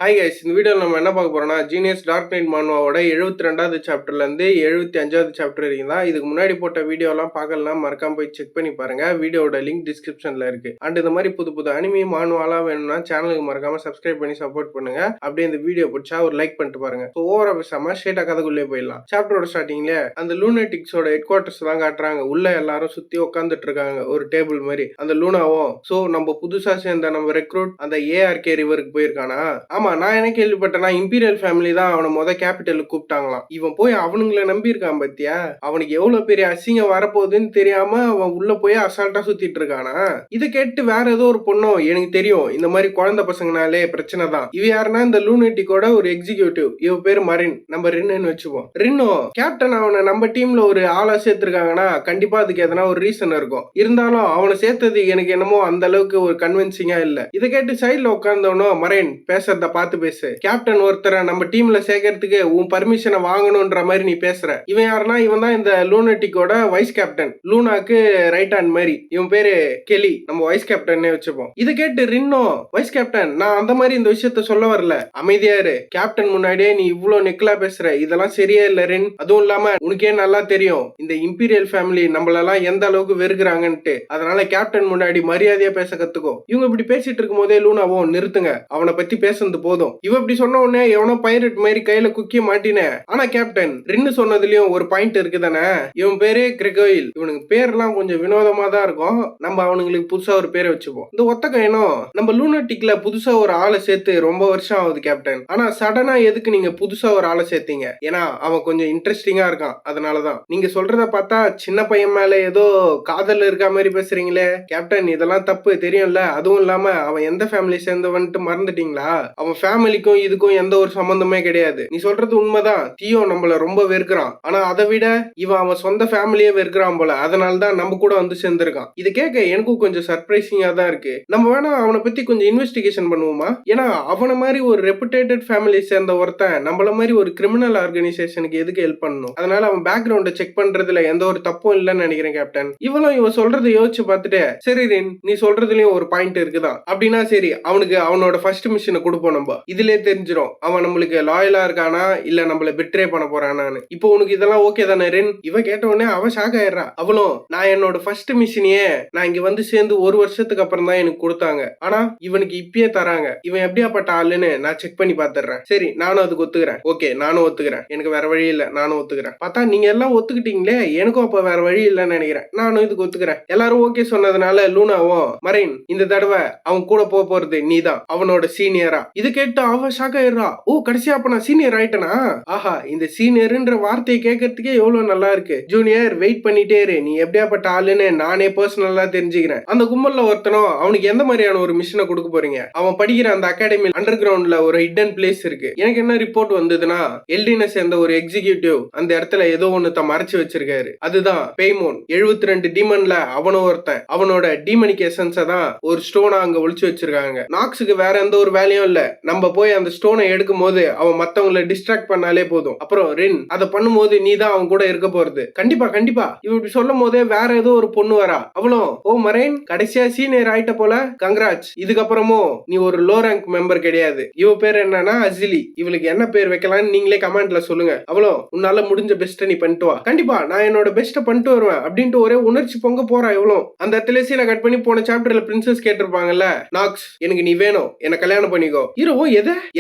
Hi guys, இந்த வீடியோவில் நம்ம என்ன பார்க்க போறோம்னா ஜீனியஸ் டார்க் நைட் மான்வாவோட 72வது சாப்டர்லேருந்து 75வது சாப்டர் வரைக்கும் தான். இதுக்கு முன்னாடி போட்ட வீடியோலாம் பார்க்கலாம், மறக்காம போய் செக் பண்ணி பாருங்க. வீடியோட லிங்க் டிஸ்கிரிப்ஷனில் இருக்கு. அண்ட் இந்த மாதிரி புது புது அனிமி மான்வாலாம் வேணும்னா சேனலுக்கு மறக்காம சப்ஸ்கிரைப் பண்ணி சப்போர்ட் பண்ணுங்க. அப்படியே இந்த வீடியோ பிடிச்சா ஒரு லைக் பண்ணிட்டு பாருங்க. ஸோ ஓவரா பேசாம ஸ்ட்ரெயிட்டா கதைக்குள்ளே போயிடலாம். சாப்டரோட ஸ்டார்டிங்ல அந்த லூனட்டிக்ஸோட ஹெட் குவார்டர்ஸ் தான் காட்டுறாங்க. உள்ள எல்லாரும் சுத்தி உட்காந்துட்டு இருக்காங்க ஒரு டேபிள் மாதிரி. அந்த லூனாவும் ஸோ நம்ம புதுசா சேர்ந்த நம்ம ரெக்ரூட் அந்த ஏஆர்கே ரிவருக்கு போயிருக்கானா. ஆமா, நான் என்ன கேள்விப்பட்டேன்னா இம்பீரியல் ஃபேமிலி தான் அவனை கேபிட்டலுக்கு கூப்பிட்டாங்களாம். இவன் போய் அவனுங்களை நம்பி இருக்கான் பத்தியா. அவனுக்கு எவ்வளவு பெரிய அசிங்கம் வரப்போகுதுன்னு தெரியாம அவன் உள்ள போய் அசால்ட்டா சுத்திட்டு இருக்கானா. இதை கேட்டு வேற ஏதோ ஒரு பொண்ணோ, எனக்கு தெரியும் இந்த மாதிரி குழந்தை பசங்கனாலே பிரச்சனை தான். இவ யாருன்னா இந்த லூனட்டிக்கோட ஒரு எக்ஸிக்யூட்டிவ். இவ பேரு மரின், நம்ம ரின்னு வச்சுப்போம். ரின்னோ கேப்டன் அவனை நம்ம டீம்ல ஒரு ஆளா சேர்த்திருக்காங்கன்னா கண்டிப்பா அதுக்கு எதனா ஒரு ரீசன் இருக்கும். இருந்தாலும் அவனை சேர்த்தது எனக்கு என்னமோ அந்த அளவுக்கு ஒரு கன்வின்சிங்கா இல்ல. இதை கேட்டு சைட்ல உட்கார்ந்தவனோ மரின் பேசுறத பார்த்து பேசு. கேப்டன் ஒருத்தரை நம்ம டீம்ல சேர்க்கறதுக்கு உன் பர்மிஷனை வாங்கணும்ன்ற மாதிரி நீ பேசுற. இவன் யாருன்னா இவன் தான் இந்த லூனட்டிக்கோட வைஸ் கேப்டன், லூனாக்கு ரைட் ஹேண்ட் மாதிரி. இவன் பேரு கெலி, நம்ம வைஸ் கேப்டன்னே வச்சுப்போம். இதை கேட்டு ரின்னோ வைஸ் கேப்டன், நான் அந்த மாதிரி இந்த விஷயத்த சொல்ல வரல, அமைதியா இரு. கேப்டன் முன்னாடியே நீ இவ்வளவு நெக்கலா பேசுற, இதெல்லாம் சரியா இல்ல ரின். அதுவும் இல்லாம உனக்கே நல்லா தெரியும் இந்த இம்பீரியல் ஃபேமிலி நம்மளெல்லாம் எந்த அளவுக்கு வெறுக்கிறாங்கன்ட்டு. அதனால கேப்டன் முன்னாடி மரியாதையா பேச கத்துக்கோ. இவங்க இப்படி பேசிட்டு இருக்கும் போதே லூனாவோ நிறுத்துங்க, அவனை பத்தி பேசுறது போதும். இவ இப்படி சொன்ன உடனே எவனோ பைரட் மாதிரி கையில குக்கிய மாட்டின. ஆனா கேப்டன் ரின்னு சொன்னதுலயும் ஒரு பாயிண்ட் இருக்குதானே. இவன் பேரே கிரெகோயில். இவனுக்கு பேர்லாம் கொஞ்சம் வினோதமா தான் இருக்கும். நம்ம அவனுங்களுக்கு புதுசா ஒரு பேரை வச்சுப்போம். இந்த ஒத்த கையனும் நம்ம லூனட்டிக்ல புதுசா ஒரு ஆளை சேர்த்து ரொம்ப வருஷம் ஆகுது கேப்டன். ஆனா சடனா எதுக்கு நீங்க புதுசா ஒரு ஆளை சேர்த்தீங்க? ஏன்னா அவன் கொஞ்சம் இன்ட்ரெஸ்டிங்கா இருக்கான், அதனாலதான். நீங்க சொல்றத பார்த்தா சின்ன பையன் மேல ஏதோ காதல் இருக்க மாதிரி பேசுறீங்களே கேப்டன். இதெல்லாம் தப்பு தெரியும்ல. அதுவும் இல்லாம அவன் எந்த ஃபேமிலி சேர்ந்தவன்ட்டு மறந்துட்டீங்களா? அவன் ஃபேமிலிக்கும் இதுக்கும் எந்த ஒரு சம்பந்தமே கிடையாது. நீ சொல்றது உண்மைதான், தியோ நம்மள ரொம்ப வெறுக்கிறான். ஆனா அதை விட இவன் அவன் சொந்த ஃபேமிலியே வெறுக்கிறான் போல. அதனாலதான் நம்ம கூட வந்து சேர்ந்திருக்கான். இது கேட்க எனக்கும் கொஞ்சம் சர்ப்ரைசிங்கா தான் இருக்கு. நம்ம வேணா அவனை பத்தி கொஞ்சம் இன்வெஸ்டிகேஷன் பண்ணுவோமா? ஏன்னா அவனை மாதிரி ஒரு ரெப்புடேட்டட் ஃபேமிலி சேர்ந்த ஒருத்தன் நம்மள மாதிரி ஒரு கிரிமினல் ஆர்கனைசேஷனுக்கு எதுக்கு ஹெல்ப் பண்ணணும்? அதனால அவன் பேக்ரவுண்ட செக் பண்றதுல எந்த ஒரு தப்பும் இல்லைன்னு நினைக்கிறேன் கேப்டன். இவன் சொல்றதை யோசிச்சு பார்த்துட்டு சரி ரின், நீ சொல்றதுலயும் ஒரு பாயிண்ட் இருக்குதான் அப்படின்னா சரி, அவனுக்கு அவனோட ஃபர்ஸ்ட் மிஷனை கொடுப்போம். நம்ம இதுல தெரிஞ்சிரும் அவன் நம்மளுக்கு லாயலா இருக்கானா இல்ல நம்மள பெட்ரே பண்ண போறானான்னு. இப்போ உனக்கு இதெல்லாம் ஓகே தானே ரின்? இவ கேட்ட உடனே அவ ஷாக் ஆயிடுறா. அவளும் நான் என்னோட ஃபர்ஸ்ட் மிஷினையே நான் இங்க வந்து சேர்ந்து ஒரு வருஷத்துக்கு அப்புறம் தான் எனக்கு கொடுத்தாங்க. ஆனா இவனுக்கு இப்பயே தராங்க. இவன் எப்படியாப்பட்ட ஆளுன்னு நான் செக் பண்ணி பாத்துறேன். சரி, நானும் அதுக்கு ஒத்துக்கிறேன். ஓகே, நானும் ஒத்துக்கிறேன். எனக்கு வேற வழி இல்ல, நானும் ஒத்துக்கிறேன். பார்த்தா நீங்க எல்லாம் ஒத்துக்கிட்டீங்களே, எனக்கும் அப்ப வேற வழி இல்லைன்னு நினைக்கிறேன். நானும் இதுக்கு ஒத்துக்கிறேன். எல்லாரும் ஓகே சொன்னதுனால லூனாவும் மரின் இந்த தடவை அவன் கூட போறது நீதான் அவனோட சீனியரா. இது கேட்டு அவ ஷாக் ஆயிடுறா. ஓ, கடைசியா அப்ப நான் சீனியர் ஆயிட்டனா? ஆஹா, இந்த சீனியர்ன்ற வார்த்தையை கேட்கறதுக்கே எவ்வளவு நல்லா இருக்கு. ஜூனியர் வெயிட் பண்ணிட்டே இரு, நீ எப்படியாப்பட்ட ஆளுன்னு நானே பர்சனலா தெரிஞ்சுக்கிறேன். அந்த கும்பல்ல ஒருத்தனோ அவனுக்கு எந்த மாதிரியான ஒரு மிஷனை கொடுக்க போறீங்க? அவன் படிக்கிற அந்த அகாடமி அண்டர் கிரவுண்ட்ல ஒரு ஹிடன் பிளேஸ் இருக்கு. எனக்கு என்ன ரிப்போர்ட் வந்ததுன்னா எல்டின சேர்ந்த ஒரு எக்ஸிகியூட்டிவ் அந்த இடத்துல ஏதோ ஒன்னு மறைச்சு வச்சிருக்காரு. அதுதான் பெய்மோன். 72 டீமன்ல அவனும் ஒருத்தன். அவனோட டீமனிக் எசன்ஸை தான் ஒரு ஸ்டோனா அங்க ஒளிச்சு வச்சிருக்காங்க. நாக்ஸுக்கு வேற எந்த ஒரு வேலையும் இல்ல. நம்ம போய் அந்த ஸ்டோனை எடுக்கும் போது அவன் மத்தவங்களை டிஸ்ட்ராக்ட் பண்ணாலே போதும். அப்புறம் ரின் அதை பண்ணும்போது நீ தான் அவன் கூட இருக்க போறது. கண்டிப்பா கண்டிப்பா. இப்படி சொல்லும் போதே வேற ஏதோ ஒரு பொண்ணு வரா. அவளும் ஓ மரைன், கடைசியா சீனியர் ஆயிட்ட போல, கங்க்ராட்ஸ். இதுக்கப்புறமும் நீ ஒரு லோ ரேங்க் மெம்பர் கிடையாது. இவ பேர் என்னன்னா அசிலி. இவளுக்கு என்ன பேர் வைக்கலாம்னு நீங்களே கமெண்ட்ல சொல்லுங்க. அவளும் உன்னால முடிஞ்ச பெஸ்ட் நீ பண்ணிட்டு வா. கண்டிப்பா நான் என்னோட பெஸ்ட பண்ணிட்டு வருவேன் அப்படின்ட்டு ஒரே உணர்ச்சி பொங்க போறா. இவளும் அந்த இடத்துல சீனை கட் பண்ணி போன சாப்டர்ல பிரின்சஸ் கேட்டிருப்பாங்கல்ல, நாக்ஸ் எனக்கு நீ வேணும், என்ன கல்யாணம் பண்ணிக்கோ. ஹீரோ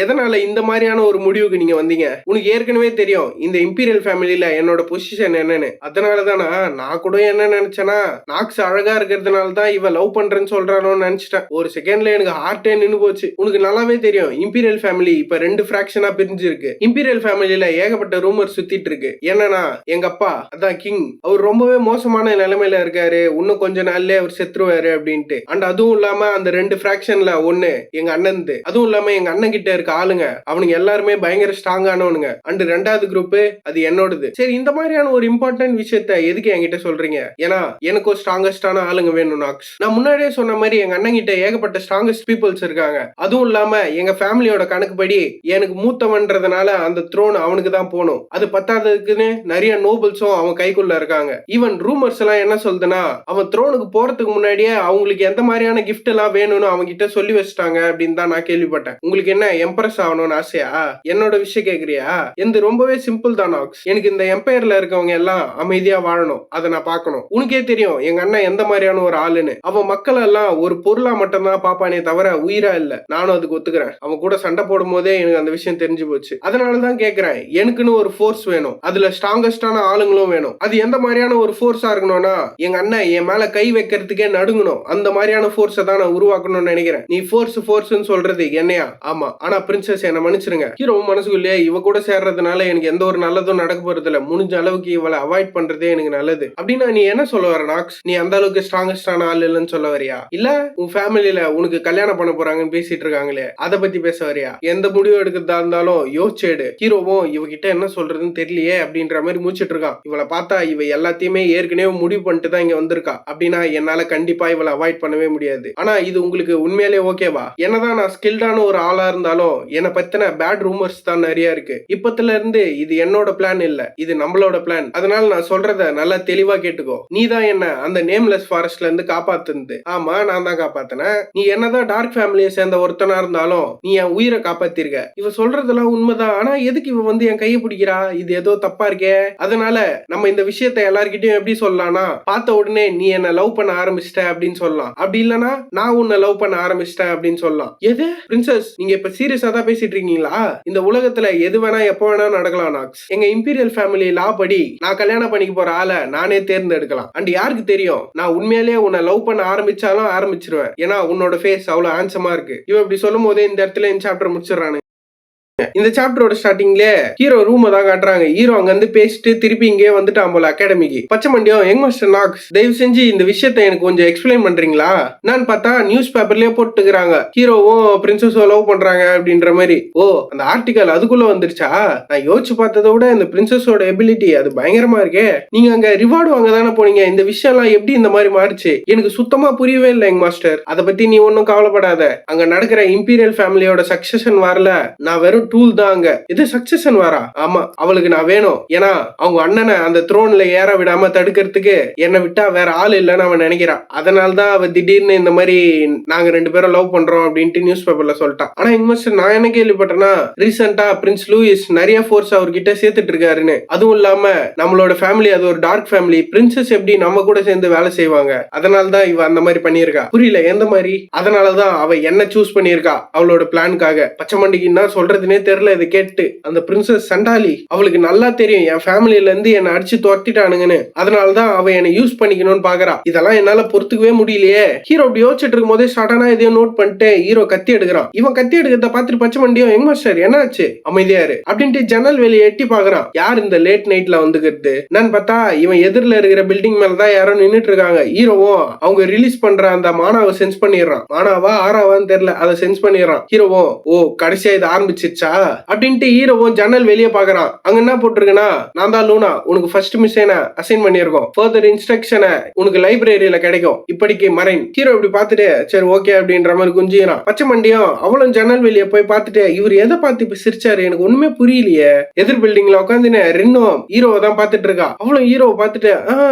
எதனால இந்த மாதிரியான ஒரு முடிவுக்கு நீங்க வந்தீங்க? உனக்கு ஏற்கனவே தெரியும் இந்த இம்பீரியல் ஃபேமிலில என்னோட பொசிஷன் என்னன்னு. அதனாலதானா நான் கூட என்ன நினைச்சேன்னா நாக்ஸ் அழகா இருக்கிறதுனால தான் இவ லவ் பண்றேன்னு சொல்றானோன்னு நினைச்சிட்டேன். ஒரு செகண்ட்ல எனக்கு ஹார்ட்டே நின்னு போச்சு. உனக்கு நல்லாவே தெரியும் இம்பீரியல் ஃபேமிலி இப்ப 2 ஃபிராக்ஷனா பிரிஞ்சு இருக்கு. இம்பீரியல் ஃபேமிலில ஏகப்பட்ட ரூமர் சுத்திட்டு இருக்கு. என்னன்னா எங்க அப்பா அதான் கிங், அவர் ரொம்பவே மோசமான நிலைமையில இருக்காரு, இன்னும் கொஞ்ச நாள்ல அவர் செத்துருவாரு அப்படின்ட்டு. அண்ட் அதுவும் இல்லாம அந்த 2 ஃபிராக்ஷன்ல ஒண்ணு எங்க அண்ணன், அதுவும் இல்லாம எங்க அண்ணன் கிட்ட இருக்க ஆளுங்க அவனுங்க எல்லாருமே பயங்கர ஸ்ட்ராங்கானவனுங்க. அண்ட் 2வது குரூப் அது என்னோடது. சரி, இந்த மாதிரியான ஒரு இம்பார்ட்டன்ட் விஷயத்த எதுக்கு என்கிட்ட சொல்றீங்க? ஏன்னா எனக்கும் ஸ்ட்ராங்கஸ்டான ஆளுங்க வேணும் நாக்ஸ். நான் முன்னாடியே சொன்ன மாதிரி எங்க அண்ணன் கிட்ட ஏகப்பட்ட ஸ்ட்ராங்கஸ்ட் பீப்புள்ஸ் இருக்காங்க. அதுவும் இல்லாம எங்க ஃபேமிலியோட கணக்குப்படி எனக்கு மூத்தவன்றதுனால அந்த த்ரோன் அவனுக்கு தான் போகணும். அது பத்தாததுக்குன்னு நிறைய நோபல்ஸும் அவன் கைக்குள்ள இருக்காங்க. ஈவன் ரூமர்ஸ் எல்லாம் என்ன சொல்லுதுன்னா அவன் த்ரோனுக்கு போறதுக்கு முன்னாடியே அவங்களுக்கு எந்த மாதிரியான கிஃப்ட் எல்லாம் வேணும்னு அவங்க கிட்ட சொல்லி வச்சுட்டாங்க அப்படின்னு தான் நான் கேள்விப்பட்டேன். உங்களுக்கு என்ன எம்பரஸ் ஆகணும்னு ஆசையா? என்னோட விஷயம் கேக்குறியா? எந்த ரொம்பவே சிம்பிள் தான் நாக்ஸ். எனக்கு இந்த எம்பையர்ல இருக்கவங்க எல்லாம் அமைதியா வாழணும், அதை நான் பார்க்கணும். உனக்கே தெரியும் எங்க அண்ணன் எந்த மாதிரியான ஒரு ஆளுன்னு. அவன் மக்கள் எல்லாம் ஒரு பொருளா மட்டும் தான் பாப்பானே தவிர உயிரா இல்ல. நானும் அதுக்கு ஒத்துக்கிறேன். அவன் கூட சண்டை போடும் போதே எனக்கு அந்த விஷயம் தெரிஞ்சு போச்சு. அதனாலதான் கேக்குறேன், எனக்குன்னு ஒரு ஃபோர்ஸ் வேணும், அதுல ஸ்ட்ராங்கஸ்டான ஆளுங்களும் வேணும். அது எந்த மாதிரியான ஒரு ஃபோர்ஸா இருக்கணும்னா, எங்க அண்ணன் என் மேல கை வைக்கிறதுக்கே நடுங்கணும், அந்த மாதிரியான ஃபோர்ஸை தான் நான் உருவாக்கணும்னு நினைக்கிறேன். நீ ஃபோர்ஸ்னு சொல்றது என்னையா? ஆமா, ஆனா பிரின்சஸ் என்ன மன்னிச்சிருங்க. ஹீரோ மனசுக்குள்ளே இவ கூட சேர்றதுனால எனக்கு எந்த ஒரு நல்லதும் நடக்க போறது இல்ல, முடிஞ்ச அளவுக்கு இவளை அவாய்ட் பண்றதே எனக்கு நல்லது. அப்படின்னா நீ என்ன சொல்ல வர நாக்ஸ்? நீ அந்த அளவுக்கு ஸ்ட்ராங்கஸ்டான ஆள் இல்லைன்னு சொல்ல வரியா? இல்ல உன் ஃபேமிலியில உனக்கு கல்யாணம் பண்ண போறாங்கன்னு பேசிட்டு இருக்காங்களே, அதை பத்தி பேச வரியா? எந்த முடிவு எடுக்கிறதா இருந்தாலும் யோசிச்சேடு. ஹீரோவும் இவகிட்ட என்ன சொல்றதுன்னு தெரியலையே அப்படின்ற மாதிரி மூச்சிட்டு இருக்கான். இவளை பார்த்தா இவ எல்லாத்தையுமே ஏற்கனவே முடிவு பண்ணிட்டு தான் இங்க வந்திருக்கா. அப்படின்னா என்னால கண்டிப்பா இவளை அவாய்ட் பண்ணவே முடியாது. ஆனா இது உங்களுக்கு உண்மையிலே ஓகேவா? என்னதான் நான் ஸ்கில்டான ஒரு ஆளா இருந்தாலும் என்னை பத்தின பேட் ரூமர்ஸ் தான் நிறைய இருக்கு. இப்பத்துல இருந்து இது என்னோட பிளான் இல்ல, இது நம்மளோட பிளான். அதனால நான் சொல்றத நல்லா தெளிவா கேட்டுக்கோ. நீ தான் என்ன அந்த நேம்லெஸ் ஃபாரஸ்ட்ல இருந்து காப்பாத்துனது. ஆமா, நான் தான் காப்பாத்தினேன். நீ என்னதான் டார்க் ஃபேமிலியை சேர்ந்த ஒருத்தனா இருந்தாலும் நீ என் உயிரை காப்பாத்திருக்க. இவ சொல்றதெல்லாம் உண்மைதான். ஆனா எதுக்கு இவ வந்து என் கையை பிடிக்கிறா? இது ஏதோ தப்பா இருக்கே. அதனால நம்ம இந்த விஷயத்தை எல்லார்கிட்டயும் எப்படி சொல்லலாம்னா, பார்த்த உடனே நீ என்ன லவ் பண்ண ஆரம்பிச்சிட்ட அப்படின்னு சொல்லலாம். அப்படி இல்லனா நான் உன்னை லவ் பண்ண ஆரம்பிச்சிட்டேன் அப்படின்னு சொல்லலாம். எது பிரின்சஸ், நீங்க இப்ப சீரியஸா தான் பேசிட்டு இருக்கீங்களா? இந்த உலகத்துல எது வேணா எப்ப வேணா நடக்கலாம் நாக்ஸ். எங்க இம்பீரியல் ஃபேமிலி லா படி நான் கல்யாணம் பண்ணிக்க போற ஆளை நானே தேர்ந்தெடுக்கலாம். அண்ட் யாருக்கு தெரியும், நான் உண்மையிலேயே உன்னை லவ் பண்ண ஆரம்பிச்சாலும் ஆரம்பிச்சிருவேன். ஏன்னா உன்னோட ஃபேஸ் அவ்வளவு ஹேண்ட்ஸமா இருக்கு. இவன் இப்படி சொல்லும் போதே இந்த இடத்துல இந்த சாப்டர் முடிச்சிடறானு. இந்த சாப்டரோட ஸ்டார்டிங்ல ஹீரோ ரூம் தான் காட்டுறாங்க. ஹீரோ அங்க வந்து பேசிட்டு திருப்பி இங்கே வந்துட்டான் போல அகாடமிக்கு. பச்சை மண்டியம் யங் மாஸ்டர் நாக்ஸ், தயவு செஞ்சு இந்த விஷயத்தை எனக்கு கொஞ்சம் எக்ஸ்பிளைன் பண்றீங்களா? நான் பார்த்தா நியூஸ் பேப்பர்லயே போட்டுக்கிறாங்க ஹீரோவும் பிரின்சஸோ லவ் பண்றாங்க அப்படின்ற மாதிரி. ஓ, அந்த ஆர்டிகல் அதுக்குள்ள வந்துருச்சா? நான் யோசிச்சு பார்த்ததை விட இந்த பிரின்சஸோட எபிலிட்டி அது பயங்கரமா இருக்கே. நீங்க அங்க ரிவார்டு வாங்க தானே போனீங்க, இந்த விஷயம் எல்லாம் எப்படி இந்த மாதிரி மாறிச்சு? எனக்கு சுத்தமா புரியவே இல்லை யங் மாஸ்டர். அதை பத்தி நீ ஒன்னும் கவலைப்படாத. அங்க நடக்கிற இம்பீரியல் ஃபேமிலியோட சக்சஷன் வரல, நான் வெறும் டூல் தாங்க. இது சக்சஷன் வரா? ஆமா, அவளுக்கு நான் வேணும். ஏன்னா அவங்க அண்ணனை அந்த த்ரோன்ல ஏற விடாம தடுக்கிறதுக்கு என்னை விட்டா வேற ஆள் இல்லைன்னு அவன் நினைக்கிறான். அதனாலதான் அவ திடீர்னு இந்த மாதிரி நாங்க 2 பேரும் லவ் பண்றோம் அப்படின்ட்டு நியூஸ் பேப்பர்ல சொல்லிட்டான். ஆனா இன்வெஸ்டர் நான் என்ன கேள்விப்பட்டேன்னா, ரீசெண்டா பிரின்ஸ் லூயிஸ் நிறைய ஃபோர்ஸ் அவர்கிட்ட சேர்த்துட்டு இருக்காருன்னு. அதுவும் இல்லாம நம்மளோட ஃபேமிலி அது ஒரு டார்க் ஃபேமிலி, பிரின்சஸ் எப்படி நம்ம கூட சேர்ந்து வேலை செய்வாங்க? அதனாலதான் இவ அந்த மாதிரி பண்ணியிருக்கா. புரியல எந்த மாதிரி? அதனாலதான் அவ என்ன சூஸ் பண்ணியிருக்கா அவளோட பிளானுக்காக. பச்சை மண்டிக்கு என்ன சொல்றதுன்னே தெரியல. இதை கேட்டு அந்த பிரின்சஸ் சண்டாலி, அவளுக்கு நல்லா தெரியும் என் ஃபேமிலியில இருந்து என்ன அடிச்சு துரத்திட்டானுங்கன்னு. அதனாலதான் அவ என்ன யூஸ் பண்ணிக்கணும்னு பாக்குறா. இதெல்லாம் என்னால பொறுத்துக்கவே முடியலையே. ஹீரோ அப்படி யோசிச்சுட்டு இருக்கும் போதே சடனா எதையும் நோட் பண்ணிட்டு ஹீரோ கத்தி எடுக்கிறான். இவன் கத்தி எடுக்கிறத பார்த்துட்டு பச்சை மண்டியும் யங் மாஸ்டர் என்னாச்சு, அமைதியாரு அப்படின்ட்டு ஜன்னல் வெளியே எட்டி பாக்குறான். யார் இந்த லேட் நைட்ல வந்துக்கிறது? நான் பார்த்தா இவன் எதிரில இருக்கிற பில்டிங் மேலதான் யாரோ நின்னுட்டு இருக்காங்க. ஹீரோவும் அவங்க ரிலீஸ் பண்ற அந்த மானாவை சென்ஸ் பண்ணிடுறான். மானாவா ஆறாவான்னு தெரியல, அதை சென்ஸ் பண்ணிடுறான். ஹீரோவும் ஓ கடைசியா இது ஆரம்பிச்சிருச்சா அப்படின்ட்டு ஹீரோவும் ஜன்னல் வெளியே பாக்குறான். அங்க என்ன போட்டிருக்குன்னா, நான் தான் லூனா, உனக்கு ஃபர்ஸ்ட் மிஷனை அசைன் பண்ணிருக்கோம், ஃபர்தர் இன்ஸ்ட்ரக்ஷனை உனக்கு லைப்ரரியில கிடைக்கும், இப்படிக்கு மறைன். ஹீரோ இப்படி பார்த்துட்டு சரி ஓகே அப்படின்ற மாதிரி குஞ்சிக்கிறான். பச்சை மண்டியும் அவளும் ஜன்னல் வெளியே போய் பார்த்துட்டு இவர் எதை பார்த்து இப்ப சிரிச்சாரு எனக்கு ஒண்ணுமே புரியலையே. எதிர் பில்டிங்ல உட்காந்துன்னு ரெண்டும் ஹீரோவை தான் பார்த்துட்டு இருக்கா. அவளும் ஹீரோவை பார்த்துட்டு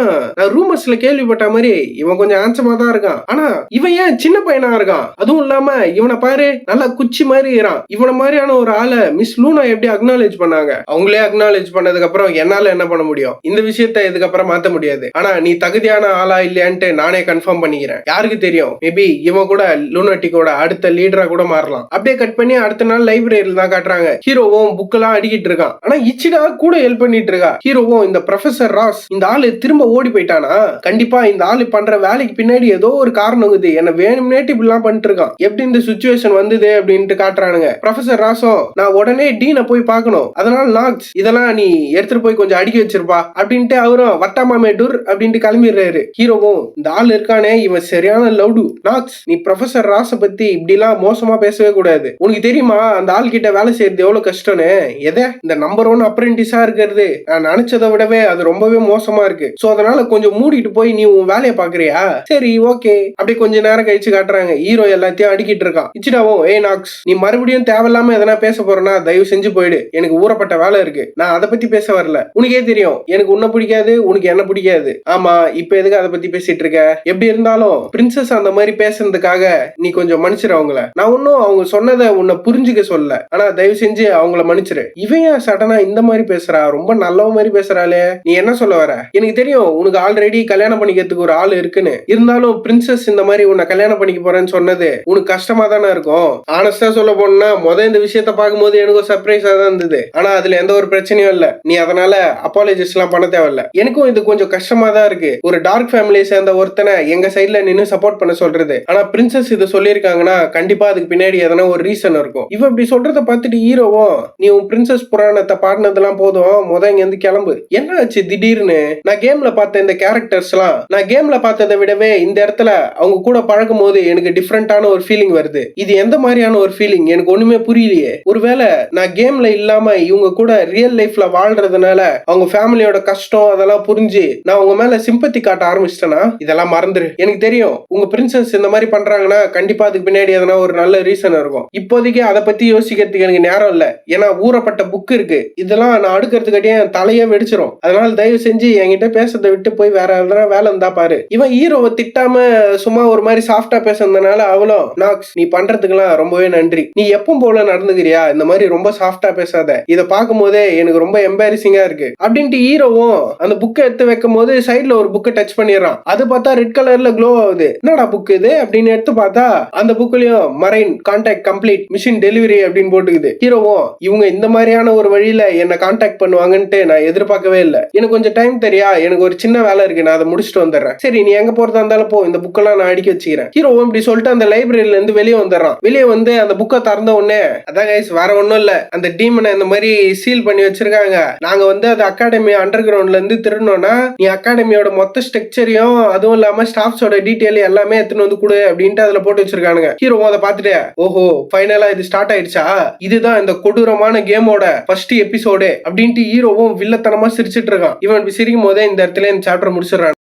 நான் ரூமர்ஸ்ல கேள்விப்பட்ட மாதிரி இவன் கொஞ்சம் ஆன்சமா தான் இருக்கான், ஆனா இவன் ஏன் சின்ன பையனா இருக்கான்? அதுவும் இல்லாம இவனை பாரு நல்லா குச்சி மாதிரி இருக்கான். இவனை மாதிரியான ஒரு ஆளை மிஸ் லூனா எப்படி அக்னாலேஜ் பண்ணாங்க? அவங்களே அக்னாலேஜ் பண்ணதுக்கு அப்புறம் என்னால என்ன பண்ண முடியும்? இந்த விஷயத்தை இதுக்கப்புறம் மாத்த முடியாது. ஆனா நீ தகுதியான ஆளா இல்லையான்ட்டு நானே கன்ஃபார்ம் பண்ணிக்கிறேன். யாருக்கு தெரியும், மேபி இவன் கூட லூனாட்டிக்கோட அடுத்த லீடரா கூட மாறலாம். அப்படியே கட் பண்ணி அடுத்த நாள் லைப்ரரியில தான் காட்டுறாங்க. ஹீரோவும் புக் எல்லாம் அடிக்கிட்டு இருக்கான். ஆனா இச்சிடா கூட ஹெல்ப் பண்ணிட்டு இருக்கா. ஹீரோவும் இந்த ப்ரொஃபசர் ராஸ் இந்த ஆளு திரும்ப ஓடி போயிட்டானா? கண்டிப்பா இந்த ஆளு பண்ற வேலைக்கு பின்னாடி ஏதோ ஒரு காரணம் இருக்குது, என்ன வேணும்னேட்டு இப்படிலாம் பண்ணிட்டு இருக்கான். எப்படி இந்த சிச்சுவேஷன் வந்தது அப்படின்ட்டு காட்டுறானுங்க. ப்ரொஃபசர் ராஸும் நான் உடனே டீனை போய் பார்க்கணும், அதனால நாக்ஸ் இதெல்லாம் நீ எடுத்துட்டு போய் கொஞ்சம் அடுக்கி வச்சிருப்பா அப்படின்ட்டு அவரும் வட்டாமாமே டூர் அப்படின்ட்டு கிளம்பிடுறாரு. ஹீரோவும் இந்த ஆள் இருக்கானே இவன் சரியான லவுடு. நாக்ஸ் நீ ப்ரொஃபசர் ராஸ பத்தி இப்படி எல்லாம் மோசமா பேசவே கூடாது. உனக்கு தெரியுமா அந்த ஆள் கிட்ட வேலை செய்யறது எவ்வளவு கஷ்டம்னு? எதை இந்த நம்பர் 1 அப்ரெண்டிஸா இருக்கிறது நான் நினைச்சதை விடவே அது ரொம்பவே மோசமா இருக்கு. சோ அதனால கொஞ்சம் மூடிட்டு போய் நீ உன் வேலையை பாக்குறியா? சரி ஓகே. அப்படி கொஞ்ச நேரம் கழிச்சு காட்டுறாங்க. ஹீரோ எல்லாத்தையும் அடிக்கிட்டு இருக்கான். இச்சிடாவும் ஏய் நாக்ஸ் நீ மறுபடியும் தேவையில்லாம எதனா பேச போறேன்னா தயவு செஞ்சு போயிடு, எனக்கு ஊறப்பட்ட வேலை இருக்கு, நான் அதை பத்தி பேச வரல. உனக்கே தெரியும் எனக்கு உன்ன பிடிக்காது, உனக்கு என்ன பிடிக்காது. ஆமா, இப்ப எதுக்கு அதை பத்தி பேசிட்டு இருக்க? எப்படி இருந்தாலும் பிரின்சஸ் அந்த மாதிரி பேசுறதுக்காக நீ கொஞ்சம் மன்னிச்சிரு அவங்கள. நான் ஒன்னும் அவங்க சொன்னதை உன்னை புரிஞ்சுக்க சொல்ல, ஆனா தயவு செஞ்சு அவங்கள மன்னிச்சிரு. இவன் சடனா இந்த மாதிரி பேசுறா, ரொம்ப நல்லவ மாதிரி பேசுறாளே. நீ என்ன சொல்ல வர? எனக்கு தெரியும் உனக்கு ஆல்ரெடி கல்யாணம் பண்ணிக்கிறதுக்கு ஒரு ஆள் இருக்குன்னு. இருந்தாலும் பிரின்சஸ் இந்த மாதிரி உன்னை கல்யாணம் பண்ணிக்க போறேன்னு சொன்னது உனக்கு கஷ்டமா தானே இருக்கும். ஆனஸ்டா சொல்ல போனா இந்த விஷயத்த பார்க்கும்போது எனக்கு சர்ப்ரைஸா தான் இருந்தது. ஆனா அதுல எந்த ஒரு பிரச்சனையும் இல்ல. நீ அதனால அப்பாலஜிஸ் எல்லாம் பண்ண தேவையில்ல. எனக்கும் இது கொஞ்சம் கஷ்டமா தான் இருக்கு. ஒரு டார்க் ஃபேமிலியை சேர்ந்த ஒருத்தனை எங்க சைட்ல நின்னு சப்போர்ட் பண்ண சொல்றது. ஆனா பிரின்சஸ் இது சொல்லியிருக்காங்கன்னா கண்டிப்பா அதுக்கு பின்னாடி எதனா ஒரு ரீசன் இருக்கும். இவ இப்படி சொல்றத பார்த்துட்டு ஹீரோவும், நீ உன் பிரின்சஸ் புராணத்தை பாடினதெல்லாம் போதும், இங்க இருந்து கிளம்பு. என்ன ஆச்சு திடீர்னு? நான் கேம்ல பார்த்த இந்த கேரக்டர்ஸ் எல்லாம் நான் கேம்ல பார்த்ததை விடவே இந்த இடத்துல அவங்க கூட பழகும் போது எனக்கு டிஃப்ரெண்டான ஒரு ஃபீலிங் வருது. இது எந்த மாதிரியான ஒரு ஃபீலிங் எனக்கு ஒண்ணுமே புரியலையே. ஒருவேளை நான் கேம்ல இல்லாம இவங்க கூட ரியல் லைஃப்ல வாழ்றதுனால அவங்க ஃபேமிலியோட கஷ்டம் அதெல்லாம் புரிஞ்சு நான் உங்க மேல சிம்பத்தி காட்ட ஆரம்பிச்சிட்டேனா? இதெல்லாம் மறந்துரு. எனக்கு தெரியும் உங்க பிரின்சஸ் இந்த மாதிரி பண்றாங்கன்னா கண்டிப்பா அதுக்கு பின்னாடி எதனா ஒரு நல்ல ரீசன் இருக்கும். இப்போதைக்கு அதை பத்தி யோசிக்கிறதுக்கு எனக்கு நேரம் இல்ல. ஏன்னா ஊறப்பட்ட புக் இருக்கு. இதெல்லாம் நான் அடுக்கிறதுக்காட்டியே என் தலையே வெடிச்சிரும். அதனால தயவு செஞ்சு என்கிட்ட பேசுறதை விட்டு போய் வேற எதனா வேலை இருந்தா பாரு. இவன் ஹீரோவை திட்டாம சும்மா ஒரு மாதிரி சாஃப்டா பேசுறதுனால அவளும், நாக்ஸ் நீ பண்றதுக்கெல்லாம் ரொம்பவே நன்றி, நீ எப்பவும் போல நடந்துக்கிறியா, இந்த மாதிரி ரொம்ப சாஃப்டா பேசாத, இதை பார்க்கும் போதே எனக்கு ரொம்ப எம்பாரசிங்கா இருக்கு அப்படின்ட்டு ஹீரோவும் அந்த புக்கை எடுத்து வைக்கும் போது சைட்ல ஒரு புக்கை டச் பண்ணிடுறான். அது பார்த்தா ரெட் கலர்ல க்ளோ ஆகுது. என்னடா புக் இது அப்படின்னு எடுத்து பார்த்தா அந்த புக்லயும் marine contact complete machine delivery அப்படின்னு போட்டுக்குது. ஹீரோவும், இவங்க இந்த மாதிரியான ஒரு வழியில என்ன கான்டாக்ட் பண்ணுவாங்கன்ட்டு நான் எதிர்பார்க்கவே இல்லை. எனக்கு கொஞ்சம் டைம் தெரியா, எனக்கு ஒரு சின்ன வேலை இருக்கு, நான் அதை முடிச்சுட்டு வந்துடுறேன். சரி நீ எங்க போறதா இருந்தாலும் போ, இந்த புக்கெல்லாம் நான் அடிக்க வச்சுக்கிறேன். ஹீரோவும் இப்படி சொல்லிட்டு அந்த லைப்ரரியில இருந்து வெளியே வந்துடுறான். வெளியே வந்து அந்த புக்கை திறந்த உடனே, அதான் கைஸ் வேற ஒண்ணும் இல்ல, அந்த டீமனை இந்த மாதிரி சீல் பண்ணி வச்சிருக்காங்க. நாங்க வந்து அது அகாடமி அண்டர் கிரவுண்ட்ல இருந்து திருடணும்னா நீ அகாடமியோட மொத்த ஸ்ட்ரக்சரையும் அதுவும் இல்லாம ஸ்டாஃப்ஸோட டீடைல் எல்லாமே எடுத்துன்னு வந்து கொடு அப்படின்ட்டு அதுல போட்டு வச்சிருக்கானுங்க. ஹீரோவும் அதை பார்த்துட்டு, ஓஹோ ஃபைனலா இது ஸ்டார்ட் ஆயிடுச்சா, இதுதான் இந்த கொடூரமான கேமோட ஃபர்ஸ்ட் எபிசோடு அப்படின்ட்டு ஹீரோவும் வில்லத்தனமா சிரிச்சிட்டு இருக்கான். இவன் சிரிக்கும் போதே இந்த இடத்துல இந்த சாப்டர் முடிச்சிடறான்.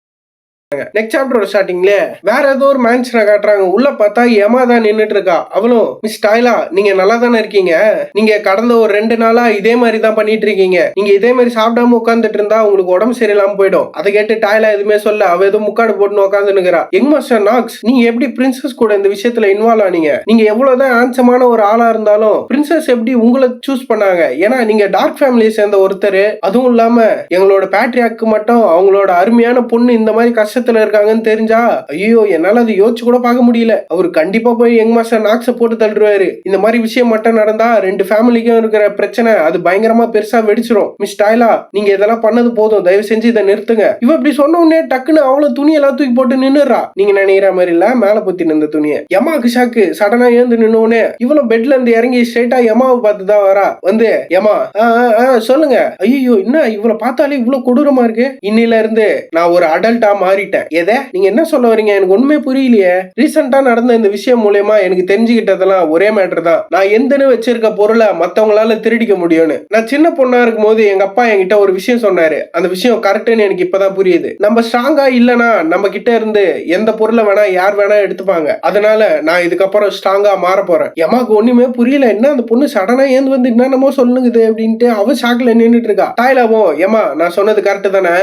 நெக்ஸ்ட் சாப்டரோட ஸ்டார்டிங்ல வேற ஏதோ ஒரு மேன்ஷனை காட்டுறாங்க. உள்ள பார்த்தா யமா தான் நின்னுட்டு இருக்கா. அவளும், மிஸ் டாய்லா நீங்க நல்லா தானே இருக்கீங்க, நீங்க கடந்த ஒரு 2 நாளா இதே மாதிரி தான் பண்ணிட்டு இருக்கீங்க, நீங்க இதே மாதிரி சாப்பிடாம உட்காந்துட்டு இருந்தா உங்களுக்கு உடம்பு சரியில்லாம போயிடும். அதை கேட்டு டாய்லா எதுவுமே சொல்ல, அவ ஏதோ முக்காடு போட்டு உட்காந்து நிக்கிறா. யங் மாஸ்டர் நாக்ஸ், நீங்க எப்படி பிரின்சஸ் கூட இந்த விஷயத்துல இன்வால்வ் ஆனீங்க? நீங்க எவ்வளவுதான் ஹேண்ட்ஸமான ஒரு ஆளா இருந்தாலும் பிரின்சஸ் எப்படி உங்களை சூஸ் பண்ணாங்க? ஏன்னா நீங்க டார்க் ஃபேமிலியை சேர்ந்த ஒருத்தர், அதுவும் இல்லாம எங்களோட பேட்ரியாக்கு மட்டும் அவங்களோட அருமையான பொண்ணு இந்த மாதிரி கஷ்டத்துல இருக்காங்கன்னு தெரிஞ்சா ஐயோ என்னால அது யோசிச்சு கூட பார்க்க முடியல. அவரு கண்டிப்பா போய் யங் மாஸ்டர் நாக்ஸ போட்டு தள்ளுவாரு. இந்த மாதிரி விஷயம் மட்டும் நடந்தா 2 ஃபேமிலிக்கும் இருக்கிற பிரச்சனை அது பயங்கரமா பெருசா வெடிச்சிரும். மிஸ் டாய்லா நீங்க இதெல்லாம் பண்ணது போதும், தயவு செஞ்சு இதை நிறுத்துங்க. இவ இப்படி சொன்ன உடனே டக்குன்னு அவளும் துணியெல்லாம் தூக்கி போட்டு நின்னுறா. நீங்க நினைக்கிற மாதிரி இல்ல, மேல பொத்தி நின்ற துணியை. யமாக்கு ஷாக்கு. சடனா ஏந்து நின்னுனே இவளும் பெட்ல இருந்து இறங்கி ஸ்ட்ரைட்டா யமாவை பார்த்து தான் வரா. வந்து, யமா சொல்லுங்க. ஐயோ என்ன இவளை பார்த்தாலே இவ்வளவு கொடூரமா இருக்கு, இன்னில இருந்து நான் ஒரு அடல்ட்டா மாறிட்டேன். எதை நீங்க என்ன சொல்ல வரீங்க? எனக்கு ஒண்ணுமே புரியலையே. ரீசெண்டா நடந்த இந்த விஷயம் மூலமா எனக்கு தெரிஞ்சுக்கிட்டதெல்லாம் ஒரே மேட்டர் தான். நான் எந்தன்னு வச்சிருக்க பொருளை மத்தவங்களால திருடிக்க முடியும்னு. நான் சின்ன பொண்ணா இருக்கும் போது எங்க அப்பா என்கிட்ட ஒரு விஷயம் சொன்னாரு. அந்த விஷயம் கரெக்ட்னு எனக்கு இப்பதான் புரியுது. நம்ம ஸ்ட்ராங்கா இல்லனா நம்ம கிட்ட இருந்து எந்த பொருளை வேணா யார் வேணா எடுத்துப்பாங்க. அதனால நான் இதுக்கப்புறம் ஸ்ட்ராங்கா மாற போறேன். எமாக்கு ஒண்ணுமே புரியல. என்ன அந்த பொண்ணு சடனா ஏந்து வந்து என்னமோ சொல்லுங்குது அப்படின்ட்டு அவ ஷாக்ல நின்னுட்டு இருக்கா. டாய்லாவும், ஏமா நான் சொன்னது கரெக்ட் தானே?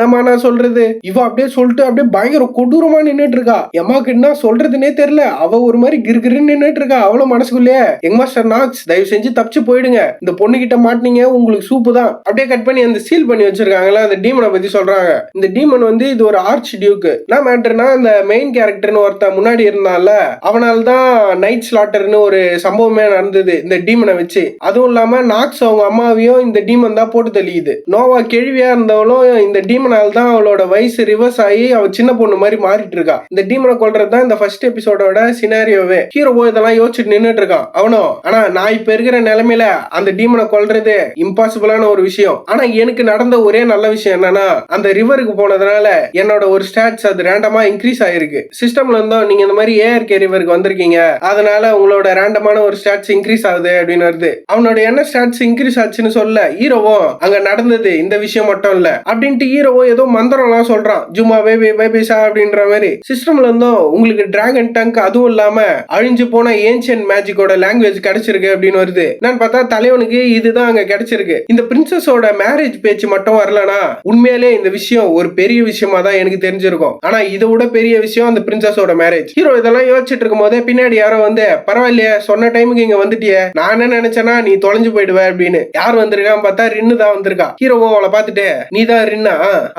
நம்ம நான் சொல்றது இவ அப்படியே சொல்லிட்டு அப்படியே பயங்கர கொடூரமா நின்னுட்டு இருக்கா. எம்மாக்கு என்ன சொல்றதுன்னே தெரியல. அவ ஒரு மாதிரி கிருகிருன்னு நின்னுட்டு இருக்கா. அவ்வளவு மனசுக்குள்ளே, யங் மாஸ்டர் நாக்ஸ் தயவு செஞ்சு தப்பிச்சு போயிடுங்க, இந்த பொண்ணு கிட்ட மாட்டீங்க உங்களுக்கு சூப்பு தான். அப்படியே கட் பண்ணி அந்த சீல் பண்ணி வச்சிருக்காங்களா அந்த டீமனை பத்தி சொல்றாங்க. இந்த டீமன் வந்து இது ஒரு ஆர்ச் டியூக். நான் மேட்டர்னா இந்த மெயின் கேரக்டர்னு ஒருத்த முன்னாடி இருந்தால அவனால தான் நைட் ஸ்லாட்டர்னு ஒரு சம்பவமே நடந்தது இந்த டீமனை வச்சு. அதுவும் இல்லாம நாக்ஸ் அவங்க அம்மாவையும் இந்த டீமன் தான் போட்டு தள்ளியுது. நோவா கேள்வியா இருந்தவளும் இந்த டீமனால் தான் அவளோட வயசு ரிவர்ஸ் ஆகி அவ சின்ன பொண்ணு மாதிரி மாறிட்டு இருக்கா. இந்த டீமனை கொல்றதுதான் இந்த ஃபர்ஸ்ட் எபிசோடோட சினாரியோவே. ஹீரோவோ இதெல்லாம் யோசிச்சுட்டு நின்னுட்டு இருக்கான். அவனும், ஆனா நான் இப்ப இருக்கிற நிலைமையில அந்த டீமனை கொல்றது இம்பாசிபிளான ஒரு விஷயம். ஆனா எனக்கு நடந்த ஒரே நல்ல விஷயம் என்னன்னா, அந்த ரிவருக்கு போனதுனால என்னோட ஒரு ஸ்டாட்ஸ் அது ரேண்டமா இன்க்ரீஸ் ஆயிருக்கு. சிஸ்டம்ல இருந்தோம் நீங்க இந்த மாதிரி ஏஆர்கே ரிவருக்கு வந்திருக்கீங்க, அதனால உங்களோட ரேண்டமான ஒரு ஸ்டாட்ஸ் இன்க்ரீஸ் ஆகுது அப்படின்னு வருது. அவனோட என்ன ஸ்டாட்ஸ் இன்க்ரீஸ் ஆச்சுன்னு சொல்ல ஹீரோவும் அங்க நடந்தது இந்த விஷயம் மட்டும் இல்ல அப்படின்ட்டு ஹீரோவோ ஏதோ மந்திரம் எல்லாம் சொல்றான். சும்மாவே பேசா அப்படின்ற மாதிரி சிஸ்டம்ல இருந்தும் உங்களுக்கு டிராகன் டங்க் அதுவும் இல்லாம அழிஞ்சு போன ஏன்ஷியன்ட் மேஜிக்கோட லாங்குவேஜ் கிடைச்சிருக்கு அப்படின்னு வருது. நான் பார்த்தா தலைவனுக்கு இதுதான் அங்க கிடைச்சிருக்கு. இந்த பிரின்சஸோட மேரேஜ் பேச்சு மட்டும் வரலனா உண்மையிலே இந்த விஷயம் ஒரு பெரிய விஷயமா தான் எனக்கு தெரிஞ்சிருக்கும். ஆனா இதை விட பெரிய விஷயம் அந்த பிரின்சஸோட மேரேஜ். ஹீரோ இதெல்லாம் யோசிச்சுட்டு இருக்கும் போதே பின்னாடி யாரோ வந்து பரவாயில்லையே சொன்ன டைமுக்கு இங்க வந்துட்டிய, நான் என்ன நினைச்சேன்னா நீ தொலைஞ்சு போயிடுவ அப்படின்னு. யார் வந்திருக்கான்னு பார்த்தா ரின்னு தான் வந்திருக்கா. ஹீரோவும் அவளை பார்த்துட்டு நீ தான் ரின்னா?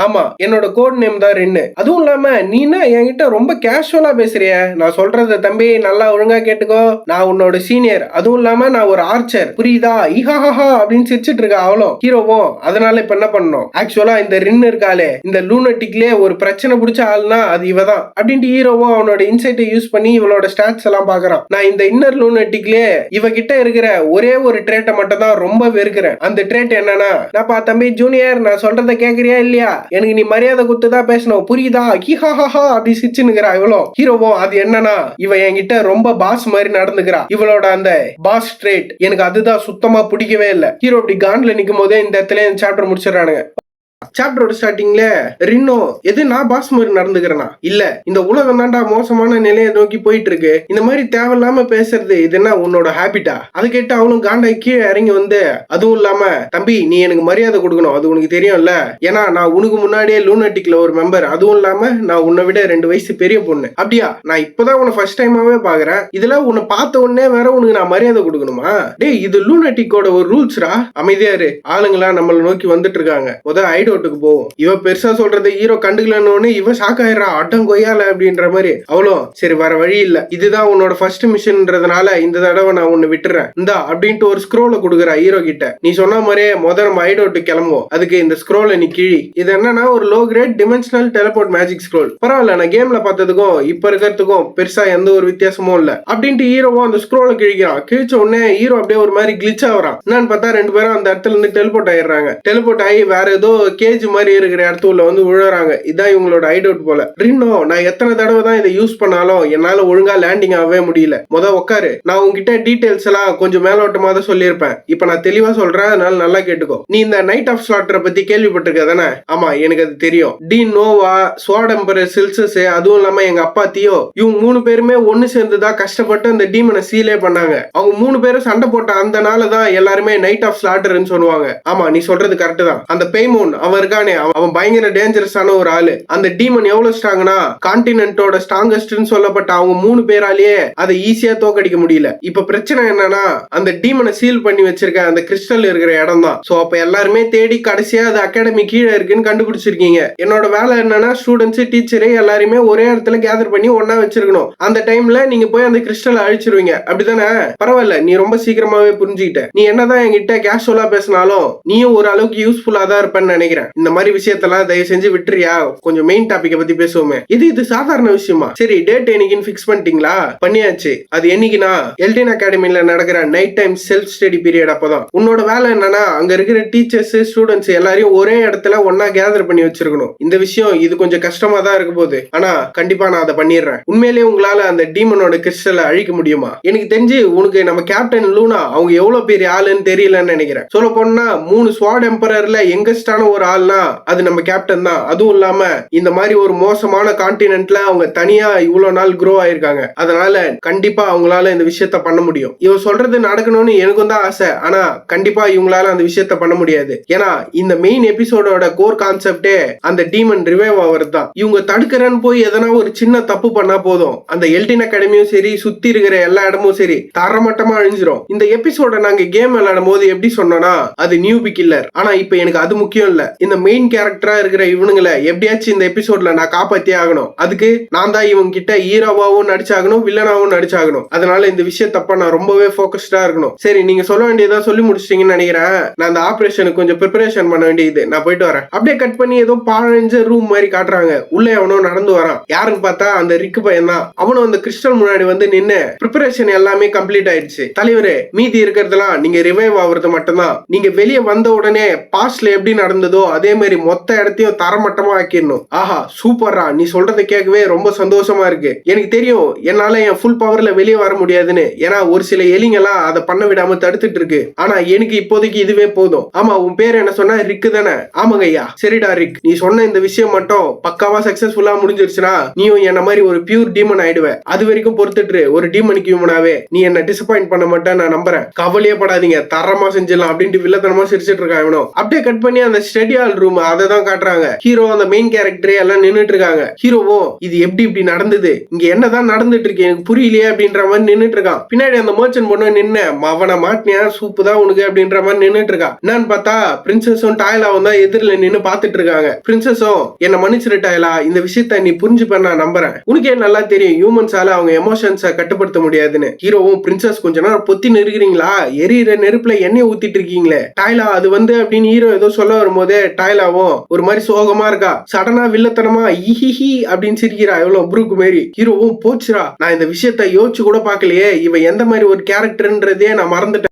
ஆமா, என்னோட கோட் நேம் தான் ரின்னு. அதுவும் இல்லாம நீனா என்கிட்ட ரொம்ப கேஷுவலா பேசுறிய. நான் சொல்றத தம்பி நல்லா ஒழுங்கா கேட்டுக்கோ. நான் உன்னோட சீனியர், அதுவும் இல்லாம நான் ஒரு ஆர்ச்சர், புரியுதா? இஹாஹா அப்படின்னு சிரிச்சிட்டு இருக்கா அவளும். ஹீரோவும் அதனால இப்ப என்ன பண்ணணும், ஆக்சுவலா இந்த ரின்னு இருக்காளே இந்த லூனட்டிக்லயே ஒரு பிரச்சனை பிடிச்ச ஆள்னா அது இவதான் அப்படின்ட்டு ஹீரோவும் அவனோட இன்சைட்டை யூஸ் பண்ணி இவளோட ஸ்டாட்ஸ் எல்லாம் பாக்குறான். நான் இந்த இன்னர் லூனட்டிக்லயே இவகிட்ட இருக்கிற ஒரே ஒரு ட்ரேட்டை மட்டும் தான் ரொம்ப வெறுக்கிறேன். அந்த ட்ரேட் என்னன்னா, நான்ப்பா தம்பி ஜூனியர், நான் சொல்றத கேக்குறியா இல்லையா? எனக்கு நீ மரியாதை குத்துதான் பேசணும், புரியுதா? ஹிஹாஹா அப்படி சிரிச்சுன்னுக்கிறா இவளோ. ஹீரோவும் அது என்னன்னா, இவ என்கிட்ட ரொம்ப பாஸ் மாதிரி நடந்துக்கிறா. இவளோட அந்த பாஸ் ட்ரேட் எனக்கு அதுதான் சுத்தமா பிடிக்கவே இல்லை. ஹீரோ அப்படி கான்ல நிக்கும் போதே இந்த இடத்துல சாப்டர் முடிச்சிடறானுங்க. சாப்டரோட ஸ்டார்டிங்ல ரின்னோ எது நான் பாஸ் மாதிரி நடந்துக்கிறேனா? இல்ல, இந்த உலகம் தாண்டா மோசமான நிலையை நோக்கி போயிட்டு இருக்கு, இந்த மாதிரி தேவையில்லாம பேசுறது இது என்ன உன்னோட ஹேபிட்டா? அது கேட்டு அவனும் காண்டா கீழே இறங்கி வந்து, அதுவும் இல்லாம தம்பி நீ எனக்கு மரியாதை கொடுக்கணும், அது உனக்கு தெரியும்ல, ஏன்னா நான் உனக்கு முன்னாடியே லூனட்டிக்ல ஒரு மெம்பர், அதுவும் இல்லாம நான் உன்னை விட 2 வயசு பெரிய பொண்ணு. அப்படியா? நான் இப்பதான் உன்னை ஃபர்ஸ்ட் டைமாவே பாக்குறேன். இதுல உன்னை பார்த்த உடனே வேற உனக்கு நான் மரியாதை கொடுக்கணுமா? டேய், இது லூனட்டிக்கோட ஒரு ரூல்ஸ்ரா. அமைதியாரு, ஆளுங்களா நம்மள நோக்கி வந்துட்டு இருக்காங்க, ஐடோட்டுக்கு போவோம். இவ பெருசா சொல்றதை ஹீரோ கண்டுக்கலன்னு இவ ஷாக் ஆயிரா, அட்டம் கொய்யால அப்படின்ற மாதிரி. அவளும் சரி வர வழி இல்ல, இதுதான் உன்னோட ஃபர்ஸ்ட் மிஷன்ன்றதுனால இந்த தடவை நான் உன்னை விட்டுறேன் இந்தா அப்படின்ட்டு ஒரு ஸ்க்ரோல கொடுக்குறா ஹீரோ கிட்ட. நீ சொன்ன மாதிரியே முதல் நம்ம ஐடோட்டுக்கு கிளம்புவோம், அதுக்கு இந்த ஸ்க்ரோல நீ கிழி. இது என்னன்னா ஒரு low great dimensional teleport magic scroll. பரவாயில்ல, நான் கேம்ல பார்த்ததுக்கும் இப்ப இருக்கிறதுக்கும் பெருசா எந்த ஒரு வித்தியாசமும் இல்ல அப்படின்ட்டு ஹீரோவும் அந்த ஸ்க்ரோல கிழிக்கிறான். கிழிச்ச உடனே ஹீரோ அப்படியே ஒரு மாதிரி கிளிச் ஆகுறான். என்னன்னு பார்த்தா 2 பேரும் அந்த இடத்துல இருந்து டெலிபோர்ட் ஆயிடுறாங்க. டெலிபோர்ட் ஆகி வேற ஏதோ கேஜ் மாதிரி இருக்கிற இடத்துல வந்து விழுறாங்க. இதான் இவங்களோட ஐடவுட் போல. ரின்னோ, நான் எத்தனை தடவை தான் இதை யூஸ் பண்ணாலும் என்னால ஒழுங்கா லேண்டிங் ஆகவே முடியல. உட்காரு, நான் உங்ககிட்ட டீடைல்ஸ் எல்லாம் கொஞ்சம் மேலோட்டமா தான் சொல்லியிருப்பேன், இப்ப நான் தெளிவா சொல்றேன், அதனால நல்லா கேட்டுக்கோ. நீ இந்த நைட் ஆஃப் ஸ்லாட்டரை பத்தி கேள்விப்பட்டிருக்க தானே? ஆமா, எனக்கு அது தெரியும். டி நோவா, ஸ்வாட் எம்பரர் சில்சஸ், அதுவும் இல்லாம எங்க அப்பா தியோ, இவங்க 3 பேருமே ஒன்னு சேர்ந்துதான் கஷ்டப்பட்டு அந்த டீமனை சீலே பண்ணாங்க. அவங்க 3 பேரும் சண்டை போட்ட அந்த நாளதான் எல்லாருமே நைட் ஆஃப் ஸ்லாட்டர்னு சொல்லுவாங்க. ஆமா, நீ சொல்றது கரெக்ட் தான். அந்த பெய்மோன் அவன் இருக்கானே, அவன் பயங்கர டேஞ்சரஸான ஒரு ஆளு. அந்த டீமன் எவ்வளவு ஸ்ட்ராங்னா கான்டினென்ட்டோட ஸ்ட்ராங்கஸ்ட்னு சொல்லப்பட்ட அவங்க 3 பேராலேயே அதை ஈஸியா தோக்கடிக்க முடியல. இப்ப பிரச்சனை என்னன்னா, அந்த டீமனை சீல் பண்ணி வச்சிருக்க அந்த கிறிஸ்டல் இருக்கிற இடம் தான். சோ அப்ப எல்லாருமே தேடி கடைசியா அது அகாடமி கீழே இருக்குன்னு கண்டுபிடிச்சிருக்கீங்க. என்னோட வேலை என்னன்னா ஸ்டூடெண்ட்ஸ் டீச்சரே எல்லாருமே ஒரே இடத்துல கேதர் பண்ணி ஒன்னா வச்சிருக்கணும். அந்த டைம்ல நீங்க போய் அந்த கிறிஸ்டல் அழிச்சிருவீங்க, அப்படிதானே? பரவாயில்ல, நீ ரொம்ப சீக்கிரமாவே புரிஞ்சுக்கிட்ட. நீ என்னதான் என்கிட்ட கேஷுவலா பேசினாலும் நீயும் ஒரு அளவுக்கு யூஸ்ஃபுல்லா தான் இருப்பேன்னு நினைக்கிறேன். இந்த மாதிரி விஷயத்தெல்லாம் தயவு செஞ்சு விட்டுறியா? கொஞ்சம் மெயின் டாபிக்க பத்தி பேசுவோமே. இது சாதாரண விஷயமா? சரி, டேட் என்னைக்குன்னு ஃபிக்ஸ் பண்ணிட்டீங்களா? பண்ணியாச்சு. அது என்னைக்குனா எல்டன் அகாடமில நடக்கிற night time self study period. அப்பதான் உன்னோட வேலை என்னன்னா அங்க இருக்கிற டீச்சர்ஸ் ஸ்டூடெண்ட்ஸ் எல்லாரையும் ஒரே இடத்துல ஒன்னா கேதர் பண்ணி வச்சிருக்கணும். இந்த விஷயம் இது கொஞ்சம் கஷ்டமா தான் இருக்க போகுது, ஆனா கண்டிப்பா நான் அதை பண்ணிடுறேன். உண்மையிலேயே உங்களால அந்த டீமனோட கிறிஸ்டலை அழிக்க முடியுமா? எனக்கு தெரிஞ்சு உனக்கு நம்ம கேப்டன் லூனா அவங்க எவ்வளவு பெரிய ஆளுன்னு தெரியலன்னு நினைக்கிறேன். சொல்ல போனா 3 ஸ்வாட் எம்பரர்ல யங்கஸ்டான ஒரு ஆள்னா அது நம்ம கேப்டன் தான். அதுவும் இல்லாம இந்த மாதிரி ஒரு மோசமான கான்டினென்ட்ல அவங்க தனியா இவ்வளவு நாள் க்ரோ ஆயிருக்காங்க. அதனால கண்டிப்பா அவங்களால இந்த விஷயத்த பண்ண முடியும். இவ சொல்றது நடக்கணும்னு எனக்கும் தான் ஆசை, ஆனா கண்டிப்பா இவங்களால அந்த விஷயத்த பண்ண முடியாது. ஏன்னா இந்த மெயின் எபிசோடோட கோர் கான்செப்டே அந்த டீமன் ரிவைவ் ஆகிறது தான். இவங்க தடுக்கிறன்னு போய் எதனா ஒரு சின்ன தப்பு பண்ணா போதும், அந்த எல்டன் அகாடமியும் சரி சுத்தி இருக்கிற எல்லா இடமும் சரி தரமட்டமா அழிஞ்சிரும். இந்த எபிசோட நாங்க கேம் விளையாடும் போது எப்படி சொன்னோம்னா அது நியூபி கில்லர். ஆனா இப்ப எனக்கு அது முக்கியம் இல்ல. இந்த மெயின் கேரக்டரா இருக்கிற இவனுங்களை எப்படியாச்சும் இந்த எபிசோட்ல நான் காப்பாத்தியே ஆகணும். அதுக்கு நான் தான் இவங்க கிட்ட ஹீரோவாவும் நடிச்சாகணும், வில்லனாவும் நடிச்சாகணும். அதனால இந்த விஷயத்தப்ப நான் ரொம்பவே போக்கஸ்டா இருக்கணும். சரி, நீங்க சொல்ல வேண்டியதா சொல்லி முடிச்சிட்டீங்கன்னு நினைக்கிறேன். நான் அந்த ஆபரேஷனுக்கு கொஞ்சம் ப்ரிப்பரேஷன் பண்ண வேண்டியது, நான் போயிட்டு வரேன். அப்படியே கட் பண்ணி ஏதோ பாழஞ்ச ரூம் மாதிரி காட்டுறாங்க. உள்ள எவனோ நடந்து வரான். யாருன்னு பார்த்தா அந்த ரிக்கு பையன் தான். அவனும் அந்த கிறிஸ்டல் முன்னாடி வந்து நின்னு ப்ரிப்பரேஷன் எல்லாமே கம்ப்ளீட் ஆயிடுச்சு தலைவரே, மீதி இருக்கிறதுலாம் நீங்க ரிவைவ் ஆகுறது மட்டும்தான். நீங்க வெளியே வந்த உடனே பாஸ்ட்ல எப்படி நடந்ததோ அதே மாதிரி மொத்த இடத்தையும் தரமட்டமா ஆக்கிடணும். ஆஹா சூப்பர்ரா, நீ சொல்றதை கேட்கவே ரொம்ப சந்தோஷமா இருக்கு. எனக்கு தெரியும் என்னால என் ஃபுல் பவர்ல வெளியே வர முடியாதுன்னு, ஏன்னா ஒரு சில எலிங்க எல்லாம் அதை பண்ண விடாம தடுத்துட்டு இருக்கு. ஆனா எனக்கு இப்போதைக்கு இதுவே போதும். ஆமா, உன் பேர் என்ன சொன்னா ரிக்கு தானே? ஆமாங்க ஐயா. சரிடா ரிக், நீ சொன்ன இந்த விஷயம் மட்டும் பக்காவா சக்சஸ்ஃபுல்லா முடிஞ்சிருச்சுன்னா நீயும் என்ன மாதிரி ஒரு பியூர் டீமன் ஆயிடுவ. அது வரைக்கும் பொறுத்துட்டு ஒரு டீமனுக்கு ஹியூமனாவே நீ என்ன டிசப்பாயிண்ட் பண்ண மாட்டேன் நான் நம்புறேன். கவலையே படாதீங்க, தரமா செஞ்சிடலாம் அப்படின்ட்டு வில்லத்தனமா சிரிச்சிட்டு இருக்கான் இவனும். அப்படியே கட் பண்ணி அந்த ஸ்டடி ஹால் ரூம் அதை தான் காட்டுறாங்க. ஹீரோ அந்த மெயின் கேரக்டரே எல்லாம் நின்னுட்டு இருக்காங்க. ஹீரோவும் இது எப்படி இப்படி நடந்தது, இங்க என்னதான் நடந்துட்டு இருக்கு எனக்கு புரியலையே அப்படின்ற மாதிரி நின்னுட்டு இருக்கான். பின்னாடி அந்த மர்ச்சன்ட் பொண்ணு நின்ன அவனை மாட்டினியா சூப்பு தான் உனக்கு அப்படின்ற மாதிரி நின்னுட்டு இருக்கான். என்னன்னு பார்த்தா பிரின்சஸும் டாய்லாவும் தான் எதிரில நின்னு பாத்துட்டு இருக்காங்க. பிரின்சஸும் என்ன மன்னிச்சிரு டாய்லா, இந்த விஷயத்த நீ புரிஞ்சுப்ப நான் நம்புறேன். உனக்கே நல்லா தெரியும் ஹியூமன்ஸால அவங்க எமோஷன்ஸை கட்டுப்படுத்த முடியாதுன்னு. ஹீரோவும் பிரின்சஸ் கொஞ்ச நேரம் பொத்தி நிறுகிறீங்களா, எரியிற நெருப்புல எண்ணெய் ஊத்திட்டு இருக்கீங்களே டாய்லா அது வந்து அப்படின்னு ஹீரோ ஏதோ சொல்ல வரும்போதே டாய்லாவும் ஒரு மாதிரி சோகமா இருக்கா. சடனா வில்லத்தனமா இஹிஹி அப்படின்னு சிரிக்கிறா எவ்வளவு புருக்கு மாரி. ஹீரோவும் போச்சுரா, நான் இந்த விஷயத்த யோசிச்சு கூட பாக்கலையே, இவ எந்த மாதிரி ஒரு கேரக்டர்ன்றதே நான் மறந்துட்டேன்.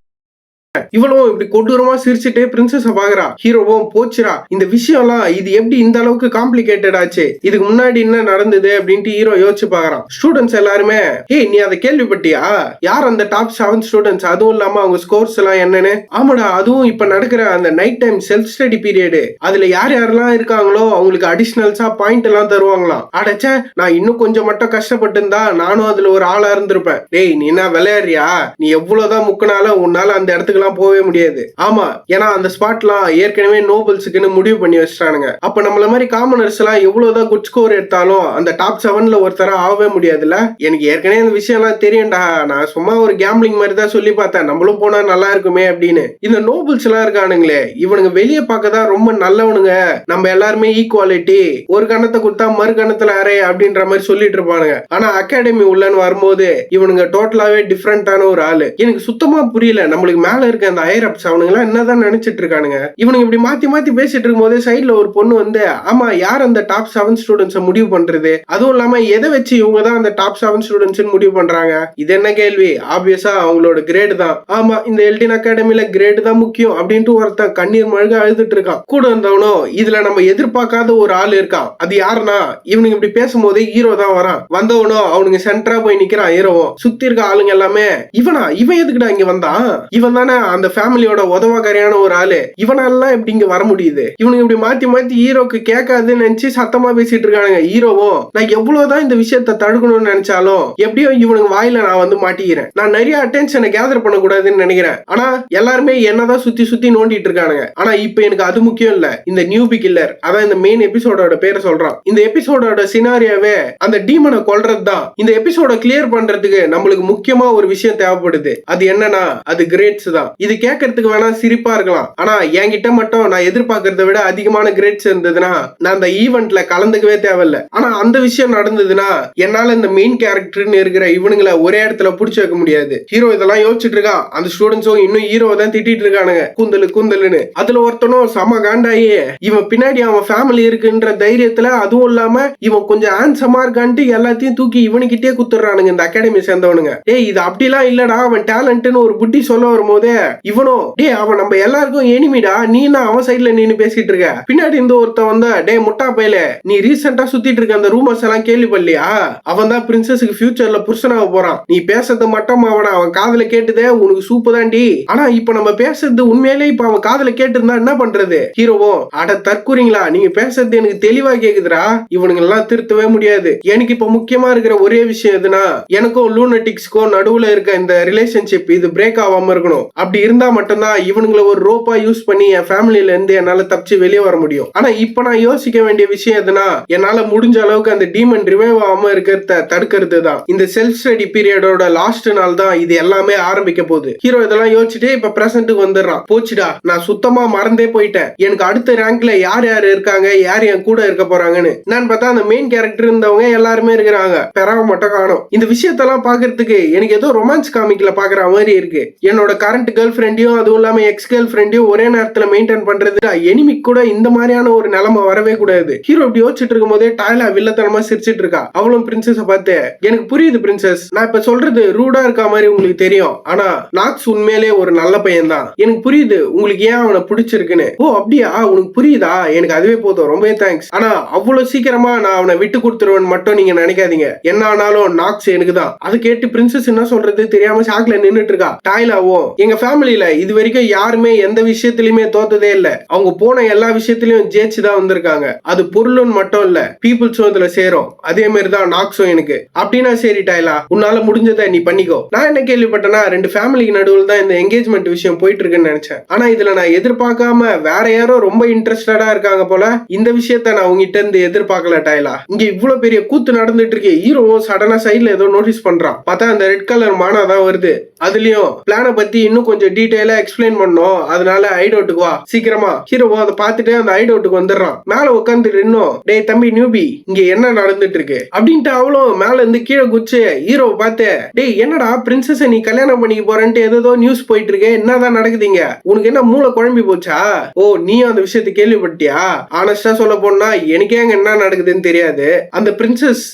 இவ்வளவும் இப்படி கொடூரமா சிரிச்சுட்டு பிரின்சஸ பாக்குறா. ஹீரோவும் போச்சுரா, இந்த விஷயம் எல்லாம் இது எப்படி இந்த அளவுக்கு காம்ப்ளிகேட்டட் ஆச்சு, இதுக்கு முன்னாடி என்ன நடந்தது அப்படின்ட்டு ஹீரோ யோசிச்சு பாக்குறான். ஸ்டூடெண்ட்ஸ் எல்லாருமே ஏய் நீ அதை கேள்விப்பட்டியா, யார் அந்த டாப் 7 ஸ்டூடெண்ட்ஸ், அதுவும் இல்லாம அவங்க ஸ்கோர்ஸ் எல்லாம் என்னன்னு. ஆமாடா, அதுவும் இப்ப நடக்கிற அந்த night time self study period, அதுல யார் யாரெல்லாம் இருக்காங்களோ அவங்களுக்கு அடிஷனல்ஸா பாயிண்ட் எல்லாம் தருவாங்களாம். அடச்சே, நான் இன்னும் கொஞ்சம் மட்டும் கஷ்டப்பட்டு இருந்தா நானும் அதுல ஒரு ஆளா இருந்திருப்பேன். டேய் நீ என்ன விளையாடுறியா, நீ எவ்வளவுதான் முக்கினாலும் உன்னால அந்த இடத்துக்கு போகவே முடியாது. ஆமா, ஏன்னா அந்த ஸ்பாட்லாம் ஏற்கனவே நோபல்ஸுக்குன்னு முடிவு பண்ணி வச்சிட்டானுங்க. அப்ப நம்மள மாதிரி காமனர்ஸ் எல்லாம் எவ்வளவுதான் குட் ஸ்கோர் எடுத்தாலும் அந்த டாப் 7ல ஒருத்தரா ஆகவே முடியாதுல்ல. எனக்கு ஏற்கனவே இந்த விஷயம் எல்லாம் தெரியும்டா, நான் சும்மா ஒரு கேம்பிளிங் மாதிரி தான் சொல்லி பார்த்தேன், நம்மளும் போனா நல்லா இருக்குமே அப்படின்னு. இந்த நோபல்ஸ் எல்லாம் இருக்கானுங்களே, இவனுங்க வெளியே பார்க்கதான் ரொம்ப நல்லவனுங்க, நம்ம எல்லாருமே ஈக்குவாலிட்டி, ஒரு கணத்தை கொடுத்தா மறு கணத்துல அரே அப்படின்ற மாதிரி சொல்லிட்டு இருப்பானுங்க. ஆனா அகாடமி உள்ளன்னு வரும்போது இவனுங்க டோட்டலாவே டிஃபரெண்டான ஒரு ஆளு. எனக்கு சுத்தமா புரியல, நம்மளுக்கு மேல இருக்க அந்த ஐரப்ஸ் அவனுங்களாம் என்னதான் நினைச்சிட்டு இருக்கானுங்க. இவனுங்க இப்படி மாத்தி மாத்தி பேசிட்டு இருக்கும் போது சைட்ல ஒரு பொண்ணு வந்து ஆமா யார் அந்த டாப் 7 ஸ்டூடெண்ட்ஸ் முடிவு பண்றது, அதுவும் இல்லாம எதை வச்சு இவங்க தான் அந்த டாப் 7 ஸ்டூடெண்ட்ஸ் முடிவு பண்றாங்க, இது என்ன கேள்வி, ஆப்வியஸா அவங்களோட கிரேடு தான். ஆமா இந்த எல்டின் அகாடமில கிரேடு தான் முக்கியம் அப்படின்ட்டு ஒருத்தன் கண்ணீர் மழை அழுதுட்டு இருக்கான். கூட இருந்தவனும் இதுல நம்ம எதிர்பார்க்காத ஒரு ஆள் இருக்கான், அது யாருன்னா இவனுங்க இப்படி பேசும்போது ஹீரோ தான் வரான். வந்தவனும் அவனுங்க சென்டரா போய் நிக்கிறான். ஹீரோவும் சுத்தி இருக்க ஆளுங்க எல்லாமே இவன் எதுக்குடா இங்க வந்தான், இவன் தானே அந்த ஃபேமிலியோட உதவாக்காரியான ஒரு ஆளு, இவனெல்லாம் எப்படி இங்க வர முடியுது. இவனுக்கு இப்படி மாத்தி மாத்தி ஹீரோக்கு கேட்காதுன்னு நினைச்சு சத்தமா பேசிட்டு இருக்கானுங்க. ஹீரோவும் நான் எவ்வளவுதான் இந்த விஷயத்த தடுக்கணும்னு நினைச்சாலும் எப்படியோ இவனுக்கு வாயில நான் வந்து மாட்டிக்கிறேன், நான் நிறைய அட்டென்ஷனை கேதர் பண்ணக்கூடாதுன்னு நினைக்கிறேன். ஆனா எல்லாருமே என்னதான் சுத்தி சுத்தி நோண்டிட்டு இருக்கானுங்க. ஆனா இப்ப எனக்கு அது முக்கியம் இல்ல, இந்த நியூபி கில்லர், அதான் இந்த மெயின் எபிசோடோட பேரை சொல்றான். இந்த எபிசோடோட சினாரியாவே அந்த டீமனை கொல்றது தான். இந்த எபிசோட கிளியர் பண்றதுக்கு நம்மளுக்கு முக்கியமா ஒரு விஷயம் தேவைப்படுது. அது என்னன்னா அது கிரேட்ஸ் தான். இது கேட்கறதுக்கு வேணா சிரிப்பா இருக்கலாம், ஆனா என்கிட்ட மட்டும் நான் எதிர்பார்க்கறத விட அதிகமான கிரேட்ஸ் இருந்ததுன்னா நான் அந்த ஈவெண்ட்ல கலந்துக்கவே தேவையில்ல. ஆனா அந்த விஷயம் நடந்ததுன்னா என்னால இந்த மெயின் கேரக்டர்னு இருக்கிற இவனுங்களை ஒரே இடத்துல புடிச்சு வைக்க முடியாது. ஹீரோ இதெல்லாம் யோசிச்சுட்டு இருக்கான். அந்த ஸ்டூடெண்ட்ஸும் இன்னும் ஹீரோவை தான் திட்டிட்டு இருக்கானுங்க, கூந்தலு கூந்தலுன்னு. அதுல ஒருத்தனும் செம காண்டாயி இவன் பின்னாடி அவன் ஃபேமிலி இருக்குன்ற தைரியத்துல, அதுவும் இல்லாம இவன் கொஞ்சம் ஹேண்ட்ஸமா இருக்கான்ட்டு எல்லாத்தையும் தூக்கி இவனுக்கிட்டே குத்துறானுங்க இந்த அகாடமி சேர்ந்தவனுங்க. டேய் இது அப்படிலாம் இல்லடா, அவன் டேலண்ட்னு ஒரு புட்டி சொல்ல வரும்போது இவனும் டே அவன் நம்ம எல்லாருக்கும் எனிமிடா, நீ அவன் சைட்ல நின்னு பேசிட்டு இருக்க. பின்னாடி இந்த ஒருத்தன் வந்தா டே முட்டா பையல, நீ ரீசெண்டா சுத்திட்டு இருக்க அந்த ரூமர்ஸ் எல்லாம் கேள்விப்படலையா, அவன் தான் பிரின்சஸுக்கு ஃபியூச்சர்ல புருஷனாக போறான், நீ பேசுறது மட்டும் அவன் காதுல கேட்டுதே உனக்கு சூப்பு தாண்டி, ஆனா இப்ப நம்ம பேசுறது உண்மையிலே இப்ப அவன் காதுல கேட்டிருந்தா என்ன பண்றது. ஹீரோவும் அட தற்கூறீங்களா, நீங்க பேசுறது எனக்கு தெளிவா கேக்குதுடா, இவனுங்க எல்லாம் திருத்தவே முடியாது. எனக்கு இப்ப முக்கியமா இருக்கிற ஒரே விஷயம் எதுனா எனக்கும் லூனட்டிக்ஸ்க்கும் நடுவுல இருக்க இந்த ரிலேஷன்ஷிப் இது பிரேக் ஆகாம இருக்கணும். அப்படி இருந்தா மட்டும்தான் இவனுங்களை ஒரு ரோப்பா யூஸ் பண்ணி என் ஃபேமிலில இருந்து என்னால தப்பிச்சு வெளியே வர முடியும். ஆனா இப்ப நான் யோசிக்க வேண்டிய விஷயம் எதுனா என்னால முடிஞ்ச அளவுக்கு அந்த டீமன் ரிவைவ் ஆகாம இருக்கிறத தடுக்கிறது தான். இந்த செல்ஃப் ஸ்டடி பீரியடோட லாஸ்ட் நாள் தான் இது எல்லாமே ஆரம்பிக்க போகுது. ஹீரோ இதெல்லாம் யோசிச்சுட்டு இப்ப பிரசன்ட்டுக்கு வந்துடுறான். போச்சுடா நான் சுத்தமா மறந்தே போயிட்டேன், எனக்கு அடுத்த ரேங்க்ல யார் யார் இருக்காங்க, யார் என் கூட இருக்க போறாங்கன்னு. நான் பார்த்தா அந்த மெயின் கேரக்டர் இருந்தவங்க எல்லாருமே இருக்கிறாங்க, பெறாம மட்டும் காணும். இந்த விஷயத்தெல்லாம் பாக்குறதுக்கு எனக்கு ஏதோ ரொமான்ஸ் காமிக்ல பாக்குற மாதிரி இருக்கு. என்னோட கரண்ட் கேர்ள் ஃப்ரெண்டையும் அதுவும் இல்லாம எக்ஸ் கேர்ள் ஃப்ரெண்டையும் ஒரே நேரத்துல மெயின்டைன் பண்றது எனிமி கூட இந்த மாதிரியான ஒரு நிலைமை வரவே கூடாது. ஹீரோ இப்படி யோசிச்சுட்டு இருக்கும் போதே டாய்லா வில்லத்தனமா சிரிச்சிட்டு இருக்கா. அவளும் பிரின்சஸ் பார்த்து, எனக்கு புரியுது பிரின்சஸ், நான் இப்ப சொல்றது ரூடா இருக்க மாதிரி உங்களுக்கு தெரியும், ஆனா நாக்ஸ் உண்மையிலே ஒரு நல்ல பையன் தான். எனக்கு புரியுது உங்களுக்கு ஏன் அவனை பிடிச்சிருக்குன்னு. ஓ அப்படியா, உனக்கு புரியுதா, எனக்கு அதுவே போதும், ரொம்பவே தேங்க்ஸ். ஆனா அவ்வளவு சீக்கிரமா நான் அவனை விட்டு கொடுத்துருவேன் மட்டும் நீங்க நினைக்காதீங்க. என்ன ஆனாலும் நாக்ஸ் எனக்கு தான். அது கேட்டு பிரின்சஸ் என்ன சொல்றது தெரியாம ஷாக்ல நின்னுட்டு இருக்கா. டாய்லாவும், எங்க ஃபேமிலியில இது வரைக்கும் யாருமே எந்த விஷயத்திலயுமே தோத்ததே இல்ல, அவங்க போன எல்லா விஷயத்திலயும் ஜெயிச்சுதான் வந்திருக்காங்க. அது பொருளுன்னு மட்டும் இல்ல, பீப்புள்ஸும் இதுல சேரும். அதே மாதிரிதான் நாக்ஸும் எனக்கு. அப்படின்னா சரி டாய்லா, உன்னால முடிஞ்சதை நீ பண்ணிக்கோ. நான் என்ன கேள்விப்பட்டேன்னா 2 ஃபேமிலிக்கு நடுவில் தான் இந்த என்கேஜ்மெண்ட் விஷயம் போயிட்டு இருக்குன்னு நினைச்சேன். ஆனா இதுல நான் எதிர்பார்க்காம வேற யாரோ ரொம்ப இன்ட்ரெஸ்டடா இருக்காங்க போல. இந்த விஷயத்த நான் உங்ககிட்ட இருந்து எதிர்பார்க்கல டாய்லா. இங்க இவ்வளவு பெரிய கூத்து நடந்துட்டு இருக்கு. ஹீரோ சடனா சைட்ல ஏதோ நோட்டீஸ் பண்றான். பார்த்தா அந்த ரெட் கலர் மானா தான் வருது. அதுலயும் பிளான பத்தி இன்னும் கொஞ்சம் டீடைலா எக்ஸ்பிளைன் பண்ணோம், அதனால ஐடவுட்டுக்கு வா சீக்கிரமா. ஹீரோவோ அதை பார்த்துட்டு அந்த ஐடவுட்டுக்கு வந்துடுறான். மேல உட்காந்து இன்னும், டேய் தம்பி நியூபி, இங்க என்ன நடந்துட்டு இருக்கு அப்படின்ட்டு அவளும் மேல இருந்து கீழே குச்சு ஹீரோவை பார்த்து, டேய் என்னடா பிரின்சஸ் நீ கல்யாணம் பண்ணிக்க போறேன்ட்டு ஏதோ நியூஸ் போயிட்டு இருக்கு, என்னதான் நடக்குதுங்க, உனக்கு என்ன மூளை குழம்பி போச்சா? ஓ நீயும் அந்த விஷயத்தை கேள்விப்பட்டியா? ஆனஸ்டா சொல்ல போனா எனக்கே அங்க என்ன நடக்குதுன்னு தெரியாது. அந்த பிரின்சஸ்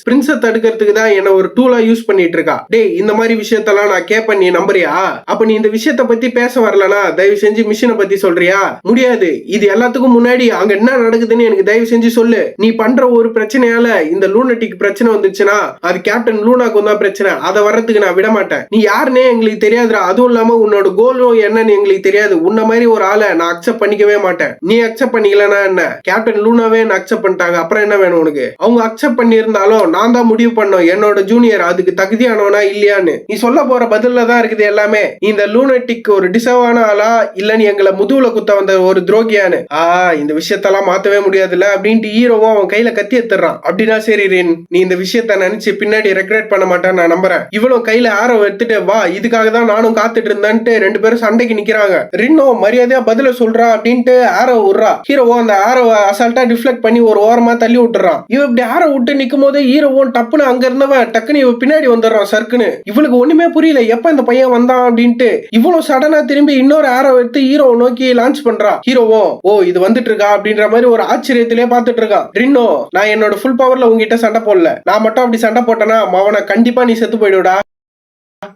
தடுக்கிறதுக்கு தான் என்ன ஒரு டூலா யூஸ் பண்ணிட்டு இருக்கா. டேய் இந்த மாதிரி விஷயத்தெல்லாம் நான் கேட்பேன், நீ நம்புறியா? அப்ப நீ இந்த விஷயத்த பத்தி பேச வரலனா தயவு செஞ்சு மிஷனை பத்தி சொல்றியா? முடியாது. இது எல்லாத்துக்கும் முன்னாடி அங்க என்ன நடக்குதுன்னு எனக்கு தயவு செஞ்சு சொல்லு. நீ பண்ற ஒரு பிரச்சனையால இந்த லூனட்டிக் பிரச்சனை வந்துச்சுன்னா அது கேப்டன் லூனாக்கும் தான் பிரச்சனை. அதை வர்றதுக்கு நான் விட மாட்டேன். நீ யாருன்னே எங்களுக்கு தெரியாதுடா. அதுவும் இல்லாம உன்னோட கோலும் என்னன்னு எங்களுக்கு தெரியாது. உன்ன மாதிரி ஒரு ஆளை நான் அக்செப்ட் பண்ணிக்கவே மாட்டேன். நீ அக்செப்ட் பண்ணிக்கலனா என்ன, கேப்டன் லூனாவே அக்செப்ட் பண்ணிட்டாங்க, அப்புறம் என்ன வேணும் உனக்கு? அவங்க அக்செப்ட் பண்ணி இருந்தாலும் நான் தான் முடிவு பண்ணோம் என்னோட ஜூனியர் அதுக்கு தகுதியானவனா இல்லையான்னு. நீ சொல்ல போற பதில தான் இருக்குது எல்லாமே. இந்த லூனட்டிக் ஒரு டிசர்வான ஆளா இல்ல நீ எங்களை முதுகுல குத்த வந்த ஒரு துரோகியானு. இந்த விஷயத்தெல்லாம் மாத்தவே முடியாதுல்ல அப்படின்ட்டு ஹீரோவும் அவன் கையில கத்தி எடுத்துறான். அப்படின்னா சரி ரின், நீ இந்த விஷயத்த நினைச்சு பின்னாடி ரெக்ரெட் பண்ண மாட்டேன்னு நான் நம்புறேன். இவ்வளவு கையில ஆரோ எடுத்துட்டு வா, இதுக்காக தான் நானும் காத்துட்டு இருந்தேன்ட்டு 2 பேரும் சண்டைக்கு நிக்கிறாங்க. ரின்னோ மரியாதையா பதில சொல்றா அப்படின்ட்டு ஆரோ விடுறா. ஹீரோவோ அந்த ஆரோவை அசால்ட்டா டிஃப்ளெக்ட் பண்ணி ஒரு ஓரமா தள்ளி விட்டுறான். இவ இப்படி ஆரோ விட்டு நிக்கும் போது ஹீரோவும் டப்புன்னு அங்க இருந்தவன் டக்குன்னு இவ பின்னாடி வந்துடுறான் சர்க்குன்னு. இவளுக்கு ஒண்ணுமே புரியல எப்ப இந்த பையன் வந்தான் அப்படின்ட்டு. இவ்வளவு சடனா திரும்பி இன்னொரு ஆரோ எடுத்து ஹீரோ நோக்கி லான்ச் பண்றா. ஹீரோவோ ஓ இது வந்துட்டு இருக்கா அப்படின்ற மாதிரி ஒரு ஆச்சரியத்திலே பாத்துட்டு இருக்கான். ரின்னோ, நான் என்னோட ஃபுல் பவர்ல உங்ககிட்ட சண்டை போடல, நான் மட்டும் அப்படி சண்டை போட்டேன்னா அவனை கண்டிப்பா நீ செத்து போயிடுடா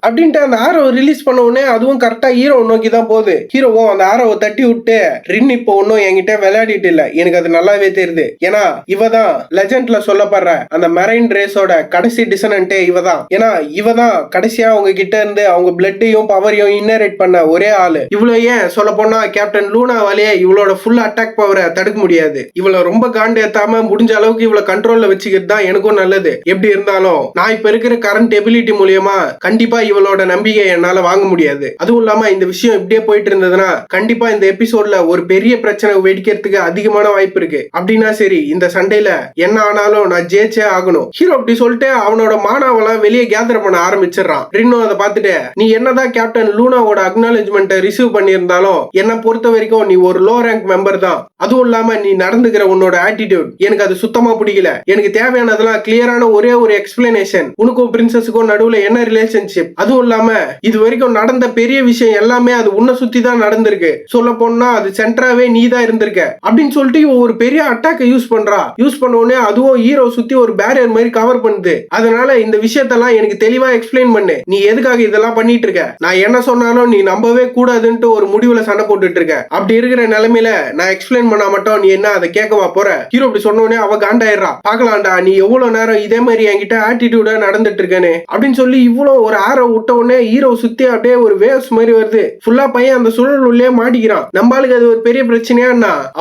அப்படின்ட்டு அந்த ஆரோ ரிலீஸ் பண்ண உடனே அதுவும் கரெக்டா ஹீரோ நோக்கி தான் போகுது. ஹீரோவும் அந்த ஆரோவை தட்டி விட்டு, ரின் இப்போ ஒன்னும் என்கிட்ட விளையாடிட்டு இல்ல, எனக்கு அது நல்லாவே தெரியுது. ஏன்னா இவதான் லெஜெண்ட்ல சொல்லப்படுற அந்த மெரைன் ரேஸோட கடைசி டிசனன்ட்டே இவதான். ஏன்னா இவதான் கடைசியா அவங்க கிட்ட இருந்து அவங்க பிளட்டையும் பவரையும் இன்னரேட் பண்ண ஒரே ஆளு. இவ்வளவு ஏன் சொல்ல போனா கேப்டன் லூனாவாலேயே இவளோட ஃபுல் அட்டாக் பவரை தடுக்க முடியாது. இவ்வளவு ரொம்ப காண்டு ஏத்தாம முடிஞ்ச அளவுக்கு இவ்வளவு கண்ட்ரோல்ல வச்சுக்கிறது தான் எனக்கும் நல்லது. எப்படி இருந்தாலும் நான் இப்ப இருக்கிற கரண்ட் எபிலிட்டி மூலியமா கண்டிப்பா இவளோட நம்பிக்கை என்னால வாங்க முடியாது. அதுவும் இல்லாம இந்த விஷயம் இப்படியே போயிட்டு இருந்ததுன்னா கண்டிப்பா இந்த எபிசோட்ல ஒரு பெரிய பிரச்சனை வெடிக்கிறதுக்கு அதிகமான வாய்ப்பு இருக்கு. அப்படின்னா சரி, இந்த சண்டையில என்ன ஆனாலும் நான் ஜெயிச்சே ஆகணும். ஹீரோ அப்படி சொல்லிட்டு அவனோட மானாவெல்லாம் வெளியே கேதர் பண்ண ஆரம்பிச்சிடறான். ரின்னோ அதை பார்த்துட்டு, நீ என்னதான் கேப்டன் லூனாவோட அக்னாலஜ்மெண்ட்டை ரிசீவ் பண்ணியிருந்தாலும் என்ன பொறுத்த வரைக்கும் நீ ஒரு லோ ரேங்க் மெம்பர் தான். அதுவும் இல்லாம நீ நடந்துக்கிற உன்னோட ஆட்டிடியூட் எனக்கு அது சுத்தமா பிடிக்கல. எனக்கு தேவையானதெல்லாம் கிளியரான ஒரே ஒரு எக்ஸ்பிளனேஷன். உனக்கும் பிரின்சஸுக்கும் நடுவுல என்ன ரிலேஷன்ஷிப், அதுவும் இல்லாம இது வரைக்கும் நடந்த பெரிய விஷயம் எல்லாமே அது உன்னை சுத்தி தான் நடந்திருக்கு. சொல்ல போனா அது சென்டராவே நீ தான் இருந்திருக்க அப்படின்னு சொல்லிட்டு ஒரு பெரிய அட்டாக்கை யூஸ் பண்றா. யூஸ் பண்ண உடனே அதுவும் ஹீரோ சுத்தி ஒரு பேரியர் மாதிரி கவர் பண்ணுது. அதனால இந்த விஷயத்தெல்லாம் எனக்கு தெளிவா எக்ஸ்பிளைன் பண்ணு. நீ எதுக்காக இதெல்லாம் பண்ணிட்டு இருக்க? நான் என்ன சொன்னாலும் நீ நம்பவே கூடாதுன்ட்டு ஒரு முடிவுல சண்டை போட்டுட்டு இருக்க. அப்படி இருக்கிற நிலைமையில நான் எக்ஸ்பிளைன் பண்ணா மட்டும் நீ என்ன அதை கேட்கவா போற? ஹீரோ அப்படி சொன்ன உடனே அவ காண்டாயிரா. பாக்கலாம்டா நீ எவ்வளவு நேரம் இதே மாதிரி என்கிட்ட ஆட்டிடியூடா நடந்துட்டு இருக்கேன்னு அப்படின்னு சொல்லி இவ்வளவு ஒரு ஆரோ விட்ட உடனே ஹீரோ சுத்தி அப்படியே ஒரு வேவ்ஸ் மாதிரி வருது. ஃபுல்லா பையன் அந்த சுழல் உள்ளே மாட்டிக்கிறான். நம்மளுக்கு அது ஒரு பெரிய பிரச்சனையா?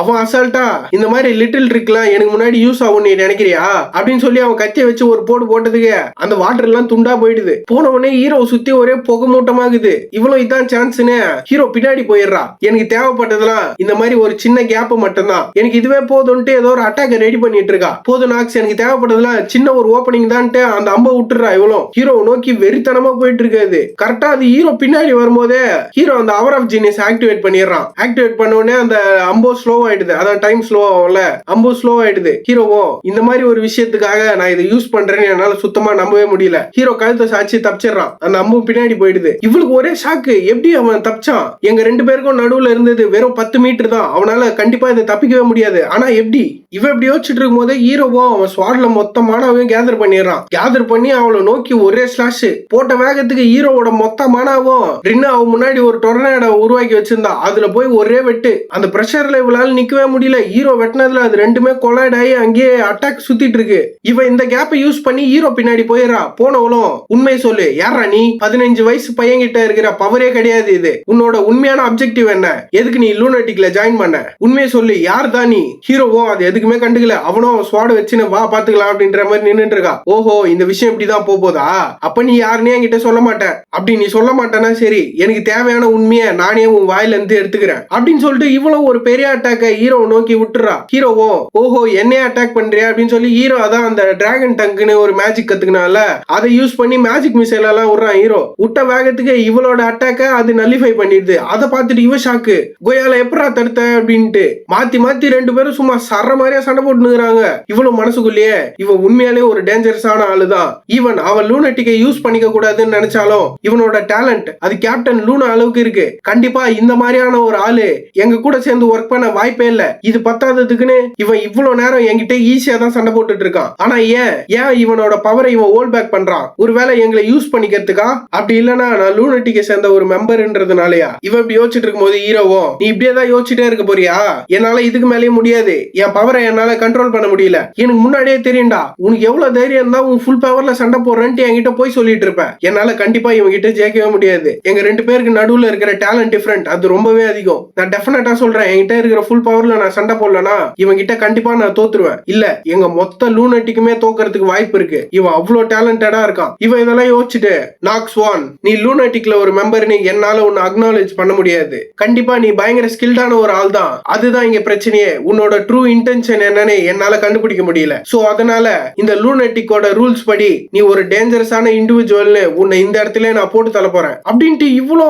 அவன் அசால்ட்டா இந்த மாதிரி லிட்டில் ட்ரிக்லாம் எனக்கு முன்னாடி யூஸ் ஆகும் நீ நினைக்கிறியா அப்படின்னு சொல்லி அவன் கத்திய வச்சு ஒரு போடு போட்டதுக்கு அந்த வாட்டர் எல்லாம் துண்டா போயிடுது. போன உடனே ஹீரோ சுத்தி ஒரே புகை மூட்டமாகுது. இவ்வளவு இதான் சான்ஸ்னு ஹீரோ பின்னாடி போயிடுறா. எனக்கு தேவைப்பட்டதெல்லாம் இந்த மாதிரி ஒரு சின்ன கேப் மட்டும்தான், எனக்கு இதுவே போதும்ட்டு ஏதோ ஒரு அட்டாக் ரெடி பண்ணிட்டு இருக்கா. போதும் நாக்ஸ், எனக்கு தேவைப்பட்டதெல்லாம் சின்ன ஒரு ஓப்பனிங் தான்ட்டு அந்த அம்பை விட்டுறா. இவ்வளோ ஹீரோ நோக்கி வெறித்தனமா போயிட்டு இருக்காது. கரெக்டா அது ஹீரோ பின்னாடி வரும்போதே ஹீரோ அந்த அவர் ஆஃப் ஜீனியஸ் ஆக்டிவேட் பண்ணிடுறான். ஆக்டிவேட் பண்ண உடனே அந்த அம்போ ஸ்லோ ஆயிடுது. அதான் டைம் ஸ்லோ ஆகும்ல, அம்போ ஸ்லோ ஆயிடுது. ஹீரோவோ இந்த மாதிரி ஒரு விஷயத்துக்காக நான் இதை யூஸ் பண்றேன்னு என்னால சுத்தமா நம்பவே முடியல. ஹீரோ கழுத்தை சாட்சி தப்பிச்சிடறான். அந்த அம்பு பின்னாடி போயிடுது. இவளுக்கு ஒரே ஷாக்கு, எப்படி அவன் தப்பிச்சான்? எங்க 2 பேருக்கும் நடுவுல இருந்தது வெறும் 10 மீட்டர் தான். அவனால கண்டிப்பா இதை தப்பிக்கவே முடியாது. ஆனா எப்படி? இவ எப்படி யோசிச்சுட்டு இருக்கும் போதே ஹீரோவோ அவன் ஸ்வாட்ல மொத்தமானவையும் கேதர் பண்ணிடுறான். கேதர் பண்ணி அவளை நோக்கி ஒரே ஸ்லாஷ் போட்ட வேகத்துக்கு ஹீரோவோட மொத்தமானவும் ரின்னு அவன் முன்னாடி ஒரு டொர்னேடோ உருவாக்கி வச்சிருந்தா. அதுல போய் ஒரே வெட்டு. அந்த பிரஷர்ல இவளால நிக்கவே முடியல. ஹீரோ வெட்டினதுல அது ரெண்டுமே கொலைட் ஆகி அங்கேயே அட்டாக் சுத்திட்டு இருக்கு. இவ இந்த கேப்பை யூஸ் பண்ணி ஹீரோ பின்னாடி போயிடுறா. போனவளும் உண்மை சொல்லு, யாரா நீ? 15 வயசு பையன் கிட்ட இருக்கிற பவரே கிடையாது இது. உன்னோட உண்மையான அப்ஜெக்டிவ் என்ன? எதுக்கு நீ லூனாட்டிக்ல ஜாயின் பண்ண? உண்மையை சொல்லு, யார் தான் நீ? ஹீரோவோ அது எதுக்குமே கண்டுக்கல. அவனும் ஸ்வாட் வச்சுன்னு வா பாத்துக்கலாம் அப்படின்ற மாதிரி நின்னுட்டு இருக்கா. ஓஹோ, இந்த விஷயம் இப்படிதான் போதா? அப்ப நீ யாருன்னே என்கிட்ட சொல்ல மாட்டேன். அப்படி நீ சொல்ல மாட்டேன்னா சரி, எனக்கு தேவையான உண்மையை நானே உன் வாயில இருந்து எடுத்துக்கிறேன் அப்படின்னு சொல்லிட்டு இவ்வளவு ஒரு பெரிய அட்டாக்க ஹீரோ நோக்கி விட்டுறா. ஹீரோவோ ஓஹோ என்னைய அட்டாக் பண்றியா அப்படின்னு சொல்லி ஹீரோ அதான் அந்த டிராகன் டங்க்னு ஒரு மேஜிக் கத்துக்கினால அதை யூஸ் பண்ணி மேஜிக் மிசைல் எல்லாம் விடுறான். ஹீரோ விட்ட வேகத்துக்கு இவளோட அட்டாக்க அது நல்லிஃபை பண்ணிடுது. அதை பார்த்துட்டு இவ ஷாக்கு, கோயால எப்படா தடுத்த அப்படின்ட்டு மாத்தி மாத்தி 2 பேரும் சும்மா சர்ற மாதிரியா சண்டை போட்டுனுக்குறாங்க. இவ்வளவு மனசுக்குள்ளேயே இவன் உண்மையாலே ஒரு டேஞ்சரஸான ஆளுதான். ஈவன் அவன் லூனாட்டிக்கை யூஸ் பண்ணிக்க கூடாதுன்னு நினைச்சாலும் இவனோட டேலண்ட் அது கேப்டன் லூனா அளவுக்கு இருக்கு. கண்டிப்பா இந்த மாதிரியான ஒரு ஆளு எங்க கூட சேர்ந்து ஒர்க் பண்ண வாய்ப்பே இல்ல. இது பத்தாததுக்குன்னு இவன் இவ்வளவு நேரம் என்கிட்ட ஈஸியா தான் சண்டை போட்டுட்டு இருக்கான். ஆனா ஏன் இவனோட பவரை இவன் ஹோல் பேக் பண்றான்? ஒருவேளை எங்களை யூஸ் பண்ணிக்கிறதுக்கா? அப்படி இல்லனா நான் லூனாட்டிக்கை சேர்ந்த ஒரு மெம்பர்ன்றதுனாலயா? இவன் இப்படி யோசிச்சுட்டு இருக்கும்போது ஹீரோவோ நீ இப்படியே தான் யோசிச்சுட்டே இருக்க போறியா? என்னால இதுக்கு மேலேயே முடியாது. என் பவரை என்னால கண்ட்ரோல் பண்ண முடியல. எனக்கு முன்னாடியே தெரியும்டா, உனக்கு எவ்வளவு தைரியம் தான் உன் ஃபுல் பவர்ல சண்டை போடுறேன்ட்டு என்கிட்ட போய் சொல்லிட்டு இருப்பேன். என்னால கண்டிப்பா இவங்க கிட்ட ஜெயிக்கவே முடியாது. எங்க 2 பேருக்கு நடுவுல இருக்கிற டேலண்ட் டிஃபரண்ட் அது ரொம்பவே அதிகம். நான் டெஃபினட்டா சொல்றேன், என்கிட்ட இருக்கிற ஃபுல் பவர்ல நான் சண்டை போடலனா இவங்க கிட்ட கண்டிப்பா நான் தோத்துருவேன். இல்ல எங்க மொத்த லூனாட்டிக்குமே தோக்கறதுக்கு வாய்ப்பு இருக்கு. இவன் அவ்வளவு டேலண்டடா இருக்கான். இவன் இதெல்லாம் யோசிச்சுட்டு நாக்ஸ் ஒன், நீ லூனாட்டிக்ல ஒரு மெம்பர்னு என்னால உன்னை அக்னாலேஜ் பண்ண முடியாது. கண்டிப்பா நீ பயங்கர ஸ்கில்டான ஒரு ஆள் தான். அதுதான் இங்க பிரச்சனையே. உன்னோட ட்ரூ இன்டென்ஷன் என்னன்னு என்னால கண்டுபிடிக்க முடியல. சோ அதனால இந்த லூனாட்டிக்கோட ரூல்ஸ் படி நீ ஒரு டேஞ்சரஸான இண்டிவிஜுவல்னு உன்னை இந்த இடத்துல நான் போட்டு தள்ள போறேன் அப்படின்ட்டு இவ்வளோ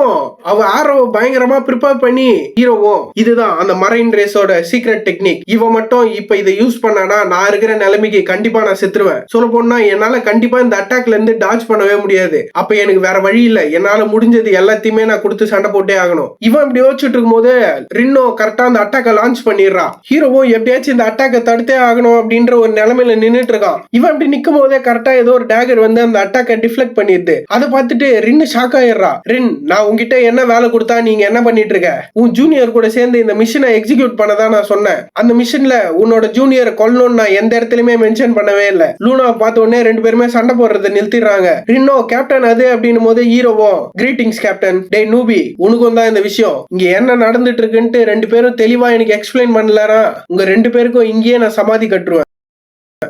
அவ ஆரோ பயங்கரமா ப்ரிப்பேர் பண்ணி ஹீரோவோ இதுதான் அந்த மரைன் ரேஸோட சீக்ரெட் டெக்னிக். இவ மட்டும் இப்ப இதை யூஸ் பண்ணானா நான் இருக்கிற நிலைமைக்கு கண்டிப்பா நான் செத்துருவேன். சொல்ல போனா என்னால கண்டிப்பா இந்த அட்டாக்ல இருந்து டாச் பண்ணவே முடியாது. அப்ப எனக்கு வேற வழி இல்ல. என்னால முடிஞ்சது எல்லாத்தையுமே நான் கொடுத்து சண்டை போட்டே ஆகணும். இவன் இப்படி யோசிச்சுட்டு இருக்கும் போது ரின்னோ கரெக்டா அந்த அட்டாக்க லான்ச் பண்ணிடுறா. ஹீரோவோ எப்படியாச்சும் இந்த அட்டாக்க தடுத்தே ஆகணும் அப்படின்ற ஒரு நிலைமையில நின்னுட்டு இருக்கான். இவன் இப்படி நிக்கும் போதே கரெக்டா ஏதோ ஒரு டேகர் வந்து அந்த அட்டாக்க டிஃப்ளெக்ட் பண்ணிடுது. அதை பார்த்துட்டு ரின்னு ஷாக் ஆயிடுறா. ரின், நான் உங்ககிட்ட என்ன வேலை கொடுத்தா நீங்க என்ன பண்ணிட்டு இருக்க? உன் ஜூனியர் கூட சேர்ந்து இந்த மிஷனை எக்ஸிக்யூட் பண்ணதான் நான் சொன்னேன். அந்த மிஷன்ல உன்னோட ஜூனியர் கொல்லணும்னு நான் எந்த இடத்துலயுமே மென்ஷன் பண்ணவே இல்லை. லூனா பார்த்த உடனே 2 பேருமே சண்டை போடுறதை நிறுத்திடுறாங்க. ரின்னோ கேப்டன் அது அப்படின்னும் போது ஹீரோவோ கிரீட்டிங்ஸ் கேப்டன், டே நூபி உனக்கும் தான் இந்த விஷயம் இங்க என்ன நடந்துட்டு இருக்குன்ட்டு 2 பேரும் தெளிவா எனக்கு எக்ஸ்பிளைன் பண்ணலனா உங்க 2 பேருக்கும் இங்கேயே நான் சமாதி கட்டுருவேன்.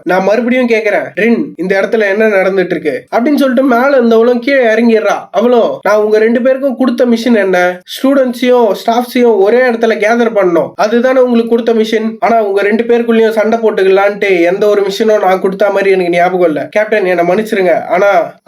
நான் மறுபடியும் கேக்குறேன், ரின் இந்த இடத்துல என்ன நடந்துட்டு இருக்கு அப்படின்னு சொல்லிட்டு மேல இருந்தவளும் கீழே இறங்கிடுறா. அவளும் நான் உங்க 2 பேருக்கும் கொடுத்த மிஷன் என்ன? ஸ்டூடெண்ட்ஸையும் ஸ்டாஃப்ஸையும் ஒரே இடத்துல கேதர் பண்ணணும், அதுதானே உங்களுக்கு கொடுத்த மிஷன். ஆனா உங்க 2 பேருக்குள்ளயும் சண்டை போட்டுக்கலான்ட்டு எந்த ஒரு மிஷனும் நான் கொடுத்த மாதிரி எனக்கு ஞாபகம் இல்ல. கேப்டன் என்ன மன்னிச்சிருங்க.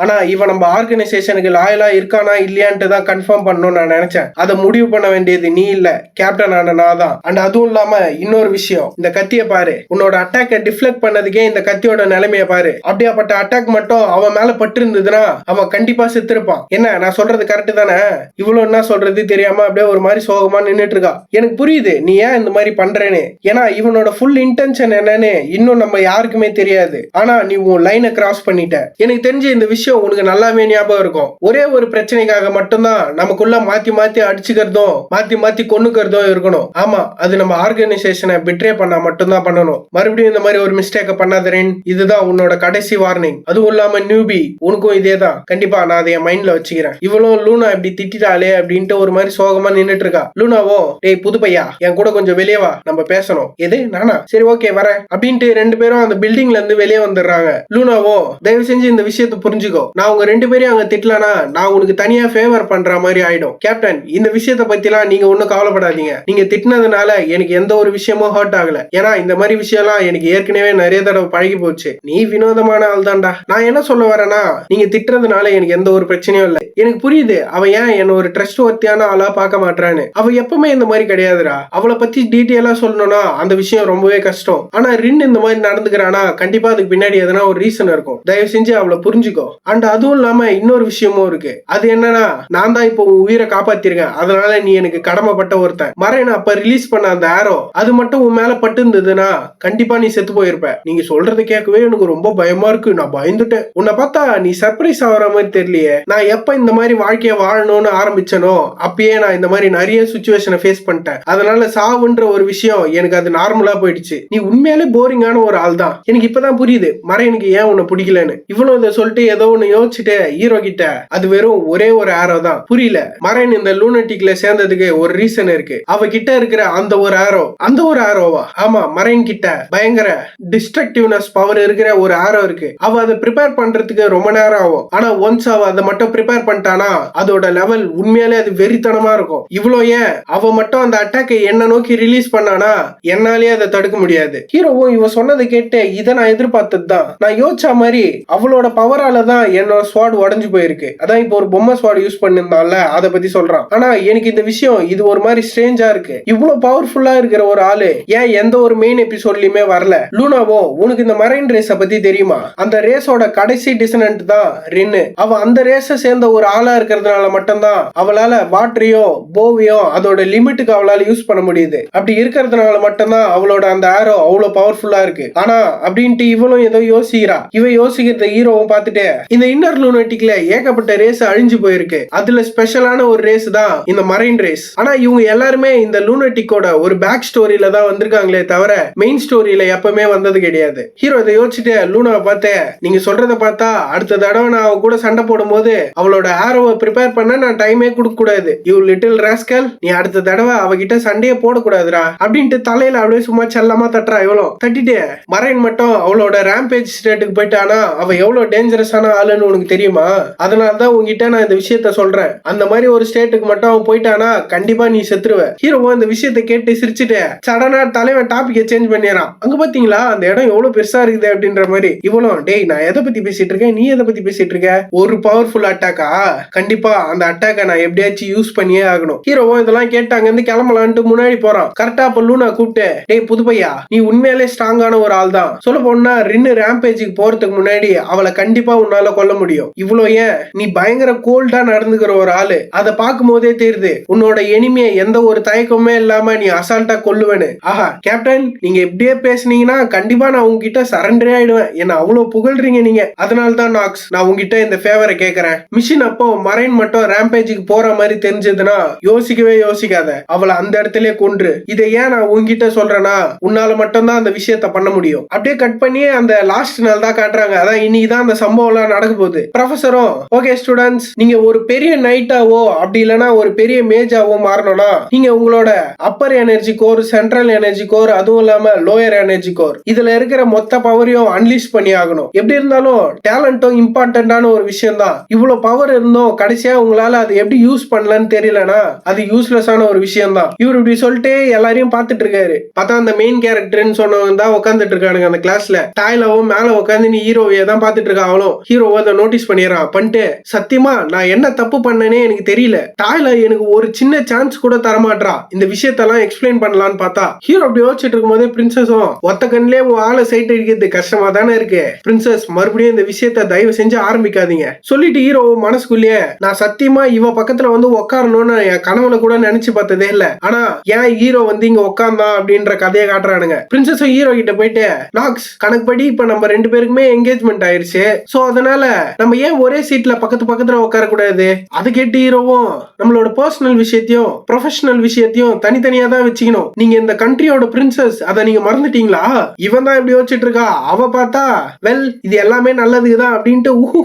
ஆனா இவன் நம்ம ஆர்கனைசேஷனுக்கு லாயலா இருக்கானா இல்லையான்ட்டு தான் கன்ஃபார்ம் பண்ணணும்னு நான் நினைச்சேன். அதை முடிவு பண்ண வேண்டியது நீ இல்ல, கேப்டன் ஆன நான் தான். அண்ட் அதுவும் இல்லாம இன்னொரு விஷயம், இந்த கத்திய பாரு. உன்னோட அட்டாக்கை டிஃப்ளெக்ட் பண்ணதுக்கே இந்த கத்தியோட நிலைமைய பாரு. அப்படியாப்பட்ட அட்டாக் மட்டும் அவன் மேல பட்டு இருந்ததுன்னா அவன் கண்டிப்பா செத்துருப்பான். என்ன நான் சொல்றது கரெக்ட் தானே? இவ்வளவு என்ன சொல்றது தெரியாம அப்படியே ஒரு மாதிரி சோகமா நின்னுட்டு இருக்கா. எனக்கு புரியுது நீ ஏன் இந்த மாதிரி பண்றேன்னு. ஏன்னா இவனோட ஃபுல் இன்டென்ஷன் என்னன்னு இன்னும் நம்ம யாருக்குமே தெரியாது. ஆனா நீ உன் லைனை கிராஸ் பண்ணிட்ட. எனக்கு தெரிஞ்ச இந்த விஷயம் உனக்கு நல்லாவே ஞாபகம் இருக்கும். ஒரே ஒரு பிரச்சனைக்காக மட்டும்தான் நமக்குள்ள மாத்தி மாத்தி அடிச்சுக்கிறதும் மாத்தி மாத்தி கொன்னுக்கிறதும் இருக்கணும். ஆமா, அது நம்ம ஆர்கனைசேஷனை பிட்ரே பண்ணா மட்டும்தான் பண்ணணும். மறுபடியும் இந்த மாதிரி ஒரு மிஸ்டேக்க பண்ணாதரேன். இதுதான் உன்னோட கடைசி வார்னிங். அதுவும் இல்லாம நியூபி உனக்கும் இதேதான். கண்டிப்பா நான் அதை என் மைண்ட்ல வச்சுக்கிறேன். இவ்வளவு லூனா இப்படி திட்டாலே அப்படின்ட்டு ஒரு மாதிரி சோகமா நின்னுட்டு இருக்கா. லூனாவோ டேய் புது பையா என் கூட கொஞ்சம் வெளியே வா, நம்ம பேசணும். எது நானா? சரி ஓகே வரேன் அப்படின்ட்டு 2 பேரும் அந்த பில்டிங்ல இருந்து வெளியே வந்துடுறாங்க. லூனாவோ தயவு செஞ்சு இந்த விஷயத்தை புரிஞ்சுக்கோ. நான் உங்க 2 பேரையும் அங்க திட்டலனா நான் உனக்கு தனியா ஃபேவர் பண்ற மாதிரி ஆயிடும். கேப்டன் இந்த விஷயத்தை பத்திலாம் நீங்க ஒன்னும் கவலைப்படாதீங்க. நீங்க திட்டினதுனால எனக்கு எந்த ஒரு விஷயமும் ஹர்ட் ஆகல. ஏன்னா இந்த மாதிரி விஷயம்லாம் எனக்கு ஏற்கனவே நிறைய தடவை பழகி போச்சு. நீ வினோதமான ஆள் தான்டா. நான் என்ன சொல்ல வரேன்னா, நீங்க திட்டுறதுனால எனக்கு எந்த ஒரு பிரச்சனையும் இல்லை. எனக்கு புரியுது அவ ஏன் என்ன ஒரு ட்ரஸ்ட் ஒர்த்தியான ஆளா பார்க்க மாட்டான்னு. அவ எப்பவுமே இந்த மாதிரி கிடையாதுடா. அவளை பத்தி டீட்டெயிலா சொல்லணும்னா அந்த விஷயம் ரொம்பவே கஷ்டம். ஆனா ரின் இந்த மாதிரி நடந்துக்கிறானா கண்டிப்பா அதுக்கு பின்னாடி எதனா ஒரு ரீசன் இருக்கும். தயவு செஞ்சு அவளை புரிஞ்சுக்கோ. அண்ட் அதுவும் இல்லாம இன்னொரு விஷயமும் இருக்கு. அது என்னன்னா, நான் தான் இப்போ உன் உயிரை காப்பாத்திருக்கேன், அதனால நீ எனக்கு கடமைப்பட்ட ஒருத்தன். மறைன் அப்ப ரிலீஸ் பண்ண அந்த ஆரோ அது மட்டும் உன் மேல பட்டு இருந்ததுன்னா கண்டிப்பா நீ செத்து போயிருப்ப. நீங்க சொல்றதை கேட்கவே எனக்கு ரொம்ப பயமா இருக்கு. நான் பயந்துட்டேன். உன்னை பார்த்தா நீ சர்ப்ரைஸ் ஆகிற மாதிரி தெரியலையே. நான் எப்ப இந்த மாதிரி வாழ்க்கைய வாழணும்னு ஆரம்பிச்சனோ அப்பயே நான் இந்த மாதிரி நிறைய சுச்சுவேஷனை ஃபேஸ் பண்ணிட்டேன். அதனால சாவுன்ற ஒரு விஷயம் எனக்கு அது நார்மலா போயிடுச்சு. நீ உண்மையாலே போரிங்கான ஒரு ஆள் தான். எனக்கு இப்பதான் புரியுது மறைனுக்கு ஏன் உன்னை பிடிக்கலன்னு. இவ்வளவு இதை சொல்லிட்டு ஏதோ ஒண்ணு யோசிச்சுட்டு ஹீரோ கிட்ட அது வெறும் ஒரே ஒரு ஆரோ தான். புரியல, மறைன் இந்த லூனட்டிக்ல சேர்ந்ததுக்கு ஒரு ரீசன் இருக்கு. அவ கிட்ட இருக்கிற அந்த ஒரு ஆரோ, அந்த ஒரு ஆரோவா? ஆமா, மறைன் கிட்ட பயங்கர டிஸ்ட்ரக்டிவ்னஸ் பவர் இருக்கிற ஒரு ஆரோ இருக்கு. அவ அதை ப்ரிப்பேர் பண்றதுக்கு ரொம்ப நேரம் ஆகும். ஆனா ஒன்ஸ் அவ அதை மட்டும் ப்ரிப்பேர் பண்ணிட்டானா அதோட லெவல் உண்மையாலே அது வெறித்தனமா இருக்கும். இவ்வளோ ஏன் அவ மட்டும் அந்த அட்டாக்கை என்ன நோக்கி ரிலீஸ் பண்ணானா என்னாலே அதை தடுக்க முடியாது. ஹீரோவும் இவ சொன்னதை கேட்டு இதை நான் எதிர்பார்த்தது தான். நான் யோசிச்ச மாதிரி அவளோட பவரால தான் என்னோட ஸ்வாட் உடஞ்சு போயிருக்கு. அதான் இப்போ ஒரு பொம்மை ஸ்வாட் யூஸ் பண்ணிருந்தால அதை பத்தி சொல்றான். ஆனா எனக்கு இந்த விஷயம் இது ஒரு மாதிரி ஸ்ட்ரேஞ்சா இருக்கு. இவ்வளவு பவர்ஃபுல்லா இருக்கிற ஒரு ஆளு ஏன் எந்த ஒரு மெயின் எபிசோட்லயுமே வரல? லூனாவோ உனக்கு இந்த மரைன் ரேஸ பத்தி தெரியுமா? அந்த ரேஸோட கடைசி டிசனன்ட் தான் ரின்னு. அவ அந்த ரேஸ சேர்ந்த ஒரு ஆளா இருக்கிறதுனால மட்டும்தான் அவளால வாட்டரையோ போவையோ அதோட லிமிட்டுக்கு அவளால யூஸ் பண்ண முடியுது. அப்படி இருக்கிறதுனால மட்டும்தான் அவளோட அந்த ஆரோ அவ்வளவு பவர்ஃபுல்லா இருக்கு. ஆனா அப்படின்ட்டு இவளும் ஏதோ யோசிக்கிறா. இவ யோசிக்கிறத ஹீரோவும் பார்த்துட்டு இந்த இன்னர் லூனட்டிக்ல ஏகப்பட்ட ரேஸ் அழிஞ்சு போயிருக்கு. அதுல ஸ்பெஷலான ஒரு ரேஸ் தான் இந்த மரைன் ரேஸ். ஆனா இவங்க எல்லாருமே இந்த லூனட்டிக்கோட ஒரு பேக் ஸ்டோரியில தான் வந்திருக்காங்களே தவிர மெயின் ஸ்டோரியில எப்பவுமே வந்தது கிடையாது. ஹீரோ இதை யோசிச்சுட்டு லூனாவை பார்த்து, நீங்க சொல்றத பார்த்தா அடுத்த தடவை நான் அவ கூட சண்டை போடும் போது அவளோட ஆரோவை ப்ரிப்பேர் பண்ண நான் டைமே கொடுக்க கூடாது. யூ லிட்டில் ராஸ்கல், நீ அடுத்த தடவை அவகிட்ட சண்டையே போடக்கூடாதுரா அப்படின்ட்டு தலையில அப்படியே சும்மா செல்லமா தட்டுறா. இவளும் தட்டிட்டு மரைன் மட்டும் அவளோட ரேம்பேஜ் ஸ்டேட்டுக்கு போயிட்டானா அவ எவ்வளவு டேஞ்சரஸான ஆளுன்னு உனக்கு தெரியுமா? அதனாலதான் உங்ககிட்ட நான் இந்த விஷயத்த சொல்றேன். அந்த மாதிரி ஒரு ஸ்டேட்டுக்கு மட்டும் அவன் போயிட்டானா கண்டிப்பா நீ செத்துருவ. ஹீரோவும் இந்த விஷயத்த கேட்டு சிரிச்சுட்டு சடனா தலைவன் டாபிக்கை சேஞ்ச் பண்ணிடுறான். அங்க பாத்தீங்களா அந்த இடம் எவ்வளவு பெருசா இருக்குது அப்படின்ற மாதிரி. இவளும் டேய் நான் எதை பத்தி பேசிட்டு இருக்கேன், நீ எதை பத்தி பேசிட்டு இருக்க? ஒரு பவர்ஃபுல் அட்டாக்கா? கண்டிப்பா அந்த அட்டாக்கை நான் எப்படியாச்சும் யூஸ் பண்ணியே ஆகணும். ஹீரோவும் இதெல்லாம் கேட்டாங்க இருந்து கிளம்பலான்ட்டு முன்னாடி போறான். கரெக்டா அப்ப லூனா கூப்பிட்டு, டேய் புதுப்பையா நீ உண்மையாலே ஸ்ட்ராங்கான ஒரு ஆள் தான். சொல்ல போனா ரின்னு ரேம்பேஜுக்கு போறதுக்கு முன்னாடி அவளை கண்டிப்பா உன்னால கொல்ல முடியும். இவ்வளோ ஏன் நீ பயங்கர கோல்டா நடந்துக்கிற ஒரு ஆளு. அதை பார்க்கும் போதே தெரியுது உன்னோட எனிமையை எந்த ஒரு தயக்கமே இல்லாம நீ அசால்ட்டா கொல்லுவேன்னு. ஆஹா கேப்டன், நீங்க எப்படியே பேசுனீங்கன்னா கண்டிப்பா நான் உங்ககிட்ட சரண்டரே ஆயிடுவேன். என்ன அவ்வளவு புகழ்றீங்க நீங்க. அதனால்தான் நாக்ஸ் நான் உங்ககிட்ட இந்த ஃபேவரை கேட்கறேன். மிஷின் அப்போ மரைன் மட்டும் ரேம்பேஜுக்கு போற மாதிரி தெரிஞ்சதுன்னா யோசிக்கவே யோசிக்காத, அவளை அந்த இடத்துல கொன்று. இதை ஏன் நான் உங்ககிட்ட சொல்றேன்னா உன்னால மட்டும் தான் அந்த விஷயத்த பண்ண முடியும். அப்படியே கட் பண்ணி அந்த லாஸ்ட் நாள் தான் காட்டுறாங்க. அதான் இன்னைக்குதான் அந்த சம்பவம் எல்லாம் நடக்க போகுது. ப்ரொஃபஸரும் ஓகே ஸ்டூடெண்ட்ஸ், நீங்க ஒரு பெரிய நைட்டாவோ அப்படி இல்லைன்னா ஒரு பெரிய மேஜாவோ மாறணும்னா நீங்க உங்களோட upper energy core, central energy core, அதுவும் இல்லாம லோயர் எனர்ஜி கோர் இதுல இருக்கிற மொத்த பவரையும் அன்லீஷ் பண்ணி ஆகணும். எப்படி இருந்தாலும் டேலண்டும் இம்பார்ட்டன்டான ஒரு விஷயம் தான். இவ்வளவு பவர் இருந்தும் கடைசியா உங்களால அது எப்படி யூஸ் பண்ணலன்னு தெரியலனா அது யூஸ்லெஸ்ஸான ஒரு விஷயம் தான். இவர் இப்படி சொல்லிட்டு எல்லாரையும் பார்த்துட்டு இருக்காரு. பார்த்தா அந்த மெயின் கேரக்டர்னு சொன்னவங்க தான் உட்காந்துட்டு இருக்கானுங்க அந்த கிளாஸ்ல. டாய்லவும் மேல உட்காந்து நீ ஹீரோவையே தான் பார்த்துட்டு இருக்கா. அவளும் ஹீரோவை அதை நோட்டீஸ் பண்ணிடுறான். பண்ணிட்டு சத்தியமா நான் என்ன தப்பு பண்ணனே எனக்கு தெரியல, டாய்ல எனக்கு ஒரு சின்ன சான்ஸ் கூட தரமாட்டா, இந்த விஷயத்தெல்லாம் எக்ஸ்பிளைன் பண்ணலான்னு பார்த்தா ஹீரோ அப்படி யோசிச்சுட்டு இருக்கும் போதே பிரின்சஸும் ஒத்த கண்ணிலே உன் ஆளை சைட் அடிக்கிறது கஷ்டமா தானே இருக்கு பிரின்சஸ், மறுபடியும் இந்த விஷயத்த தயவு செஞ்சு ஆரம்பிக்காதீங்க சொல்லிட்டு ஹீரோ மனசுக்குள்ளேயே நான் சத்தியமா இவ பக்கத்துல வந்து உட்காரணும்னு என் கனவுல கூட நினைச்சு பார்த்ததே இல்ல, ஆனா ஏன் ஹீரோ வந்து இங்க உட்கார்ந்தான் அப்படின்ற கதையை காட்டுறானுங்க. பிரின்சஸும் ஹீரோ கிட்ட போயிட்டு நாக்ஸ் கணக்குப்படி இப்ப நம்ம ரெண்டு பேருக்குமே என்கேஜ்மெண்ட் ஆயிருச்சு, சோ அதனால நம்ம ஏன் ஒரே சீட்ல பக்கத்துல உட்கார கூடாது? அது கேட்டு ஹீரோவும் நம்மளோட பர்சனல் விஷயத்தையும் ப்ரொஃபஷனல் விஷயத்தையும் தனித்தனியா தான் வச்சுக்கணும். நீங்க இந்த கண்ட்ரியோட பிரின்சஸ், அதை நீங்க மறந்துட்டீங்களா? இவன் தான் இப்படி யோசிச்சுட்டு இருக்கா. அவ பார்த்தா வெல் இது எல்லாமே நல்லதுதான் அப்படின்ட்டு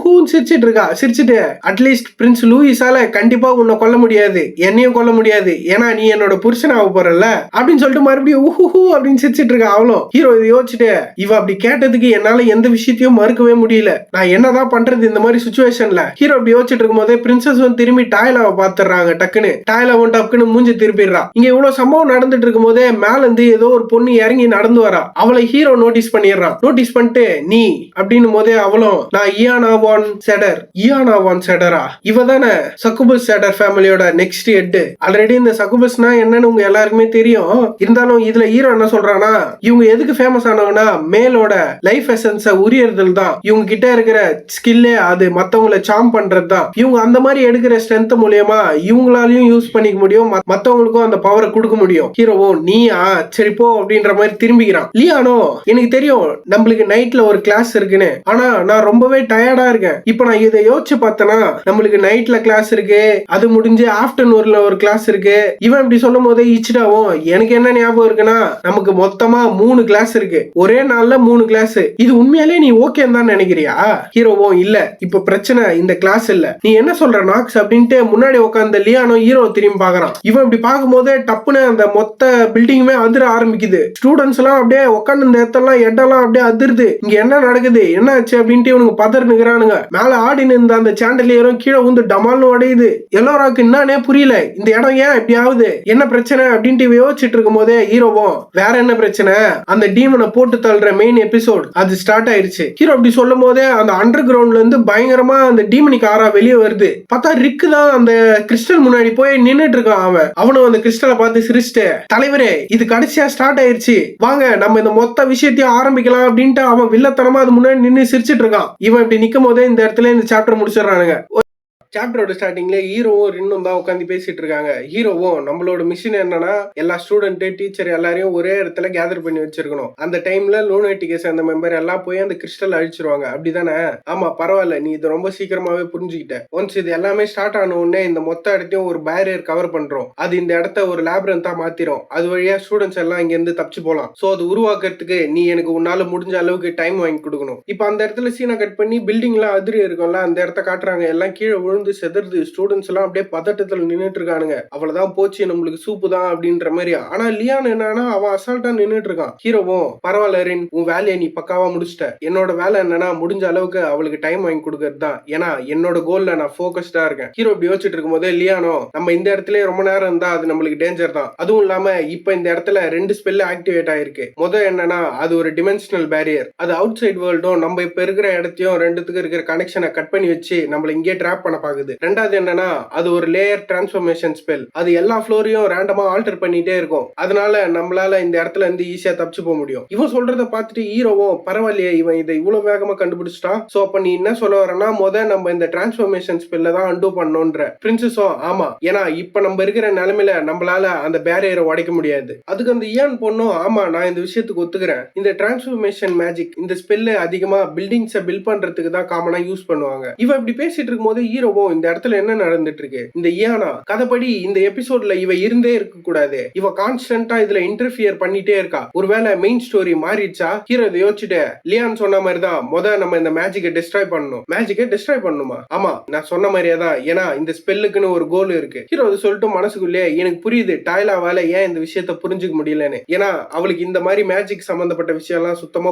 சிரிச்சிட்டு இருக்கா. சிரிச்சுட்டு அட்லீஸ்ட் பிரின்ஸ் லூயிஸால கண்டிப்பா உன்னை கொல்ல முடியாது, என்னையும் கொல்ல முடியாது, ஏன்னா நீ என்னோட புருஷன் ஆக போறல அப்படின்னு சொல்லிட்டு மறுபடியும் அப்படின்னு சிரிச்சிட்டு இருக்கா. அவளும் ஹீரோ இதை யோசிச்சுட்டு இவ அப்படி கேட்டதுக்கு என்னால எந்த விஷயத்தையும் மறுக்கவே முடியல, நான் என்னதான் பண்றது இந்த மாதிரி சுச்சுவேஷன்ல. ஹீரோ அப்படி யோசிச்சுட்டு இருக்கும் போதே பிரின்சஸ் திரும்பி டாய்லாவை பாத்துறாங்க. டக்குன்னு டாய்லாவும் டக்குன்னு மூஞ்சி திருப்பிடுறா. இங்க இவ்வளவு சம்பவம் நடந்துட்டு இருக்கும் போதே மேல இருந்து ஏதோ ஒரு பொண்ணு இறங்கி நடந்து வரா. அவளை ஹீரோ நோட்டீஸ் பண்ணிடுறான். நோட்டீஸ் பண்ணிட்டு நீ அப்படின்னும் போதே அவளும் நான் இயானா வான் செடரா, இவ தானே சக்குபஸ் செடர் ஃபேமிலியோட நெக்ஸ்ட் ஹெட். ஆல்ரெடி இந்த சக்குபஸ்னா என்னன்னு உங்க எல்லாருக்குமே தெரியும். இருந்தாலும் இதுல ஹீரோ என்ன சொல்றானா, இவங்க எதுக்கு ஃபேமஸ் ஆனவங்கன்னா மேலோட லைஃப் எசன்ஸ உரியறதுல தான். இவங்க கிட்ட இருக்கிற ஸ்கில்லே அது மத்தவங்களை சாம் பண்றது தான். இவங்க அந்த மாதிரி எடுக்கிற ஸ்ட்ரென்த் மூலியமா இவங்களாலையும் யூஸ் பண்ணிக்க முடியும், மத்தவங்களுக்கும் அந்த பவரை கொடுக்க முடியும். ஹீரோவோ நீயா சரி போ அப்படின்ற மாதிரி திரும்பிக்கிறான். லியானோ எனக்கு தெரியும் நம்மளுக்கு நைட்ல ஒரு கிளாஸ் இருக்குன்னு, ஆனா நான் ரொம்பவே டயர்டா இருக்கேன். இப்ப நான் இதை யோசிச்சு பார்த்தேன்னா நம்மளுக்கு நைட்ல கிளாஸ் இருக்கு, அது முடிஞ்சு ஆஃப்டர்நூன்ல ஒரு கிளாஸ் இருக்கு. இவன் இப்படி சொல்லும் போதே இச்சிடாவும் எனக்கு என்ன ஞாபகம் இருக்குன்னா நமக்கு மொத்தமா 3 கிளாஸ் இருக்கு, ஒரே நாள்ல 3 கிளாஸ். இது உண்மையாலே நீ ஓகே தான் நினைக்கிறியா? ஹீரோவோ இல்ல, இப்ப பிரச்சனை இந்த கிளாஸ் இல்ல, நீ என்ன சொல்ற நாக்ஸ் அப்படின்ட்டு முன்னாடி உட்கார்ந்த லியானோ ஹீரோ திரும்பி பாக்குறான். இவன் இப்படி பார்க்கும் போதே டப்புன்னு அந்த மொத்த பில்டிங்குமே அதிர ஆரம்பிக்குது. ஸ்டூடெண்ட்ஸ் எல்லாம் அப்படியே உட்காந்து இந்த இடத்தெல்லாம் எட்டெல்லாம் அப்படியே அதிருது. இங்க என்ன நடக்குது, என்ன ஆச்சு அப்படின்ட்டு இவனுக்கு பதறுனுக்குறானுங்க. மேல ஆடி நின்ற அந்த சாண்டலியரும் கீழே வந்து டமால்னு உடையுது. எல்லோராக்கு என்னன்னே புரியல, இந்த இடம் ஏன் இப்படி ஆகுது, என்ன பிரச்சனை அப்படின்ட்டு யோசிச்சுட்டு இருக்கும் போதே ஹீரோவும் வேற என்ன பிரச்சனை, அந்த டீமனை போட்டு தள்ளுற மெயின் எபிசோட் அது ஸ்டார்ட் ஆயிருச்சு. ஹீரோ அப்படி சொல்லும் போதே அந்த அண்டர் கிரவுண்ட்ல இருந்து பயங்கரமா அந்த டீமனிக் ஆரா வெளியே வருது. பார்த்தா ரிக்கு தான் அந்த கிறிஸ்டல் முன்னாடி போய் நின்னுட்டு இருக்கான். அவனும் அந்த கிறிஸ்டலை பார்த்து சிரிச்சிட்டு தலைவரே இது கடைசியா ஸ்டார்ட் ஆயிருச்சு, வாங்க நம்ம இந்த மொத்த விஷயத்தையும் ஆரம்பிக்கலாம் அப்படின்ட்டு அவன் வில்லத்தனமா அது முன்னாடி நின்று சிரிச்சிட்டு இருக்கான். இவன் இப்படி நிக்கும் போதே இந்த இடத்துல இந்த சாப்டர் முடிச்சிடறானுங்க. சாப்டரோட ஸ்டார்டிங்ல ஹீரோவும் ரின்னும் தான் உட்காந்து பேசிட்டு இருக்காங்க. ஹீரோவும் நம்மளோட மிஷன் என்னன்னா எல்லா ஸ்டூடெண்ட் டீச்சர் எல்லாரையும் ஒரே இடத்துல கேதர் பண்ணி வச்சிருக்கணும். அந்த டைம்ல லூனாட்டிக்கை சேர்ந்த மெம்பர் எல்லாம் போய் அந்த கிறிஸ்டல் அழிச்சிருவாங்க, அப்படிதானே? ஆமா பரவாயில்ல, நீ இது ரொம்ப சீக்கிரமாவே புரிஞ்சுக்கிட்ட. ஒன்ஸ் இது எல்லாமே ஸ்டார்ட் ஆன உடனே இந்த மொத்த இடத்தையும் ஒரு பேரியர் கவர் பண்றோம். அது இந்த இடத்த ஒரு லேப்ரண்டா மாத்திரும். அது வழியா ஸ்டூடெண்ட்ஸ் எல்லாம் இங்க இருந்து தப்பிச்சு போலாம். சோ அது உருவாக்குறதுக்கு நீ எனக்கு உன்னால முடிஞ்ச அளவுக்கு டைம் வாங்கி கொடுக்கணும். இப்ப அந்த இடத்துல சீனை கட் பண்ணி பில்டிங் எல்லாம் அதிரி இருக்கும்ல, அந்த இடத்த காட்டுறாங்க. எல்லாம் கீழே விழுந்து செதறது. ஸ்டூடெண்ட்ஸ் எல்லாம் அப்படியே பதட்டத்துல நின்னுட்டு இருக்கானுங்க. அவ்வளவுதான் போச்சு, நம்மளுக்கு சூப்பு தான் அப்படின்ற மாதிரி. ஆனா லியான் என்னன்னா அவன் அசால்ட்டா நின்னுட்டு இருக்கான். ஹீரோவும் பரவாயில்ல ரின், உன் வேலையை நீ பக்காவா முடிச்சிட்ட. என்னோட வேலை என்னன்னா முடிஞ்ச அளவுக்கு அவளுக்கு டைம் வாங்கி கொடுக்கறது தான். ஏன்னா என்னோட கோல்ல நான் போக்கஸ்டா இருக்கேன். ஹீரோ இப்படி யோசிச்சுட்டு இருக்கும் போதே லியானோ நம்ம இந்த இடத்துல ரொம்ப நேரம் இருந்தா அது நம்மளுக்கு டேஞ்சர் தான். அதுவும் இல்லாம இப்ப இந்த இடத்துல 2 ஸ்பெல் ஆக்டிவேட் ஆயிருக்கு. முதல் என்னன்னா அது ஒரு டிமென்ஷனல் பேரியர். அது அவுட் சைட் வேர்ல்டும் நம்ம இப்ப இருக்கிற இடத்தையும் ரெண்டுத்துக்கு இருக்கிற கனெக்ஷனை கட் பண்ணி வச்சு நம்மள இங்கே டிராப் பண்ண பாக்குது. ரெண்டாவது என்னன்னா அது ஒரு லேயர் டிரான்ஸ்ஃபர்மேஷன் ஸ்பெல். அது எல்லா ஃப்ளோரையும் ரேண்டமா ஆல்டர் பண்ணிட்டே இருக்கும். அதனால நம்மளால இந்த இடத்துல இருந்து ஈஸியா தப்பிச்சு போக முடியும். இவன் சொல்றத பார்த்துட்டு ஹீரோவும் பரவாயில்லையே இவன் இதை இவ்வளவு வேகமா கண்டுபிடிச்சிட்டான். சோ அப்ப நீ என்ன சொல்ல வரனா நம்ம இந்த டிரான்ஸ்ஃபர்மேஷன் ஸ்பெல்ல தான் அன்டூ பண்ணோன்ற. பிரின்சஸும் ஆமா, ஏன்னா இப்ப நம்ம இருக்கிற நிலைமையில நம்மளால அந்த பேரியரை உடைக்க முடியாது. அதுக்கு அந்த இயான் பொண்ணும் ஆமா நான் இந்த விஷயத்துக்கு ஒத்துக்கிறேன். இந்த டிரான்ஸ்ஃபர்மேஷன் மேஜிக் இந்த ஸ்பெல்ல அதிகமா பில்டிங்ஸை பில்ட் பண்றதுக்கு தான் காமனா யூஸ் பண்ணுவாங்க. இவன் இப்படி பேசிட்டு இருக்கும் போது ஹீரோவும் இந்த இடத்துல என்ன நடந்துட்டு இருக்கு, இந்த இயானா கதைப்படி இந்த எபிசோட்ல இவ இருந்தே இருக்க கூடாது, இவ கான்ஸ்டன்டா இதுல இன்டர்ஃபியர் பண்ணிட்டே இருக்கா. ஒருவேளை மெயின் ஸ்டோரி மாறிடுச்சா? ஹீரோ இதை யோசிச்சுட்டு லியான் சொன்ன மாதிரி தான் நம்ம இந்த மேஜிக்கை டிஸ்ட்ராய் பண்ணணும். மேஜிக்கை டிஸ்ட்ராய் பண்ணணுமா? ஆமா நான் சொன்ன மாதிரியே தான், ஏன்னா இந்த ஸ்பெல்லுக்குன்னு ஒரு கோல் இருக்கு. ஹீரோ அதை சொல்லிட்டு மனசுக்குள்ளே எனக்கு புரியுது டைலாவால ஏன் இந்த விஷயத்த புரிஞ்சுக்க முடியலன்னு. ஏன்னா அவளுக்கு இந்த மாதிரி மேஜிக் சம்பந்தப்பட்ட விஷயம் எல்லாம் சுத்தமா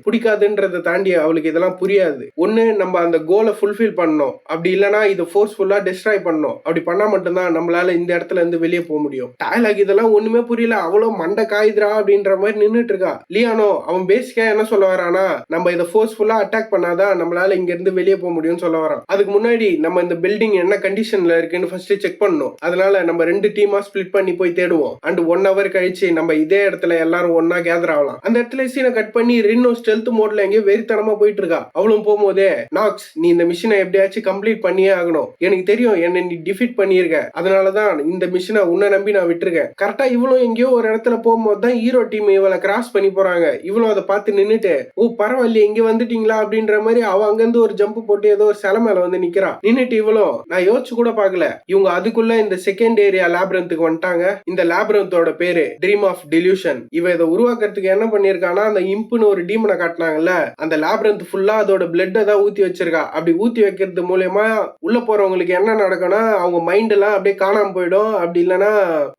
பிடிக்காதுன்றதை தாண்டி அவளுக்கு இதெல்லாம் புரியாது. ஒண்ணு நம்ம அந்த கோலை ஃபுல்ஃபில் பண்ணணும், அப்படி இல்லைன்னா இதை ஃபோர்ஸ்ஃபுல்லா டிஸ்ட்ராய் பண்ணணும். அப்படி பண்ணா மட்டும்தான் நம்மளால இந்த இடத்துல இருந்து வெளியே போக முடியும். டைலாக் இதெல்லாம் ஒண்ணுமே புரியல, அவ்வளவு மண்டை காயுதுரா அப்படின்ற மாதிரி நின்னுட்டு இருக்கா. லியானோ அவன் பேசிக்கா என்ன சொல்ல வரானா, நம்ம இதை ஃபோர்ஸ்ஃபுல்லா அட்டாக் பண்ணாதான் நம்மளால இங்க இருந்து வெளியே போக முடியும்னு சொல்ல வரான். அதுக்கு முன்னாடி நம்ம இந்த பில்டிங் என்ன கண்டிஷன்ல இருக்குன்னு ஃபர்ஸ்ட் செக் பண்ணணும். அதனால நம்ம 2 டீமா ஸ்பிளிட் பண்ணி போய் தேடுவோம். அண்ட் 1 hour கழிச்சு நம்ம இதே இடத்துல எல்லாரும் ஒன்னா கேதர் ஆகலாம். அந்த இடத்துல சீனை கட் பண்ணி ரின்னோ ஸ்டெல்த் மோட்ல எங்கேயோ வெறித்தனமா போயிட்டு இருக்கா. அவளும் போகும்போதே நாக்ஸ் நீ இந்த மிஷனை எப்படியாச்சும் கம்ப்ளீட் பண்ணியே ஆகணும், எனக்கு தெரியும் என்ன நீ டிஃபீட் பண்ணிருக்க, அதனாலதான் இந்த மிஷனை உன்னை நம்பி நான் விட்டுருக்கேன். கரெக்டா இவளும் எங்கேயோ ஒரு இடத்துல போகும்போது தான் ஹீரோ டீம் இவளை கிராஸ் பண்ணி போறாங்க. இவளும் அதை பார்த்து நின்னுட்டு ஓ பரவாயில்லையே இங்க வந்துட்டீங்களா அப்படின்ற மாதிரி அவ அங்கிருந்து ஒரு ஜம்ப் போட்டு ஏதோ ஒரு சிலை மேல வந்து நிக்கிறா. நின்னுட்டு இவளும் நான் யோசிச்சு கூட பாக்கல இவங்க அதுக்குள்ள இந்த செகண்ட் ஏரியா லேப்ரந்துக்கு வந்துட்டாங்க. இந்த லேப்ரந்தோட பேரு ட்ரீம் ஆஃப் டில்யூஷன். இவ இதை உருவாக்குறதுக்கு என்ன பண்ணிருக்கானா அந்த இம்புன்னு ஒரு டீமனை காட்டினாங்கல்ல, அந்த லேப்ரந்த் ஃபுல்லா அதோட பிளட் தான் ஊத்தி வச்சிருக்கா. அப்படி ஊத்தி வைக்கிறது மூலமா உள்ள போறவங்களுக்கு என்ன நடக்கும்னா அவங்க மைண்ட் எல்லாம் அப்படியே காணாம போயிடும். அப்படி இல்லைன்னா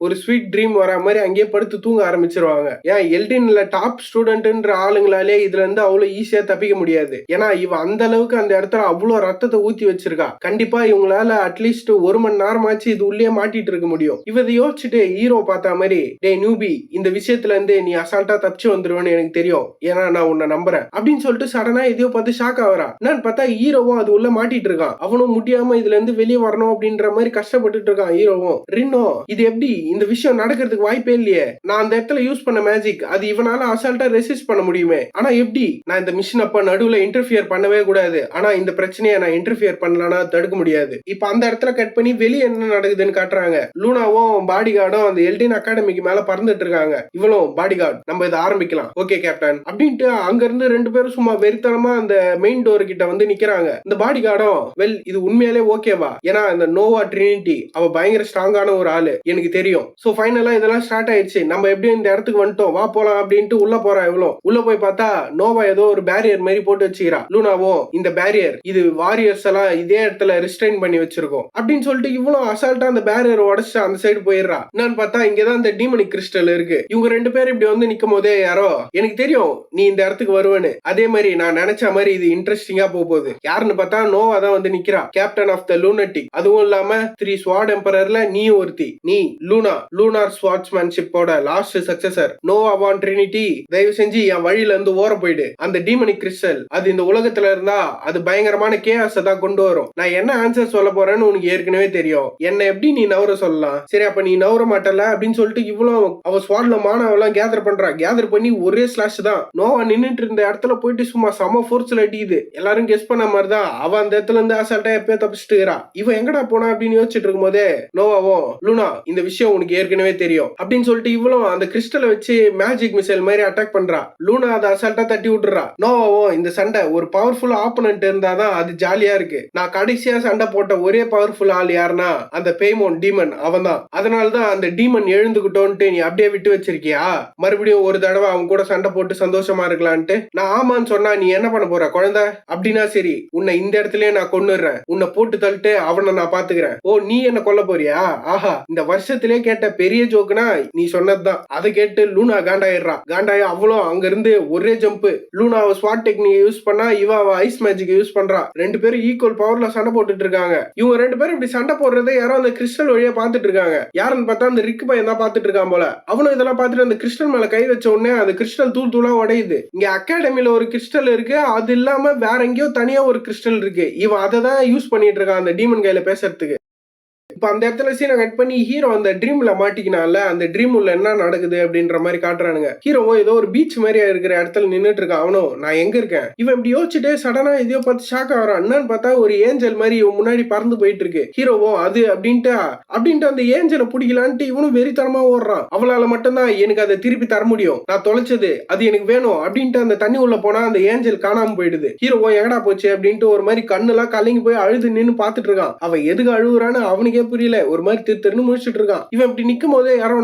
ஒரு ஸ்வீட் ட்ரீம் வர மாதிரி அங்கேயே படுத்து தூங்க ஆரம்பிச்சிருவாங்க. ஏன் எல்டின்ல டாப் ஸ்டூடெண்ட்ன்ற ஆளுங்களாலே இதுல இருந்து அவ்வளவு ஈஸியா தப்பிக்க முடியாது. ஏன்னா இவ அந்த அளவுக்கு அந்த இடத்துல அவ்வளவு ரத்தத்தை ஊத்தி வச்சிருக்கா. கண்டிப்பா இவங்களால அட்லீஸ்ட் 1 மணி நேரமாச்சு இது உள்ளே மாட்டிட்டு இருக்க முடியும். இதை யோசிச்சுட்டு ஹீரோ பார்த்த மாதிரி, டே நியூபி, இந்த விஷயத்துல இருந்து நீ அசால்ட்டா தப்பிச்சு வந்துருவேன்னு எனக்கு தெரியும், ஏன்னா நான் உன்னை நம்புறேன் அப்படின்னு சொல்லிட்டு சடனா எதையோ பார்த்து ஷாக் ஆவறா. நான் பார்த்தா ஹீரோவும் அது உள்ள மாட்டிட்டு இருக்கான். அவனும் முடியாம இதுல இருந்து வெளியே வரணும் அப்படின்ற மாதிரி கஷ்டப்பட்டுட்டு இருக்கான் ஹீரோவும். ரின்னோ, இது எப்படி இந்த விஷயம் நடக்கிறதுக்கு வாய்ப்பே இல்லையே, நான் அந்த இடத்துல யூஸ் பண்ண மேஜிக் அது இவனால அசால்ட்டா ரெசிஸ்ட் பண்ண முடியுமே, ஆனா எப்படி நான் இந்த மிஷன் அப்ப நடுவுல இன்டர்ஃபியர் பண்ணவே கூடாது, ஆனா இந்த பிரச்சனையை நான் இன்டர்ஃபியர் பண்ணலனா தடுக்க முடியாது. இப்ப அந்த இடத்துல கட் பண்ணி வெளியே என்ன நடக்குதுன்னு காட்டுறாங்க. லூனாவும் பாடி கார்டும் அந்த எல்டின் அகாடமிக்கு மேல பறந்துட்டு இருக்காங்க. இவளும் பாடி கார்டு, நம்ம இதை ஆரம்பிக்கலாம், ஓகே கேப்டன் அப்படின்ட்டு அங்க இருந்து 2 பேரும் சும்மா வெறித்தனமா அந்த மெயின் டோர் கிட்ட வந்து நிக்கிறாங்க. இந்த பாடி கார்டும், வெல் இது உண்மையாலே ஓகேவா, ஏன்னா இந்த நோவா ட்ரினிட்டி அவ பயங்கர ஸ்ட்ராங்கான ஒரு ஆளு எனக்கு தெரியும். சோ ஃபைனலா இதெல்லாம் ஸ்டார்ட் ஆயிடுச்சு, நம்ம எப்படியும் இந்த இடத்துக்கு வந்துட்டோம், வா போலாம் அப்படின்ட்டு உள்ள போறா. இவ்வளோ உள்ள போய் பார்த்தா நோவா ஏதோ ஒரு பேரியர் மாதிரி போட்டு வச்சுக்கிறா. லூனாவும், இந்த பேரியர் இது வாரியர்ஸ் எல்லாம் இதே இடத்துல ரிஸ்ட்ரைன் பண்ணி வச்சிருக்கோம் அப்படின்னு சொல்லிட்டு இவ்வளவு அசால்ட்டா அந்த பேரியர் உடச்சு அந்த சைடு போயிடுறா. என்னன்னு பார்த்தா இங்கதான் இந்த டீமனிக் கிறிஸ்டல் இருக்கு. இவங்க 2 பேரும் இப்படி வந்து நிக்கும் போதே யாரோ, எனக்கு தெரியும் நீ இந்த இடத்துக்கு வருவேன்னு, அதே மாதிரி நான் நினைச்ச மாதிரி இது இன்ட்ரெஸ்டிங்கா போகுது. யாருன்னு பார்த்தா நோவா தான் வந்து நிக்கிறா, கேப்டன் ஆஃப் த லூனட்டிக். அதுவும் இல்லாம 3 ஸ்வாட் எம்பரர்ல நீயும் ஒருத்தி, நீ லூனா, லூனார் ஸ்வாட்ஸ்மேன்ஷிப்போட last successor. Nova von Trinity, தயவு செஞ்சு என் வழியில இருந்து ஓர போயிடு. அந்த டீமனிக் கிறிஸ்டல் அது இந்த உலகத்துல இருந்தா அது பயங்கரமான கேஆஸ் தான் கொண்டு வரும். நான் என்ன ஆன்சர் சொல்ல போறேன்னு உனக்கு ஏற்கனவே தெரியும், என்ன எப்படி நீ நவர சொல்லலாம், சரி அப்ப நீ நவர மாட்டல அப்படின்னு சொல்லிட்டு இவ்வளவு அவ ஸ்வாட்ல மானவெல்லாம் கேதர் பண்றா. கேதர் பண்ணி ஒரே ஸ்லாஷ் தான். நோவா நின்னுட்டு இருந்த இடத்துல போயிட்டு சும்மா சம ஃபோர்ஸ்ல அடிக்குது. எல்லாரும் கெஸ் பண்ண மாதிரி தான் அவ அந்த இடத்துல இருந்து அசால்ட்டா எப்பயோ தப்பிச்சுட்டு இருக்கா. இவ எங்கடா போனா அப்படின்னு யோசிச்சுட்டு இருக்கும் போதே நோவாவும், லூனா இந்த விஷயம் உனக்கு ஏற்கனவே தெரியும் அப்படின்னு சொல்லிட்டு இவ்வளவு அந்த கிறிஸ்டலை வச்சு மேஜிக் மிசைல் மாதிரி அட்டாக் பண்றா. லூனா அதை அசால்ட்டா தட்டி விட்டுறா. நோவாவும், இந்த சண்டை ஒரு பவர்ஃபுல் ஆப்போனன்ட் இருந்தாதான் அது ஜாலியா இருக்கு, நான் கடைசியா சண்டை போட்ட ஒரே பவர்ஃபுல் ஆள் யாருன்னா அந்த பேய்மோன் டீமன், அவன் தான். அதனாலதான் அந்த டீமன் எழுந்துகிட்டோன்ட்டு நீ அப்படியே விட்டு வச்சிருக்கியா, மறுபடியும் ஒரு தடவை அவன் கூட சண்டை போட்டு சந்தோஷமா இருக்கலான்ட்டு. நான் ஆமான்னு சொன்னா நீ என்ன பண்ண போற குழந்தை அப்படின்னா, சரி உன்னை இந்த இடத்துலயே நான் கொன்னுடுறேன், உன்னை போட்டு தள்ளிட்டு அவனை நான் பாத்துக்கிறேன். ஓ நீ என்ன கொல்ல போறியா, ஆஹா இந்த வருஷத்திலே கேட்ட பெரிய ஜோக்குனா நீ சொன்னதுதான். அதை கேட்டு லூனா காண்டாயிடுறா. காண்டாயி அவ்வளோ அங்க இருந்து ஒரே ஜம்ப். லூனா ஸ்வாட் டெக்னிக் யூஸ் பண்ணா, இவ ஐஸ் மேஜிக் யூஸ் பண்றா. 2 பேரும் ஈக்குவல் பவர்ல சண்டை போட்டுட்டு இருக்காங்க. இவங்க 2 பேரும் இப்படி சண்டை போடுறதை யாரோ அந்த கிறிஸ்டல் வழியா பாத்துட்டு இருக்காங்க. யாருன்னு பார்த்தா அந்த ரிக்கு பையன் தான் பாத்துட்டு இருக்கான் போல. அவனும் இதெல்லாம் பார்த்துட்டு அந்த கிறிஸ்டல் மேல கை வச்ச உடனே அந்த கிறிஸ்டல் தூள் தூளா உடையுது. இங்க அகாடமில ஒரு கிறிஸ்டல் இருக்கு, அது இல்லாம வேற எங்கேயோ தனியா ஒரு கிறிஸ்டல் இருக்கு. இவன் அதை தான் யூஸ் பண்ணிட்டு இருக்கான் அந்த டீமன் கையில பேசுறதுக்கு. இப்ப அந்த இடத்துல சீனை கட் பண்ணி ஹீரோ அந்த ட்ரீம்ல மாட்டிக்கினால அந்த ட்ரீம் உள்ள என்ன நடக்குது அப்படின்ற மாதிரி காட்டுறானுங்க. ஹீரோவும் ஏதோ ஒரு பீச் மாதிரி இருக்கிற இடத்துல நின்னுட்டு இருக்கான். அவனும், நான் எங்க இருக்கேன், இவன் இப்படி யோசிச்சுட்டு சடனா எதையோ பார்த்து ஷாக் ஆகிறான். என்னன்னு பார்த்தா ஒரு ஏஞ்சல் மாதிரி இவன் முன்னாடி பறந்து போயிட்டு இருக்கு. ஹீரோவும் அது அப்படின்ட்டு அந்த ஏஞ்சலை பிடிக்கலான்ட்டு இவனும் வெறித்தனமா ஓடுறான். அவளால மட்டும்தான் எனக்கு அதை திருப்பி தர முடியும், நான் தொலைச்சது அது எனக்கு வேணும் அப்படின்ட்டு அந்த தண்ணி உள்ள போனா அந்த ஏஞ்சல் காணாம போயிடுது. ஹீரோவும் எங்கடா போச்சு அப்படின்ட்டு ஒரு மாதிரி கண்ணெல்லாம் கலங்கி போய் அழுது நின்னு பாத்துட்டு இருக்கான். அவன் எதுக்கு அழுகுறான்னு அவனுக்கே புரியல. ஒரு மாதிரி திருத்தருன்னு முடிச்சுட்டு இருக்கான். இவன் இப்படி நிக்கும் போதே யாரோ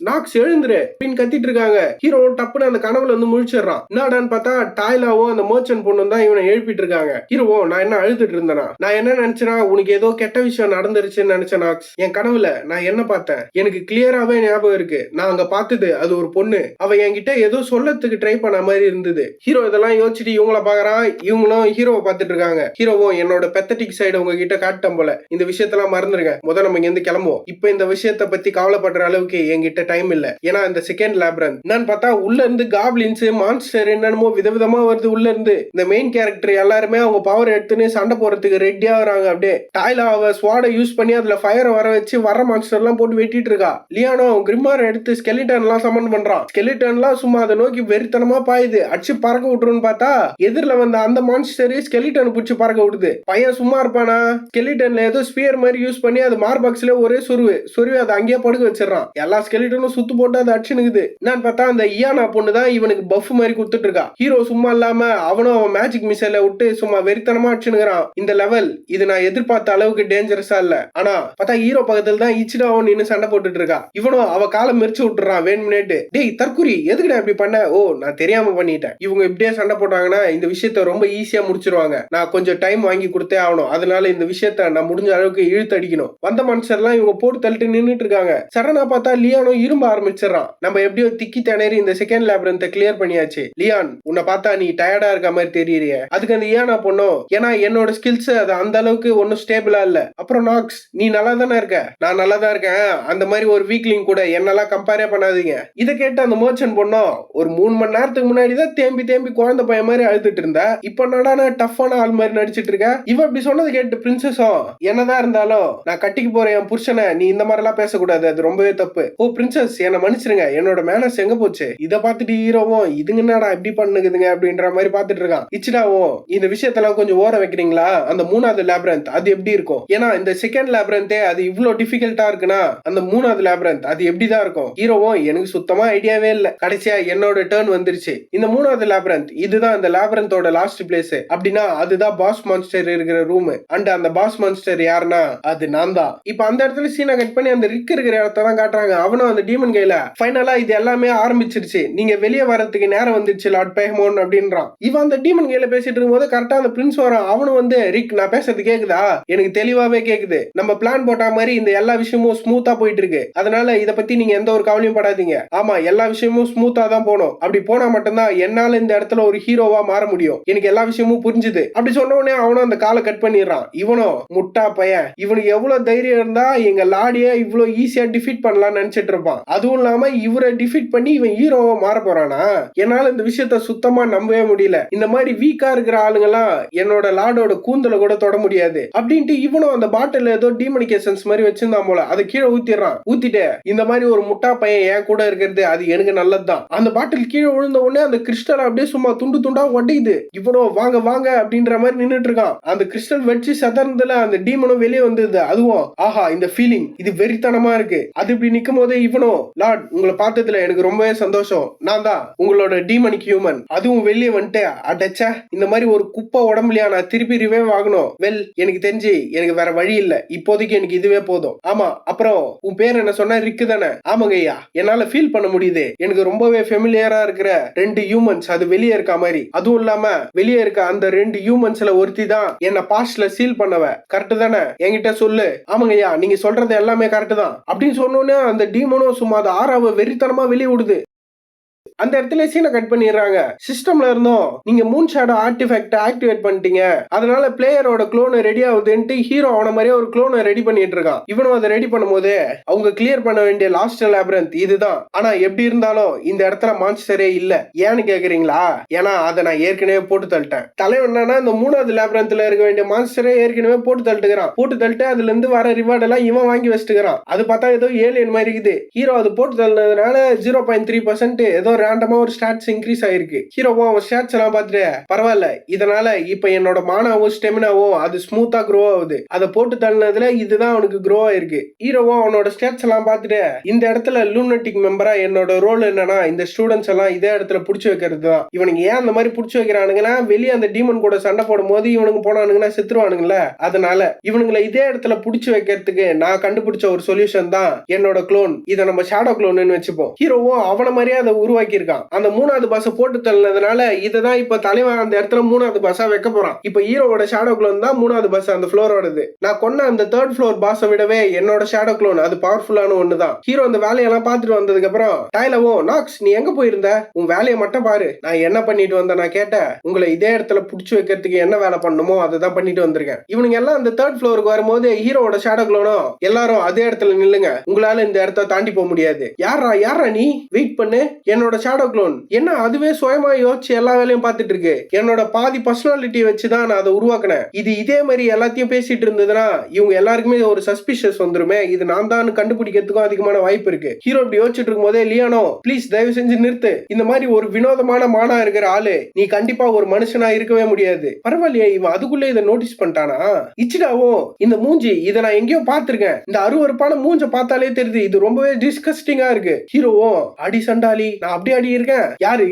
நாக்ஸ் எழுந்துரு அப்படின்னு கத்திட்டு இருக்காங்க. ஹீரோ டப்புன்னு அந்த கனவுல வந்து முழிச்சிடறான். என்னடான்னு பார்த்தா டாய்லாவும் அந்த மர்ச்சன்ட் பொண்ணு தான் இவனை எழுப்பிட்டு இருக்காங்க. ஹீரோவோ, நான் என்ன அழுதுட்டு இருந்தேனா, நான் என்ன நினைச்சேன்னா உனக்கு ஏதோ கெட்ட விஷயம் நடந்துருச்சுன்னு நினைச்சேன் நாக்ஸ். என் கனவுல நான் என்ன பார்த்தேன் எனக்கு கிளியராவே ஞாபகம் இருக்கு. நான் அங்க பார்த்தது அது ஒரு பொண்ணு, அவ என்கிட்ட ஏதோ சொல்லத்துக்கு ட்ரை பண்ண மாதிரி இருந்தது. ஹீரோ இதெல்லாம் யோசிச்சுட்டு இவங்கள பாக்குறான். இவங்களும் ஹீரோவை பார்த்துட்டு இருக்காங்க. ஹீரோவோ, என்னோட பெத்தட்டிக் சைடு உங்ககிட்ட காட்டம் போல, இந்த விஷயத்தெல்லாம் மறந்துருங்க, முதல்ல நம்ம இங்க கிளம்புவோம். இப்ப இந்த விஷயத்தை பத்தி கவலைப்படுற அளவுக்கு என்கிட்ட டைம் இல்ல. ஏன்னா இந்த செகண்ட் லேப்ரண்ட் என்னன்னு பார்த்தா உள்ள இருந்து காப்ளின்ஸ் மான்ஸ்டர் என்னமோ விதவிதமா வருது. உள்ள இருந்து இந்த மெயின் கேரக்டர் எல்லாருமே அவங்க பவர் எடுத்துன்னு சண்டை போறதுக்கு ரெடியா வராங்க. அப்படியே டாய்லா அவ ஸ்வாட யூஸ் பண்ணி அதுல ஃபயர் வர வச்சு வர மான்ஸ்டர் எல்லாம் போட்டு வெட்டிட்டு இருக்கா. லியானோ கிரிமார் எடுத்து ஸ்கெலிட்டன் எல்லாம் சமன் பண்றான். ஸ்கெலிட்டன் எல்லாம் சும்மா அதை நோக்கி வெறித்தனமா பாயுது. அடிச்சு பறக்க விட்டுருன்னு பார்த்தா எதிரில வந்த அந்த மான்ஸ்டர் ஸ்கெலிட்டன் பிடிச்சு பறக்க விடுது. பையன் சும்மா இருப்பானா, ஸ்கெலிட்டன்ல ஏதோ ஸ்பியர் மாதிரி யூஸ் பண்ணி அதை அது மார்பாக்ஸ்ல ஒரே சொருவி அதை அங்கேயே படுக்க வச்சிடறான். எல்லா ஸ்கெலிட்டனும் சுத்து போட்டு அதை அடிச்சுனுக்குது. என்னன்னு பார்த்தா அந்த இயானா பொண்ணு தான் இவனுக்கு பஃப் மாதிரி கொடுத்துட்டு இருக்கா. ஹீரோ சும்மா இல்லாம அவனும் அவன் மேஜிக் மிசைல விட்டு சும்மா வெறித்தனமா அடிச்சுனுக்குறான். இந்த லெவல் இது நான் எதிர்பார்த்த அளவுக்கு டேஞ்சரஸா இல்ல. ஆனா பார்த்தா ஹீரோ பக்கத்துல தான் இச்சிடாவும் நின்னு சண்டை போட்டுட்டு இருக்கா. இவனும் அவ காலை மெரிச்சு விட்டுறான் வேணும்னேட்டு. டேய் தற்குறி, எதுக்குடா இப்படி பண்ண? ஓ, நான் தெரியாம பண்ணிட்டேன். இவங்க இப்படியே சண்டை போட்டாங்கன்னா இந்த விஷயத்த ரொம்ப ஈஸியா முடிச்சிருவாங்க. நான் கொஞ்சம் டைம் வாங்கி கொடுத்தே ஆகணும். அதனால இந்த விஷயத்த நான் முடிஞ்ச அளவுக்கு இழுத்து அடிக்கணும். வந்த மனுஷர்லாம் இவங்க போட்டு தள்ளிட்டு நின்னுட்டு இருக்காங்க. சடனா பார்த்தா லியானும் இரும்ப ஆரம்பிச்சிடறான். நம்ம எப்படியோ திக்கி திணறி இந்த செகண்ட் லேபிரன்த்தை கிளியர் பண்ணியாச்சு. லியான், உன்னை பார்த்தா நீ டயர்டா இருக்க மாதிரி தெரியறிய. அதுக்கு அந்த இயானா பொண்ணும், ஏன்னா என்னோட ஸ்கில்ஸ் அது அந்த அளவுக்கு ஒன்னும் ஸ்டேபிளா இல்ல. அப்புறம் நாக்ஸ், நீ நல்லா தானே இருக்க? நான் நல்லா தான் இருக்கேன். அந்த மாதிரி ஒரு வீக்லிங் கூட என்னெல்லாம் கம்பேரே பண்ணாதீங்க. இதை கேட்டு அந்த மர்ச்சன்ட் பொண்ணும், ஒரு 3 மணி நேரத்துக்கு முன்னாடி தான் தேம்பி குழந்தை பையன் மாதிரி அழுதுட்டு இருந்த, இப்ப என்னடா டஃப்பான ஆள் மாதிரி நடிச்சிட்டு இருக்க? இவ இப்படி சொன்னது கேட்டு பிரின்சஸும், என்னதான் இருந்தாலும் நான் கட்டிக்கு போறேன் என் புருஷனை, நீ இந்த மாதிரி எல்லாம் பேசக்கூடாது, அது ரொம்பவே தப்பு. ஓ பிரின்சஸ், என்ன மன்னிச்சிருங்க, என்னோட மேனஸ் எங்க போச்சு? இதை பார்த்துட்டு ஹீரோவும், இதுங்க என்னடா இப்படி பண்ணுக்குதுங்க அப்படின்ற மாதிரி பாத்துட்டு இருக்கான். இச்சிடாவும், இந்த விஷயத்தெல்லாம் கொஞ்சம் ஓர வைக்கிறீங்களா? அந்த 3வது லேபிரன்த் அது எப்படி இருக்கும்? ஏன்னா இந்த செகண்ட் லேபிரந்தே அது இவ்வளவு டிஃபிகல்ட்டா இருக்குன்னா அந்த 3வது லேபிரன்த் அது எப்படிதான் இருக்கும்? ஹீரோவும், எனக்கு சுத்தமா ஐடியாவே இல்ல. கடைசியா என்னோட டர்ன் வந்துருச்சு. இந்த 3வது லேபிரன்த் இதுதான் அந்த லேபிரந்தோட லாஸ்ட் பிளேஸ். அப்படின்னா அதுதான் பாஸ் மான்ஸ்டர் இருக்கிற ரூம். அண்ட் அந்த பாஸ் மான்ஸ்டர் யாருன்னா அது நான் தான். இப்ப அந்த இடத்துல சீனை கட் பண்ணி அந்த ரிக் இருக்கிற இடத்த தான் காட்டுறாங்க. அவனும் அந்த டீமன் கையில ஃபைனலா இது எல்லாமே ஆரம்பிச்சிருச்சு, நீங்க வெளியே வரதுக்கு நேரம் வந்துருச்சு லார்ட் பேஹமோன் அப்படின்றான். இவன் அந்த டீமன் கையில பேசிட்டு இருக்கும்போது கரெக்டா அந்த பிரின்ஸ் வரான். அவனும் வந்து, ரிக் நான் பேசுறது கேக்குதா? எனக்கு தெளிவாவே கேக்குது. நம்ம பிளான் போட்ட மாதிரி இந்த எல்லா விஷயமும் ஸ்மூத்தா போயிட்டு இருக்கு. அதனால இத பத்தி நீங்க எந்த ஒரு கவலையும் படாதீங்க. ஆமா, எல்லா விஷயமும் ஸ்மூத்தா தான் போகணும். அப்படி போனா மட்டும்தான் என்னால இந்த இடத்துல ஒரு ஹீரோவா மாற முடியும். எனக்கு எல்லா விஷயமும் புரிஞ்சுது. அப்படி சொன்ன உடனே அவனும் அந்த காலை கட் பண்ணிடுறான். இவனும் முட்டா பையன், இவனுக்கு எவ்வளவு தைரியம் இருந்தா எங்க லாடிய இவ்வளவு ஈஸியா டிஃபீட் பண்ணலாம்னு நினைச்சிட்டு இருப்பான். அதுவும் இல்லாம இவரை டிஃபீட் பண்ணி இவன் ஹீரோவா மாற போறானா? என்னால இந்த விஷயத்த சுத்தமா நம்பவே முடியல. இந்த மாதிரி வீக்கா இருக்கிற ஆளுங்க எல்லாம் என்னோட லாடோட கூந்தல கூட தொட முடியாது அப்படின்ட்டு இவனும் அந்த பாட்டில் ஏதோ டீமனிகேஷன்ஸ் மாதிரி வச்சிருந்தான் போல. அதை கீழே ஊத்திடுறான். ஊத்திட்டு, இந்த மாதிரி ஒரு முட்டா பையன் என் கூட இருக்கிறது அது எனக்கு நல்லதுதான். அந்த பாட்டில் கீழே விழுந்த உடனே அந்த கிறிஸ்டல் அப்படியே சும்மா துண்டு துண்டா ஒட்டிக்குது. இவனோ வாங்க வாங்க அப்படின்ற மாதிரி நின்னுட்டு இருக்கான். அந்த கிறிஸ்டல் வச்சு சதர்ந்தல அந்த டீமனும் வெளியே வந்தது. அதுவும் ஆஹா, இந்த ஃபீலிங் இது வெறித்தனமா இருக்கு. அது இப்படி நிக்கும் போதே இவனோ, லார்ட் உங்களை பார்த்ததுல எனக்கு ரொம்பவே சந்தோஷம். நான் தான் உங்களோட டீமனிக் ஹியூமன். அதுவும் வெளியே வந்துட்டு, அடச்சா இந்த மாதிரி ஒரு குப்பை உடம்புலையா நான் திருப்பி ரிவைவ் ஆகணும்? வெல், எனக்கு தெரிஞ்சு எனக்கு வேற வழி இல்ல. இப்போதைக்கு எனக்கு இதுவே போதும். ஆமா, அப்புறம் உன் பேர் என்ன சொன்ன? ரிக்கு தானே? ஆமாங்க ஐயா, என்னால ஃபீல் பண்ண முடியுது. எனக்கு ரொம்பவே ஃபெமிலியரா இருக்கிற 2 ஹியூமன்ஸ் அது வெளியே இருக்க மாதிரி. அதுவும் இல்லாம வெளியே இருக்க அந்த 2 ஹியூமன்ஸ்ல ஒருத்தி தான் என்ன பாஸ்ட்ல சீல் பண்ணவ. கரெக்ட் தானே? என்கிட்ட சொல்லு. ஆமாங்க ஐயா, நீங்க சொல்றது எல்லாமே கரெக்ட் தான் அப்படின்னு சொன்னோன்னே அந்த டீமனும் சும்மா அது ஆறாவ வெறித்தனமா வெளியே விடுது. அந்த இடத்துல சீனை கட் பண்ணிடுறாங்க. சிஸ்டம்ல இருந்தோம், நீங்க மூன் ஷேடோ ஆர்டிஃபேக்ட் ஆக்டிவேட் பண்ணிட்டீங்க, அதனால பிளேயரோட க்ளோன் ரெடி ஆகுதுன்ட்டு ஹீரோ அவன மாதிரியே ஒரு க்ளோனை ரெடி பண்ணிட்டு இருக்கான். இவனும் அதை ரெடி பண்ணும்போது அவங்க கிளியர் பண்ண வேண்டிய லாஸ்ட் லேபிரன்த் இதுதான். ஆனா எப்படி இருந்தாலும் இந்த இடத்துல மான்ஸ்டரே இல்ல. ஏன்னு கேக்குறீங்களா? ஏன்னா அதை நான் ஏற்கனவே போட்டு தள்ளிட்டேன். தலைவன் என்னன்னா, இந்த 3வது லேபிரன்த்ல இருக்க வேண்டிய மான்ஸ்டரே ஏற்கனவே போட்டு தள்ளிட்டு அதுல இருந்து வர ரிவார்ட் எல்லாம் இவன் வாங்கி வச்சுக்கிறான். அது பார்த்தா ஏதோ ஏலியன் மாதிரி இருக்குது. ஹீரோ அது போட்டு தள்ளினதுனால 0.3% ஏதோ ரேண்டமா ஒரு ஸ்டாட்ஸ் இன்க்ரீஸ் ஆயிருக்கு. ஹீரோவும் அவன் ஸ்டாட்ஸ் எல்லாம் பார்த்துட்டு, பரவாயில்ல, இதனால இப்ப என்னோட மானாவும் ஸ்டெமினாவும் அது ஸ்மூத்தா க்ரோ ஆகுது. அதை போட்டு தள்ளினதுல இதுதான் அவனுக்கு க்ரோ ஆயிருக்கு. ஹீரோவும் அவனோட ஸ்டாட்ஸ் எல்லாம் பார்த்துட்டு, இந்த இடத்துல லூனட்டிக் மெம்பரா என்னோட ரோல் என்னன்னா இந்த ஸ்டூடெண்ட்ஸ் எல்லாம் இதே இடத்துல புடிச்சு வைக்கிறது தான். இவனுக்கு ஏன் அந்த மாதிரி புடிச்சு வைக்கிறானுங்கன்னா, வெளியே அந்த டீமன் கூட சண்டை போடும் போது இவனுக்கு போனானுங்கன்னா செத்துருவானுங்கல்ல. அதனால இவனுங்களை இதே இடத்துல புடிச்சு வைக்கிறதுக்கு நான் கண்டுபிடிச்ச ஒரு சொல்யூஷன் தான் என்னோட க்ளோன். இதை நம்ம ஷேடோ க்ளோன்னு வச்சுப்போம். ஹீரோவும் அவன மாதிரியே அதை உருவாக்கி இருக்கான். அந்த 3வது பாஸ போட்டு தள்ளினதுனால இததான் இப்ப தலைவன் அந்த இடத்துல 3வது பாஸா வைக்க போறான். இப்ப ஹீரோவோட ஷேடோ க்ளோன் தான் 3வது பாஸ் அந்த ஃப்ளோரோடது. நான் கொன்ன அந்த 3rd ஃப்ளோர் பாஸை விடவே என்னோட ஷேடோ க்ளோன் அது பவர்ஃபுல்லான ஒண்ணுதான். ஹீரோ அந்த வேலையெல்லாம் பார்த்துட்டு வந்ததுக்கு அப்புறம் டைலவோ, நாக்ஸ் நீ எங்க போயிருந்த? உன் வேலையை மட்டும் பாரு. நான் என்ன பண்ணிட்டு வந்தேன்? நான் கேட்டேன், உங்களை இதே இடத்துல புடிச்சு வைக்கிறதுக்கு என்ன வேலை பண்ணணுமோ அதை தான் பண்ணிட்டு வந்திருக்கேன். இவனுங்க எல்லாம் அந்த 3rd ஃப்ளோருக்கு வரும்போது ஹீரோவோட ஷேடோ க்ளோனும் எல்லாரும் அதே இடத்துல நில்லுங்க, உங்களால இந்த இடத்த தாண்டி போக முடியாது. யாரா நீ? வெயிட் பண்ணு, என்னோட ஷேடோ க்ளோன் என்ன அதுவே சுயமா யோசிச்சு எல்லா வேலையும் பார்த்துட்டு இருக்கு. என்னோட பாதி பர்சனாலிட்டி வச்சுதான் நான் அதை உருவாக்குனேன். இது இதே மாதிரி எல்லாத்தையும் பேசிட்டு இருந்ததுன்னா இவங்க எல்லாருக்குமே ஒரு சஸ்பிஷியஸ் வந்துருமே, இது நான் தான் கண்டுபிடிக்கிறதுக்கும் அதிகமான வாய்ப்பு இருக்கு. ஹீரோ இப்படி யோசிச்சுட்டு இருக்கும் போதே லியானோ ப்ளீஸ் தயவு செஞ்சு நிறுத்து. இந்த மாதிரி ஒரு வினோதமான மானா இருக்கிற ஆளு நீ கண்டிப்பா ஒரு மனுஷனா இருக்கவே முடியாது. பரவாயில்லையே இவன் அதுக்குள்ள இதை நோட்டீஸ் பண்ணிட்டானா? இச்சிடாவும் இந்த மூஞ்சி இதை நான் எங்கேயோ பார்த்திருக்கேன். இந்த அருவருப்பான மூஞ்ச பார்த்தாலே தெரியுது இது ரொம்பவே டிஸ்கஸ்டிங்கா இருக்கு. ஹீரோவும் அடி சண்டாலி நான் அப்படி அடி இருக்கேன்.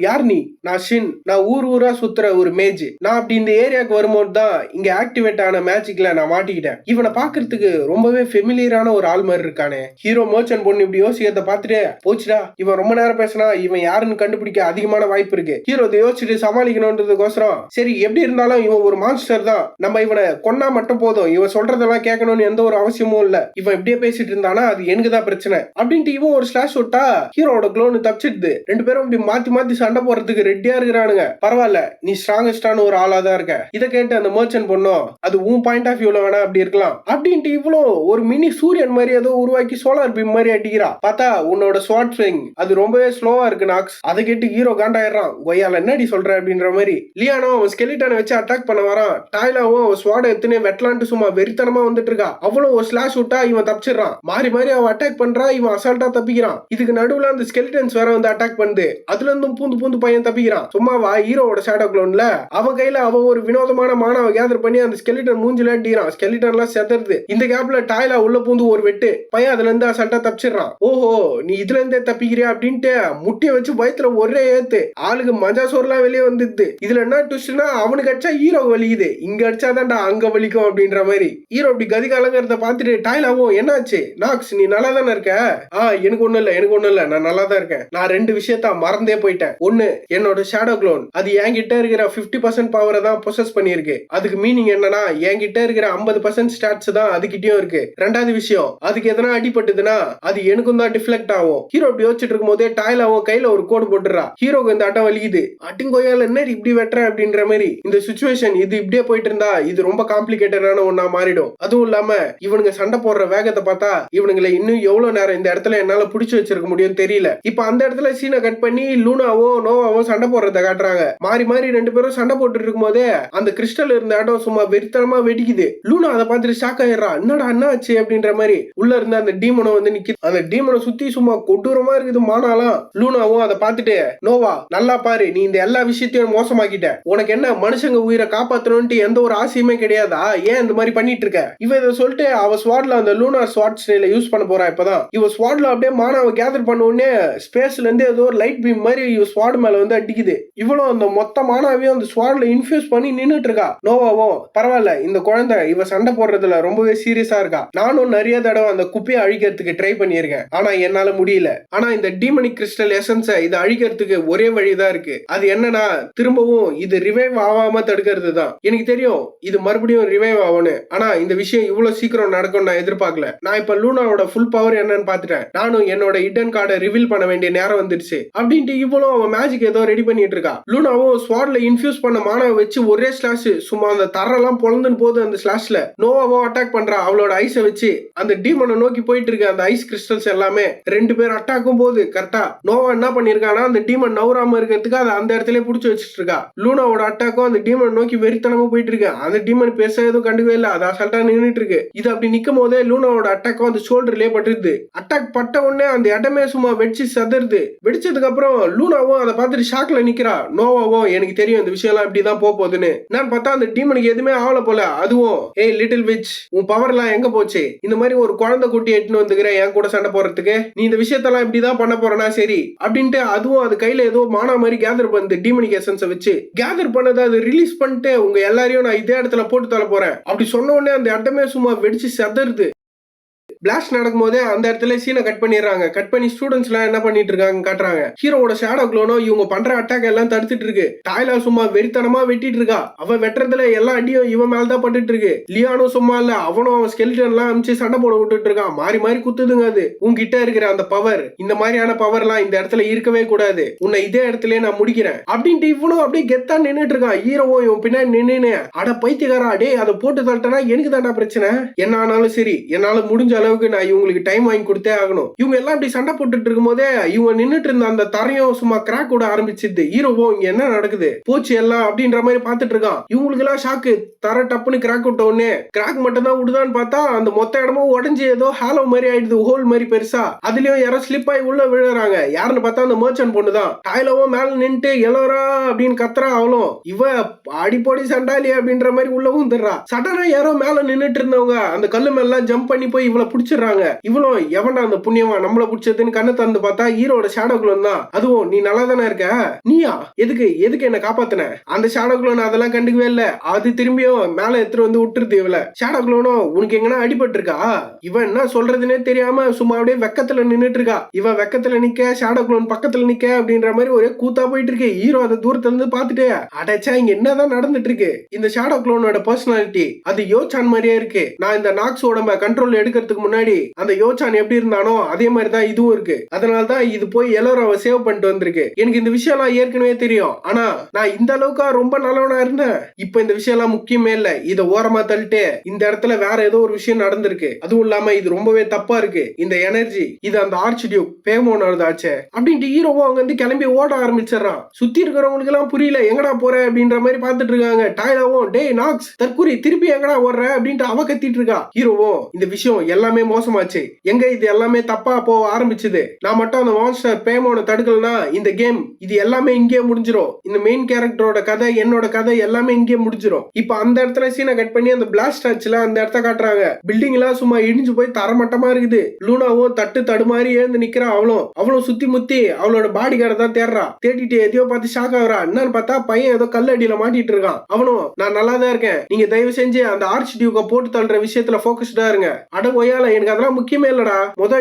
யார் நீ? நான் ஷின். நான் ஊரா சுத்துற ஒரு மேஜ். நான் அப்படி இந்த ஏரியாவுக்கு வரும்போது தான் இங்க ஆக்டிவேட் ஆன மேஜிக்ல நான் மாட்டிக்கிட்டேன். இவனை பாக்குறதுக்கு ரொம்பவே ஃபெமிலியரான ஒரு ஆள் மாதிரி இருக்கானே. ஹீரோ மர்ச்சன்ட் பொண்ணு இப்படி யோசிக்கிறத பார்த்துட்டு போச்சுடா இவன் ரொம்ப நேரம் பேசினா இவன் யாருன்னு கண்டுபிடிக்க அதிகமான வாய்ப்பு இருக்கு. ஹீரோ இதை யோசிச்சுட்டு சமாளிக்கணும்ன்றதுக்கோசரம் சரி எப்படி இருந்தாலும் இவன் ஒரு மான்ஸ்டர் தான், நம்ம இவனை கொன்னா மட்டும் போதும், இவன் சொல்றதெல்லாம் கேட்கணும்னு எந்த ஒரு அவசியமும் இல்ல, இவன் இப்படியே பேசிட்டு இருந்தானா அது எனக்கு தான் பிரச்சனை அப்படின்ட்டு இவன் ஒரு ஸ்லாஷ் விட்டா ஹீரோட க்ளோன் தப்பிச்சிடுது. ரெண்டு பேரும் இப்படி மாத்தி மாத்தி சண்டை போறதுக்கு ரெடியா இருக்கிறானுங்க. பரவாயில்ல நீ ஸ்ட்ராங்கஸ்டான ஒரு ஆளா தான் இருக்க. இதை கேட்டு அந்த மர்ச்சன்ட் பொண்ணும் அது உன் பாயிண்ட் ஆஃப் வியூல வேணா அப்படி இருக்கலாம் அப்படின்ட்டு இவ்வளோ ஒரு மினி சூரியன் மாதிரி ஏதோ உருவாக்கி சோலார் பீம் மாதிரி அடிக்கிறா. பார்த்தா உன்னோட ஸ்வாட் ஸ்விங் அது ரொம்பவே ஸ்லோவா இருக்கு நாக்ஸ். அதை கேட்டு ஹீரோ காண்டாயிடுறான். கொய்யால என்னடி சொல்ற அப்படின்ற மாதிரி. லியானோ அவன் ஸ்கெலிட்டனை வச்சு அட்டாக் பண்ண வரான். டாய்லாவும் அவன் ஸ்வாட் எடுத்துனே வெட்டலான்ட்டு சும்மா வெறித்தனமா வந்துட்டு இருக்கா. அவ்வளவு ஒரு ஸ்லாஷ் விட்டா இவன் தப்பிச்சிடறான். மாறி மாறி அவன் அட்டாக் பண்றா, இவன் அசால்ட்டா தப்பிக்கிறான். இதுக்கு நடுவுல அந்த ஸ்கெலிட்டன்ஸ் வேற வந்து அட்டாக் பண்ணுது. அதுல இருந்தும் பூந்து பையன் தப்பிக்கிறான். சும்மாவா ஹீரோவோட ஷேடோ க்ளோன்ல அவன் கையில அவன் ஒரு வினோதமான மானாவை கேதர் பண்ணி அந்த ஸ்கெலிட்டன் மூஞ்சில அடிக்கிறான். ஸ்கெலிட்டன் எல்லாம் செதறுது. இந்த கேப்ல டாய்லா உள்ள பூந்து ஒரு வெட்டு பையன் அதுல இருந்து அசால்ட்டா தப்பிச்சிடறான். ஓஹோ நீ இதுல இருந்தே தப்பிக்கிறியா அப்படின்ட்டு முட்டிய வச்சு வயித்துல ஒரே ஏத்து ஆளுக்கு மஜா சோறுலாம் வெளியே வந்துடுது. இதுல என்ன ட்விஸ்ட்னா அவனுக்கு அடிச்சா ஹீரோ வலிக்குது, இங்க அடிச்சாதான்டா அங்க வலிக்கும் அப்படின்ற மாதிரி. ஹீரோ அப்படி கதி கலங்கறத பார்த்துட்டு டாய்லாவும் என்னாச்சு நாக்ஸ் நீ நல்லா தானே இருக்க? எனக்கு ஒண்ணு இல்ல நான் நல்லா தான் இருக்கேன். நான் ரெண்டு விஷயத்த மறந்தே போயிட்டேன். ஒண்ணு என்னோட ஷேடோ க்ளோன் அது என்கிட்ட இருக்கிற 50% பவரை தான் பொசஸ் பண்ணிருக்கு. அதுக்கு மீனிங் என்னன்னா என்கிட்ட இருக்கிற 50% ஸ்டாட்ஸ் தான் அதுகிட்டயும் இருக்கு. ரெண்டாவது விஷயம் அதுக்கு எதனா அடிபட்டுதுன்னா அது எனக்கும் தான் டிஃப்ளெக்ட் ஆகும். ஹீரோ அப்படி யோசிச்சுட்டு இருக்கும் போதே டாய்லாவும் கையில ஒரு கோடு போட்டுறா. ஹீரோக்கு இந்த அட்டம் வலிக்குது. அட்டிங்கோயால என்ன இப்படி வெட்டுற அப்படின்ற மாதிரி. இந்த சிச்சுவேஷன் இது இப்படியே போயிட்டு இருந்தா இது ரொம்ப காம்ப்ளிகேட்டடான ஒன்னா மாறிடும். அதுவும் இல்லாம இவனுங்க சண்டை போடுற வேகத்தை பார்த்தா இவனுங்களை இன்னும் எவ்வளவு நேரம் இந்த இடத்துல என்னால புடிச்சு வச்சிருக்க முடியும் தெரியல. இப்ப அந்த இடத்துல சீனை கட் பண்ணி லூனாவோ நோவாவோ சண்டை போடுறத காட்டுறாங்க. மாறி மாறி ரெண்டு பேரும் சண்டை போட்டு இருக்கும் போதே அந்த கிறிஸ்டல் இருந்த இடம் சும்மா வெறித்தனமா வெடிக்குது. லூனா அதை பார்த்துட்டு ஷாக் ஆயிடுறா. என்னடா என்ன ஆச்சு அப்படின்ற மாதிரி. உள்ள இருந்த அந்த டீமனை வந்து நிக்குது. அந்த டீமனை சுத்தி சும்மா கொடூரமா இருக்குது மானாலாம். லூனாவும் அதை பார்த்துட்டு நோவா நல்லா பாரு நீ இந்த எல்லா விஷயத்தையும் மோசமாக்கிட்ட. உனக்கு என்ன மனுஷங்க உயிரை காப்பாற்றணும்ட்டு எந்த ஒரு ஆசையுமே கிடையாதா? ஏன் இந்த மாதிரி பண்ணிட்டு இருக்க? இவ இதை சொல்லிட்டு அவ ஸ்வாட்ல அந்த லூனார் ஸ்வாட் ஸ்டைல யூஸ் பண்ண போறா. இப்பதான் இவ ஸ்வாட்ல அப்படியே மானாவை கேதர் பண்ண உடனே ஸ்பேஸ்ல இருந்து ஏதோ ஒரு லைட் பீம் மாதிரி இவ ஸ்வாட் மேல வந்து அடிக்குது. இவ்வளவு அந்த மொத்த மானாவையும் அந்த ஸ்வாட்ல இன்ஃபியூஸ் பண்ணி நின்னுட்டு இருக்கா. நோவாவும் பரவாயில்ல இந்த குழந்தை இவ சண்டை போடுறதுல ரொம்பவே சீரியஸா இருக்கா. நானும் நிறைய தடவை அந்த குப்பையை அழிக்கிறதுக்கு ட்ரை பண்ணியிருக்கேன். ஆனா என்னால முடியல. ஆனா இந்த டீமனிக் கிறிஸ்டல் எசன்ஸை இதை அழிக்கிறதுக்கு ஒரே வழிதான் இருக்கு. அது என்னன்னா திரும்பவும் இது ரிவைவ் ஆகாம தடுக்கிறது தான். எனக்கு தெரியும் இது மறுபடியும் ரிவைவ் ஆகணும். ஆனா இந்த விஷயம் இவ்வளவு சீக்கிரம் நடக்கும் நான் எதிர்பார்க்கல. நான் இப்ப லூனாவோட ஃபுல் பவர் என்னன்னு பாத்துட்டேன். நானும் என்னோட ஹிடன் கார்டை ரிவீல் பண்ண வேண்டிய நேரம் வந்துருச்சு அப்படின்ட்டு இவ்வளவு அவன் மேஜிக் ஏதோ ரெடி பண்ணிட்டு இருக்கா. லூனாவும் ஸ்வாட்ல இன்ஃபியூஸ் பண்ண மானாவை வச்சு ஒரே ஸ்லாஷ் சும்மா அந்த தரெல்லாம் பொழந்துன்னு போது அந்த ஸ்லாஷ்ல நோவாவும் அட்டாக் பண்றா. அவளோட ஐஸை வச்சு அந்த டீமனை நோக்கி போயிட்டு இருக்க அந்த ஐஸ் கிறிஸ்டல்ஸ் எல்லாமே ரெண்டு பேர் அட்டாக்கும் போது கரெக்டா நோவா என்ன பண்ணிருக்கானா அந்த டீமன் நவுறாம இருக்கிறதுக்கு அதை அந்த இடத்துல புடிச்சு வச்சுட்டு இருக்கா. லூனாவோட அட்டாக்கும் அந்த டீமன் நோக்கி வெறித்தனமா போயிட்டு இருக்கு. அந்த டீமன் பேச எதுவும் கண்டுக்கவே இல்ல. அது அசால்ட்டா நின்னுட்டு இருக்கு. இது அப்படி நிக்கும் போதே லூனாவோட அட்டாக்கும் அந்த ஷோல்டர்லயே பட்டுருது. அட்டாக் பட்ட உடனே அந்த இடமே சும்மா வெடிச்சு சதறுது. வெடிச்சதுக்கு அப்புறம் லூனாவும் அதை பார்த்துட்டு ஷாக்ல நிக்கிறா. நோவாவும் எனக்கு தெரியும் இந்த விஷயம் எல்லாம் இப்படிதான் போகுதுன்னு. நான் பார்த்தா அந்த டீமனுக்கு எதுவுமே ஆகல போல. அதுவும் ஏய் லிட்டில் விச் உன் பவர் எல்லாம் எங்க போச்சு? இந்த மாதிரி ஒரு குழந்தை குட்டி எட்டுன்னு வந்துக்கிறேன் என் கூட சண்டை போறதுக்கு. நீ இந்த விஷயத்தெல்லாம் இப்படிதான் பண்ண போறனா சரி அப்படின்ட்டு அதுவும் அது கையில ஏதோ மானா மாதிரி கேதர் பண்ணு டீமனிக் எசன்ஸை வச்சு கேதர் பண்ணதை அது ரிலீஸ் பண்ணிட்டு உங்க எல்லாரையும் நான் இதே இடத்துல போட்டு தள்ள போறேன் அப்படி சொன்ன உடனே அந்த இடமே சும்மா வெடிச்சு செதறுது. பிளாஸ்ட் நடக்கும் போதே அந்த இடத்துல சீனை கட் பண்ணிடுறாங்க. கட் பண்ணி ஸ்டூடெண்ட்ஸ் எல்லாம் என்ன பண்ணிட்டு இருக்காங்க காட்டுறாங்க. ஹீரோட ஷேடோ க்ளோனோ இவங்க பண்ற அட்டாக் எல்லாம் தடுத்துட்டு இருக்கு. டாய்லா சும்மா வெறித்தனமா வெட்டிட்டு இருக்கா. அவ வெட்டுறதுல எல்லா அடியும் இவன் மேலதான் பட்டுட்டு இருக்கு. லியானும் சும்மா இல்ல அவனும் அவன் ஸ்கெலிட்டன் எல்லாம் அமிச்சு சண்டை போட விட்டுட்டு இருக்கான். மாறி மாறி குத்துதுங்க. அது உங்ககிட்ட இருக்கிற அந்த பவர் இந்த மாதிரியான பவர் எல்லாம் இந்த இடத்துல இருக்கவே கூடாது. உன்னை இதே இடத்துல நான் முடிக்கிறேன் அப்படின்ட்டு இவனும் அப்படியே கெத்தா நின்னுட்டு இருக்கான். ஹீரோவோ இவன் பின்னாடி நின்னு அட பைத்தியக்காரா டே அதை போட்டு தள்ளிட்டனா எனக்கு தாண்டா பிரச்சனை. என்ன ஆனாலும் சரி என்னால முடிஞ்ச அளவு அளவுக்கு நான் இவங்களுக்கு டைம் வாங்கி கொடுத்தே ஆகணும். இவங்க எல்லாம் இப்படி சண்டை போட்டுட்டு இருக்கும் போதே இவங்க நின்னுட்டு இருந்த அந்த தரையும் சும்மா கிராக் விட ஆரம்பிச்சிருது. ஹீரோவோ இங்க என்ன நடக்குது போச்சு எல்லாம் அப்படின்ற மாதிரி பாத்துட்டு இருக்கான். இவங்களுக்கு எல்லாம் ஷாக்கு. தர டப்புன்னு கிராக் விட்ட உடனே கிராக் மட்டும் தான் விடுதான்னு பார்த்தா அந்த மொத்த இடமும் உடஞ்சி ஏதோ ஹாலோ மாதிரி ஆயிடுது, ஹோல் மாதிரி பெருசா. அதுலயும் யாரோ ஸ்லிப் ஆகி உள்ள விழுறாங்க. யாருன்னு பார்த்தா அந்த மர்ச்சன்ட் பொண்ணுதான். டாய்லவும் மேல நின்னுட்டு எலோரா அப்படின்னு கத்துறா. அவளும் இவ அடிப்பொடி சண்டாலி அப்படின்ற மாதிரி உள்ளவும் தர்றா. சடனா யாரோ மேல நின்னுட்டு இருந்தவங்க அந்த கல்லு மேல ஜம்ப் பண்ணி போய் இவளை புடிச்சிடுறாங்க. இவளும் எவன்டா அந்த புண்ணியமா நம்மள புடிச்சதுன்னு கண்ணை திறந்து பார்த்தா ஹீரோட ஷேடோ குளோன் தான். அதுவும் நீ நல்லா தானே இருக்க, நீயா எதுக்கு எதுக்கு என்ன காப்பாத்தின? அந்த ஷேடோ குளோன் அதெல்லாம் கண்டுக்கவே இல்ல. அது திரும்பியும் மேல எடுத்துட்டு வந்து விட்டுருது இவள. ஷேடோ குளோனும் உனக்கு எங்கன்னா அடிபட்டு இருக்கா? இவன் என்ன சொல்றதுன்னே தெரியாம சும்மா அப்படியே வெக்கத்துல நின்னுட்டு இருக்கா. இவன் வெக்கத்துல நிக்க, ஷேடோ குளோன் பக்கத்துல நிக்க அப்படின்ற மாதிரி ஒரே கூத்தா போயிட்டு இருக்கு. ஹீரோ அதை தூரத்துல இருந்து பாத்துட்டு அடைச்சா இங்க என்னதான் நடந்துட்டு இருக்கு. இந்த ஷேடோ குளோனோட பர்சனாலிட்டி அது யோசான் மாதிரியே இருக்கு. நான் இந்த நாக்ஸ் உடம்ப கண்ட்ரோல் எடுக்கிறதுக்கு முன்னாடி அந்த யோசான் எப்படி இருந்தானோ அதே மாதிரி தான் இதுவும் இருக்கு. அதனாலதான் இது போய் எல்லோராவை சேவ் பண்ணிட்டு வந்திருக்கு. எனக்கு இந்த விஷயம் எல்லாம் ஏற்கனவே தெரியும். ஆனா நான் இந்த அளவுக்கு ரொம்ப நல்லவனா இருந்தேன். இப்ப இந்த விஷயம் எல்லாம் முக்கியமே இல்ல. இத ஓரமா தள்ளிட்டு இந்த இடத்துல வேற ஏதோ ஒரு விஷயம் நடந்திருக்கு. அதுவும் இல்லாம இது ரொம்பவே தப்பா இருக்கு. இந்த எனர்ஜி இது அந்த ஆர்ச் டியூக் பேமோனோட ஆச்சு அப்படின்ட்டு ஹீரோவும் அங்க இருந்து கிளம்பி ஓட ஆரம்பிச்சிடறான். சுத்தி இருக்கிறவங்களுக்கு எல்லாம் புரியல எங்கடா போற அப்படின்ற மாதிரி பாத்துட்டு இருக்காங்க. டாய்லாவும் டேய் நாக்ஸ் தற்கூரி திருப்பி எங்கடா ஓடுற அப்படின்ட்டு அவ கத்திட்டு இருக்கா. ஹீரோவும் இந்த விஷயம் எல்லாமே மோசமாச்சு, எங்க இது எல்லாமே தப்பா போக ஆரம்பிச்சது. நான் மட்டும் அந்த மான்ஸ்டர் பேமோனை தடுக்கலனா இந்த கேம் இது எல்லாமே இங்கே முடிஞ்சிரும். இந்த மெயின் கேரக்டரோட கதை என்னோட கதை எல்லாமே இங்கே முடிஞ்சிரும். இப்ப அந்த இடத்துல சீனை கட் பண்ணி அந்த பிளாஸ்ட் ஆச்சுல அந்த இடத்த காட்டுறாங்க. பில்டிங் எல்லாம் சும்மா இடிஞ்சு போய் தரமட்டமா இருக்குது. லூனாவும் தட்டு தடுமாறி எழுந்து நிக்கிறா. அவளும் சுத்தி முத்தி அவளோட பாடி கார்டை தான் தேடுறா. தேடிட்டு எதையோ பார்த்து ஷாக் ஆகுறா. என்னன்னு பார்த்தா பையன் ஏதோ கல் அடியில மாட்டிட்டு இருக்கான். அவனும் நான் நல்லா தான் இருக்கேன், நீங்க தயவு செஞ்சு அந்த ஆர்ச் டியூக்க போட்டு தள்ளுற விஷயத்துல போக்கஸ்டா இருங்க. அட ஒய்யால எனக்கு அதெல்லாம் முக்கியமே இல்லடா,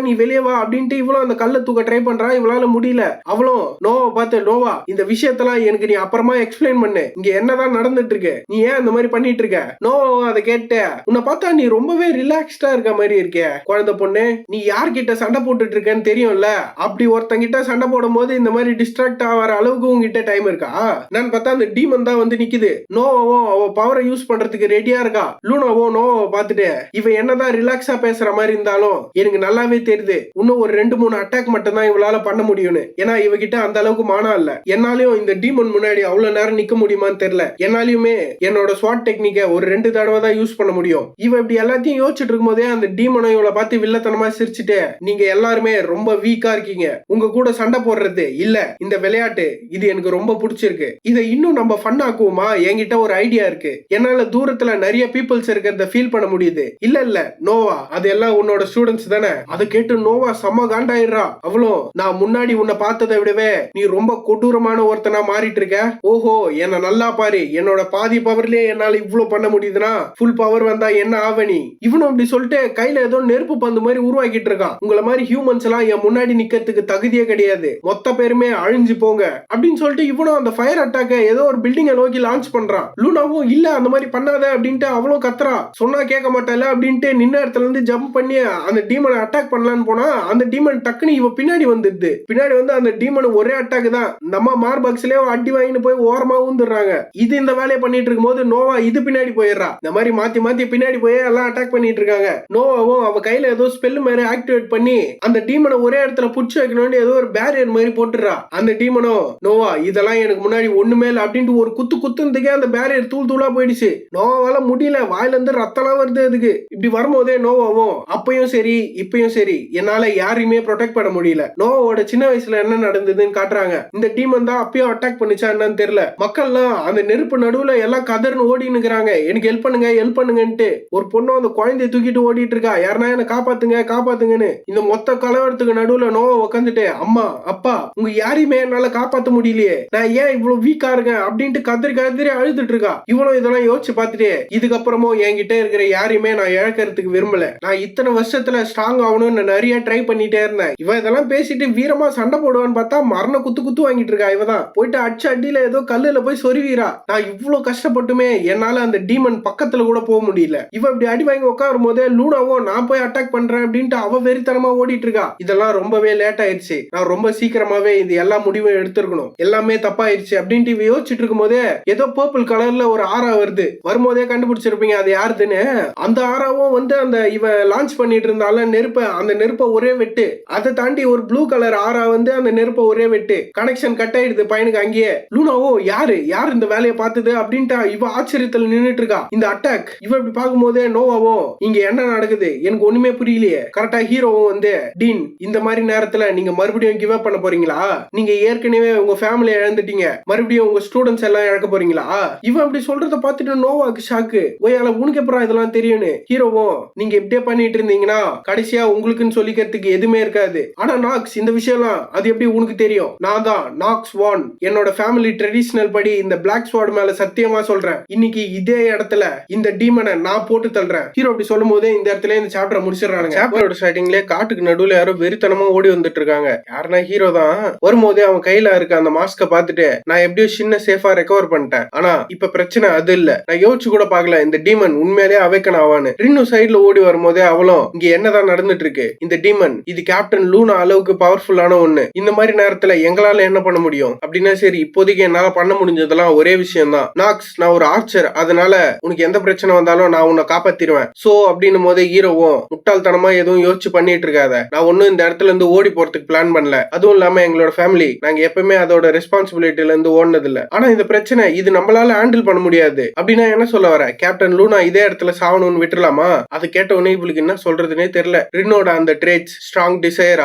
நீ வெளியே வா அப்படின்ட்டு இவளும் அந்த கல்ல தூக்க ட்ரை பண்றா. இவளால முடியல. அவளும் நோவா பார்த்து நோவா இந்த விஷயத்தெல்லாம் எனக்கு நீ அப்புறமா எக்ஸ்பிளைன் பண்ணு, இங்க என்னதான் நடந்துட்டு இருக்கு, நீ ஏன் அந்த மாதிரி பண்ணிட்டு இருக்க? நோவா அதை கேட்டு உன்னை பார்த்தா நீ ரொம்பவே ரிலாக்ஸ்டா இருக்க மாதிரி இருக்கே குழந்தை பொண்ணு, நீ யார்கிட்ட சண்டை போட்டுட்டு இருக்கேன்னு தெரியும்ல, அப்படி ஒருத்தங்கிட்ட சண்டை போடும் போது இந்த மாதிரி டிஸ்ட்ராக்ட் ஆகிற அளவுக்கு உங்ககிட்ட டைம் இருக்கா? நான் பார்த்தா அந்த டீமன் தான் வந்து நிக்குது. நோவாவும் அவ பவரை யூஸ் பண்றதுக்கு ரெடியா இருக்கா. லூனாவும் நோவாவை பார்த்துட்டு இவன் என்னதான் ரிலாக்ஸா பேசுற மாதிரி இருந்தாலும் எனக்கு நல்லாவே தெரியுது இன்னும் ஒரு 2-3 அட்டாக் மட்டும் தான் இவளால பண்ண முடியும்னு. ஏன்னா இவகிட்ட அந்த அளவுக்கு மானம் இல்ல. என்னாலையும் இந்த டீமன் முன்னாடி அவ்வளவு நேரம் நிக்க முடியுமான்னு தெரியல. என்னாலையுமே என்னோட ஸ்வாட் டெக்னிக்க ஒரு 2 தடவை தான் யூஸ் பண்ண முடியும். இவ இப்படி எல்லாத்தையும் யோசிச்சுட்டு இருக்கும் போதே அந்த டீமனை இவளை பார்த்து வில்லத்தனமா சிரிச்சுட்டு நீங்க எல்லாருமே ரொம்ப வீக்கா இருக்கீங்க, உங்க கூட சண்டை போடுறது இல்ல இந்த விளையாட்டு இது எனக்கு ரொம்ப பிடிச்சிருக்கு, இதை இன்னும் நம்ம ஃபன் ஆக்குவோமா? என்கிட்ட ஒரு ஐடியா இருக்கு, என்னால தூரத்துல நிறைய பீப்புள்ஸ் இருக்கிறத ஃபீல் பண்ண முடியுது. இல்ல நோவா அது எல்லாம் உன்னோட ஸ்டூடெண்ட்ஸ் தானே? அதை கேட்டு நோவா செம்ம காண்டாயிடுறா. அவளும் நான் முன்னாடி உன்னை பார்த்ததை விடவே நீ ரொம்ப கொடூரமான ஒருத்தனா மாறிட்டு இருக்க. ஓஹோ என்ன நல்லா பாரு, என்னோட பாதி பவர்லயே என்னால இவ்வளவு பண்ண முடியுதுன்னா ஃபுல் பவர் வந்தா என்ன ஆவணி? இவனும் அப்படி சொல்லிட்டு கையில ஏதோ நெருப்பு பந்து மாதிரி உருவாக்கிட்டு இருக்கான். உங்களை மாதிரி ஹியூமன்ஸ் எல்லாம் என் முன்னாடி நிக்கிறதுக்கு தகுதியே கிடையாது, மொத்த பேருமே அழிஞ்சு போங்க அப்படின்னு சொல்லிட்டு இவனும் அந்த ஃபயர் அட்டாக்க ஏதோ ஒரு பில்டிங்கை நோக்கி லான்ச் பண்றான். லூனாவும் இல்ல அந்த மாதிரி பண்ணாத அப்படின்ட்டு அவளும் கத்துறா. சொன்னா கேட்க மாட்டால அப்படின்ட்டு நின்ன இடத்துல இருந்து ஜம்ப் பண்ணி அந்த டீமனை அட்டாக் பண்ணலான்னு போனா அந்த டீமன் டக்குன்னு இவ பின்னாடி வந்துடுது. பின்னாடி வந்து அந்த டீமன் ஒரே அட்டாக் தான். நம்ம மார்பாக்ஸ்லயே அடி வாங்கிட்டு போய் ஓரமா ஊந்துடுறாங்க. இது இந்த வேலையை பண்ணிட்டு இருக்கும் போது நோவா இது பின்னாடி போயிடுறா. இந்த மாதிரி மாத்தி மாத்தி பின்னாடி போய் எல்லாம் அட்டாக் பண்ணிட்டு இருக்காங்க. நோவாவும் அவ கையில ஏதோ ஸ்பெல் மாதிரி ஆக்டிவேட் பண்ணி அந்த டீமனை ஒரே இடத்துல புடிச்சு வைக்கணும்னு ஏதோ ஒரு பேரியர் மாதிரி போட்டுறா. அந்த டீமனோ நோவா இதெல்லாம் எனக்கு முன்னாடி ஒண்ணுமே இல்லை அப்படின்ட்டு ஒரு குத்துனதுக்கே அந்த பேரியர் தூள் தூளா போயிடுச்சு. நோவால முடியல, வாயில இருந்து ரத்தம்லாம் வருது. அதுக்கு இப்படி வரும்போதே நோவாவும் அப்பயும் சரி இப்பயும் சரி என்னால யாரையுமே ப்ரொடெக்ட் பண்ண முடியல. நோவாவோட சின்ன வயசுல என்ன நடந்ததுன்னு காட்டுறாங்க. இந்த டீமன் தான் அப்பயும் அட்டாக் பண்ணிச்சா என்னன்னு தெரியல. மக்கள்லாம் அந்த நெருப்பு நடுவுல எல்லாம் கதர்னு ஓடின்னு இருக்கிறாங்க. எனக்கு ஹெல்ப் பண்ணுங்க ஹெல்ப் பண்ணுங்கன்ட்டு. ஒரு பொண்ணு அந்த குழந்தைய தூக்கிட்டு ஓடிட்டு இருக்கா. யாருன்னா என்ன காப்பாத்துங்க காப்பாத்துங்கன்னு. இந்த மொத்த கலவரத்துக்கு நடுவுல நோவா உட்காந்துட்டு அம்மா அப்பா உங்க யாரையுமே என்னால காப்பாத்த முடியலையே, நான் ஏன் இவ்வளவு வீக்கா இருக்கேன் அப்படின்ட்டு கதறி கதறி அழுதுட்டு இருக்கா. இவ்வளவு இதெல்லாம் யோசிச்சு பார்த்துட்டு இதுக்கப்புறமும் என்கிட்ட இருக்கிற யாரையுமே நான் இழக்கிறதுக்கு விரும்பல, நான் இத்தனை வருஷத்துல ஸ்ட்ராங் ஆகணும்னு நிறைய ட்ரை பண்ணிட்டே இருந்தேன். இவ இதெல்லாம் பேசிட்டு வீரமா சண்டை போடுவான்னு பார்த்தா மரண குத்து வாங்கிட்டு இருக்கா. இவதான் போயிட்டு அடிச்சு அடியில ஏதோ கல்லுல போய் சொருவீரா. நான் இவ்வளவு கஷ்டப்பட்டுமே என்னால அந்த டீமன் பக்கத்துல கூட போக முடியல. இவ இப்படி அடி வாங்கி உட்காரும் போதே லூனாவும் நான் போய் அட்டாக் பண்றேன் அப்படின்ட்டு அவ வெறித்தனமா ஓடிட்டு இருக்கா. இதெல்லாம் ரொம்பவே லேட் ஆயிடுச்சு, நான் ரொம்ப சீக்கிரமாவே இது எல்லா முடிவும் எடுத்திருக்கணும், எல்லாமே தப்பாயிருச்சு அப்படின்ட்டு இவ யோசிச்சுட்டு இருக்கும் போதே ஏதோ பர்பிள் கலர்ல ஒரு ஆரா வருது. வரும்போதே கண்டுபிடிச்சிருப்பீங்க அது யாருதுன்னு. அந்த ஆராவும் வந்து அந்த இவ லான்ச் பண்ணிட்டு இருந்தால நெருப்ப, அந்த நெருப்ப ஒரே வெட்டு. அதை தாண்டி ஒரு ப்ளூ கலர் ஆரா வந்து அந்த நெருப்ப ஒரே வெட்டு. கனெக்ஷன் கட் ஆயிடுது பையனுக்கு அங்கேயே. லூனாவோ யாரு இந்த வேலையை பார்த்தது அப்படின்ட்டு இவ ஆச்சரியத்துல நின்னுட்டு இருக்கா. இந்த அட்டாக் இவ இப்படி பார்க்கும்போதே நோவாவோ இங்க என்ன நடக்குது எனக்கு ஒண்ணுமே புரியலையே. கரெக்டா ஹீரோவும் வந்து டீன் இந்த மாதிரி நேரத்துல நீங்க மறுபடியும் கிவ் அப் பண்ண போறீங்களா? நீங்க ஏற்கனவே உங்க ஃபேமிலியை இழந்துட்டீங்க, மறுபடியும் உங்க ஸ்டூடெண்ட்ஸ் எல்லாம் இழக்க போறீங்களா? இவன் அப்படி சொல்றத பார்த்துட்டு நோவாக்கு ஷாக்கு. ஒய்யால உனக்கு எப்பறம் இதெல்லாம் தெரியும்னு. ஹீரோவும் நீங்க இப்படியே பண்ணிட்டு இருந்தீங்கன்னா கடைசியா உங்களுக்குன்னு சொல்லிக்கிறதுக்கு எதுவுமே இருக்காது. ஆனா நாக்ஸ் இந்த விஷயம்லாம் அது எப்படி உனக்கு தெரியும்? நான் தான் நாக்ஸ் வான். என்னோட ஃபேமிலி ட்ரெடிஷனல் படி இந்த பிளாக் ஸ்வார்ட் மேல சத்தியமா சொல்றேன், இன்னைக்கு இதே இடத்துல இந்த டீமனை நான் போட்டு தள்ளுறேன். ஹீரோ அப்படி சொல்லும் போதே இந்த இடத்துல இந்த சாப்டரை முடிச்சிடறாங்க. சாப்டரோட ஸ்டார்டிங்லேயே காட்டுக்கு நடுவுல யாரோ வெறித்தனமா ஓடி வந்துட்டு இருக்காங்க. யாருன்னா ஹீரோ தான். வரும்போதே அவன் கையில இருக்க அந்த மாஸ்க பார்த்துட்டு நான் எப்படியோ சின்ன சேஃபா ரெக்கவர் பண்ணிட்டேன். ஆனா இப்ப பிரச்சனை அது இல்ல. நான் யோசிச்சு கூட பாக்கல இந்த டீமன் உண்மையிலேயே அவேக்கன் ஆவான்னு. ரின்னு சைடுல ஓடி வரும்போதே அவளும் இங்க என்னதான் நடந்துட்டு இருக்கு, இந்த டீமன் இது கேப்டன் லூனா அளவுக்கு பவர்ஃபுல்லான ஒண்ணு, இந்த மாதிரி நேரத்துல எங்களால என்ன பண்ண முடியும் அப்படின்னா, சரி இப்போதைக்கு என்னால பண்ண முடிஞ்சதெல்லாம் ஒரே விஷயம் தான் நாக்ஸ், நான் ஒரு ஆர்ச்சர், அதனால உனக்கு எந்த பிரச்சனை வந்தாலும் நான் உன்னை காப்பாத்திடுவேன். சோ அப்படின்னும் போதே ஹீரோவும் முட்டாள்தனமா எதுவும் யோசிச்சு பண்ணிட்டு இருக்காத, நான் ஒன்னும் இந்த இடத்துல இருந்து ஓடி போறதுக்கு பிளான் பண்ணல, அதுவும் இல்லாம எங்களோட ஃபேமிலி நாங்க எப்பவுமே அதோட ரெஸ்பான்சிபிலிட்டில இருந்து ஓடுனது இல்ல. ஆனா இந்த பிரச்சனை இது நம்மளால ஹேண்டில் பண்ண முடியாது அப்படின்னா என்ன சொல்ல வர? கேப்டன் லூனா இதே இடத்துல சாவணும்னு விட்டுலாமா? அது கேட்ட உடனே இவளுக்கு என்ன சொல்றதுன்னே தெரியல. ரின்னோட அந்த ட்ரேட்ஸ், ஸ்ட்ராங் டிசைர்,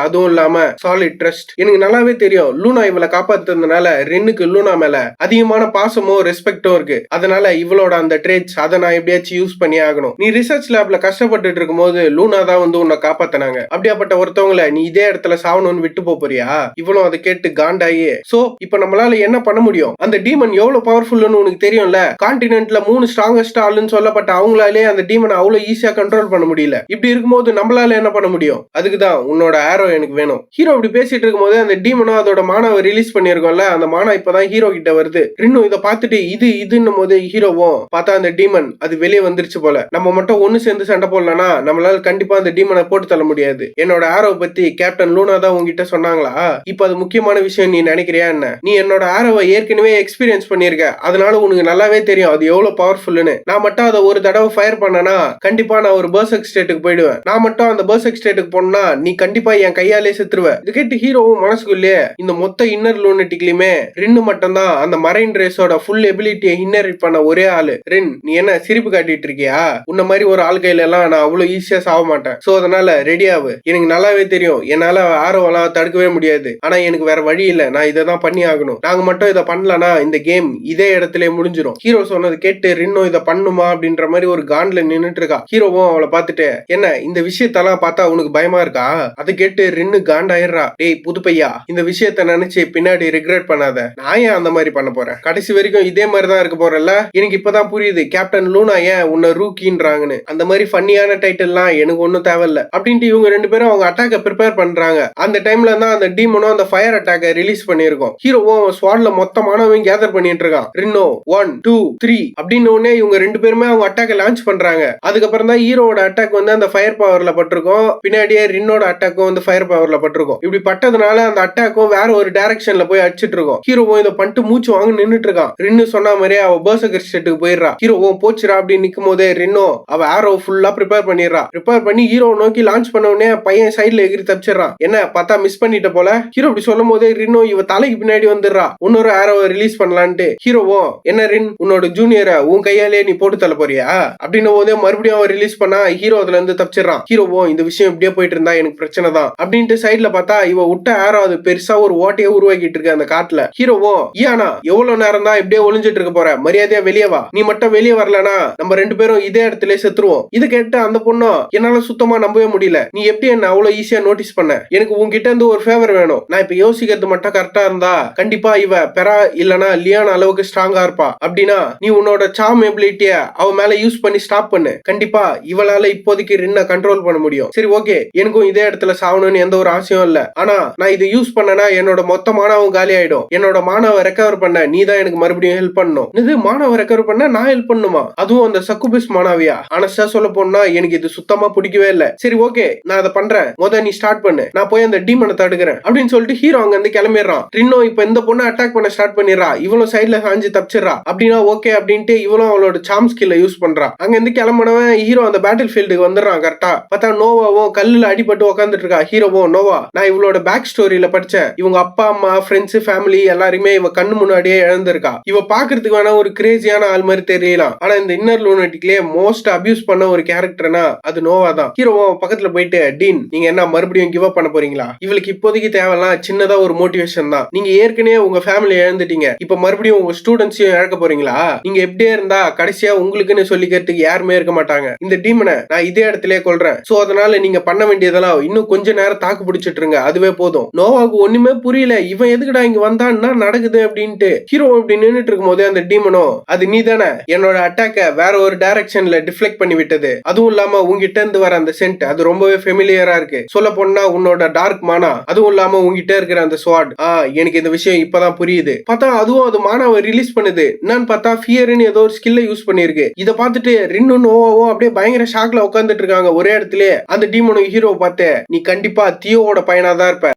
அதுவும் இல்லாம சாலிட் ட்ரஸ்ட், எனக்கு நல்லாவே தெரியும் லூனா இவளை காப்பாத்துறதுனால ரின்னுக்கு லூனா மேல அதிகமான பாசமும் ரெஸ்பெக்டும் இருக்கு. அதனால இவளோட அந்த ட்ரேட்ஸ் அதை நான் எப்படியாச்சும் யூஸ் பண்ணி ஆகணும். நீ ரிசர்ச் லேப்ல கஷ்டப்பட்டு இருக்கும் போது லூனா தான் வந்து உன்னை காப்பாத்தினாங்க. அப்படியாப்பட்ட ஒருத்தவங்களை நீ இதே இடத்துல சாவணும்னு விட்டு போறியா? இவளும் அதை கேட்டு காண்டாயே. சோ இப்ப நம்மளால என்ன பண்ண முடியும்? அந்த டீமன் எவ்வளவு பவர்ஃபுல்னு உனக்கு தெரியும்ல. கான்டினென்ட்ல 3 ஸ்ட்ராங்கஸ்ட் ஆளுன்னு சொல்லப்பட்ட அவங்களாலே அந்த டீமனை அவ்வளவு ஈஸியா கண்ட்ரோல் பண்ண முடியல. இப்படி இருக்கும்போது நம்மளால என்ன பண்ண முடியும்? அதுக்குதான் உன்னோட ஆரோ எனக்கு வேணும். ஹீரோ இப்படி பேசிட்டு இருக்கும் போது அந்த டீமனும் அதோட மானாவை ரிலீஸ் பண்ணிருக்கோம்ல, அந்த மானா இப்பதான் ஹீரோ கிட்ட வருது. ரின்னு இதை பார்த்துட்டு இதுன்னும் போது ஹீரோவும் பார்த்தா அந்த டீமன் அது வெளியே வந்துருச்சு போல. நம்ம மட்டும் ஒண்ணு சேர்ந்து சண்டை போடலனா நம்மளால கண்டிப்பா அந்த டீமனை போட்டு தள்ள முடியாது. என்னோட ஆரோ பத்தி கேப்டன் லூனா தான் உங்ககிட்ட சொன்னாங்களா? இப்ப அது முக்கியமான விஷயம் நீ நினைக்கிறியா என்ன? நீ என்னோட ஆரோவை ஏற்கனவே எக்ஸ்பீரியன்ஸ் பண்ணிருக்க, அதனால உனக்கு நல்லாவே தெரியும் அது எவ்வளவு பவர்ஃபுல்னு. நான் மட்டும் அதை ஒரு தடவை ஃபயர் பண்ணனா கண்டிப்பா நான் ஒரு பர்செக் ஸ்டேட்டுக்கு போயிடுவேன். நான் மட்டும் அந்த பர்செக் ஸ்டேட்டுக்கு போனா நீ கண்டிப்பா என் கையாலே செத்துருவ. இது கேட்டு ஹீரோவும் மனசுக்குள்ளே இந்த மொத்த இன்னர் லூனட்டிக்லயுமே ரின்னு மட்டும் தான் அந்த மரைன் ரேஸோட ஃபுல் எபிலிட்டியை இன்ஹெரிட் பண்ண ஒரே ஆளு. ரின் நீ என்ன சிரிப்பு காட்டிட்டு இருக்கியா? உன்ன மாதிரி ஒரு ஆள் கையில எல்லாம் நான் அவ்வளவு ஈஸியா சாக மாட்டேன். சோ அதனால ரெடியாவு. எனக்கு நல்லாவே தெரியும் என்னால ஆரோவெல்லாம் தடுக்கவே முடியாது. ஆனா எனக்கு வேற வழி இல்ல, நான் இதை தான் பண்ணி ஆகணும். நாங்க மட்டும் இதை பண்ணலனா இந்த கேம் இதே இடத்துல முடிஞ்சிடும். ஹீரோ சொன்னது கேட்டு ரின்னும் இதை பண்ணுமா அப்படின்ற மாதிரி ஒரு கான்ல நின்னுட்டு இருக்கா. ஹீரோவும் அவளை பார்த்துட்டு என்ன இந்த விஷயத்தெல்லாம் பார்த்தா உனக்கு பயமா இருக்கா? அதை கேட்டு ரின்னு காண்டாயிரா. டேய் புது பையா, இந்த விஷயத்த நினைச்சு பின்னாடி ரிக்ரெட் பண்ணாத. நான் ஏன் அந்த மாதிரி பண்ண போறேன்? கடைசி வரைக்கும் இதே மாதிரி தான் இருக்க போறல. எனக்கு இப்பதான் புரியுது கேப்டன் லூனா ஏன் உன்னை ரூக்கின்றாங்கன்னு. அந்த மாதிரி ஃபன்னியான டைட்டில்லாம் எனக்கு ஒன்னும் தேவையில்ல அப்படின்ட்டு இவங்க ரெண்டு பேரும் அவங்க அட்டாக்க ப்ரிப்பேர் பண்றாங்க. அந்த டைம்ல தான் அந்த டீமனும் அந்த ஃபயர் அட்டாக்க ரிலீஸ் பண்ணிருக்கோம். ஹீரோவும் ஸ்வாட்ல மொத்தமானவங்க கேதர் பண்ணிட்டு இருக்கான். ரின்னோ 1 2 3 அப்படின்னு உடனே இவங்க ரெண்டு பேருமே அவங்க அட்டாக்க லான்ச் பண்றாங்க. அதுக்கப்புறம் தான் ஹீரோட அட்டாக் வந்து அந்த ஃபயர் பவர்ல பட்டிருக்கும், பின்னாடியே ரின்னோட அட்டாக்கும் வந்து ஃபயர் பவர்ல பட்டிருக்கும். இப்படி பட்டதுனால அந்த அட்டாக்கும் வேற ஒரு டைரக்ஷன்ல போய் அடிச்சிட்டு இருக்கும். ஹீரோவும் இதை பண்ணிட்டு மூச்சு வாங்க நின்னுட்டு இருக்கான். ரின்னு சொன்ன மாதிரியே அவ பர்செக் ஸ்டேட்டுக்கு போயிடுறா. ஹீரோவும் போச்சுரா அப்படின்னு நிக்கும் போதே ரின்னோ அவ ஆரோ ஃபுல்லா ப்ரிப்பேர் பண்ணிடுறா. ப்ரிப்பேர் பண்ணி ஹீரோ நோக்கி லான்ச் பண்ண உடனே பையன் சைட்ல எகிரி தப்பிச்சிடறான். என்ன பார்த்தா மிஸ் பண்ணிட்ட போல. ஹீரோ இப்படி சொல்லும் போதே ரின்னோ இவ தலைக்கு பின்னாடி வந்துடுறா இன்னொரு ஆரோவை ரிலீஸ் பண்ணலான்ட்டு. ஹீரோவும் என்ன ரின் உன்னோட ஜூனியரை உன் கையாலே நீ போட்டு தள்ள போறியா அப்படின்னு போதே மறுபடியும் அவன் ரிலீஸ் பண்ணா ஹீரோ அதுல இருந்து தப்பிச்சிடறான். ஹீரோவும் இந்த விஷயம் இப்படியே போயிட்டு இருந்தா எனக்கு பிரச்சனை தான் அப்படின்ட்டு சைட்ல பார்த்தா இவ விட்ட ஆரோ அது பெருசா ஒரு ஓட்டையை உருவாக்கிட்டு இருக்கு அந்த காட்டுல. ஹீரோவும் ஈயானா எவ்வளவு நேரம் தான் இப்படியே ஒளிஞ்சிட்டு இருக்க போற, மரியாதையா வெளியே வா. நீ மட்டும் வெளியே வரலனா நம்ம ரெண்டு பேரும் இதே இடத்துல செத்துருவோம். இது கேட்டு அந்த பொண்ணும் என்னால சுத்தமா நம்பவே முடியல. நீ எப்படி என்ன அவ்வளவு ஈஸியா நோட்டீஸ் பண்ண? எனக்கு உன்கிட்ட இருந்து ஒரு ஃபேவர் வேணும். நான் இப்ப யோசிக்கிறது மட்டும் கரெக்டா இருந்தா கண்டிப்பா இவ பெரா இல்லனா லியானா அளவுக்கு ஸ்ட்ராங்கா இருப்பா. அப்படின்னா நீ உன்னோட சார்ம் எபிலிட்டிய அவ மேல யூஸ் பண்ணி ஸ்டாப் பண்ணு. கண்டிப்பா இவளால இப்போதைக்கு ரின்ன கண்ட்ரோல் பண்ண முடியும். சரி ஓகே, எனக்கும் இதே இடத்துல சாவணும்னு எந்த ஒரு ஆசையும் இல்ல. ஆனா நான் இதை யூஸ் பண்ணனா என்னோட மொத்த மானவும் காலி ஆயிடும். என்னோட மானவை ரெக்கவர் பண்ண நீ தான் எனக்கு மறுபடியும் ஹெல்ப் பண்ணணும். இது மானவை ரெக்கவர் பண்ண நான் ஹெல்ப் பண்ணுமா? அதுவும் அந்த சக்குபிஸ் மானாவியா? ஆனஸ்டா சொல்ல போனா எனக்கு இது சுத்தமா பிடிக்கவே இல்ல. சரி ஓகே, நான் அதை பண்றேன், முத நீ ஸ்டார்ட் பண்ணு, நான் போய் அந்த டீமனை தடுக்கிறேன் அப்படின்னு சொல்லிட்டு ஹீரோ அங்க இருந்து கிளம்பிடுறான். ரின்னோ இப்ப இந்த பொண்ணை அட்டாக் பண்ண ஸ்டார்ட் பண்ணிடுறா. இவளும் சைட்ல சாஞ்சு தப்பிச்சிடறா. அப்படின்னா ஓகே அப்படின்ட்டு இவளும் அவளோட சார்ம் ஸ்கில்ல யூஸ் பண்றா. அங்க இருந்து கிளம்பினவன் ஹீரோ அந்த பேட்டில் ஃபீல்டுக்கு வந்துடுறான் கரெக்டா. பார்த்தா நோவாவும் கல்லுல அடிபட்டு உட்காந்துட்டு இருக்கா. ஹீரோவும் நோவா நான் இவளோட பேக் ஸ்டோரியில படிச்சேன், இவங்க அப்பா அம்மா ஃப்ரெண்ட்ஸ் ஃபேமிலி எல்லாருமே இவ கண்ணு முன்னாடியே இழந்திருக்கா. இவ பாக்குறதுக்கு வேணா ஒரு கிரேசியான ஆள் மாதிரி தெரியலாம், ஆனா இந்த இன்னர் லூனாட்டிக்லயே மோஸ்ட் அபியூஸ் பண்ண ஒரு கேரக்டர்னா அது நோவா தான். ஹீரோவும் பக்கத்துல போயிட்டு டீன் நீங்க என்ன மறுபடியும் கிவ் அப் பண்ண போறீங்களா? இவளுக்கு இப்போதைக்கு தேவைலாம் சின்னதா ஒரு மோட்டிவேஷன் தான். நீங்க ஏற்கனவே உங்க ஃபேமிலி இழந்துட்டீங்க, இப்ப மறுபடியும் உங்க ஸ்டூடெண்ட்ஸையும் இழக்க போறீங்களா? நீங்க எப்படியே இருந்தா கடைசியா உங்களுக்குன்னு சொல்லிக்கிறதுக்கு யாருமே இருக்க மாட்டாங்க. இந்த டீமனை நான் இதே இடத்துலயே கொல்றேன். சோ அதனால நீங்க பண்ண வேண்டியதெல்லாம் இன்னும் கொஞ்ச நேரம் தாக்கு பிடிச்சிட்டு இருங்க, அதுவே போதும். நோவாவுக்கு ஒண்ணுமே புரியல, இவன் எதுக்குடா இங்க வந்தான்னா நடக்குது அப்படின்ட்டு. ஹீரோ இப்படி நின்னுட்டு இருக்கும் போது அந்த டீமனோ அது நீ தானே என்னோட அட்டாக்க வேற ஒரு டைரக்ஷன்ல டிஃப்ளெக்ட் பண்ணி விட்டது, அதுவும் இல்லாம உங்ககிட்ட இருந்து வர அந்த சென்ட் அது ரொம்பவே ஃபெமிலியரா இருக்கு. சொல்ல போனா உன்னோட டார்க் மானா, அதுவும் இல்லாம உங்ககிட்ட இருக்கிற அந்த ஸ்வாட், எனக்கு இந்த விஷயம் இப்பதான் புரியுது. பார்த்தா அதுவும் அது மானாவை ரிலீஸ் பண்ணுது. என்னன்னு பார்த்தா ஃபியர்னு ஏதோ ஒரு ஸ்கில்ல யூஸ் பண்ணிருக்கு. இதை பார்த்துட்டு ரின்னும் நோவாவும் அப்படியே பயங்கர ஷாக்ல உட்காந்துட்டு இருக்காங்க ஒரே இடத்துல. அந்த டீமனும் ஹீரோவை பார்த்து நீ கண்டிப்பா தியோவோட பையனாதான் இருப்ப.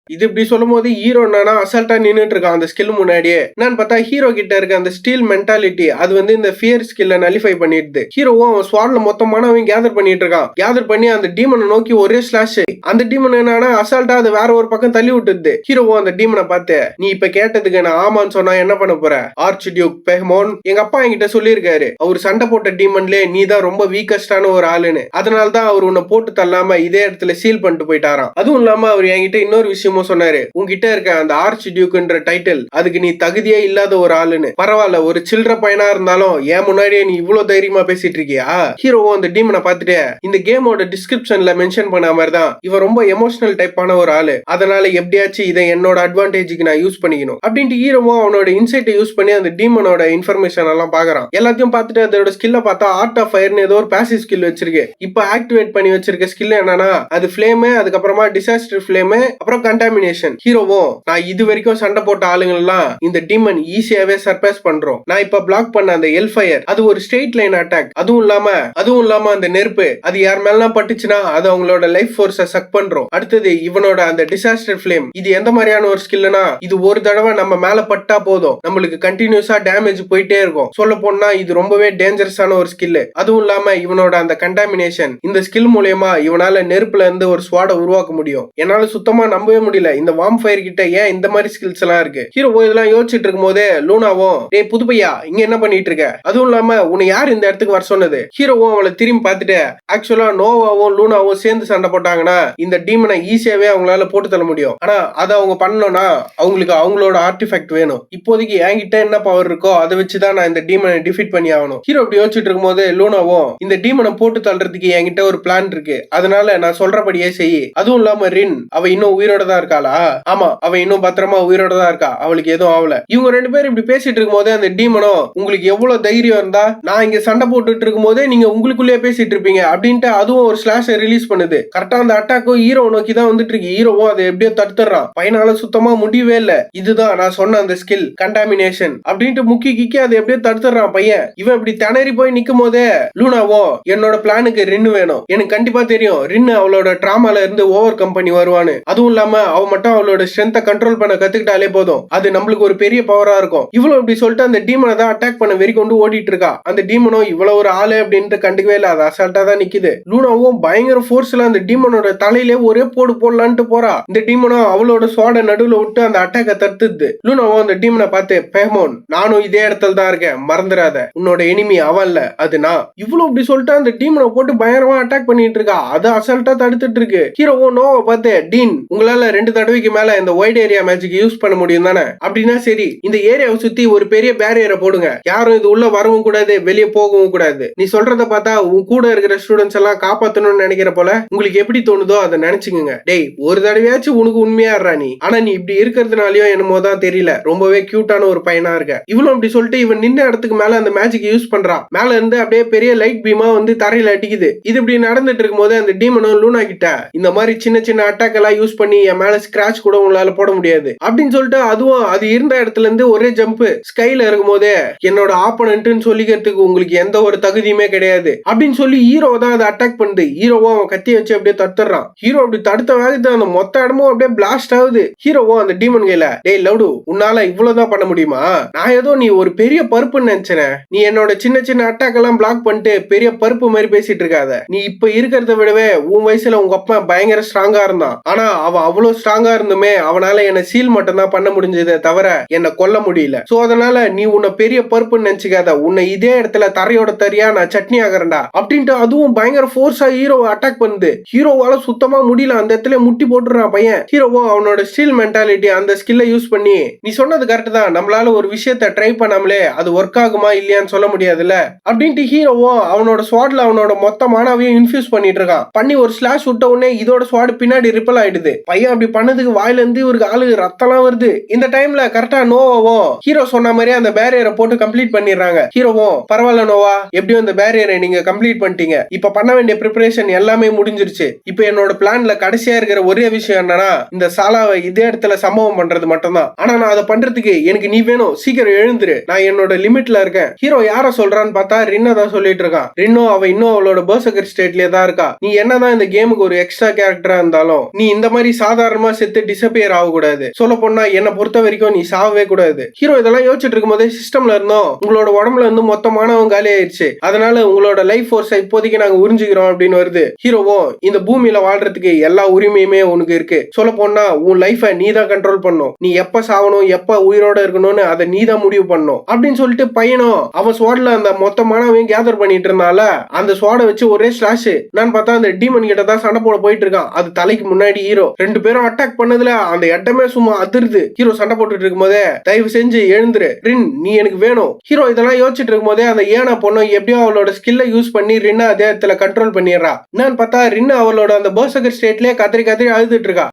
இது இப்படி சொல்லும் போது ஹீரோ என்னன்னா அசால்ட்டா நின்னுட்டு இருக்கான் அந்த ஸ்கில் முன்னாடியே. என்னன்னு பார்த்தா ஹீரோ கிட்ட இருக்க அந்த ஸ்டீல் மென்டாலிட்டி அது வந்து இந்த ஃபியர் ஸ்கில்ல நலிஃபை பண்ணிடுது. ஹீரோவும் அவன் ஸ்வாட்ல மொத்தமானவன் கேதர் பண்ணிட்டு இருக்கான். கேதர் பண்ணி அந்த டீமனை நோக்கி ஒரே ஸ்லாஷ். அந்த டீமன் என்னன்னா அசால்ட்டா அது வேற ஒரு பக்கம் தள்ளி விட்டுது. ஹீரோவும் அந்த டீமனை பார்த்து நீ இப்ப கேட்டதுக்கு நான் ஆமான்னு சொன்னா என்ன பண்ண போற? ஆர்ச் டியூக் பெஹ்மோன் எங்க அப்பா என்கிட்ட சொல்லியிருக்காரு, அவர் சண்டை போட்ட டீமன்லே நீ தான் ரொம்ப வீக்கஸ்டான ஒரு ஆளுன்னு. அதனாலதான் அவர் உன்னை போட்டு தள்ளாம இதே இடத்துல சீல் பண்ணிட்டு போயிட்டாராம். அதுவும் இல்லாம அவர் என்கிட்ட இன்னொரு விஷயம் சொன்னாரு, உங்ககிட்ட இருக்க அந்த ஆர்ச் டியூக்ன்ற டைட்டில் அதுக்கு நீ தகுதியே இல்லாத ஒரு ஆளுன்னு. பரவாயில்ல, ஒரு சில்ற பையனா இருந்தாலும் ஏன் முன்னாடியே நீ இவ்வளவு தைரியமா பேசிட்டு இருக்கியா? ஹீரோவும் அந்த டீமனை பார்த்துட்டு இந்த கேமோட டிஸ்கிரிப்ஷன்ல மென்ஷன் பண்ண மாதிரி தான் இவன் ரொம்ப எமோஷனல் டைப்பான ஒரு ஆளு, அதனால எப்படியாச்சும் இதை என்னோட அட்வான்டேஜுக்கு நான் யூஸ் பண்ணிக்கணும் அப்படின்ட்டு ஹீரோவும் அவனோட இன்சைட்டை யூஸ் பண்ணி அந்த டீமனோட இன்ஃபர்மேஷன் எல்லாம் பாக்குறான். எல்லாத்தையும் பார்த்துட்டு அதோட ஸ்கில்ல பார்த்தா ஆர்ட் ஆஃப் ஃபயர்னு ஏதோ ஒரு பாசிவ் ஸ்கில் வச்சிருக்கு. இப்ப ஆக்டிவேட் பண்ணி வச்சிருக்க ஸ்கில் என்னன்னா அது ஃபிளேம், அதுக்கப்புறமா டிசாஸ்டர் ஃபிளேம், அப்புறம் கண்டாமினேஷன். ஹீரோவும் நான் இது வரைக்கும் சண்டை போட்ட ஆளுங்க எல்லாம் இந்த டீமன் ஈஸியாவே சர்பாஸ் பண்றோம். நான் இப்ப பிளாக் பண்ண அந்த எல் ஃபயர் அது ஒரு ஸ்ட்ரெயிட் லைன் அட்டாக். அதுவும் இல்லாம அந்த நெருப்பு அது யார் மேலாம் பட்டுச்சுன்னா அது அவங்களோட லைஃப் ஃபோர்ஸை சக் பண்றோம். அடுத்தது இவனோட அந்த டிசாஸ்டர் ஃபிளேம் இது எந்த மாதிரியான ஒரு ஸ்கில்னா இது ஒரு தடவை நம்ம மேல பட்டா போதும் நம்மளுக்கு கண்டினியூஸா டேமேஜ் போயிட்டே இருக்கும். சொல்ல போனா இது ரொம்பவே டேஞ்சரஸான ஒரு ஸ்கில். அதுவும் இல்லாம இவனோட அந்த கண்டாமினேஷன் இந்த ஸ்கில் மூலமா இவனால நெருப்புல இருந்து ஒரு ஸ்வாட உருவாக்க முடியும். என்னால சுத்தமா நம்பவே முடியல இந்த வார்ம் ஃபயர் கிட்ட ஏன் இந்த மாதிரி ஸ்கில்ஸ் எல்லாம் இருக்கு. ஹீரோ இதெல்லாம் யோசிச்சுட்டு இருக்கும் போதே லூனாவும் டேய் புது பையா இங்க என்ன பண்ணிட்டு இருக்க, அதுவும் இல்லாம உன்னை யார் இந்த இடத்துக்கு வர சொன்னது? ஹீரோவும் அவளை திரும்பி பார்த்துட்டு ஆக்சுவலா நோவாவும் லூனாவும் சேர்ந்து சண்டை போட்டாங்கன்னா இந்த டீமனை ஈஸியாவே அவங்களால போட்டு தள்ள முடியும். ஆனா அதை அவங்க பண்ணணும்னா அவங்களுக்கு அவங்களோட ஆர்டிஃபெக்ட் வேணும். இப்போதைக்கு என்கிட்ட என்ன பவர் இருக்கோ அதை வச்சுதான் நான் இந்த டீமனை டிஃபீட் பண்ணி ஆகணும். ஹீரோ அப்படி யோசிச்சுட்டு இருக்கும் போது லூனாவும் இந்த டீமனை போட்டு தள்ளுறதுக்கு என்கிட்ட ஒரு பிளான் இருக்கு, அதனால நான் சொல்றபடியே செய். அதுவும் இல்லாம ரின் அவ இன்னும் உயிரோட தான் இருக்காளா? ஆமா, அவ இன்னும் பத்திரமா உயிரோட தான் இருக்கா, அவளுக்கு எதுவும் ஆகல. இவங்க ரெண்டு பேரும் இப்படி பேசிட்டு இருக்கும் போதே அந்த டீமனோ உங்களுக்கு எவ்வளவு தைரியம் இருந்தா நான் இங்க சண்டை போட்டுட்டு இருக்கும் போதே நீங்க உங்களுக்குள்ளேயே பேசிட்டு இருப்பீங்க அப்படின்ட்டு அதுவும் ஒரு ஸ்லாஷ் ரிலீஸ் பண்ணுது. கரெக்டா அந்த அட்டாக்கும் ஹீரோ நோக்கி தான் வந்துட்டு இருக்கு. ஹீரோவும் அதை எப்படியோ தடுத்துறான். பையனால சுத்தமா முடியவே இல்ல. இதுதான் நான் சொன்ன அந்த ஸ்கில் கண்டாமினேஷன் அப்படின்ட்டு முக்கி கிக்கி அதை எப்படியோ தடுத்துறான் பையன். இவன் இப்படி திணறி போய் நிக்கும் போதே லூனாவோ என்னோட பிளானுக்கு ரின்னு வேணும், எனக்கு கண்டிப்பா தெரியும் ரின்னு அவளோட டிராமால இருந்து ஓவர் கம் பண்ணி வருவான்னு. அதுவும் இல்லாம அவ மட்டும் அவளோட ஸ்ட்ரென்த்தை கண்ட்ரோல் பண்ண கத்துக்கிட்டாலே போதும், அது நம்மளுக்கு ஒரு பெரிய பவரா இருக்கும். இவ்வளவு இப்படி சொல்லிட்டு அந்த டீமனை தான் அட்டாக் பண்ண வெறி கொண்டு ஓடிட்டு இருக்கா. அந்த டீமனோ இவ்வளவு ஒரு ஆளு அப்படின்ட்டு கண்டுக்கவே இல்ல, அது அசால்ட்டா தான் நிக்குது. லூனாவும் பயங்கர ஃபோர்ஸ்ல அந்த டீமனோட தலையிலே ஒரே போடு போடலான்ட்டு போறா. இந்த டீமனோ அவளோட சோட நடுவுல விட்டு அந்த அட்டாக்க தடுத்துது. லூனாவும் அந்த டீமனை பார்த்து பெஹ்மோன் நானும் இதே இடத்துல தான் இருக்கேன், மறந்துடாத, உன்னோட எனிமி அவன் இல்ல அது நான். இவ்வளவு இப்படி சொல்லிட்டு அந்த டீமனை போட்டு பயங்கரமா அட்டாக் பண்ணிட்டு இருக்கா. அது அசால்ட்டா தடுத்துட்டு இருக்கு. ஹீரோவும் நோவை பார்த்து டீன் உங்களால 2 தடவைக்கு மேல இந்த வைட் ஏரியா மேஜிக் யூஸ் பண்ண முடியும் தானே? அப்படின்னா சரி, இந்த ஏரியாவை சுத்தி ஒரு பெரிய பேரியரை போடுங்க, யாரும் இது உள்ள வரவும் கூடாது வெளியே போகவும் கூடாது. நீ சொல்றத பார்த்தா உன் கூட இருக்கிற ஸ்டூடெண்ட்ஸ் எல்லாம் காப்பாத்தணும்னு நினைக்கிற போல உங்களுக்கு எப்படி தோணுதோ அதை நினைச்சுங்க. டேய் ஒரு தடவையாச்சும் உனக்கு உண்மையா இருறா நீ, ஆனா நீ இப்படி இருக்கிறதுனாலயோ என்னமோ தான் தெரியல ரொம்பவே கியூட்டான ஒரு பையனா இருக்க. இவளும் அப்படி சொல்லிட்டு இவன் நின்ன இடத்துக்கு மேல அந்த மேஜிக் யூஸ் பண்றான். மேல இருந்து அப்படியே பெரிய லைட் பீமா வந்து தரையில அடிக்குது. இது இப்படி நடந்துட்டு இருக்கும் போது அந்த டீமனும் லூனா கிட்ட இந்த மாதிரி சின்ன சின்ன அட்டாக் எல்லாம் யூஸ் பண்ணி என் மேல ஸ்கிராச் கூட உங்களால போட முடியாது அப்படின்னு சொல்லிட்டு அதுவும் அது இருந்த இடத்துல இருந்து ஒரே ஜம்ப் ஸ்கைல இருக்கும் போதே என்னோட ஆப்போனன்ட்னு சொல்லிக்கிறதுக்கு உங்களுக்கு எந்த ஒரு தகுதியுமே கிடையாது அப்படின்னு சொல்லி ஹீரோ தான் அதை அட்டாக் பண்ணுது. ஹீரோவும் அவன் கத்திய வச்சு அப்படியே தடுத்துறான். ஹீரோ அப்படி தடுத்த வேகத்தை அந்த மொத்த இடமும் அப்படியே பிளாஸ்ட் ஆகுது. ஹீரோவும் அந்த டீமன் கையில டேய் லவுடு உன்னால இவ்வளவுதான் பண்ண முடியுமா? நான் ஏதோ நீ ஒரு பெரிய பருப்புன்னு நினைச்சேன். நீ என்னோட சின்ன சின்ன அட்டாக் எல்லாம் பிளாக் பண்ணிட்டு பெரிய பருப்பு மாதிரி பேசிட்டு இருக்காத. நீ இப்ப இருக்கிறத விடவே உன் வயசுல உங்க அப்பா பயங்கர ஸ்ட்ராங்கா இருந்தான். ஆனா அவன் அவ்வளவு ஸ்ட்ராங்கா இருந்துமே அவனால என்ன சீல் மட்டும் தான் பண்ண முடிஞ்சதே தவிர என்ன கொல்ல முடியல. சோ அதனால நீ உன்னை பெரிய பருப்புன்னு நினைச்சுக்காத. உன்னை இதே இடத்துல தரையோட தரியா நான் சட்னி ஆகிறேன்டா அப்படின்ட்டு அதுவும் பயங்கர ஃபோர்ஸா ஹீரோவை அட்டாக் பண்ணுது. ஹீரோவால சுத்தமா முடியல. அந்த இடத்துல முட்டி போட்டுறான் பையன். ஹீரோவும் அவனோட ஸ்டீல் மென்டாலிட்டி அந்த ஸ்கில்ல யூஸ் பண்ணி நீ சொன்னது கரெக்ட் தான், நம்மளால ஒரு விஷயத்த ட்ரை பண்ணாமலே அது ஒர்க் ஆகுமா இல்லையான்னு சொல்ல முடியாதுல்ல அப்படின்ட்டு ஹீரோவும் அவனோட ஸ்வாட்ல அவனோட மொத்த மானாவையும் இன்ஃபியூஸ் பண்ணிட்டு இருக்கான். பண்ணி ஒரு ஸ்லாஷ் விட்ட உடனே இதோட ஸ்வாட் பின்னாடி ரிப்பல் ஆயிடுது. பையன் அப்படி பண்ணதுக்கு வாயில இருந்து இவருக்கு ஆளு ரத்தம்லாம் வருது. இந்த டைம்ல கரெக்டா நோவாவும் ஹீரோ சொன்ன மாதிரி அந்த பேரியரை போட்டு கம்ப்ளீட் பண்ணிடுறாங்க. ஹீரோவும் பரவாயில்ல நோவா, எப்படியும் அந்த பேரியரை நீங்க கம்ப்ளீட் பண்ணிட்டீங்க. இப்ப பண்ண வேண்டிய ப்ரிப்பரேஷன் எல்லாமே முடிஞ்சிருச்சு. இப்ப என்னோட பிளான்ல கடைசியா இருக்கிற ஒரே விஷயம் என்னன்னா இந்த சாலாவை இதே இடத்துல சம்பவம் பண்றது மட்டும்தான். ஆனா நான் அதை பண்றதுக்கு எனக்கு நீ வேணும், சீக்கிரம் எழுந்துரு, நான் என்னோட லிமிட்ல இருக்கேன். ஹீரோ யார சொல்றான்னு பார்த்தா ரின்ன தான் சொல்லிட்டு இருக்கான். ரின்னோ அவ இன்னும் அவளோட பர்சகர் ஸ்டேட்லயே தான் இருக்கா. நீ என்னதான் இந்த கேமுக்கு ஒரு எக்ஸ்ட்ரா கேரக்டரா இருந்தாலும் நீ இந்த மாதிரி சாதாரணமா செத்து டிசப்பியர் ஆகக்கூடாது. சொல்ல போனா என்ன பொறுத்த வரைக்கும் நீ சாவவே கூடாது. ஹீரோ இதெல்லாம் யோசிச்சுட்டு இருக்கும் போதே சிஸ்டம்ல இருந்தோம் உங்களோட உடம்புல இருந்து மொத்தமானவங்க காலி ஆயிடுச்சு, அதனால உங்களோட லைஃப் ஃபோர்ஸ் இப்போதைக்கு நாங்க உறிஞ்சுக்கிறோம் அப்படின்னு வருது. ஹீரோவும் இந்த பூமியில வாழ்றதுக்கு எல்லா உரிமையுமே உனக்கு இருக்கு. சொல்ல போனா உன் லைஃப நீ தான் கண்ட்ரோல் பண்ணும். நீ எப்ப சாவணும் எப்ப உயிரோட இருக்கணும்னு அதை நீ தான் முடிவு பண்ணும் அப்படின்னு சொல்லிட்டு பையனும் அவன் ஸ்வாட்ல அந்த மொத்தமானவன் கேதர் பண்ணிட்டு இருந்தால அந்த ஸ்வாட வச்சு ஒரே ஸ்லாஷ். நான் பார்த்தா அந்த டீமன் கிட்ட தான் சண்டை போட போயிட்டு இருக்கான். அது தலைக்கு முன்னாடி ஹீரோ ரெண்டு பேரும் அட்டாக் பண்ணதுல அந்த இடமே சும்மா அதிருது. ஹீரோ சண்டை போட்டுட்டு இருக்கும் போதே தயவு செஞ்சு எழுந்துரு ரின், நீ எனக்கு வேணும். ஹீரோ இதெல்லாம் யோசிச்சுட்டு இருக்கும் போதே அந்த ஏனா பொண்ணு எப்படியோ அவளோட ஸ்கில்ல யூஸ் பண்ணி ரின்ன அதே இடத்துல கண்ட்ரோல் பண்ணிடுறா. என்னன்னு பார்த்தா ரின் அவளோட அந்த பர்சகர் ஸ்டேட்லயே கத்திரி கத்திரி அழுதுட்டு இருக்கா.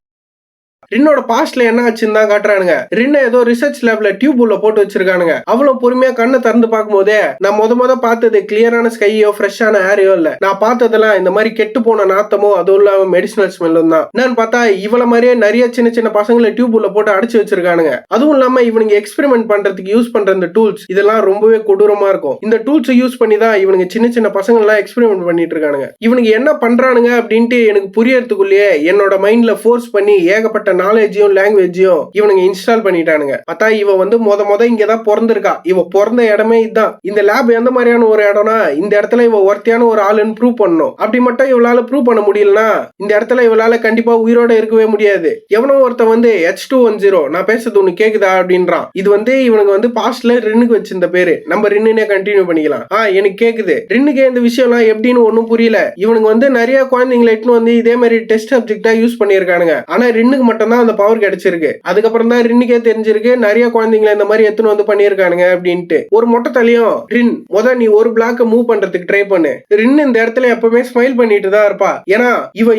ரின்னோட பாஸ்ட்ல என்ன ஆச்சுன்னு தான் காட்டுறானுங்க. ரின்ன ஏதோ ரிசர்ச் லேப்ல டியூப் உள்ள போட்டு வச்சிருக்கானுங்க. அவ்வளவு பொறுமையா கண்ணை திறந்து பார்க்கும் போதே நான் முத பார்த்தது கிளியரான ஸ்கையோ ஃப்ரெஷ்ஷான ஏரியோ இல்ல. நான் பார்த்ததெல்லாம் இந்த மாதிரி கெட்டு போன நாத்தமோ அதுவும் இல்லாம மெடிசினல் ஸ்மெல்லும் தான். என்னன்னு பார்த்தா இவள மாதிரியே நிறைய சின்ன சின்ன பசங்களை டியூப் உள்ள போட்டு அடைச்சு வச்சிருக்கானுங்க. அதுவும் இல்லாம இவனுங்க எக்ஸ்பெரிமெண்ட் பண்றதுக்கு யூஸ் பண்ற இந்த டூல்ஸ் இதெல்லாம் ரொம்பவே கொடூரமா இருக்கும். இந்த டூல்ஸ் யூஸ் பண்ணி தான் இவனுங்க சின்ன சின்ன பசங்க எல்லாம் எக்ஸ்பெரிமெண்ட் பண்ணிட்டு இருக்கானுங்க. இவனுங்க என்ன பண்றானுங்க அப்படின்ட்டு எனக்கு புரியறதுக்குள்ளேயே என்னோட மைண்ட்ல ஃபோர்ஸ் பண்ணி ஏகப்பட்ட நாலேஜையும் லாங்குவேஜையும் இவனுங்க இன்ஸ்டால் பண்ணிட்டானுங்க. பார்த்தா இவ வந்து மொத இங்கதான் பிறந்திருக்கா. இவ பிறந்த இடமே இதுதான். இந்த லேப் எந்த மாதிரியான ஒரு இடம்னா இந்த இடத்துல இவ ஒருத்தியான ஒரு ஆளுன்னு ப்ரூவ் பண்ணணும். அப்படி மட்டும் இவளால ப்ரூவ் பண்ண முடியலன்னா இந்த இடத்துல இவளால கண்டிப்பா உயிரோட இருக்கவே முடியாது. எவனோ ஒருத்த வந்து H210 நான் பேசுறது உனக்கு கேக்குதா அப்படின்றான். இது வந்து இவனுக்கு வந்து பாஸ்ட்ல ரின்னுக்கு வச்சிருந்த பேரு. நம்ம ரின்னுனே கண்டினியூ பண்ணிக்கலாம். எனக்கு கேக்குது. ரின்னுக்கு இந்த விஷயம் எல்லாம் எப்படின்னு ஒன்னும் புரியல. இவனுக்கு வந்து நிறைய குழந்தைங்களை இட்டுன்னு வந்து இதே மாதிரி டெஸ்ட் சப்ஜெக்டா யூஸ் பண்ணிருக்கானுங்க. ஆனா ரின்னுக்கு மட்டும் தான் அந்த பவர் கிடைச்சிருக்கு. அதுக்கப்புறம் தான் ரின்னுக்கே தெரிஞ்சிருக்கு நிறைய குழந்தைங்களை இந்த மாதிரி எத்தனை வந்து பண்ணிருக்கானுங்க அப்படின்ட்டு. ஒரு மொட்டை தலையும் ரின் நீ ஒரு பிளாக்க மூவ் பண்றதுக்கு ட்ரை பண்ணு. ரின் இந்த இடத்துல எப்பவுமே ஸ்மைல் பண்ணிட்டு தான் இருப்பா. ஏன்னா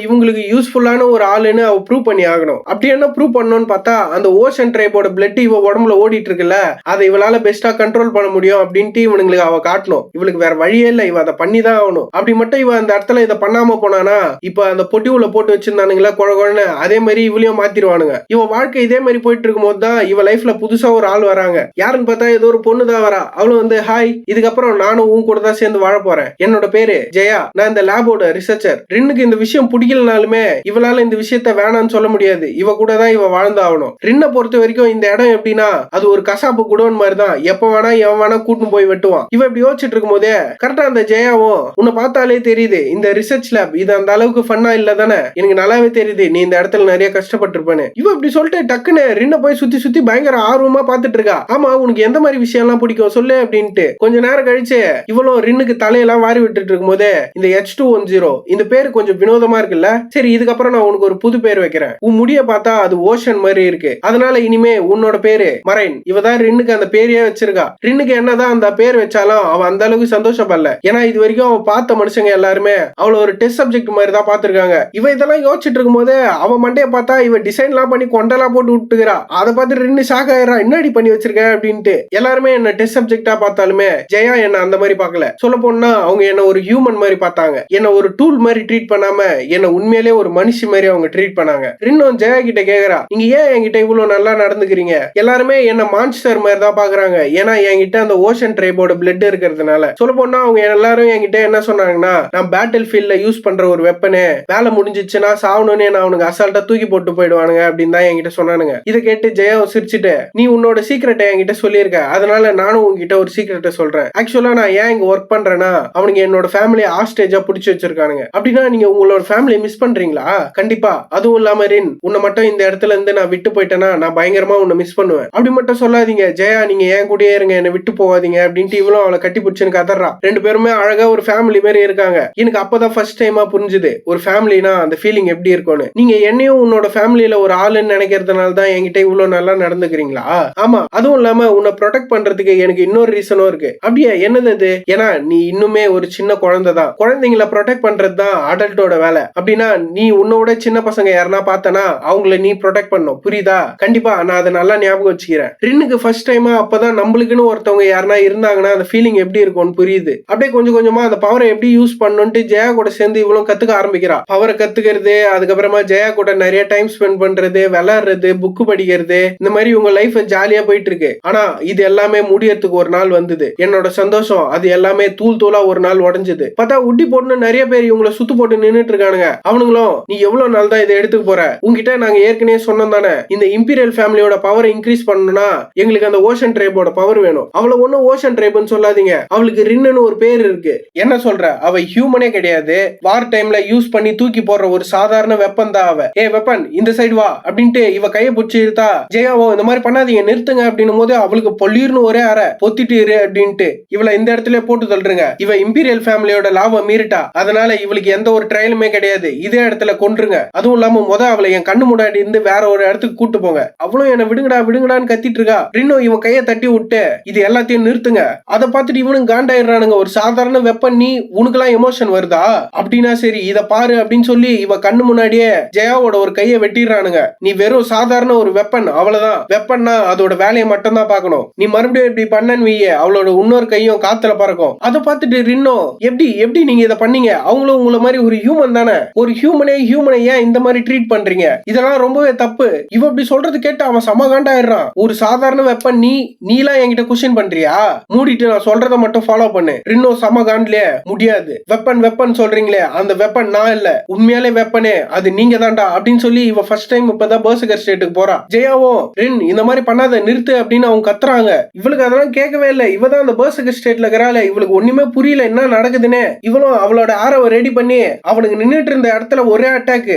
இவங்களுக்கு யூஸ்ஃபுல்லான ஒரு ஆளுன்னு அவ ப்ரூவ் பண்ணி ஆகணும். அப்படி என்ன ப்ரூவ் பண்ணணும்னு பார்த்தா அந்த ஓஷன் ட்ரைபோட பிளட் இவ உடம்புல ஓடிட்டு இருக்குல்ல அதை இவளால பெஸ்டா கண்ட்ரோல் பண்ண முடியும் அப்படின்ட்டு இவனுங்களுக்கு அவ காட்டணும். இவளுக்கு வேற வழியே இல்ல, இவ அதை பண்ணிதான் ஆகணும். அப்படி மட்டும் இவ அந்த இடத்துல இதை பண்ணாம போனானா இப்ப அந்த பொட்டி உள்ள போட்டு வச்சிருந்தானுங்களா குழகுன்னு அதே மாதிரி இவளையும் மாத்திருவானுங்க. இவ வாழ்க்கை இதே மாதிரி போயிட்டு இருக்கும் போது தான் இவ லைஃப்ல புதுசா ஒரு ஆள் வராங்க. யாருன்னு பார்த்தா ஏதோ ஒரு பொண்ணு தான் வரா. அவளும் வந்து ஹாய், இதுக்கப்புறம் நானும் உன் கூட தான் சேர்ந்து வாழ போறேன். என்னோட பேரு ஜெயா, நான் இந்த லேபோட ரிசர்ச்சர். ரின்னுக்கு இந்த விஷயம் பிடிக்கலனாலுமே இவளால இந்த விஷயத்த வேணான்னு சொல்ல முடியாது. இவ கூட தான் இவ வாழ்ந்தாகணும். ரின்னை பொறுத்த வரைக்கும் இந்த இடம் எப்படின்னா அது ஒரு கசாப்பு குடோன் மாதிரி தான். எப்ப வேணா எவன் வேணா கூட்டு போய் வெட்டுவான். இவ இப்படி யோசிச்சுட்டு இருக்கும் போதே கரெக்டா அந்த ஜெயாவும் உன்னை பார்த்தாலே தெரியுது இந்த ரிசர்ச் லேப் இது அந்த அளவுக்கு ஃபன்னா இல்ல தானே, எனக்கு நல்லாவே தெரியுது நீ இந்த இடத்துல நிறைய கஷ்டப்பட்டிருப்பேன்னு. இவ இப்படி சொல்லிட்டு டக்குன்னு ரின்ன போய் சுத்தி சுத்தி பயங்கர ஆர்வமா பாத்துட்டு இருக்கா. ஆமா உனக்கு எந்த மாதிரி விஷயம் எல்லாம் பிடிக்கும் சொல்லு அப்படின்ட்டு. கொஞ்ச நேரம் கழிச்சு இவ்வளவு ரின்னுக்கு தலையெல்லாம் வாரி விட்டுட்டு இருக்கும் போது இந்த H210 இந்த பேரு கொஞ்சம் வினோதமா இருக்குல்ல, சரி இதுக்கப்புறம் நான் உனக்கு ஒரு புது பேர் வைக்கிறேன். உன் முடிய பார்த்தா அது ஓஷன் மாதிரி இருக்கு, அதனால இனிமே உன்னோட பேரு மரைன். இவதான் ரின்னுக்கு அந்த பேரையே வச்சிருக்கா. ரின்னுக்கு என்னதான் அந்த பேர் வச்சாலும் அவன் அந்த அளவுக்கு சந்தோஷப்படல. ஏன்னா இது வரைக்கும் அவன் பார்த்த மனுஷங்க எல்லாருமே அவள ஒரு டெஸ்ட் சப்ஜெக்ட் மாதிரி தான் பாத்துருக்காங்க. இவ இதெல்லாம் யோசிச்சுட்டு இருக்கும் போது அவன் மண்டைய பார்த்தா இவ டிசைன் எல்லாம் பண்ணி கொண்டெல்லாம் போட்டு விட்டுக்கிறா. அதை பார்த்து ரெண்டு ஷாக் ஆயிரா, என்னடி பண்ணி வச்சிருக்க அப்படின்ட்டு. எல்லாருமே என்ன டெஸ்ட் சப்ஜெக்டா பார்த்தாலுமே ஜெயா என்ன அந்த மாதிரி பார்க்கல. சொல்ல போனா அவங்க என்ன ஒரு ஹியூமன் மாதிரி பார்த்தாங்க. என்ன ஒரு டூல் மாதிரி ட்ரீட் பண்ணாம என்ன உண்மையிலே ஒரு மனுஷி மாதிரி அவங்க ட்ரீட் பண்ணாங்க. இன்னும் ஜெயா கிட்ட கேக்குறா, நீங்க ஏன் என்கிட்ட இவ்வளவு நல்லா நடந்துக்கிறீங்க? எல்லாருமே என்ன மான்ஸ்டர் மாதிரி தான் பாக்குறாங்க. ஏன்னா என்கிட்ட அந்த ஓஷன் ட்ரைபோட பிளட் இருக்கிறதுனால. சொல்ல போனா அவங்க எல்லாரும் என்கிட்ட என்ன சொன்னாங்கன்னா, நான் பேட்டில் ஃபீல்ட்ல யூஸ் பண்ற ஒரு வெப்பனு, வேலை முடிஞ்சிச்சுன்னா சாவணும்னு நான் அவனுக்கு அசால்ட்டா தூக்கி போட்டு போயிடுவானுங்க அப்படின்னு தான் என்கிட்ட சொன்னானுங்க. இதை கேட்டு ஜெயாவும் சிரிச்சுட்டு, நீ உன்னோட சீக்கிரட்டை என்கிட்ட சொல்லியிருக்க, அதனால நானும் உங்ககிட்ட ஒரு சீக்கிரட்டை சொல்றேன். ஆக்சுவலா நான் ஏன் இங்க ஒர்க் பண்றேன்னா, அவனுக்கு என்னோட ஃபேமிலியை ஹாஸ்டேஜா புடிச்சு வச்சிருக்கானுங்க. அப்படின்னா நீங்க உங்களோட ஃபேமிலியை மிஸ் பண்றீங்களா? கண்டிப்பா. அதுவும் இல்லாம ரின், உன்னை மட்டும் இந்த இடத்துல இருந்து நான் விட்டு போயிட்டேன்னா நான் பயங்கரமா உன்னை மிஸ் பண்ணுவேன். அப்படி மட்டும் சொல்லாதீங்க ஜெயா, நீங்க ஏன் கூடயே இருங்க, என்ன விட்டு போகாதீங்க அப்படின்ட்டு இவளும் அவளை கட்டி பிடிச்சுன்னு கதறா. ரெண்டு பேருமே அழகா ஒரு ஃபேமிலி மாதிரி இருக்காங்க. எனக்கு அப்பதான் ஃபர்ஸ்ட் டைமா புரிஞ்சுது ஒரு ஃபேமிலினா அந்த ஃபீலிங் எப்படி இருக்கும்னு. நீங்க என்னையும் உன்னோட ஃபேமிலியில ஒரு ஆளுன்னு நினைக்கிறதுனால தான் என்கிட்ட இவ்வளவு நல்லா நடந்துக்கிறீங்களா? ஆமா. அதுவும் இல்லாம உன்னை ப்ரொடெக்ட் பண்றதுக்கு எனக்கு இன்னொரு ரீசனும் இருக்கு. அப்படியே என்னது அது? ஏன்னா நீ இன்னுமே ஒரு சின்ன குழந்தை தான். குழந்தைங்களை ப்ரொடெக்ட் பண்றது தான் அடல்ட்டோட வேலை. அப்படின்னா நீ உன்னோட சின்ன பசங்க யாருன்னா பார்த்தனா அவங்கள நீ ப்ரொடெக்ட் பண்ணும். புரியுதா? கண்டிப்பா. நான் அதை நல்லா ஞாபகம் வச்சுக்கிறேன். ரின்னுக்கு ஃபர்ஸ்ட் டைமா அப்பதான் நம்மளுக்குன்னு ஒருத்தவங்க யாருன்னா இருந்தாங்கன்னா அந்த ஃபீலிங் எப்படி இருக்கும்னு புரியுது. அப்படியே கொஞ்சம் கொஞ்சமா அந்த பவரை எப்படி யூஸ் பண்ணணும்ட்டு ஜெயா கூட சேர்ந்து இவ்வளவு கத்துக்க ஆரம்பிக்கிறா. பவரை கத்துக்கிறது, அதுக்கப்புறமா ஜெயா கூட நிறைய டைம் ஸ்பெண்ட் பண்றது, விளையாடுறது, புக்கு படிக்கிறது, இந்த மாதிரி உங்க லைஃப் ஜாலியா போயிட்டு இருக்கு. ஆனா இது எல்லாமே முடியறதுக்கு ஒரு நாள் வந்தது. என்னோட சந்தோஷம் அது எல்லாமே தூள் தூளா ஒரு நாள் உடஞ்சது. பார்த்தா உட்டி போட்டு நிறைய பேர் இவங்களை சுத்து போட்டு நின்னுட்டு இருக்கானுங்க. அவனுங்களும், நீ எவ்வளவு நாள் தான் இதை எடுத்துக்க போற? உங்ககிட்ட நாங்க ஏற்கனவே சொன்னோம் தானே, இந்த இம்பீரியல் ஃபேமிலியோட பவரை இன்க்ரீஸ் பண்ணணும்னா எங்களுக்கு அந்த ஓஷன் ட்ரைபோட பவர் வேணும். அவளை ஒன்னும் ஓஷன் ட்ரைப்னு சொல்லாதீங்க. அவளுக்கு ரின்னு ஒரு பேர் இருக்கு. என்ன சொல்ற? அவ ஹியூமனே கிடையாது. வார் டைம்ல யூஸ் பண்ணி தூக்கி போடுற ஒரு சாதாரண வெப்பன் தான் அவ. ஏ வெப்பன், இந்த சைடு வா அப்படின்ட்டு இவ கைய பிடிச்சி இழுத்தா ஜெயாவோ இந்த மாதிரி பண்ணாதீங்க, நிறுத்துங்க அப்படின்னும் போது அவளுக்கு பொல்லிர்னு ஒரே அரை பொத்திட்டு இரு அப்படின்ட்டு இவளை இந்த இடத்துல போட்டு தள்ளுங்க. இவ இம்பீரியல் ஃபேமிலியோட லாபம் மீறிட்டா. அதனால இவளுக்கு எந்த ஒரு ட்ரையலுமே கிடையாது. இதே இடத்துல கொன்றுங்க. அதுவும் இல்லாம அவளை என் கண்ணு முன்னாடி இருந்து வேற ஒரு இடத்துக்கு கூட்டு போங்க. அவளும் என்ன விடுங்கடா விடுங்கடான்னு கத்திட்டு இருக்கா. ரின்னோ இவன் கையை தட்டி விட்டு இது எல்லாத்தையும் நிறுத்துங்க. அதை பார்த்துட்டு இவனும் காண்டாயிடுறானுங்க. ஒரு சாதாரண வெப்பன், நீ உனக்குலாம் எமோஷன் வருதா? அப்படின்னா சரி இத பாரு அப்படின்னு சொல்லி இவ கண்ணு முன்னாடியே ஜெயாவோட ஒரு கையை வெட்டிடுறானுங்க. நீ வெறும் சாதாரண ஒரு வெப்பன், அவ்வளவுதான். வெப்பன்னா அதோட வேலையை மட்டும் தான் பார்க்கணும். நீ மறுபடியும் இப்படி பண்ணன்னு வையே, அவளோட இன்னொரு கையும் காத்துல பறக்கும். அதை பார்த்துட்டு ரின்னோ, எப்படி நீங்க இதை பண்ணீங்க? அவங்களும் உங்களை மாதிரி ஒரு ஹியூமன் தானே. ஒரு ஹியூமனை ஏன் இந்த மாதிரி ட்ரீட் பண்றீங்க? இதெல்லாம் ரொம்பவே தப்பு. இவ இப்படி சொல்றது கேட்டு அவன் சமகாண்டாயிடுறான். ஒரு சாதாரண வெப்பன், நீலாம் என்கிட்ட குஷன் பண்றியா? மூடிட்டு நான் சொல்றதை மட்டும் ஃபாலோ பண்ணு. ரின்னோ சமகாண்ட்லயே முடியாது. வெப்பன் சொல்றீங்களே, அந்த வெப்பன் நான் இல்ல, உண்மையாலே வெப்பனே அது நீங்க தான்டா அப்படின்னு சொல்லி இவ ஃபர்ஸ்ட் டைம் இப்பதான் பர்சகர் ஸ்டேட்டுக்கு போறா. ஜெயாவோ ரின் இந்த மாதிரி பண்ணாத, நிறுத்து அப்படின்னு அவங்க கத்துறாங்க. இவளுக்கு அதெல்லாம் கேட்கவே இல்லை. இவதான் அந்த பர்சகர் ஸ்டேட்ல இருக்கிறாள். இவளுக்கு ஒண்ணுமே புரியல என்ன நடக்குதுன்னு. இவளும் அவளோட ஆரவை ரெடி பண்ணி அவனுக்கு நின்னுட்டு இருந்த இடத்துல ஒரே அட்டாக்.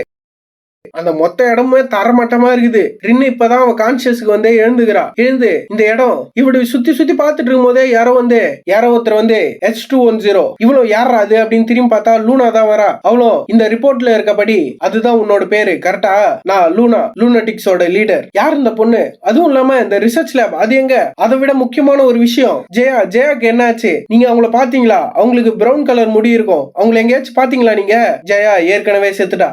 அந்த மொத்த இடமே தரமட்டமா இருக்குது. ரின்னு இப்பதான் அவன் கான்சியஸ்க்கு வந்து எழுந்து இந்த இடம் இவடு சுத்தி பார்த்துட்டு இருக்கும் போதே யாரோ ஒருத்தர் வந்து H210 இவ்வளவு யாரா அது அப்படின்னு திரும்பி பார்த்தா லூனா தான் வரா. அவ்வளோ இந்த ரிப்போர்ட்ல இருக்கபடி அதுதான் உன்னோட பேரு கரெக்டா? நான் லூனாட்டிக்ஸோட லீடர். யார் இந்த பொண்ணு? அதுவும் இல்லாம இந்த ரிசர்ச் லேப் அது எங்க? அதை விட முக்கியமான ஒரு விஷயம், ஜெயாக்கு என்னாச்சு? நீங்க அவங்கள பாத்தீங்களா? அவங்களுக்கு பிரவுன் கலர் முடி இருக்கும். அவங்களை எங்கேயாச்சும் பாத்தீங்களா நீங்க? ஜெயா ஏற்கனவே செத்துட்டா.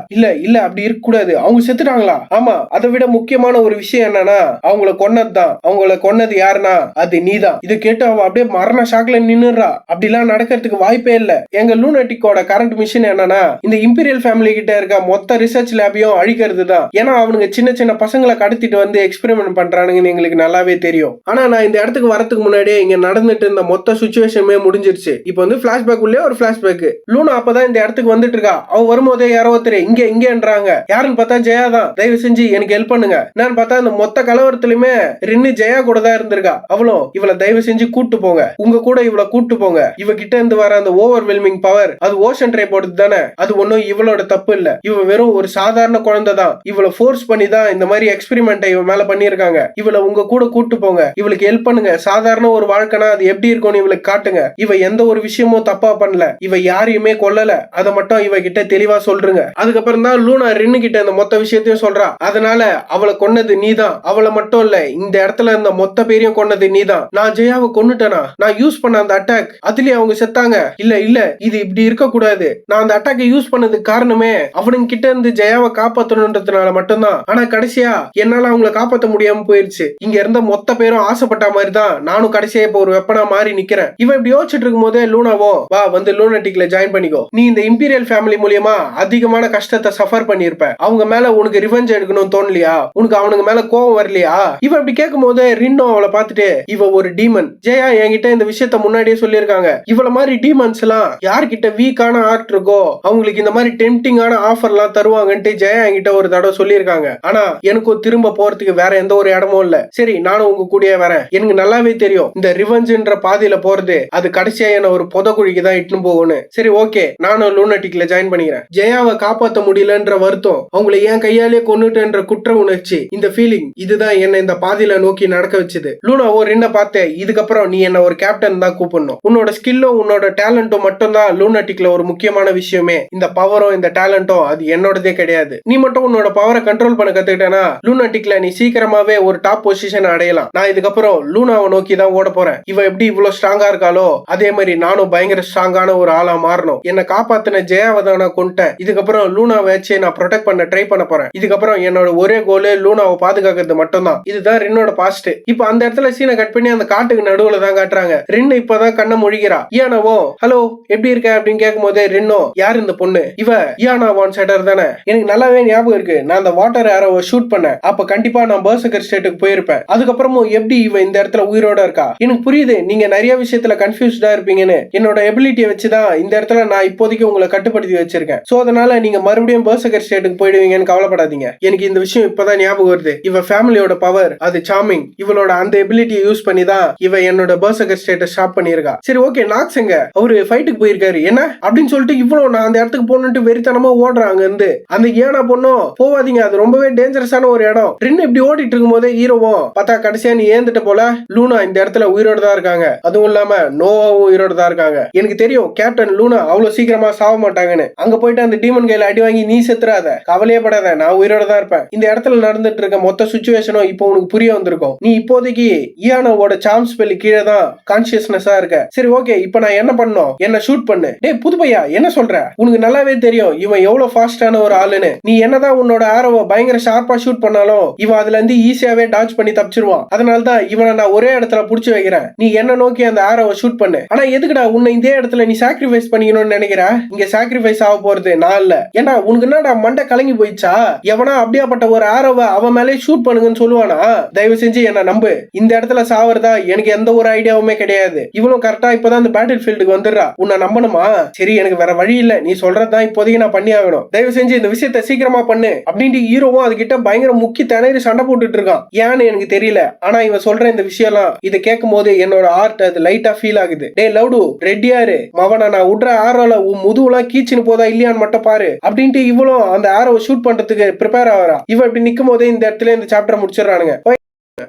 இல்ல அப்படி இருக்க கூடாது. அவங்க செத்துட்டாங்களா? ஆமா. அதை விட முக்கியமான ஒரு விஷயம் என்னன்னா அவங்கள கொன்னதுதான். அவங்கள கொன்னது யாருன்னா அது நீதான். இதை கேட்டு அவ அப்படியே மரண ஷாக்ல நின்னுறா. அப்படிலாம் நடக்கிறதுக்கு வாய்ப்பே இல்ல. எங்க லூனாட்டிக்கோட கரண்ட் மிஷன் என்னன்னா இந்த இம்பீரியல் ஃபேமிலி கிட்ட இருக்க மொத்த ரிசர்ச் லேபையும் அழிக்கிறது தான். ஏன்னா அவனுங்க சின்ன பசங்களை கடத்திட்டு வந்து எக்ஸ்பெரிமெண்ட் பண்றானுங்கன்னு எங்களுக்கு நல்லாவே தெரியும். ஆனா நான் இந்த இடத்துக்கு வரதுக்கு முன்னாடியே இங்க நடந்துட்டு இருந்த மொத்த சுச்சுவேஷனுமே முடிஞ்சிருச்சு. இப்போ வந்து பிளாஷ்பேக் உள்ளே ஒரு பிளாஷ்பேக். லூனா அப்பதான் இந்த இடத்துக்கு வந்துட்டு இருக்கா. அவ வரும்போதே யாரோ ஒருத்தர் இங்கன்றாங்க. யாருன்னு பார்த்தா ஜெயா தான். தயவு செஞ்சு எனக்கு ஹெல்ப் பண்ணுங்க. நான் பார்த்தா அந்த மொத்த கலவரத்திலுமே ரின்னு ஜெயா கூட தான் இருந்திருக்கா. அவளும் இவளை தயவு செஞ்சு கூட்டு போங்க, உங்க கூட இவளை கூட்டு போங்க. இவ கிட்ட இருந்து வர அந்த ஓவர்வெல்மிங் பவர் அது ஓஷன் ட்ரைபோர்ட் தானே. அது ஒன்னும் இவளோட தப்பு இல்ல. இவ வெறும் ஒரு சாதாரண குழந்தை தான். இவளை ஃபோர்ஸ் பண்ணி தான் இந்த மாதிரி எக்ஸ்பெரிமெண்ட் இவ மேல பண்ணிருக்காங்க. இவளை உங்க கூட கூட்டு போங்க, இவளுக்கு ஹெல்ப் பண்ணுங்க. சாதாரண ஒரு வாழ்க்கைனா அது எப்படி இருக்கும்னு இவளுக்கு காட்டுங்க. இவ எந்த ஒரு விஷயமும் தப்பா பண்ணல. இவ யாரையுமே கொல்லல. அதை மட்டும் இவ கிட்ட தெளிவா சொல்றீங்க. அதுக்கப்புறம் தான் லூனா ரின்னு கிட்ட கிட்ட இந்த மொத்த விஷயத்தையும் சொல்றா. அதனால அவளை கொன்னது நீதான், அவளை மட்டும் இல்ல இந்த இடத்துல இருந்த மொத்த பேரையும் கொன்னது நீதான். நான் ஜெயாவை கொன்னுட்டேனா? நான் யூஸ் பண்ண அந்த அட்டாக் அதுலயே அவங்க செத்தாங்க. இல்ல இல்ல இது இப்படி இருக்க கூடாது. நான் அந்த அட்டாக்கை யூஸ் பண்ணதுக்கு காரணமே அவனுங்க கிட்ட இருந்து ஜெயாவை காப்பாத்தணும்ன்றதுனால மட்டும்தான். ஆனா கடைசியா என்னால அவங்கள காப்பாத்த முடியாம போயிருச்சு. இங்க இருந்த மொத்த பேரும் ஆசைப்பட்ட மாதிரி தான் நானும் கடைசியா இப்ப ஒரு வெப்பனா மாறி நிக்கிறேன். இவன் இப்படி யோசிச்சுட்டு இருக்கும் போதே லூனாவோ வா வந்து லூனாட்டிக்ல ஜாயின் பண்ணிக்கோ. நீ இந்த இம்பீரியல் ஃபேமிலி மூலியமா அதிகமான கஷ்டத்தை சஃபர் பண்ணிருப்ப. அவங்க மேல உனக்கு ரிவெஞ்ச் எடுக்கணும்னு தோணலையா? உனக்கு அவனுக்கு மேல கோவம் வரலையா? இவன் இப்படி கேட்கும் போது ரின்னோ அவளை பார்த்துட்டு இவ ஒரு டீமன். ஜெயா என்கிட்ட இந்த விஷயத்த முன்னாடியே சொல்லியிருக்காங்க. இவள மாதிரி டீமன்ஸ் எல்லாம் யார்கிட்ட வீக்கான ஆர்ட் இருக்கோ அவங்களுக்கு இந்த மாதிரி டெம்டிங்கான ஆஃபர் எல்லாம் தருவாங்கன்ட்டு ஜெயா என்கிட்ட ஒரு தடவை சொல்லியிருக்காங்க. ஆனா எனக்கும் திரும்ப போறதுக்கு வேற எந்த ஒரு இடமும் இல்ல. சரி நானும் உங்க கூடயே வரேன். எனக்கு நல்லாவே தெரியும் இந்த ரிவெஞ்ச்ன்ற பாதையில போறது அது கடைசியா என்ன ஒரு புதக்குழிக்கு தான் இட்டுன்னு போகும்னு. சரி ஓகே நானும் லூனாட்டிக்ல ஜாயின் பண்ணிக்கிறேன். ஜெயாவை காப்பாத்த முடியலன்ற வருத்தம், அவங்களை என் கையாலே கொன்னுட்டேன்ற குற்ற உணர்ச்சி, இந்த ஃபீலிங் இதுதான் என்ன இந்த பாதையில நோக்கி நடக்க வச்சுது. லூனா ஒரு என்ன பார்த்தேன், இதுக்கப்புறம் நீ என்ன ஒரு கேப்டன் தான் கூப்பிடணும். உன்னோட ஸ்கில்லும் உன்னோட டேலண்டும் மட்டும் தான் லூனாட்டிக்ல ஒரு முக்கியமான விஷயமே. இந்த பவரும் இந்த டேலண்டும் அது என்னோடதே கிடையாது. நீ மட்டும் உன்னோட பவரை கண்ட்ரோல் பண்ண கத்துக்கிட்டேனா லூனாட்டிக்ல நீ சீக்கிரமாவே ஒரு டாப் பொசிஷன் அடையலாம். நான் இதுக்கப்புறம் லூனாவை நோக்கி தான் ஓட போறேன். இவ எப்படி இவ்வளவு ஸ்ட்ராங்கா இருக்காளோ அதே மாதிரி நானும் பயங்கர ஸ்ட்ராங்கான ஒரு ஆளா மாறணும். என்ன காப்பாத்தின ஜெயாவை தான் நான் கொண்டேன். இதுக்கப்புறம் லூனாவை வச்சு நான் ப்ரொடெக்ட் பண்ண ட்ரை பண்ண போறேன். இதுக்கப்புறம் என்னோட ஒரே கோல் லூனாவை பாதுகாக்கிறது மட்டும் தான். இதுதான் ரின்னோட பாஸ்ட். இப்ப அந்த இடத்துல சீனை கட் பண்ணி அந்த காட்டுக்கு நடுவுல தான் காட்டுறாங்க. ரின்னு இப்பதான் கண்ணை முழிக்கிறா. இயானாவோ ஹலோ எப்படி இருக்க அப்படின்னு கேட்கும் போதே ரின்னோ யார் இந்த பொண்ணு? இவ இயானா வான் செட்டர் தானே? எனக்கு நல்லாவே ஞாபகம் இருக்கு. நான் அந்த வாட்டர் ஏரோவை ஷூட் பண்ணேன். அப்ப கண்டிப்பா நான் பர்சகர் ஸ்டேட்டுக்கு போயிருப்பேன். அதுக்கப்புறமும் எப்படி இவ இந்த இடத்துல உயிரோட இருக்கா? எனக்கு புரியுது நீங்க நிறைய விஷயத்துல கன்ஃபியூஸ்டா இருப்பீங்கன்னு. என்னோட எபிலிட்டியை வச்சுதான் இந்த இடத்துல நான் இப்போதைக்கு உங்களை கட்டுப்படுத்தி வச்சிருக்கேன். சோ அதனால நீங்க மறுபடியும் பர்சகர் ஸ்டேட்டுக்கு போயிடுவீங்கன்னு கவலைப்படாதீங்க. எனக்கு இந்த விஷயம் இப்பதான் ஞாபகம் வருது. இவ ஃபேமிலியோட பவர் அது சார்மிங். இவளோட அந்த எபிலிட்டியை யூஸ் பண்ணி தான் இவ என்னோட பர்சகர் ஸ்டேட்டை ஸ்டாப் பண்ணிருக்கா. சரி ஓகே நாக்ஸ் எங்க? அவரு ஃபைட்டுக்கு போயிருக்காரு என்ன அப்படின்னு சொல்லிட்டு இவ்வளவு நான் அந்த இடத்துக்கு போகணும்னு வெறித்தனமா ஓடுறாங்க இருந்து. அந்த ஏனா பொண்ணும் போவாதீங்க அது ரொம்பவே டேஞ்சரஸான ஒரு இடம். ரின்னு இப்படி ஓடிட்டு இருக்கும் போதே ஹீரோவும் பார்த்தா கடைசியா நீ ஏந்துட்ட போல லூனா இந்த இடத்துல உயிரோட தான் இருக்காங்க. அதுவும் இல்லாம நோவாவும் உயிரோட தான் இருக்காங்க. எனக்கு தெரியும் கேப்டன் லூனா அவ்வளவு சீக்கிரமா சாவ மாட்டாங்கன்னு. அங்க போயிட்டு அந்த டீமன் கையில அடி வாங்கி நீ செத்துறாத, கவலையே படாத, நான் உயிரோட தான் இருப்பேன். இந்த இடத்துல நடந்துட்டு இருக்க மொத்த சுச்சுவேஷனும் இப்போ உனக்கு புரிய வந்திருக்கும். நீ இப்போதைக்கு இயானோவோட சார்ம் ஸ்பெல் கீழே தான் கான்சியஸ்னஸா இருக்க. சரி ஓகே இப்போ நான் என்ன பண்ணணும்? என்ன ஷூட் பண்ணு. டேய் புது பையா என்ன சொல்ற? உனக்கு நல்லாவே தெரியும் இவன் எவ்வளவு ஃபாஸ்டான ஒரு ஆளுன்னு. நீ என்னதான் உன்னோட ஆரோவை பயங்கர ஷார்ப்பா ஷூட் பண்ணாலும் இவன் அதுல இருந்து ஈஸியாவே டாச் பண்ணி தப்பிச்சிருவான். அதனாலதான் இவனை நான் ஒரே இடத்துல புடிச்சு வைக்கிறேன். நீ என்ன நோக்கி அந்த ஆரோவை ஷூட் பண்ணு. ஆனா எதுக்குடா உன்னை இந்த இடத்துல நீ சாக்ரிஃபைஸ் பண்ணிக்கணும்னு நினைக்கிற? இங்க சாக்ரிஃபைஸ் ஆக போறது நான் இல்ல. ஏன்னா உனக்கு என்னடா மண்டை கலங்கி போயிடுச்சா? எவனா அப்படியாப்பட்ட ஒரு ஆரோவை அவன் மேலே ஷூட் பண்ணுங்கன்னு சொல்லுவானா? தயவு செஞ்சு என்ன நம்பு. இந்த இடத்துல சாவறதா எனக்கு எந்த ஒரு ஐடியாவுமே கிடையாது. இவனும் கரெக்டா இப்பதான் அந்த பேட்டில் ஃபீல்டுக்கு வந்துடுறா. உன்னை நம்பணுமா? சரி எனக்கு வேற வழி இல்ல. நீ சொல்றதுதான் இப்போதைக்கு நான் பண்ணி ஆகணும். தயவு செஞ்சு இந்த விஷயத்த சீக்கிரமா பண்ணு அப்படின்ட்டு ஹீரோவும் அதுகிட்ட பயங்கர முக்கிய திணறி சண்டை போட்டுட்டு இருக்கான். ஏன்னு எனக்கு தெரியல. ஆனா இவன் சொல்ற இந்த விஷயம்லாம் இதை கேட்கும் போது என்னோட ஆர்ட் அது லைட்டா ஃபீல் ஆகுது. டே லவுடு ரெட்டியாரு மவன நான் விடுற ஆரோல முதுகுலாம் கீச்சின்னு போதா இல்லையான்னு மட்டும் பாரு அப்படின்ட்டு இவளும் அந்த ஆரோவை ஷூட் பண்றதுக்கு ப்ரிப்பேர் ஆகிறா. இவன் இப்படி நிக்கும் போதே இந்த இடத்துல இந்த சாப்டர் முடிச்சிடறானுங்க.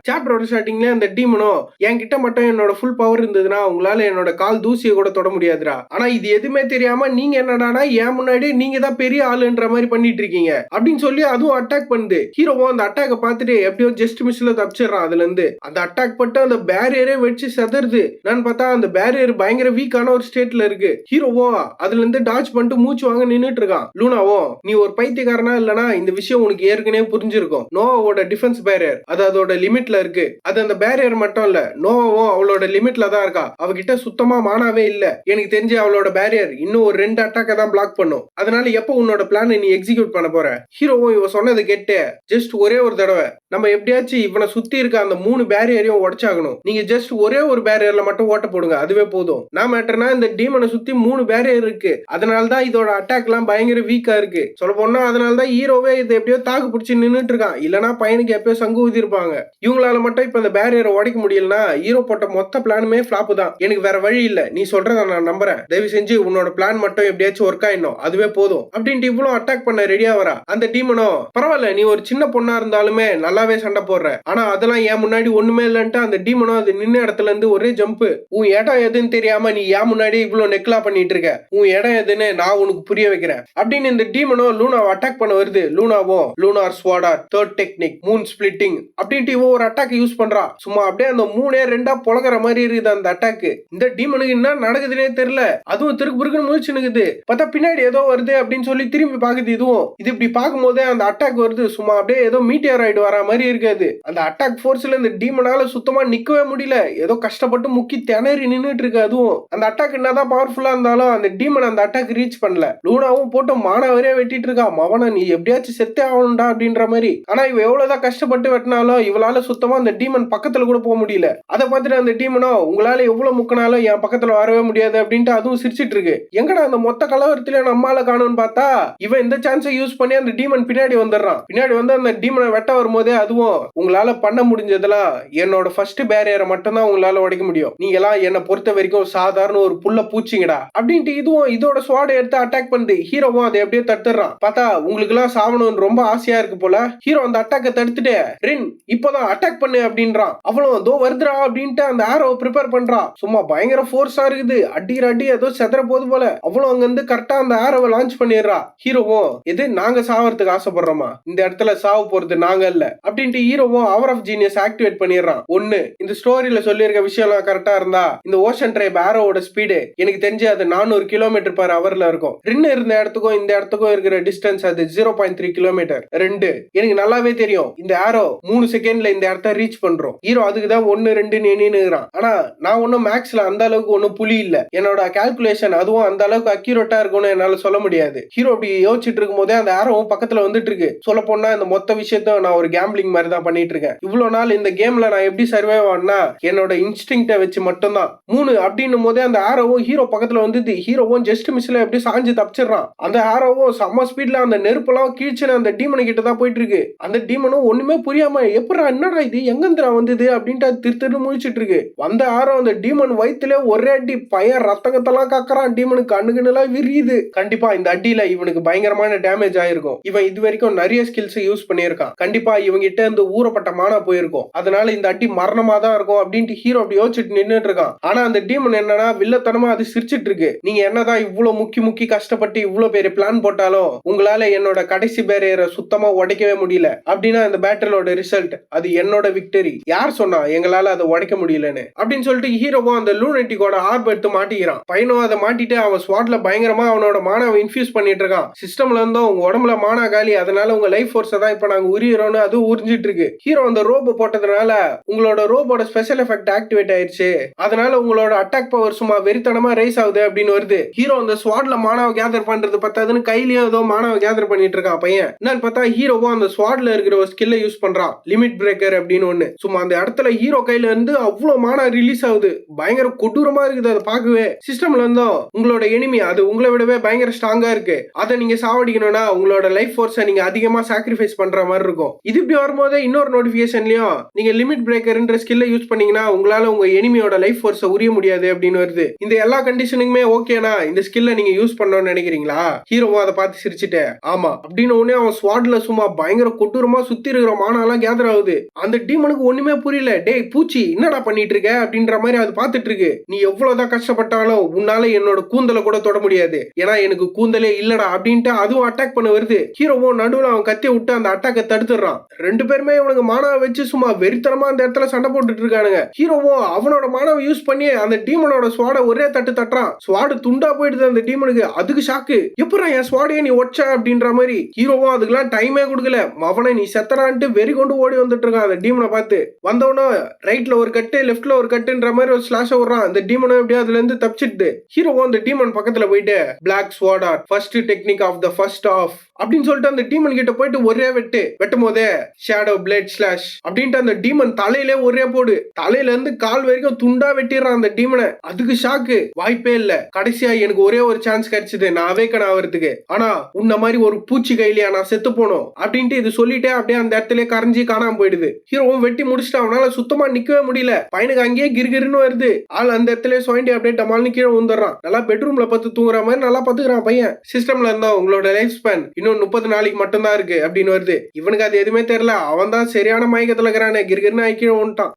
சாப்டரோட ஸ்டார்டிங்ல அந்த டீமனும் என்கிட்ட மட்டும் என்னோட ஃபுல் பவர் இருந்ததுன்னா உங்களால என்னோட கால் தூசியை கூட தொட முடியாதுடா. ஆனா இது எதுவுமே தெரியாம நீங்க என்னடானா என் முன்னாடி நீங்க தான் பெரிய ஆளுன்ற மாதிரி பண்ணிட்டு இருக்கீங்க அப்படின்னு சொல்லி அதுவும் அட்டாக் பண்ணுது. ஹீரோவும் அந்த அட்டாக்கை பார்த்துட்டு எப்படியோ ஜஸ்ட் மிஸ்ல தப்பிச்சிடறான். அதுல இருந்து அந்த அட்டாக் பட்டு அந்த பேரியரே வச்சு செதறுது. நான் பார்த்தா அந்த பேரியர் பயங்கர வீக்கான ஒரு ஸ்டேட்ல இருக்கு. ஹீரோவும் அதுல இருந்து டாச் பண்ணிட்டு மூச்சு வாங்க நின்னுட்டு இருக்கான். லூனாவும் நீ ஒரு பைத்தியக்காரனா இல்லனா இந்த விஷயம் உனக்கு ஏற்கனவே புரிஞ்சிருக்கும். நோவாவோட டிஃபென்ஸ் பேரியர் அது அதோட லிமிட்ல இருக்கு. அது அந்த பேரியர் மட்டும் இல்ல நோவாவும் அவளோட லிமிட்ல தான் இருக்கா. அவகிட்ட சுத்தமா மானாவே இல்ல. எனக்கு தெரிஞ்சு அவளோட பேரியர் இன்னும் ஒரு 2 அட்டாக்க தான் பிளாக் பண்ணும். அதனால எப்ப உன்னோட பிளான் நீ எக்ஸிக்யூட் பண்ண போற? ஹீரோவும் இவ சொன்னதை கேட்டு ஜஸ்ட் ஒரே ஒரு தடவை நம்ம எப்படியாச்சும் இவனை சுத்தி இருக்க அந்த 3 பேரியரையும் உடைச்சாகணும். நீங்க ஜஸ்ட் ஒரே ஒரு பேரியர்ல மட்டும் ஓட்ட போடுங்க அதுவே போதும். நான் மேட்டர்னா இந்த டீமனை சுத்தி 3 பேரியர் இருக்கு. அதனாலதான் இதோட அட்டாக் எல்லாம் பயங்கர வீக்கா இருக்கு. சொல்ல போனா அதனாலதான் ஹீரோவே இதை எப்படியோ தாக்கு பிடிச்சி நின்னுட்டு இருக்கான். இல்லனா பையனுக்கு எப்பயோ சங்கு ஊதி இருப்பாங்க. இவங்களால மட்டும் இப்ப இந்த பேரியரை உடைக்க முடியலனா ஹீரோ போட்ட மொத்த பிளானுமே ஃபிளாப் தான். எனக்கு வேற வழி இல்ல, நீ சொல்றத நான் நம்புறேன், தயவு செஞ்சு உன்னோட பிளான் மட்டும் எப்படியாச்சும் ஒர்க் ஆயிடணும், அதுவே போதும் அப்படின்ட்டு இவ்வளவு அட்டாக் பண்ண ரெடியா வரா. அந்த டீமனோ பரவாயில்ல, நீ ஒரு சின்ன பொண்ணா இருந்தாலுமே நல்லாவே சண்டை போடுற, ஆனா அதெல்லாம் ஏன் முன்னாடி ஒண்ணுமே இல்லன்ட்டு அந்த டீமனோ அது நின்ன இடத்துல இருந்து ஒரே ஜம்ப். உன் இடம் எதுன்னு தெரியாம நீ ஏன் முன்னாடி இவ்வளவு நெக்லா பண்ணிட்டு இருக்க, உன் இடம் எதுன்னு நான் உனக்கு புரிய வைக்கிறேன் அப்படின்னு இந்த டீமனோ லூனாவை அட்டாக் பண்ண வருது. லூனாவும் Lunar sworder third technique moon splitting அப்படின்ட்டு இவ ஒரு அட்டாக் யூஸ் பண்றா. சும்மா அப்படியே அந்த மூணே ரெண்டா பொழகிற மாதிரி இருக்குது அந்த அட்டாக். இந்த டீமனுக்கு என்ன நடக்குதுன்னே தெரியல, அதுவும் திருக்கு பிறகுன்னு முழிச்சு நிக்குது. பார்த்தா பின்னாடி ஏதோ வருது அப்படின்னு சொல்லி திரும்பி பாக்குது. இதுவும் இது இப்படி பார்க்கும் போதே அந்த அட்டாக் வருது. சும்மா அப்படியே ஏதோ மீட்டியராய்டு வர மாதிரி இருக்காது. அந்த அட்டாக் போர்ஸ்ல இந்த டீமனால சுத்தமா நிக்கவே முடியல, ஏதோ கஷ்டப்பட்டு முக்கி திணறி நின்னுட்டு இருக்கு. அதுவும் அந்த அட்டாக் என்னதான் பவர்ஃபுல்லா இருந்தாலும் அந்த டீமன் அந்த அட்டாக் ரீச் பண்ணல. லூனாவும் போட்டு மானவரே வெட்டிட்டு இருக்கா. மவன நீ எப்படியாச்சும் செத்தே ஆகணும்டா அப்படின்ற மாதிரி. ஆனா இவ எவ்வளவுதான் கஷ்டப்பட்டு வெட்டினாலும் இவளால சுத்தமா அந்த டீமன் பக்கத்துல கூட போக முடியல. அதை பார்த்துட்டு அந்த டீமனோ உங்களால எவ்வளவு முக்கினாலும் என் பக்கத்துல வரவே முடியாது அப்படின்ட்டு அதுவும் சிரிச்சிட்டு இருக்கு. எங்கடா அந்த மொத்த கலவரத்திலே நம்மால காணும்னு பார்த்தா இவன் இந்த சான்ஸை யூஸ் பண்ணி அந்த டீமன் பின்னாடி வந்துடுறான். பின்னாடி வந்து அந்த டீமனை வெட்ட வரும்போதே அதுவும் உங்களால பண்ண முடிஞ்சதெல்லாம் என்னோட ஃபர்ஸ்ட் பேரியரை மட்டும் தான் உங்களால உடைக்க முடியும், நீங்க எல்லாம் என்ன பொறுத்த வரைக்கும் சாதாரண ஒரு புல்ல பூச்சிங்கடா அப்படின்ட்டு இதுவும் இதோட ஸ்வாட எடுத்து அட்டாக் பண்ணுது. ஹீரோவும் அதை அப்படியே தடுத்துறான். பார்த்தா உங்களுக்கு எல்லாம் சாவணும்னு ரொம்ப ஆசையா இருக்கு போல. ஹீரோ அந்த அட்டாக்கை தடுத்துட்டு ரின் இப்பதான் அட்டாக் பண்ணு அப்படின்றான். அவளும் தோ வருதுரா அப்படின்ட்டு அந்த ஆரோ ப்ரிப்பேர் பண்றா. சும்மா பயங்கர ஃபோர்ஸா இருக்குது, அடிக்கிற அடி ஏதோ செதற போது போல. அவளும் அங்க இருந்து கரெக்டா அந்த ஆரோவை லான்ச் பண்ணிடுறா. ஹீரோவும் எது நாங்க சாவறதுக்கு ஆசைப்படுறோமா, இந்த இடத்துல சாவ போறது நாங்க இல்ல அப்படின்ட்டு ஹீரோவும் அவர் ஆஃப் ஜீனியஸ் ஆக்டிவேட் பண்ணிடுறான். ஒண்ணு இந்த ஸ்டோரியில சொல்லியிருக்க விஷயம் எல்லாம் கரெக்டா இருந்தா இந்த ஓஷன் ட்ரைப் ஆரோவோட ஸ்பீடு எனக்கு தெரிஞ்சு அது 400 கிலோமீட்டர் பர் ஹவர்ல இருக்கும். ரின் இருந்த இடத்துக்கும் இந்த இடத்துக்கும் இருக்கிற டிஸ்டன்ஸ் அது 0.3 கிலோமீட்டர். ரெண்டு எனக்கு நல்லாவே தெரியும் இந்த ஆரோ 3 செகண்ட்ல இந்த இடத்த ரீச் பண்றோம். ஹீரோ அதுக்குதான் 1 2 நின்னுறான். ஆனா நான் ஒன்னும் மேக்ஸ்ல அந்த அளவுக்கு ஒன்னும் புலி இல்ல, என்னோட கால்குலேஷன் அதுவும் அந்த அளவுக்கு அக்யூரேட்டா இருக்கும்னு என்னால சொல்ல முடியாது. ஹீரோ அப்படி யோசிச்சுட்டு இருக்கும் போதே அந்த ஆரோவும் பக்கத்துல வந்துட்டு இருக்கு. சொல்ல போனா இந்த மொத்த விஷயத்த நான் ஒரு கேம்பிளிங் மாதிரி தான் பண்ணிட்டு இருக்கேன். இவ்வளவு நாள் இந்த கேம்ல நான் எப்படி சர்வைவ் ஆனா என்னோட இன்ஸ்டிங்க்ட வச்சு மட்டும் தான். 3 அப்படின்னும் போதே அந்த ஆரோவும் ஹீரோ பக்கத்துல வந்து ஹீரோவும் ஜஸ்ட் மிஸ்ல எப்படி சாஞ்சு தப்பிச்சிடறான். அந்த ஆரோவும் செம்ம ஸ்பீட்ல அந்த நெருப்பெல்லாம் கீழ்ச்சின அந்த டீமனை கிட்ட தான் போயிட்டு இருக்கு. அந்த டீமனும் ஒண்ணுமே புரியாம எப்படா என்னடா இது எங்கந்திரா வந்தது அப்படின்ட்டு திரு முடிச்சிட்டு இருக்கு. வந்த ஆரோ அந்த டீமன் வயிற்றுல ஒரே அடி பையன் ரத்தகத்தெல்லாம் காக்கறான். டீமனுக்கு கண்ணுகண்ணெல்லாம் விரியுது. கண்டிப்பா இந்த அடியில இவனுக்கு பயங்கரமான டேமேஜ் ஆயிருக்கும். இவன் இது வரைக்கும் நிறைய ஸ்கில்ஸ் யூஸ் பண்ணியிருக்கான். கண்டிப்பா இவங்க கிட்ட இருந்து ஊறப்பட்ட மானா போயிருக்கும். அதனால இந்த அடி மரணமா தான் இருக்கும் அப்படின்ட்டு ஹீரோ அப்படி யோசிச்சுட்டு நின்னுட்டு இருக்கான். ஆனா அந்த டீமன் என்னன்னா வில்லத்தனமா அது சிரிச்சிட்டு இருக்கு. நீங்க என்னதான் இவ்வளவு முக்கி கஷ்டப்பட்டு இவ்வளவு பேர் பிளான் போட்டாலும் உங்களால என்னோட கடைசி பேரியரை சுத்தமா உடைக்கவே முடியல அப்படின்னா இந்த பேட்டிலோட ரிசல்ட் அது என்னோட விக்டரி. யார் சொன்னா எங்களால அதை உடைக்க முடியலன்னு அப்படின்னு சொல்லிட்டு ஹீரோவும் அந்த லூனட்டிக்கோட ஆர்ப் எடுத்து மாட்டிக்கிறான். பையனும் அதை மாட்டிட்டு அவன் ஸ்வாட்ல பயங்கரமா அவனோட மானாவை இன்ஃபியூஸ் பண்ணிட்டு இருக்கான். சிஸ்டம்ல இருந்தும் உங்க உடம்புல மானா காலி, அதனால உங்க லைஃப் ஃபோர்ஸ் தான் இப்ப நாங்க உரியறோம்னு அது உறிஞ்சிட்டு இருக்கு. ஹீரோ அந்த ரோபோ போட்டதுனால உங்களோட ரோபோட ஸ்பெஷல் எஃபெக்ட் ஆக்டிவேட் ஆயிருச்சு, அதனால உங்களோட அட்டாக் பவர் சும்மா வெறித்தனமா ரைஸ் ஆகுது அப்படின்னு வருது. ஹீரோ அந்த ஸ்வாட்ல மானாவை கேதர் பண்றது பத்தாதுன்னு கையிலயும் ஏதோ மானாவை கேதர் பண்ணிட்டு இருக்கான் பையன். என்னன்னு பார்த்தா ஹீரோவும் அந்த ஸ்வாட்ல இருக்கிற ஒரு ஸ்கில்லை யூஸ் பண்றான், லிமிட் பிரேக்கர் அப்படின்னு ஒண்ணு. சும்மா அந்த இடத்துல ஹீரோ கையில இருந்து அவ்வளவு மானா ரிலீஸ் ஆகுது. பயங்கர கொடூரமா இருக்குது அதை பார்க்கவே. சிஸ்டம்ல இருந்தும் உங்களோட எனிமி அது உங்களை விடவே பயங்கர ஸ்ட்ராங்கா இருக்கு, அதை நீங்க சாவடிக்கணும்னா உங்களோட லைஃப் ஃபோர்ஸை நீங்க அதிகமா சாக்ரிஃபைஸ் பண்ற மாதிரி இருக்கும். இது இப்படி வரும்போது இன்னொரு நோட்டிபிகேஷன்லயும் நீங்க லிமிட் பிரேக்கர்ன்ற ஸ்கில்லை யூஸ் பண்ணீங்கன்னா உங்களால உங்க எனிமியோட லைஃப் ஃபோர்ஸை உரிய முடியாது அப்படின்னு வருது. இந்த எல்லா கண்டிஷனுக்குமே ஓகேனா இந்த ஸ்கில்லை நீங்க யூஸ் பண்ணணும்னு நினைக்கிறீங்களா? ஹீரோவும் அதை பார்த்து சிரிச்சுட்டு ஆமா அப்படின்னு உடனே அவன் ஸ்வாட்ல சும்மா பயங்கர கொடூரமா சுத்தி இருக்கிற மானாலாம் கேதர் ஆகுது. அந்த டீமனுக்கு ஒண்ணுமே புரியல. டேய் பூச்சி என்னடா பண்ணிட்டு இருக்க அப்படின்ற மாதிரி அது பார்த்துட்டு இருக்கு. நீ எவ்வளவுதான் கஷ்டப்பட்டாலும் உன்னால என்னோட கூந்தலை கூட தொட முடியாது, ஏன்னா எனக்கு கூந்தலே இல்லடா அப்படின்ட்டு அதுவும் அட்டாக் பண்ண வருது. ஹீரோவும் நடுவுல அவன் கத்திய விட்டு அந்த அட்டாக்கை தடுத்துறான். ரெண்டு பேருமே இவனுக்கு மானாவை வச்சு சும்மா வெறித்தனமா அந்த இடத்துல சண்டை போட்டுட்டு இருக்கானுங்க. ஹீரோவும் அவனோட மானாவை யூஸ் பண்ணி அந்த டீமனோட ஸ்வாட ஒரே தட்டு தட்டுறான். ஸ்வாடு துண்டா போயிடுது அந்த டீமனுக்கு. அதுக்கு ஷாக்கு, எப்படா என் ஸ்வாடையே நீ ஒச்ச அப்படின்ற மாதிரி. ஹீரோவும் அதுக்கெல்லாம் டைமே கொடுக்கல, அவனை நீ செத்தரான்ட்டு வெறி கொண்டு ஓடி வந்துட்டு இருக்கான் அந்த டீமனை பார்த்து. வந்தவனும் ரைட்ல ஒரு கட்டு லெஃப்ட்ல ஒரு கட்டுன்ற மாதிரி ஒரு ஸ்லாஷ் விடுறான். அந்த டீமனும் எப்படியா அதுல இருந்து தப்பிச்சிட்டு ஹீரோவும் அந்த டீமன் பக்கத்துல போயிட்டு black swat art first technique of the first of அப்படின்னு சொல்லிட்டு அந்த டீமன் கிட்ட போயிட்டு ஒரே வெட்டும் போதே ஷேடோ பிளேட் ஸ்லாஷ் அப்படின்ட்டு அந்த டீமன் தலையிலே ஒரே போடு, தலையில இருந்து கால் வரைக்கும் துண்டா வெட்டிடுறான் அந்த டீமனை. அதுக்கு ஷாக்கு, வாய்ப்பே இல்ல, கடைசியா எனக்கு ஒரே ஒரு சான்ஸ் கிடைச்சது நான் அவேக்கன் ஆகிறதுக்கு, ஆனா உன்ன மாதிரி ஒரு பூச்சி கையிலையா நான் செத்து போனோம் அப்படின்ட்டு இது சொல்லிட்டே அப்படியே அந்த இடத்துல கரைஞ்சி காணாம போயிடுது. ஹீரோவும் வெட்டி முடிச்சுட்டு அவனால சுத்தமா நிக்கவே முடியல. பையனுக்கு அங்கேயே கிருகிருன்னு வருது. ஆள் அந்த இடத்துல சுயண்டி அப்படியே டமால்னு கீழே வந்துடுறான். நல்லா பெட்ரூம்ல பத்து தூங்குற மாதிரி நல்லா பாத்துக்கிறான் பையன். சிஸ்டம்ல இருந்தா உங்களோட லைஃப் ஸ்பேன் இன்னும் 30 நாளைக்கு மட்டும் தான் இருக்கு அப்படின்னு வருது. இவனுக்கு அது எதுவுமே தெரியல. அவன் தான் சரியான மயக்கத்துல இருக்கிறானே, கிருகிருன்னு ஆக்கி வந்துட்டான்.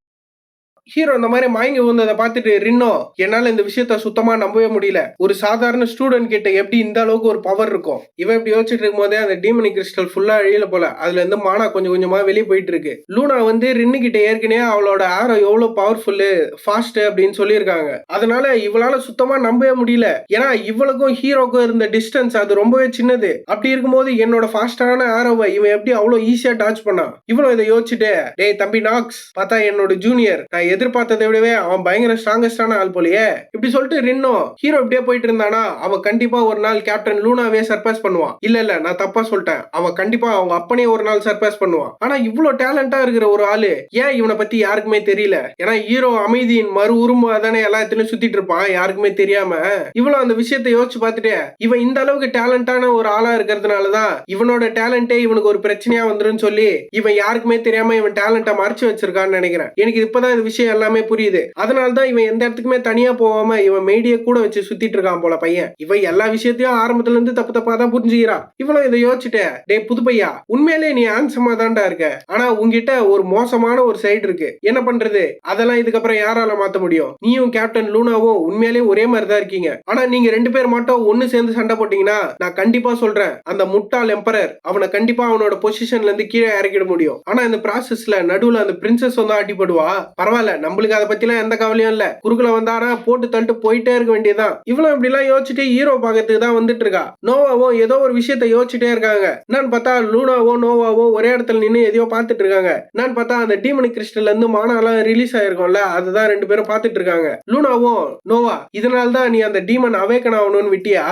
ஹீரோ இந்த மாதிரி மயங்கி வந்ததை பார்த்துட்டு ரின்னோ, என்னால இந்த விஷயத்த சுத்தமா நம்பவே முடியல. ஒரு சாதாரண ஸ்டூடெண்ட் கிட்ட எப்படி இந்த அளவுக்கு ஒரு பவர் இருக்கும்? இவன் இப்படி யோசிச்சுட்டு இருக்கும் போதே அந்த டீமனிக் கிறிஸ்டல் ஃபுல்லா அழியல போல. அதுல இருந்து மானா கொஞ்சம் கொஞ்சமா வெளியே போயிட்டு இருக்கு. லூனா வந்து ரின்னு கிட்ட ஏற்கனவே அவளோட ஆரோ எவ்வளவு பவர்ஃபுல் ஃபாஸ்ட் அப்படின்னு சொல்லியிருக்காங்க. அதனால இவளால சுத்தமா நம்பவே முடியல. ஏன்னா இவளுக்கும் ஹீரோக்கும் இருந்த டிஸ்டன்ஸ் அது ரொம்பவே சின்னது. அப்படி இருக்கும்போது என்னோட ஃபாஸ்டான ஆரோவை இவன் எப்படி அவ்வளவு ஈஸியா டாச் பண்ணா? இவனும் இதை யோசிச்சுட்டு, டேய் தம்பி நாக்ஸ், பார்த்தா என்னோட ஜூனியர், நான் எதிர்பார்த்ததை விடவே அவன் பயங்கர ஸ்ட்ராங்கஸ்டான ஆள் போலயே இப்படி சொல்லிட்டு ரின்னோ ஹீரோ இப்படியே போயிட்டு இருந்தானா அவன் கண்டிப்பா ஒரு நாள் கேப்டன் லூனாவே சர்ப்ரைஸ் பண்ணுவான். இல்ல நான் தப்பா சொல்லிட்டேன், அவன் கண்டிப்பா அவங்க அப்பனே ஒரு நாள் சர்ப்ரைஸ் பண்ணுவான். ஆனா இவ்வளவு டேலண்டா இருக்கிற ஒரு ஆளு ஏன் இவனை பத்தி யாருக்குமே தெரியல? ஏன்னா ஹீரோ அமைதியின் மறு உருவமா தானே எல்லாத்துலயும் சுத்திட்டு இருப்பான், யாருக்குமே தெரியாம. இவ்வளவு அந்த விஷயத்தை யோசிச்சு பார்த்துட்டு இவன் இந்த அளவுக்கு டேலண்டான ஒரு ஆளா இருக்கிறதுனாலதான் இவனோட டேலண்டே இவனுக்கு ஒரு பிரச்சனையா வந்துருன்னு சொல்லி இவன் யாருக்குமே தெரியாம இவன் டேலண்ட்டை மறைச்சு வச்சிருக்கான்னு நினைக்கிறேன். எனக்கு இப்பதான் இந்த விஷயம் எல்லாமே புரியுது. அதனாலதான் இவன் எந்த இடத்துக்குமே தனியா போகாம இவன் மேடிய கூட வச்சு சுத்திட்டு இருக்கான் போல பையன். இவன் எல்லா விஷயத்தையும் ஆரம்பத்துல இருந்து தப்பு தப்பா தான் புரிஞ்சுக்கிறான். இவனும் இதை யோசிச்சுட்டு, டேய் புது பையா, உண்மையிலே நீ ஹேண்ட்ஸமா தான்டா இருக்க, ஆனா உங்ககிட்ட ஒரு மோசமான ஒரு சைடு இருக்கு. என்ன பண்றது? அதெல்லாம் இதுக்கப்புறம் யாரால மாத்த முடியும்? நீயும் கேப்டன் லூனாவும் உண்மையிலே ஒரே மாதிரி தான் இருக்கீங்க. ஆனா நீங்க 2 பேர் மட்டும் ஒன்னு சேர்ந்து சண்டை போட்டீங்கன்னா நான் கண்டிப்பா சொல்றேன், அந்த முட்டாள் எம்பரர் அவனை கண்டிப்பா அவனோட பொசிஷன்ல இருந்து கீழே இறக்கிட முடியும். ஆனா இந்த ப்ராசஸ்ல நடுவுல அந்த பிரின்சஸ் வந்து அடிபடுவா. பரவாயில்ல, நம்மளுக்கு அதை பத்திலாம் எந்த கவலையும் இல்ல. குறுக்குல வந்தாரா போட்டு தள்ளிட்டு போயிட்டே இருக்க வேண்டியதான். இவ்வளவு இப்படி எல்லாம் யோசிச்சுட்டு ஹீரோ பாக்கிறதுக்கு தான் வந்துட்டு இருக்கா. நோவாவும் ஏதோ ஒரு விஷயத்த யோசிச்சுட்டே இருக்காங்க. நான் பார்த்தா லூனாவோ நோவாவோ ஒரே இடத்துல நின்று எதையோ பார்த்துட்டு இருக்காங்க. நான் பார்த்தா அந்த டீமனிக் கிறிஸ்டல்ல இருந்து மானாலாம் ரிலீஸ் ஆயிருக்கும்ல, அதுதான் 2 பேரும் பார்த்துட்டு இருக்காங்க. லூனாவும், நோவா, இதனால்தான் நீ அந்த டீமன் அவேக்கன் ஆகணும்னு விட்டியா?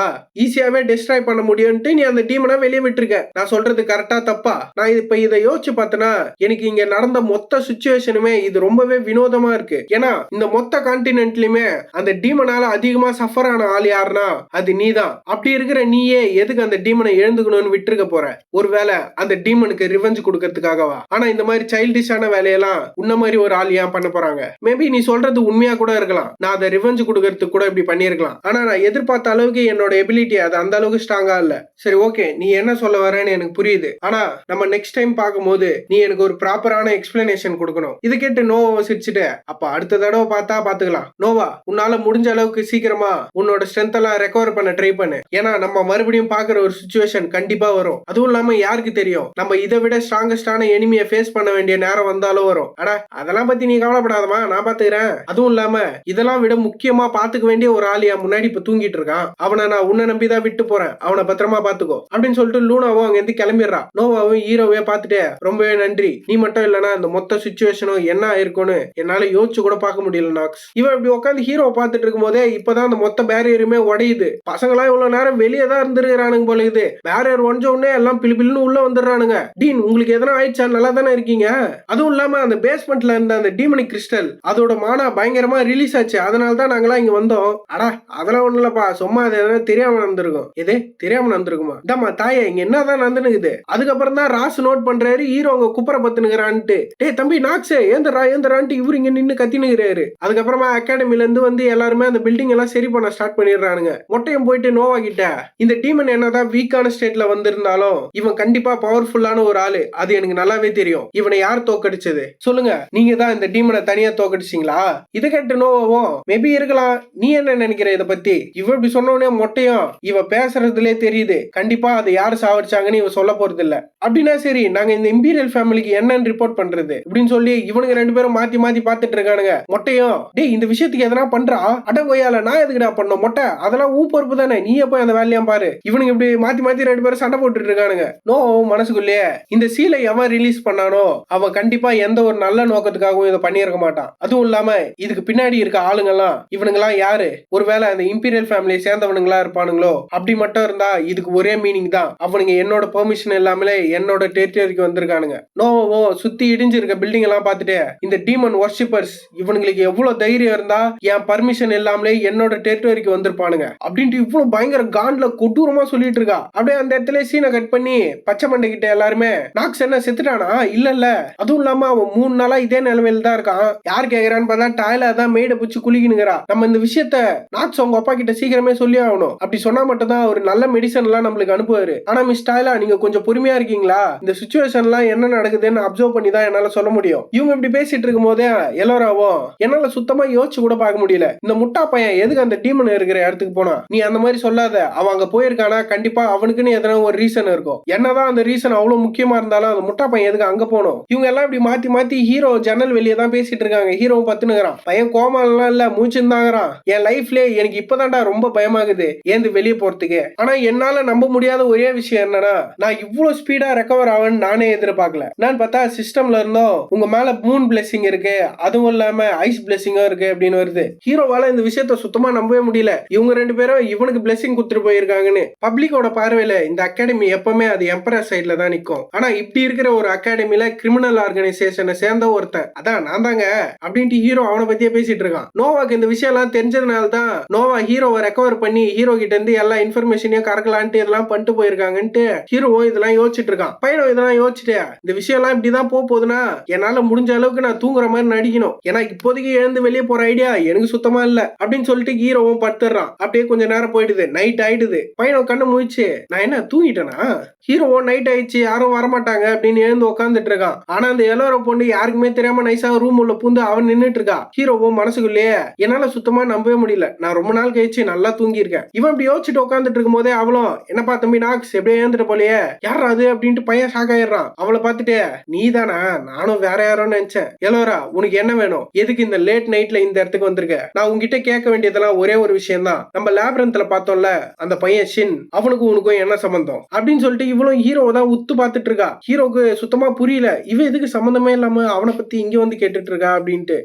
ஈஸியாவே டெஸ்ட்ராய் பண்ண முடியும்ட்டு நீ அந்த டீமனை வெளியே விட்டுருக்க. நான் சொல்றது கரெக்டா தப்பா? நான் இப்ப இதை யோசிச்சு பார்த்தேன்னா எனக்கு இங்க நடந்த மொத்த சிச்சுவேஷனுமே இது ரொம்பவே வினோதமா இருக்கு. ஏன்னா இந்த மொத்த கான்டினென்ட்லயுமே அந்த டீமனால அதிகமா சஃபர் ஆன ஆள் யாருன்னா அது நீதான். அப்படி இருக்கிற நீயே எதுக்கு அந்த டீமனை எழுந்துக்கணும்னு விட்டுருக்க போற? ஒருவேளை அந்த டீமனுக்கு ரிவெஞ்ச் கொடுக்கறதுக்காகவா? ஆனா இந்த மாதிரி சைல்டிஷான வேலையெல்லாம் உன்ன மாதிரி ஒரு ஆள் ஏன் பண்ண போறாங்க? மேபி நீ சொல்றது உண்மையா கூட இருக்கலாம். நான் அதை ரிவெஞ்ச் கொடுக்கறதுக்கு கூட இப்படி பண்ணிருக்கலாம். ஆனா நான் எதிர்பார்த்த அளவுக்கு என்னோட எபிலிட்டி அது அந்த அளவுக்கு ஸ்ட்ராங்கா இல்ல. சரி ஓகே, நீ என்ன சொல்ல வரேன்னு எனக்கு புரியுது. ஆனா நம்ம நெக்ஸ்ட் டைம் பார்க்கும்போது நீ எனக்கு ஒரு ப்ராப்பரான எக்ஸ்பிளனேஷன் கொடுக்கணும். இது கேட்டு நோவா சிரிச்சுட்டு, அப்ப அடுத்த தடவை பார்த்தா பாத்துக்கலாம். நோவா, உன்னால முடிஞ்ச அளவுக்கு சீக்கிரமா உன்னோட ஸ்ட்ரென்த் எல்லாம் ரெக்கவர் பண்ண ட்ரை பண்ணு. ஏன்னா நம்ம மறுபடியும் பாக்குற ஒரு சிச்சுவேஷன் கண்டிப்பா வரும். அதுவும் இல்லாம யாருக்கு தெரியும், நம்ம இதை விட ஸ்ட்ராங்கஸ்டான எனிமியை ஃபேஸ் பண்ண வேண்டிய நேரம் வந்தாலும் வரும். ஆனா அதெல்லாம் பத்தி நீ கவலைப்படாதமா, நான் பாத்துக்கிறேன். அதுவும் இல்லாம இதெல்லாம் விட முக்கியமா பாத்துக்க வேண்டிய ஒரு ஆள் என் முன்னாடி இப்ப தூங்கிட்டு இருக்கான். அவனை நான் உன்னை நம்பிதான் விட்டு போறேன். அவனை பத்திரமா பாத்துக்கோ அப்படின்னு சொல்லிட்டு லூனாவும் அங்க இருந்து கிளம்பிடுறா. நோவாவும் ஹீரோவே பாத்துட்டு, ரொம்பவே நன்றி, நீ மட்டும் இல்லனா இந்த மொத்த சிச்சுவேஷனும் என்ன ஆயிருக்கும்னு என்னால யோசிச்சு கூட பார்க்க முடியல நாக்ஸ். இவன் இப்படி உட்காந்து ஹீரோ பார்த்துட்டு இருக்கும் போதே இப்பதான் அந்த மொத்த பேரியருமே உடையுது. பசங்களாம் இவ்வளவு நேரம் வெளியே தான் இருந்துருக்கானுங்க போல இது. பேரியர் உடஞ்ச உடனே எல்லாம் பிலிபில்னு உள்ள வந்துடுறானுங்க. டீன், உங்களுக்கு எதனா ஆயிடுச்சா? நல்லா தானே இருக்கீங்க? அதுவும் இல்லாம அந்த பேஸ்மெண்ட்ல இருந்த அந்த டீமனிக் கிறிஸ்டல் அதோட மானா பயங்கரமா ரிலீஸ் ஆச்சு. அதனால தான் நாங்களாம் இங்க வந்தோம். அடா அதெல்லாம் ஒண்ணு இல்லப்பா, சும்மா அது எதனா தெரியாம நடந்திருக்கும். எதே தெரியாம நடந்திருக்குமா? இதாமா தாயே, இங்க என்னதான் நடந்துனுக்குது? அதுக்கப்புறம் தான் ராசு நோட் பண்றாரு ஹீரோ அங்க குப்பரை பத்துனுங்கிறான்ட்டு. டேய் தம்பி நாக்ஸே, ஏந்தரான்ட்டு இவரு இங்க நின்னு கத்தினுங்கிறாரு. அதுக்கப்புறமா அகாடமில இருந்து வந்து எல்லாருமே அந்த பில்டிங் எல்லாம் சரி பண்ண ஸ்டார்ட் பண்ணிடுறானுங்க. மொட்டையும் போயிட்டு நோவா கிட்ட, இந்த டீமன் என்னதான் வீக்கான ஸ்டேட்ல வந்திருந்தாலும் இவன் கண்டிப்பா பவர்ஃபுல்லான ஒரு ஆளு, அது எனக்கு நல்லாவே தெரியும். இவனை யார் தோக்கடிச்சது சொல்லுங்க? நீங்க தான் இந்த டீமனை தனியா தோக்கடிச்சிங்களா? இதை கேட்டு நோவாவும், மேபி இருக்கலாம், நீ என்ன நினைக்கிற இதை பத்தி? இவ இப்படி சொன்னோடனே மொட்டையும், இவ பேசுறதுலே தெரியுது கண்டிப்பா அதை யாரு சாவடிச்சாங்கன்னு இவ சொல்ல போறது இல்ல. அப்படின்னா சரி, நாங்க இந்த இம்பீரியல் ஃபேமிலிக்கு என்னன்னு ரிப்போர்ட் பண்றது அப்படின்னு சொல்லி இவனுங்க 2 பேரும் மாத்தி மாத்தி பாத்துட்டு இருக்கானுங்க. மொட்டையும் டேய் இந்த விஷயத்துக்கு எதனா பண்றா அடங்கொய்யால நான் எதுக்குடா பண்ணோம் மொட்டை அதெல்லாம் ஊ பொறுப்பு தானே நீ போய் அந்த வேலையாம் பாரு. இவனுக்கு இப்படி மாத்தி மாத்தி 2 பேரும் சண்டை போட்டுட்டு இருக்கானுங்க. நோ மனசுக்குள்ளே இந்த சீலை எவன் ரிலீஸ் பண்ணானோ அவன் கண்டிப்பா எந்த ஒரு நல்ல நோக்கத்துக்காகவும் இதை பண்ணியிருக்க மாட்டான். அதுவும் இல்லாம இதுக்கு பின்னாடி இருக்க ஆளுங்கெல்லாம் இவனுங்கெல்லாம் யாரு ஒருவேளை அந்த இம்பீரியல் ஃபேமிலியை சேர்ந்தவனுங்களா இருப்பானுங்களோ அப்படி மட்டும் இருந்தா இதுக்கு ஒரே மீனிங் தான். அவனுங்க என்னோட பெர்மிஷன் இல்லாமலே என்னோட டெரிட்டரிக்கு வந்திருக்கானுங்க. நோவோ சுத்தி இடிஞ்சிருக்க பில்டிங் எல்லாம் பார்த்துட்டு இந்த டீமன் வர்ஷிப்பர்ஸ் இவனுங்களுக்கு எவ்வளவு தைரியம் இருந்தா என் பர்மிஷன் இல்லாமலே என்னோட டெரிட்டரிக்கு வந்திருப்பானுங்க அப்படின்ட்டு இவ்வளவு பயங்கர காண்ட்ல கொடூரமா சொல்லிட்டு இருக்கா. அப்படியே அந்த இடத்துல சீனை கட் பண்ணி பச்சை மண்டை கிட்ட எல்லாருமே நாக்ஸ் என்ன செத்துட்டானா இல்ல அதுவும் இல்லாம அவன் 3 நாளா இதே நிலைமையில தான் இருக்கான். யார் கேக்குறான்னு பார்த்தா டாய்ல தான் மேட பிடிச்சு குளிக்கணுங்கிறா. நம்ம இந்த விஷயத்த நாக்ஸ் அவங்க அப்பா கிட்ட சீக்கிரமே சொல்லி ஆகணும். அப்படி சொன்னா மட்டும் தான் ஒரு நல்ல மெடிசன் எல்லாம் நம்மளுக்கு அனுப்புவாரு. ஆனா மிஸ் டாய்லா நீங்க கொஞ்சம் பொறுமையா இருக்கீங்களா இந்த சிச்சுவேஷன் எல்லாம் என்ன நடக்குதுன்னு அப்சர்வ் பண்ணி தான் என்னால சொல்ல முடியும். இவங்க இப்படி பேசிட்டு இருக்கும் போதே எல்லோராவும் என்னால சுத்தமா யோசிச்சு கூட பார்க்க முடியல. இந்த முட்டா பையன் எதுக்கு அந்த டீமன் இருக்கிற இடத்துக்கு போனா நீ அந்த மாதிரி சொல்லாத. அவன் அங்க போயிருக்கானா கண்டிப்பா அவனுக்குன்னு எதனா ஒரு ரீசன் இருக்கும். என்னதான் அந்த ரீசன் அவ்வளவு முக்கியமா இருந்தாலும் அந்த முட்டா பையன் எதுக்கு அங்க போனோம். இவங்க எல்லாம் இப்படி மாத்தி மாத்தி ஹீரோ ஜன்னல் வெளியே தான் பேசிட்டு இருக்காங்க. ஹீரோவும் பத்துனுங்கிறான். பையன் கோமா எல்லாம் இல்ல மூச்சுந்தாங்கிறான். என் லைஃப்ல எனக்கு இப்பதான்டா ரொம்ப பயமாகுது ஏந்து வெளியே போறதுக்கு. ஆனா என்னால நம்ப முடியாத ஒரே விஷயம் என்னன்னா நான் இவ்வளவு ஸ்பீடா ரெக்கவர் ஆவேன்னு நானே எதிர்பார்க்கல. நான் பார்த்தா சிஸ்டம்ல இருந்தோம் உங்க மேல மூன் பிளெஸிங் இருக்கு அதுவும் இல்லாம ஐஸ் பிளெஸிங்கும் இருக்கு அப்படின்னு வருது. ஹீரோவால இந்த விஷயத்த சுத்தமா நம்பவே முடியல. இவங்க 2 பேரும் இவனுக்கு பிளெஸிங் கொடுத்துட்டு போயிருக்காங்கன்னு. பப்ளிக்கோட பார்வையில இந்த அகாடமி எப்பவுமே அது எம்பரர் சைட்ல தான் நிக்கும். ஆனா இப்படி இருக்கிற ஒரு அகாடமில கிரிமினல் ஆர்கனைசேஷனை சேர்ந்த ஒருத்தன் அதான் நான் தாங்க அப்படின்ட்டு ஹீரோ அவனை பத்தியே பேசிட்டு இருக்கான். நோவாக்கு இந்த விஷயம் எல்லாம் தெரிஞ்சதுனால தான் நோவா ஹீரோவை ரெக்கவர் பண்ணி ஹீரோ கிட்ட இருந்து எல்லா இன்ஃபர்மேஷனையும் கறக்கலான்ட்டு இதெல்லாம் பண்ணிட்டு போயிருக்காங்கன்ட்டு ஹீரோ இதெல்லாம் யோசிச்சுட்டு இருக்கான். பையனும் இதெல்லாம் யோசிச்சுட்டு இந்த விஷயம் எல்லாம் இப்படிதான் போகுதுன்னா என்னால முடிஞ்ச அளவுக்கு நான் தூங்குற மாதிரி நடிக்கணும். ஏன்னா இப்போதைக்கு எழுந்து வெளியே போற ஐடியா எனக்கு சுத்தமா இல்ல அப்படின்னு சொல்லிட்டு ஹீரோவும் படுத்துறான். அப்படியே கொஞ்ச நேரம் போயிடுது. நைட் ஆயிடுது. பையனும் கண்ணு முழிச்சு நான் என்ன தூங்கிட்டேனா ஹீரோவோ நைட் ஆயிடுச்சு யாரும் வரமாட்டாங்க அப்படின்னு எழுந்து உட்காந்துட்டு இருக்கான். ஆனா அந்த எல்லோரும் பொண்ணு யாருக்குமே தெரியாம நைஸா ரூம் உள்ள பூந்து அவன் நின்னுட்டு இருக்கா. ஹீரோவோ மனசுக்குள்ளேயே என்னால சுத்தமா நம்பவே முடியல நான் ரொம்ப நாள் கழிச்சு நல்லா தூங்கி இருக்கேன். இவன் இப்படி யோசிச்சுட்டு உட்காந்துட்டு இருக்கும் போதே அவளும் என்னப்பா தம்பி நாக்ஸ் எப்படியே ஏந்துட்டு போலையே யாரா அது அப்படின்ட்டு பையன் ஷாக் ஆயிடுறான். அவளை பார்த்துட்டு நீ தானா நானும் வேற யாரும் நினைச்சேன். எல்லோரா உனக்கு என்ன வேணும் எதுக்கு இந்த லேட் நைட்ல இந்த இடத்துக்கு வந்திருக்க. நான் உங்ககிட்ட கேட்க வேண்டியதெல்லாம் ஒரே ஒரு விஷயம் தான். நம்ம லேப்ரன்த்ல பார்த்தோம்ல அந்த பையன் ஷின் அவனுக்கும் உனக்கும் என்ன சம்பந்தம் அப்படின்னு சொல்லிட்டு இவளும் ஹீரோவை தான் உத்து பார்த்துட்டு இருக்கா. ஹீரோக்கு சுத்தமா புரியல இவன் எதுக்கு சம்பந்தமே இல்லாம அவனை பத்தி இங்க வந்து கேட்டுட்டு இருக்கா அப்படின்ட்டு.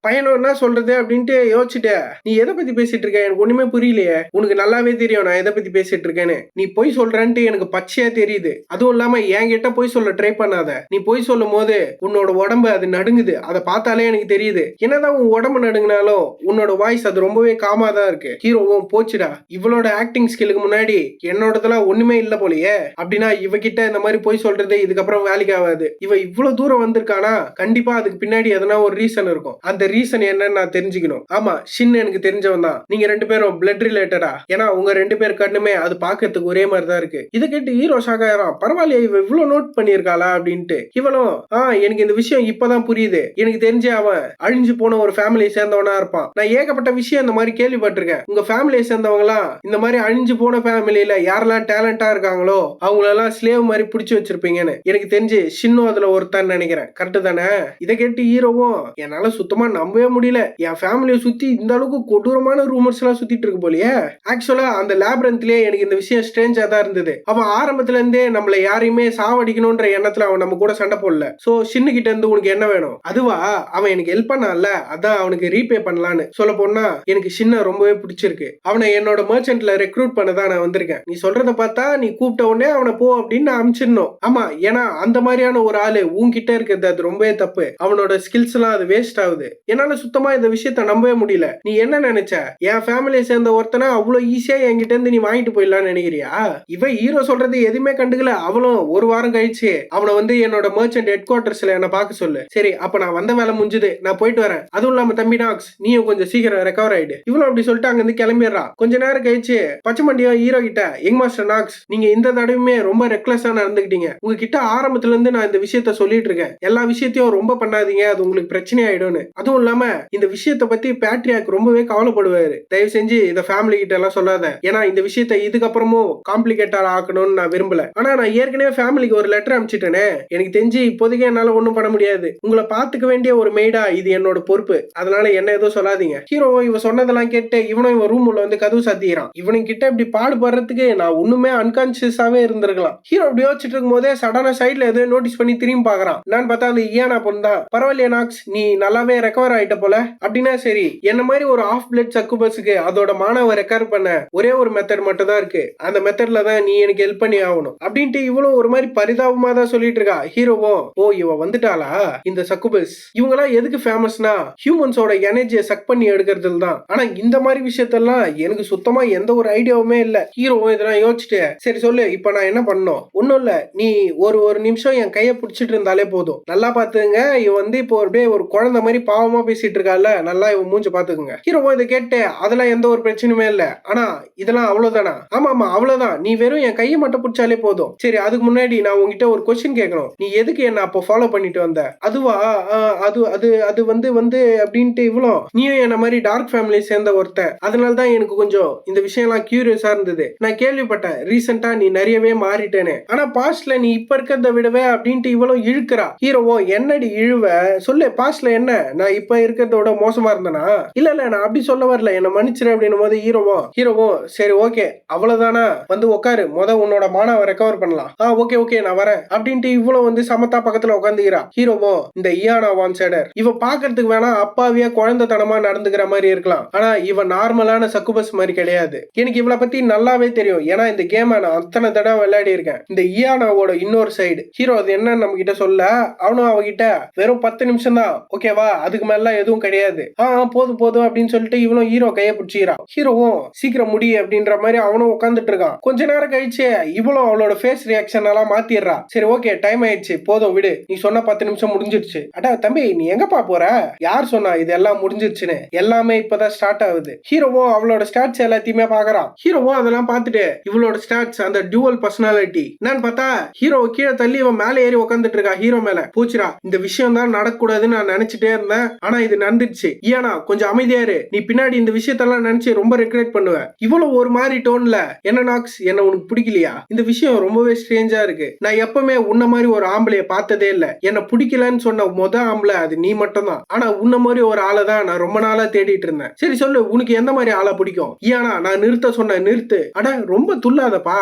பையனும் என்ன சொல்றது அப்படின்ட்டு யோசிச்சுட்ட நீ எதை பத்தி பேசிட்டு இருக்க எனக்கு ஒண்ணுமே புரியலையே. உனக்கு நல்லாவே தெரியும் நான் எதை பத்தி பேசிட்டு இருக்கேன்னு. நீ பொய் சொல்றேன்ட்டு எனக்கு பச்சையா தெரியுது. அதுவும் இல்லாம என்கிட்ட பொய் சொல்ல ட்ரை பண்ணாத. நீ பொய் சொல்லும் போது உன்னோட உடம்பு அது நடுங்குது. அதை பார்த்தாலே எனக்கு தெரியுது. என்னதான் உன் உடம்பு நடுங்கினாலும் உன்னோட வாய்ஸ் அது ரொம்பவே காமா தான் இருக்கு. ஹீரோவும் போச்சுடா இவளோட ஆக்டிங் ஸ்கில்லுக்கு முன்னாடி என்னோடதெல்லாம் ஒண்ணுமே இல்ல போலயே. அப்படின்னா இவகிட்ட இந்த மாதிரி பொய் சொல்றது இதுக்கப்புறம் வேலைக்கு ஆகாது. இவ இவ்வளவு தூரம் வந்திருக்கானா கண்டிப்பா அதுக்கு பின்னாடி எதனா ஒரு ரீசன் இருக்கும். அந்த ரீசன் என்னன்னு நான் தெரிஞ்சுக்கணும். ஆமா ஷின் எனக்கு தெரிஞ்சவன் தான். நீங்க 2 பேரும் பிளட் ரிலேட்டடா ஏன்னா உங்க 2 பேர் கண்ணுமே அது பாக்கிறதுக்கு ஒரே மாதிரி தான் இருக்கு. இதை கேட்டு ஹீரோ ஷாக் ஆயிரம். பரவாயில்லையே இவ இவ்வளவு நோட் பண்ணிருக்காளா அப்படின்ட்டு. இவளும் எனக்கு இந்த விஷயம் இப்பதான் புரியுது. எனக்கு தெரிஞ்ச அவன் அழிஞ்சு போன ஒரு ஃபேமிலியை சேர்ந்தவனா இருப்பான். நான் ஏகப்பட்ட விஷயம் இந்த மாதிரி கேள்விப்பட்டிருக்கேன். உங்க ஃபேமிலியை சேர்ந்தவங்க எல்லாம் இந்த மாதிரி அழிஞ்சு போன ஃபேமிலியில யாரெல்லாம் டேலண்டா இருக்காங்களோ அவங்களெல்லாம் ஸ்லேவ் மாதிரி பிடிச்சு வச்சிருப்பீங்கன்னு எனக்கு தெரிஞ்சு ஷின்னும் அதுல ஒருத்தான் நினைக்கிறேன். கரெக்ட் தானே? இதை கேட்டு ஹீரோவும் என்னால சுத்தமா நம்பவே முடியல. என் ஃபேமிலியை சுத்தி இந்த அளவுக்கு கொடூரமான ரூமர்ஸ் எல்லாம் சுத்திட்டு இருக்கு போலயே. ஆக்சுவலா அந்த லேப்ரன்த்லயே எனக்கு இந்த விஷயம் ஸ்ட்ரேஞ்சா தான் இருந்தது. அவன் ஆரம்பத்துல இருந்தே நம்மள யாரையுமே சாவடிக்கணும்ன்ற எண்ணத்துல அவன் நம்ம கூட சண்டை போடல. சோ ஷின்னு கிட்ட இருந்து உனக்கு என்ன வேணும் அதுவா அவன் எனக்கு ஹெல்ப் பண்ணான்ல அதான் அவனுக்கு ரீபே பண்ணலான்னு சொல்ல போனா எனக்கு ஷின்ன ரொம்பவே பிடிச்சிருக்கு. அவனை என்னோட மர்ச்சன்ட்ல ரெக்ரூட் பண்ணதான் நான் வந்திருக்கேன். நீ சொல்றத பார்த்தா நீ கூப்பிட்ட உடனே அவனை போ அப்படின்னு நான் அனுப்பிச்சிடணும். ஆமா ஏன்னா அந்த மாதிரியான ஒரு ஆளு உன்கிட்ட இருக்கிறது அது ரொம்பவே தப்பு. அவனோட ஸ்கில்ஸ் எல்லாம் அது வேஸ்ட் ஆகுது. என்னால சுத்தமா இந்த விஷயத்த நம்பவே முடியல. நீ என்ன நினைச்ச என் ஃபேமிலியை சேர்ந்த ஒருத்தனை அவ்வளவு ஈஸியா என்கிட்ட இருந்து நீ வாங்கிட்டு போயிடலாம்னு நினைக்கிறியா? இவ ஹீரோ சொல்றது எதுவுமே கண்டுக்கல. அவளும் ஒரு வாரம் கழிச்சு அவனை வந்து என்னோட மர்ச்சன்ட் ஹெட் குவார்டர்ஸ்ல என்ன பார்க்க சொல்லு. சரி அப்ப நான் வந்த வேலை முடிஞ்சது நான் போயிட்டு வரேன். அதுவும் இல்லாம தம்பி நாக்ஸ் நீயும் கொஞ்சம் சீக்கிரம் ரெக்கவர் ஆயிடு. இவளும் அப்படி சொல்லிட்டு அங்க இருந்து கிளம்பிடுறா. கொஞ்ச நேரம் கழிச்சு பச்சை மண்டியும் ஹீரோ கிட்ட யங் மாஸ்டர் நாக்ஸ் நீங்க இந்த தடவையுமே ரொம்ப ரெக்லஸா நடந்துக்கிட்டீங்க. உங்ககிட்ட ஆரம்பத்துல இருந்து நான் இந்த விஷயத்த சொல்லிட்டு இருக்கேன். எல்லா விஷயத்தையும் ரொம்ப பண்ணாதீங்க அது உங்களுக்கு பிரச்சனை ஆயிடும்னு. அதுவும் அதுவும் இல்லாம இந்த விஷயத்த பத்தி பேட்ரியாக் ரொம்பவே கவலைப்படுவாரு. தயவு செஞ்சு இத ஃபேமிலி கிட்ட எல்லாம் சொல்லாத, ஏன்னா இந்த விஷயத்த இதுக்கப்புறமும் காம்ப்ளிகேட்டா ஆக்கணும்னு நான் விரும்பல. ஆனா நான் ஏற்கனவே ஃபேமிலிக்கு ஒரு லெட்டர் அனுப்பிச்சிட்டேனே, எனக்கு தெரிஞ்சு இப்போதைக்கு என்னால ஒண்ணும் பண்ண முடியாது. உங்களை பாத்துக்க வேண்டிய ஒரு மெய்டா இது என்னோட பொறுப்பு, அதனால என்ன எதுவும் சொல்லாதீங்க. ஹீரோ இவ சொன்னதெல்லாம் கேட்டு இவனும் இவன் ரூம் உள்ள வந்து கதவு சாத்திக்கிறான். இவனுக்கு கிட்ட இப்படி பாடுபடுறதுக்கு நான் ஒண்ணுமே அன்கான்சியஸாவே இருந்திருக்கலாம். ஹீரோ இப்படி யோசிச்சுட்டு இருக்கும் போதே சடனா சைட்ல ஏதோ நோட்டீஸ் பண்ணி திரும்பி பாக்குறான். நான் பார்த்தா அந்த இயானா பொண்ணு தான். பரவாயில்லையா நாக்ஸ், நீ நல்லாவே ரெக்கவர் ஆயிட்ட போல. அப்படின்னா சரி, என்ன மாதிரி ஒரு ஆஃப் பிளட் சக்குபஸுக்கு அதோட மானவை ரெக்கவர் பண்ண ஒரே ஒரு மெத்தட் மட்டும் தான் இருக்கு. அந்த மெத்தட்ல தான் நீ எனக்கு ஹெல்ப் பண்ணி ஆகணும் அப்படின்ட்டு இவ்வளவு ஒரு மாதிரி பரிதாபமா தான் சொல்லிட்டு இருக்கா. ஹீரோவும் ஓ இவ வந்துட்டாளா, இந்த சக்குபஸ் இவங்க எல்லாம் எதுக்கு ஃபேமஸ்னா ஹியூமன்ஸோட எனர்ஜியை சக் பண்ணி எடுக்கிறதுல தான். ஆனா இந்த மாதிரி விஷயத்தெல்லாம் எனக்கு சுத்தமா எந்த ஒரு ஐடியாவுமே இல்ல. ஹீரோவும் இதெல்லாம் யோசிச்சுட்டு சரி சொல்லு இப்ப நான் என்ன பண்ணணும். ஒன்னும் இல்ல, நீ ஒரு நிமிஷம் என் கையை பிடிச்சிட்டு இருந்தாலே போதும். நல்லா பாத்துங்க, இவ வந்து இப்போ அப்படியே ஒரு குழந்தை மாதிரி பாவமா பேசிட்டு இருக்கால, நல்லா இவ மூஞ்ச பாத்துக்குங்க. ஹீரோவும் இதை கேட்டு அதெல்லாம் எந்த ஒரு பிரச்சனையுமே இல்ல, ஆனா இதெல்லாம் அவ்வளவுதானா? ஆமா ஆமா அவ்வளவுதான், நீ வெறும் என் கையை மட்டும் பிடிச்சாலே போதும். சரி அதுக்கு முன்னாடி நான் உங்ககிட்ட ஒரு கொஸ்டின் கேட்கணும். நீ எதுக்கு என்ன அப்போ ஃபாலோ பண்ணிட்டு வந்த? அதுவா அது அது அது வந்து வந்து அப்படின்ட்டு இவ்வளோ நீயும் என்ன மாதிரி டார்க் ஃபேமிலி சேர்ந்த ஒருத்தன், அதனாலதான் எனக்கு கொஞ்சம் இந்த விஷயம் எல்லாம் கியூரியஸா இருந்தது. நான் கேள்விப்பட்டேன் ரீசெண்டா நீ நிறையவே மாறிட்டேன்னு, ஆனா பாஸ்ட்ல நீ இப்ப இருக்கிறத விடவே அப்படின்ட்டு இவ்வளவு இழுக்கிறா. ஹீரோவோ என்னடி இழுவ சொல்லு, பாஸ்ட்ல என்ன நான் இப்ப இருக்கிறதோட மோசமா இருந்தனா? இல்ல இல்ல நான் அப்படி சொல்ல வரல, என்ன மன்னிச்சிரு அப்படின்னும் போது ஹீரோவோ சரி ஓகே அவ்வளவுதானா, வந்து உட்காரு, உன்னோட மானாவை ரெக்கவர் பண்ணலாம். ஓகே ஓகே நான் வரேன் அப்படின்ட்டு இவ்வளவு வந்து சமத்தா பக்கத்துல உட்காந்துக்கிறா. ஹீரோவோ இந்த இயானா வான்சைடர் இவ பாக்குறதுக்கு வேணா அப்பாவியா குழந்தைத்தனமா நடந்துக்கிற மாதிரி இருக்கலாம், ஆனா இவ நார்மலான சக்குபஸ் மாதிரி கிடையாது. எனக்கு இவளை பத்தி நல்லாவே தெரியும், ஏன்னா இந்த கேம் நான் அத்தனை தடவை விளையாடி இருக்கேன். இந்த இயானாவோட இன்னொரு சைடு ஹீரோ அது என்னன்னு நம்ம கிட்ட சொல்ல, அவனும் அவகிட்ட வெறும் 10 நிமிஷம் தான் ஓகேவா, அதுக்கு மேல எதுவும் கிடையாது, போதும் போதும் அப்படின்னு சொல்லிட்டு இவனும் ஹீரோ கையை பிடிச்சிக்கிறான். ஹீரோவும் சீக்கிரம் முடி அப்படின்ற மாதிரி அவனும் உட்காந்துட்டு இருக்கான். கொஞ்ச நேரம் கழிச்சு இவளும் அவளோட ஃபேஸ் ரியாக்ஷன் எல்லாம் மாத்திடுறா. சரி ஓகே டைம் ஆயிடுச்சு போதும் விடு, நீ சொன்ன 10 நிமிஷம் முடிஞ்சிருச்சு. அடா தம்பி நீ எங்கப்பா போற, யார் சொன்னா இது எல்லாம் முடிஞ்சிருச்சுன்னு, எல்லாமே இப்பதான் ஸ்டார்ட் ஆகுது. ஹீரோவும் அவளோட ஸ்டாட்ஸ் எல்லாத்தையுமே பாக்குறான். ஹீரோவும் அதெல்லாம் பார்த்துட்டு இவளோட ஸ்டாட்ஸ் அந்த டியூவல் பர்சனாலிட்டி நான் பார்த்தா ஹீரோ கீழே தள்ளி இவன் மேல ஏறி உட்காந்துட்டு இருக்கா. ஹீரோ மேல பூச்சிரா, இந்த விஷயம் தான் நடக்கூடாதுன்னு நான் நினைச்சிட்டே இருந்தேன், ஆனா இது நடந்துடுச்சு. ஏன்னா கொஞ்சம் அமைதியா இரு, நீ பின்னாடி இந்த விஷயத்தெல்லாம் நினைச்சு ரொம்ப ரெக்ரெட் பண்ணுவ. இவ்வளவு ஒரு மாதிரி டோன்ல என்ன நாக்ஸ் என்ன உனக்கு பிடிக்கலையா, இந்த விஷயம் ரொம்பவே ஸ்ட்ரேஞ்சா இருக்கு, நான் எப்பவுமே உன்ன மாதிரி ஒரு ஆம்பளைய பார்த்ததே இல்ல, என்ன பிடிக்கலன்னு சொன்ன ஆம்பளை அது நீ மட்டும் தான், ஆனா உன்ன மாதிரி ஒரு ஆளை தான் நான் ரொம்ப நாளா தேடிட்டு இருந்தேன். சரி சொல்லு உனக்கு எந்த மாதிரி ஆளை பிடிக்கும்? ஏன்னா நான் நிறுத்த சொன்ன நிறுத்து, அட ரொம்ப துள்ளாதப்பா,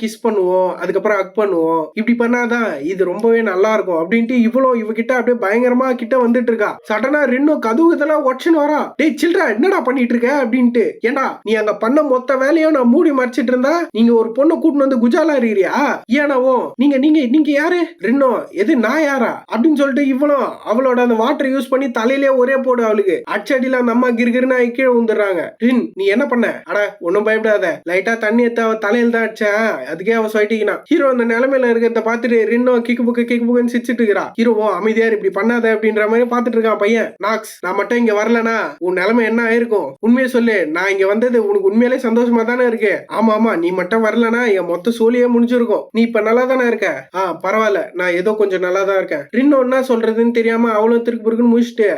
கிஸ் பண்ணுவோம் அதுக்கப்புறம் ஹக் பண்ணுவோம், இப்படி பண்ணாதான் இது ரொம்பவே நல்லா இருக்கும் அப்படின்ட்டு இவ்வளவு இவகிட்ட அப்படியே பயங்கரமா கிட்ட வந்துட்டு இருக்கா. சடனா ரெண்டும் கதவு இதெல்லாம் ஒட்சன் வரா. டேய் சில்ட்ரா என்னடா பண்ணிட்டு இருக்க அப்படின்ட்டு, ஏண்டா நீ அங்க பண்ண மொத்த வேலையும் நான் மூடி மறைச்சிட்டு இருந்தா நீங்க ஒரு பொண்ணை கூட்டிட்டு வந்து குஜாலா இருக்கிறியா? ஏனாவோ நீங்க நீங்க நீங்க யாரு ரெண்டோ எது நான் யாரா அப்படின்னு சொல்லிட்டு இவ்வளோ அவளோட அந்த வாட்டர் யூஸ் பண்ணி தலையிலே ஒரே போடு அவளுக்கு அச்சடியில அந்த அம்மா கிருகிருன்னு கீழே வந்துடுறாங்க. ரின் நீ என்ன பண்ண? அட ஒன்னும் பயப்படாத, லைட்டா தண்ணி எடுத்து அவ தலையில தான் அடிச்சா, அதுக்கே அவ சொல்லிட்டீங்கன்னா. ஹீரோ அந்த நிலைமையில இருக்கிறத பார்த்துட்டு ரின்னோ கிக்கு புக்குன்னு சிரிச்சிட்டு இருக்கிறா. ஹீரோவோ அமைதியார் இப்படி பண்ணாத அப்படின்ற மாதிரி பார்த்துட்டு இருக்கான் பையன். நாக்ஸ் நான் மட்டும் இங்க வரலனா உன் நிலைமை என்ன ஆயிருக்கும்? உண்மையை சொல்லு, நான் இங்க வந்தது உனக்கு உண்மையிலே சந்தோஷமா தானே இருக்கு? ஆமா ஆமா நீ மட்டும் வரலனா என் மொத்த சோழியே முடிஞ்சிருக்கும். நீ இப்ப நல்லா தானே இருக்க? பரவாயில்ல நான் ஏதோ கொஞ்சம் நல்லா தான் இருக்கேன். ரின்னோ என்ன சொல்றதுன்னு தெரியாம அவளும் திருக்கு பிறகுன்னு முடிச்சுட்டு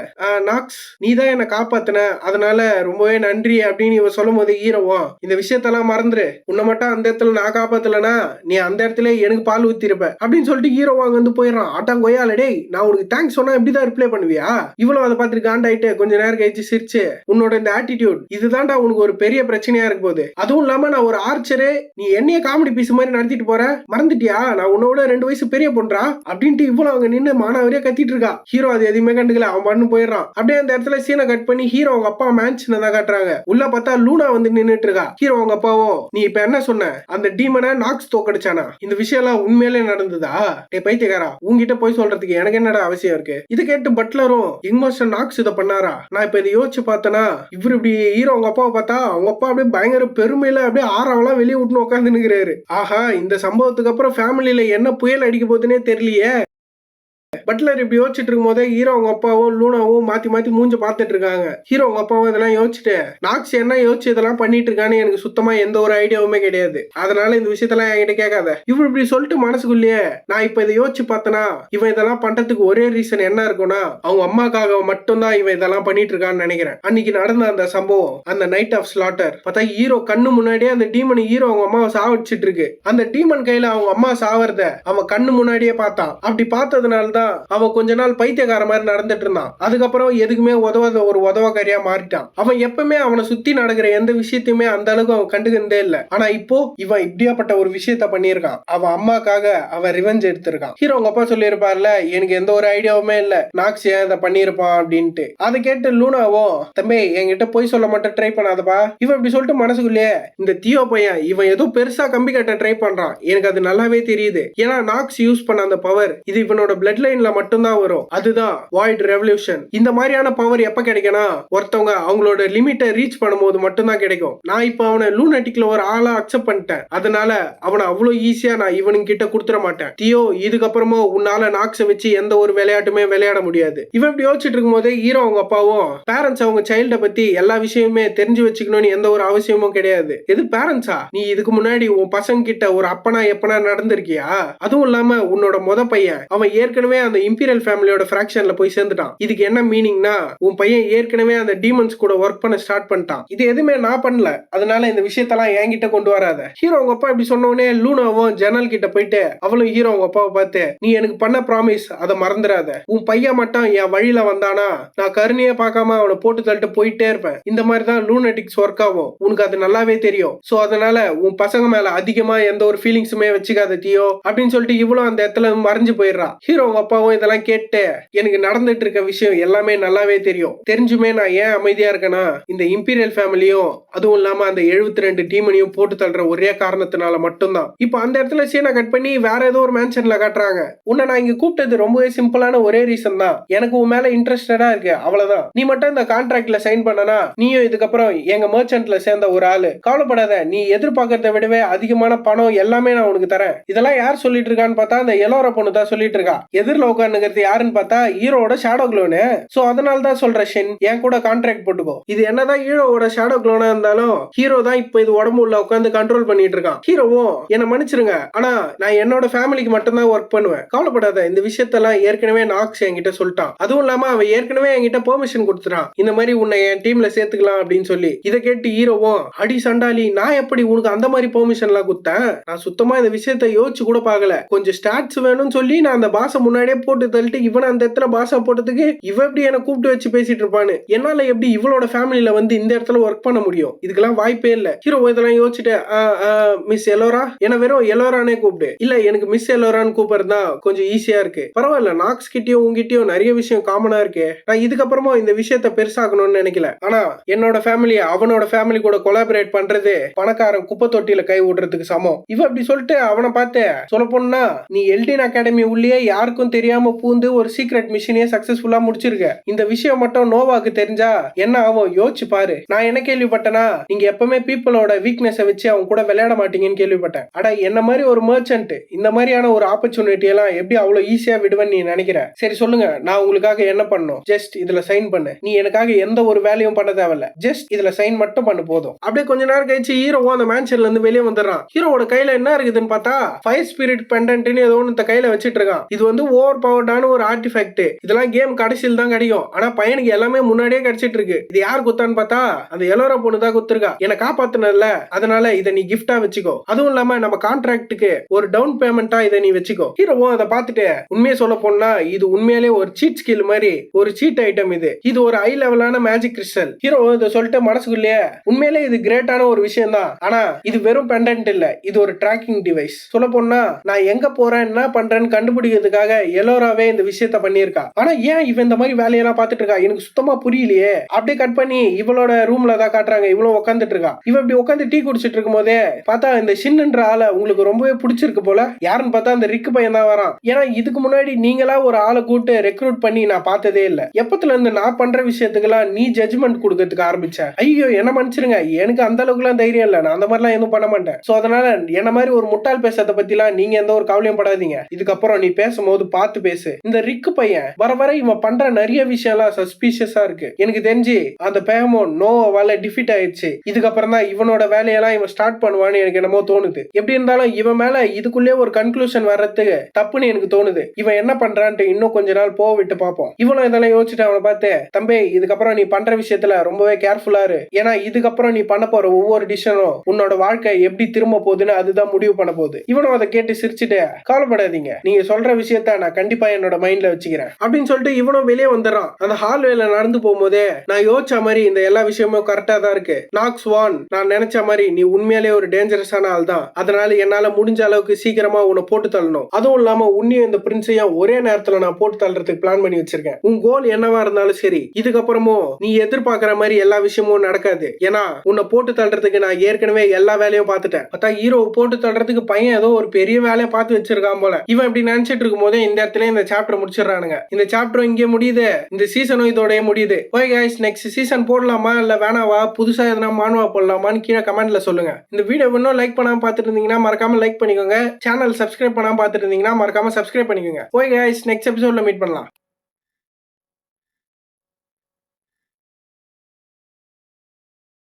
நாக்ஸ் நீ தான் என்ன காப்பாத்தின, அதனால ரொம்பவே நன்றி அப்படின்னு இவ சொல்லும் போது ஹீரோவோ இந்த விஷயத்தெல்லாம் மறந்துரு, உன்னை மட்டும் அந்த இடத்துல நான் காப்பாத்தலனா நீ அந்த இடத்துல எனக்கு பால் ஊத்திருப்ப அப்படின்னு சொல்லிட்டு ஹீரோ அங்க வந்து போயிடறான். ஆட்டாங்கொய்யால டேய் நான் உனக்கு தேங்க்ஸ் சொன்னா எப்படிதான் ரிப்ளை பண்ணுவியா? இவ்வளவு அதை பார்த்துட்டு காண்டாயிட்டு கொஞ்ச நேரம் கழிச்சு சிரிச்சு உன்னோட இந்த ஆட்டிடியூட் இதுதான்டா உனக்கு ஒரு பெரிய பிரச்சனையா இருக்கு போது, அதுவும் இல்லாம நான் ஒரு ஆர்ச்சரு, நீ என்னைய காமெடி பீஸ் மாதிரி நடத்திட்டு போற, மறந்துட்டியா நான் உன்னோட 2 வயசு பெரிய பொன்றா அப்படின்ட்டு இவ்வளவு அவங்க நின்று மானாவரியா கத்திட்டு இருக்கா. ஹீரோ அது எதுவுமே கண்டுக்கல, அவன் பண்ணு போயிடறான். அப்படியே அந்த இடத்துல சீனை கட் பண்ணி ஹீரோ அவங்க அப்பா மேன்ஷன் தான் காட்டுறாங்க. உள்ள பார்த்தா லூனா வந்து நின்னுட்டு இருக்கா. ஹீரோ அவங்க அப்பாவும் நீ இப்ப என்ன சொன்ன, அந்த டீமனை நாக்ஸ் தோக்கடிச்சானா, இந்த விஷயம் எல்லாம் உண்மையிலே நடந்ததா? டே பைத்தியக்காரா உங்ககிட்ட போய் சொல்றதுக்கு எனக்கு என்னடா அவசியம் இருக்கு? இது கேட்டு பட்லரும் இன்வெஸ்டர் நாக்ஸ் இதை பண்ணாரா? நான் இப்ப இதை யோசிச்சு பார்த்தேன்னா இவரு இப்படி ஹீரோ அவங்க அப்பாவை பார்த்தா அவங்க அப்பா அப்படியே பயங்கர பெருமையில அப்படியே ஆறாவெல்லாம் வெளியே விட்டுன்னு உட்காந்து நிக்கிறாரு. ஆஹா இந்த சம்பவத்துக்கு அப்புறம் ஃபேமிலியில என்ன புயல் அடிக்க போகுதுன்னே தெரியலையே. பட்லர் இப்படி யோசிச்சுட்டு இருக்கும் போதே ஹீரோ அவங்க அப்பாவும் லூனாவும் மாத்தி மாத்தி மூஞ்ச பாத்துட்டு இருக்காங்க. ஹீரோ அவங்க அப்பாவும் இதெல்லாம் யோசிச்சுட்டு நாக்ஸ் என்ன யோசிச்சு இதெல்லாம் பண்ணிட்டு இருக்கான்னு எனக்கு சுத்தமா எந்த ஒரு ஐடியாவுமே கிடையாது, அதனால இந்த விஷயத்தெல்லாம் என்கிட்ட கேட்காத. இவன் இப்படி சொல்லிட்டு மனசுக்குள்ளேயே நான் இப்ப இதை யோசிச்சு பார்த்தனா இவன் இதெல்லாம் பண்றதுக்கு ஒரே ரீசன் என்ன இருக்கும்னா அவங்க அம்மாக்காக மட்டும்தான் இவன் இதெல்லாம் பண்ணிட்டு இருக்கான்னு நினைக்கிறேன். அன்னைக்கு நடந்த அந்த சம்பவம், அந்த நைட் ஆஃப் ஸ்லாட்டர் பார்த்தா ஹீரோ கண்ணு முன்னாடியே அந்த டீமன் ஹீரோ அவங்க அம்மாவை சாவடிச்சிட்டு இருக்கு. அந்த டீமன் கையில அவங்க அம்மா சாவறத அவன் கண்ணு முன்னாடியே பார்த்தான். அப்படி பார்த்ததுனால்தான் அவன் கொஞ்ச நாள் பைத்தியக்கார மாதிரி நடந்துட்டு இருந்தான். அதுக்கப்புறம் எதுக்குமே உதவாத ஒரு உதவக்காரியா மாறிட்டான். அவன் எப்பவுமே அவனை சுத்தி நடக்கிற எந்த விஷயத்தையுமே அந்த அளவுக்கு அவன் கண்டுக்கிறதே இல்ல. ஆனா இப்போ இவன் இப்படியாப்பட்ட ஒரு விஷயத்த பண்ணியிருக்கான். அவன் அம்மாக்காக அவன் ரிவெஞ்ச் எடுத்திருக்கான். ஹீரோ உங்க அப்பா சொல்லி இருப்பார்ல, எனக்கு எந்த ஒரு ஐடியாவுமே இல்ல நாக்ஸ் ஏன் இதை பண்ணிருப்பான் அப்படின்ட்டு. அதை கேட்டு லூனாவோ தம்பி என்கிட்ட போய் சொல்ல மட்டும் ட்ரை பண்ணாதப்பா. இவன் இப்படி சொல்லிட்டு மனசுக்குள்ளேயே இந்த தியோ பையன் இவன் ஏதோ பெருசா கம்பி கட்ட ட்ரை பண்றான், எனக்கு அது நல்லாவே தெரியுது. ஏன்னா நாக்ஸ் யூஸ் பண்ண அந்த பவர் இது இவனோட பிளட் லைன்ல மட்டும்தான் வரும். அதுதான் வாய்ட் ரெவல்யூஷன். இந்த மாதிரியான பவர் எப்ப கிடைக்கும்னா ஒருத்தவங்க அவங்களோட லிமிட்டை ரீச் பண்ணும்போது மட்டும்தான் கிடைக்கும். நான் இப்ப அவனை லூனாட்டிக்ல ஒரு ஆளா அக்செப்ட் பண்ணிட்டேன். அதனால அவனை அவ்வளவு ஈஸியா நான் இவனுக்கு கிட்ட கொடுத்துட மாட்டேன். தியோ இதுக்கப்புறமா உன்னால நாக்ஸை வச்சு எந்த ஒரு விளையாட்டுமே விளையாட முடியாது. இவன் இப்படி யோசிச்சுட்டு இருக்கும் போதே ஹீரோ அவங்க அப்பாவும் பேரண்ட்ஸ் அவங்க சைல்ட பத்தி எல்லா விஷயமுமே தெரிஞ்சு வச்சுக்கணும்னு எந்த ஒரு அவசியமும் கிடையாது. எது பேரண்ட்ஸா, நீ இதுக்கு முன்னாடி உன் பசங்க கிட்ட ஒரு அப்பனா எப்பனா நடந்திருக்கியா? அதுவும் இல்லாம உன்னோட முத பையன் அவன் ஏற்கனவே அந்த இம்பீரியல் ஃபேமிலியோட ஃபிராக்ஷன்ல போய் சேர்ந்துட்டான். இதுக்கு என்ன மீனிங்னா உன் பையன் ஏற்கனவே அந்த டீமன்ஸ் கூட ஒர்க் பண்ண ஸ்டார்ட் பண்ணிட்டான். இது எதுவுமே நான் பண்ணல, அதனால இந்த விஷயத்தெல்லாம் என்கிட்ட கொண்டு வராத. ஹீரோ அவங்க அப்பா இப்படி சொன்ன உடனே லூனாவும் ஜன்னல் கிட்ட போயிட்டு அவளும் ஹீரோ அவங்க அப்பாவை பார்த்து நீ எனக்கு பண்ண ப்ராமிஸ் அதை மறந்துடாத. உன் பையன் மட்டும் என் வழியில வந்தானா நான் கருணையே பார்க்காம அவனை போட்டு தள்ளிட்டு போயிட்டே இருப்பேன். இந்த மாதிரி தான் லூனாட்டிக்ஸ் ஒர்க் ஆகும், உனக்கு அது நல்லாவே தெரியும். சோ அதனால உன் பசங்க மேல அதிகமா எந்த ஒரு ஃபீலிங்ஸுமே வச்சுக்காத தியோ அப்படின்னு சொல்லிட்டு இவ்வளவு அந்த இடத்துல மறைஞ்சு போயிடுறா. ஹீரோ அவங்க அப்பாவும் இதெல்லாம் கேட்டு எனக்கு நடந்துட்டு இருக்க விஷயம் எல்லாமே நல்லாவே தெரியும், தெரிஞ்சுமே நான் ஏன் அமைதியா இருக்கேன்னா இந்த இம்பீரியல் ஃபேமிலியும் அதுவும் இல்லாம அந்த 72 டீமனையும் போட்டு தள்ளுற ஒரே காரணத்தினால மட்டும்தான். இப்போ அந்த இடத்துல சீனை கட் பண்ணி வேற ஏதோ ஒரு மேன்ஷன்ல காட்டுறாங்க. உன்னை நான் இங்க கூப்பிட்டது ரொம்பவே சிம்பிளான ஒரே ரீசன் தான், எனக்கு உன் மேல இன்ட்ரெஸ்டடா இருக்கு அவ்வளவுதான். நீ மட்டும் இந்த கான்ட்ராக்ட்ல சைன் பண்ணனா நீயும் இதுக்கப்புறம் எங்க மர்ச்சன்ட்ல சேர்ந்த ஒரு ஆளு. கவலைப்படாத, நீ எதிர்பார்க்கறத விடவே அதிகமான பணம் எல்லாமே நான் உனக்கு தரேன். இதெல்லாம் யார் சொல்லிட்டு இருக்கான்னு பார்த்தா அந்த எலோரா பொண்ணு தான் சொல்லிட்டு இருக்கா. எதிரில் உட்காந்துங்கிறது யாருன்னு பார்த்தா ஹீரோட ஷேடோ க்ளோனு. சோ அதனால தான் சொல்ற ஷென் என் கூட கான்ட்ராக்ட் போட்டுக்கோ. இது என்னதான் ஹீரோவோட ஷேடோ க்ளோனா இருந்தாலும் ஹீரோ தான் இப்ப இது உடம்பு உள்ள உட்காந்து கண்ட்ரோல் பண்ணிட்டு இருக்கான். ஹீரோவும் என்ன மன்னிச்சிருங்க, ஆனா நான் என்னோட ஃபேமிலிக்கு மட்டும் தான் ஒர்க் பண்ணுவேன். கவலைப்படாத, இந்த விஷயத்தெல்லாம் ஏற்கனவே நாக்ஸ் என்கிட்ட சொல்லிட்டான். அதுவும் இல்லாம அவன் ஏற்கனவே என்கிட்ட பெர்மிஷன் கொடுத்துறான் இந்த மாதிரி உன்னை என் டீம்ல சேர்த்துக்கலாம் அப்படின்னு சொல்லி. இதை கேட்டு ஹீரோவும் அடி சண்டாலி, நான் எப்படி உனக்கு அந்த மாதிரி பெர்மிஷன் எல்லாம் கொடுத்தேன்? நான் சுத்தமா இந்த விஷயத்த யோசிச்சு கூட பாக்கல. கொஞ்சம் ஸ்டாட்ஸ் வேணும்னு சொல்லி நான் அந்த பாச முன்னாடியே போட்டு தள்ளிட்டு இவன் அந்த இடத்துல பாசா போட்டதுக்கு இவ எப்படி என்ன கூப்பிட்டு வச்சு பேசிட்டு இருப்பான்னு. என்னால எப்படி இவளோட ஃபேமிலியில வந்து இந்த இடத்துல ஒர்க் பண்ண முடியும்? இதுக்கெல்லாம் வாய்ப்பே இல்ல. ஹீரோ இதெல்லாம் யோசிச்சுட்டு மிஸ் எலோரா என்ன வெறும் எலோரானே கூப்பிடு. இல்ல எனக்கு மிஸ் எலோரான்னு கூப்பிடுறது தான் கொஞ்சம் ஈஸியா இருக்கு. பரவாயில்ல, நாக்ஸ் கிட்டயும் உங்ககிட்டயும் நிறைய விஷயம் காமனா இருக்கு. நான் இதுக்கப்புறமா இந்த விஷயத்த பெருசாக்கணும்னு நினைக்கல. ஆனா என்னோட ஃபேமிலி அவனோட ஃபேமிலி கூட கொலாபரேட் பண்றது பணக்காரன் குப்பை தொட்டியில கை விடுறதுக்கு சமம். இவ அப்படி சொல்லிட்டு அவனை பார்த்து சொல்ல போனா நீ எல்டின் அகாடமி உள்ளே யாருக்கும் தெரியாம பூந்து ஒரு சீக்ரெட் மிஷனையே சக்சஸ்ஃபுல்லா முடிச்சிருக்க. இந்த விஷயம் மட்டும் நோவாக்கு தெரிஞ்சா என்ன ஆகும் யோசிச்சு பாரு. நான் என்ன கேள்விப்பட்டேன்னா நீங்க எப்பவுமே பீப்புளோட வீக்னஸை வச்சு அவங்க கூட விளையாட மாட்டீங்கன்னு கேள்விப்பட்டேன். அட என்ன மாதிரி ஒரு மர்ச்சன்ட் இந்த மாதிரியான ஒரு ஆப்பர்ச்சுனிட்டி எல்லாம் எப்படி அவ்வளவு ஈஸியா விடுவேன்னு நீ நினைக்கிற? சரி சொல்லுங்க, நான் உங்களுக்காக என்ன பண்ணும்? ஜஸ்ட் இதுல சைன் பண்ணு. நீ எனக்காக எந்த ஒரு வேலையும் பண்ண தேவையில்ல, ஜஸ்ட் இதுல சைன் மட்டும் பண்ணு போதும். அப்படியே கொஞ்ச நேரம் கழிச்சு ஹீரோவும் அந்த மேன்ஷன்ல இருந்து வெளியே வந்துடுறான். ஹீரோவோட கையில என்ன இருக்குதுன்னு பார்த்தா ஃபயர் ஸ்பிரிட் பெண்டன்ட்னு ஏதோ ஒன்று கையில வச்சிட்டு இருக்கான். இது வந்து ஓவர் பவர்டான ஒரு ஆர்டிஃபேக்ட். இதெல்லாம் கேம் கடைசியில் தான் கிடைக்கும். ஆனா பையனுக்கு எல்லாமே முன்னாடியே கிடைச்சிட்டு இருக்கு. இது யார் குத்தான்னு பார்த்தா அந்த எலோரா பொண்ணு தான் குத்துருக்கா. என்ன காப்பாத்தினல, அதனால இதை நீ கிஃப்டா வச்சுக்கோ. அதுவும் இல்லாம நம்ம கான்ட்ராக்டுக்கு ஒரு டவுன் பேமெண்டா இதை நீ வச்சுக்கோ. ஹீரோவும் அதை பார்த்துட்டு உண்மையை சொல்ல போனா இது உண்மையிலே ஒரு சீட் ஸ்கில் மாதிரி ஒரு சீட் ஐட்டம். இது ஒரு ஹை லெவலான மேஜிக் கிறிஸ்டல். ஹீரோ இதை சொல்லிட்டு மனசுக்குள்ளேயே உண்மையிலே இது கிரேட்டான ஒரு விஷயம் தான். ஆனா இது வெறும் பெண்டன்ட் இல்ல, இது ஒரு ட்ராக்கிங் டிவைஸ். சொல்ல போனா நான் எங்க போறேன் என்ன பண்றேன்னு கண்டுபிடிக்கிறதுக்காக எலோராவே இந்த விஷயத்த பண்ணியிருக்கா. ஆனா ஏன் இவன் இந்த மாதிரி வேலையெல்லாம் பார்த்துட்டு இருக்கா எனக்கு சுத்தமா புரியலையே. அப்படியே கட் பண்ணி இவளோட ரூம்ல தான் காட்டுறாங்க. இவ்வளவு உட்காந்துட்டு இருக்கா. இவ இப்படி உட்காந்து டீ குடிச்சிட்டு இருக்கும் போதே பார்த்தா இந்த ஷின்ன்ற ஆளை உங்களுக்கு ரொம்பவே பிடிச்சிருக்கு போல. யாருன்னு பார்த்தா அந்த ரிக்கு பையன் தான் வரான். ஏன்னா இதுக்கு முன்னாடி நீங்களா ஒரு ஆளை கூட்டு ரெக்ரூட் பண்ணி நான் பார்த்ததே இல்ல. எப்பத்துல இருந்து நான் பண்ற விஷயத்துக்கெல்லாம் நீ ஜட்ஜ்மெண்ட் கொடுக்கறதுக்கு ஆரம்பிச்ச? ஐயோ என்ன மன்னிச்சிருங்க, எனக்கு அந்த அளவுக்கு எல்லாம் தைரியம் இல்ல, நான் அந்த மாதிரிலாம் எதுவும் பண்ண மாட்டேன். சோ அதனால என்ன மாதிரி ஒரு முட்டாள் பேசுறத பத்திலாம் நீங்க எந்த ஒரு கவலையும் படாதீங்க. இதுக்கப்புறம் நீ பேசும்போது பார்த்து பார்த்து பேசு. இந்த ரிக்கு பையன் வர வர இவன் பண்ற நிறைய விஷயம் எல்லாம் சஸ்பீஷியஸா இருக்கு. எனக்கு தெரிஞ்சு அந்த பேமோன் நோவால டிஃபீட் ஆயிடுச்சு. இதுக்கப்புறம் தான் இவனோட வேலையெல்லாம் இவன் ஸ்டார்ட் பண்ணுவான்னு எனக்கு என்னமோ தோணுது. எப்படி இருந்தாலும் இவன் மேல இதுக்குள்ளே ஒரு கன்க்ளூஷன் வர்றதுக்கு தப்புன்னு எனக்கு தோணுது. இவன் என்ன பண்றான்ட்டு இன்னும் கொஞ்ச நாள் போக விட்டு பார்ப்போம். இவனும் இதெல்லாம் யோசிச்சுட்டு அவனை பார்த்து, தம்பி இதுக்கப்புறம் நீ பண்ற விஷயத்துல ரொம்பவே கேர்ஃபுல்லா இரு. ஏன்னா இதுக்கப்புறம் நீ பண்ண போற ஒவ்வொரு டிசிஷனும் உன்னோட வாழ்க்கை எப்படி திரும்ப போகுதுன்னு அதுதான் முடிவு பண்ண போகுது. இவனும் அதை கேட்டு சிரிச்சுட்டு, கவலைப்படாதீங்க, நீங்க சொல்ற விஷயத்த நான் கண்டிப்பா என்னோட மைண்ட்ல வச்சுக்கிறேன் அப்படின்னு சொல்லிட்டு இவனும் வெளியே வந்துடுறான். அந்த ஹால்வேல நடந்து போகும்போதே நான் யோசிச்ச மாதிரி இந்த எல்லா விஷயமும் கரெக்டா தான் இருக்கு. நாக்ஸ் வான், நான் நினைச்ச மாதிரி நீ உண்மையிலே ஒரு டேஞ்சரஸான ஆள் தான். அதனால என்னால முடிஞ்ச அளவுக்கு சீக்கிரமா உன்னை போட்டு தள்ளணும். அதுவும் இல்லாம உன்னையும் இந்த பிரின்ஸையும் ஒரே நேரத்துல நான் போட்டு தள்ளுறதுக்கு பிளான் பண்ணி வச்சிருக்கேன். உன் கோல் என்னவா இருந்தாலும் சரி, இதுக்கப்புறமும் நீ எதிர்பார்க்கிற மாதிரி எல்லா விஷயமும் நடக்காது. ஏன்னா உன்னை போட்டு தள்ளுறதுக்கு நான் ஏற்கனவே எல்லா வேலையும் பார்த்துட்டேன். பார்த்தா ஹீரோ போட்டு தள்ளுறதுக்கு பையன் ஏதோ ஒரு பெரிய வேலையை பார்த்து வச்சிருக்கான் போல. இவன் இப்படி நினைச்சிட்டு இருக்கும் போதே இந்த இடத்துல இந்த சாப்டர் முடிச்சிடறானுங்க. இந்த சாப்டர் இங்கே முடியுது, இந்த சீசனும் இதோடய முடியுது. ஓகே गाइस, நெக்ஸ்ட் சீசன் போடலாமா இல்ல வேணாவா, புதுசா எதனா மானுவா போடலாமான்னு கீழே கமெண்ட்ல சொல்லுங்க. இந்த வீடியோ இன்னும் லைக் பண்ணாம பார்த்துட்டு இருந்தீங்கன்னா மறக்காம லைக் பண்ணிக்கோங்க. சேனல் சப்ஸ்கிரைப் பண்ணாம பார்த்துட்டு இருந்தீங்கன்னா மறக்காம சப்ஸ்கிரைப் பண்ணிக்கோங்க. ஓகே गाइस, நெக்ஸ்ட் எபிசோட்ல மீட் பண்ணலாம்.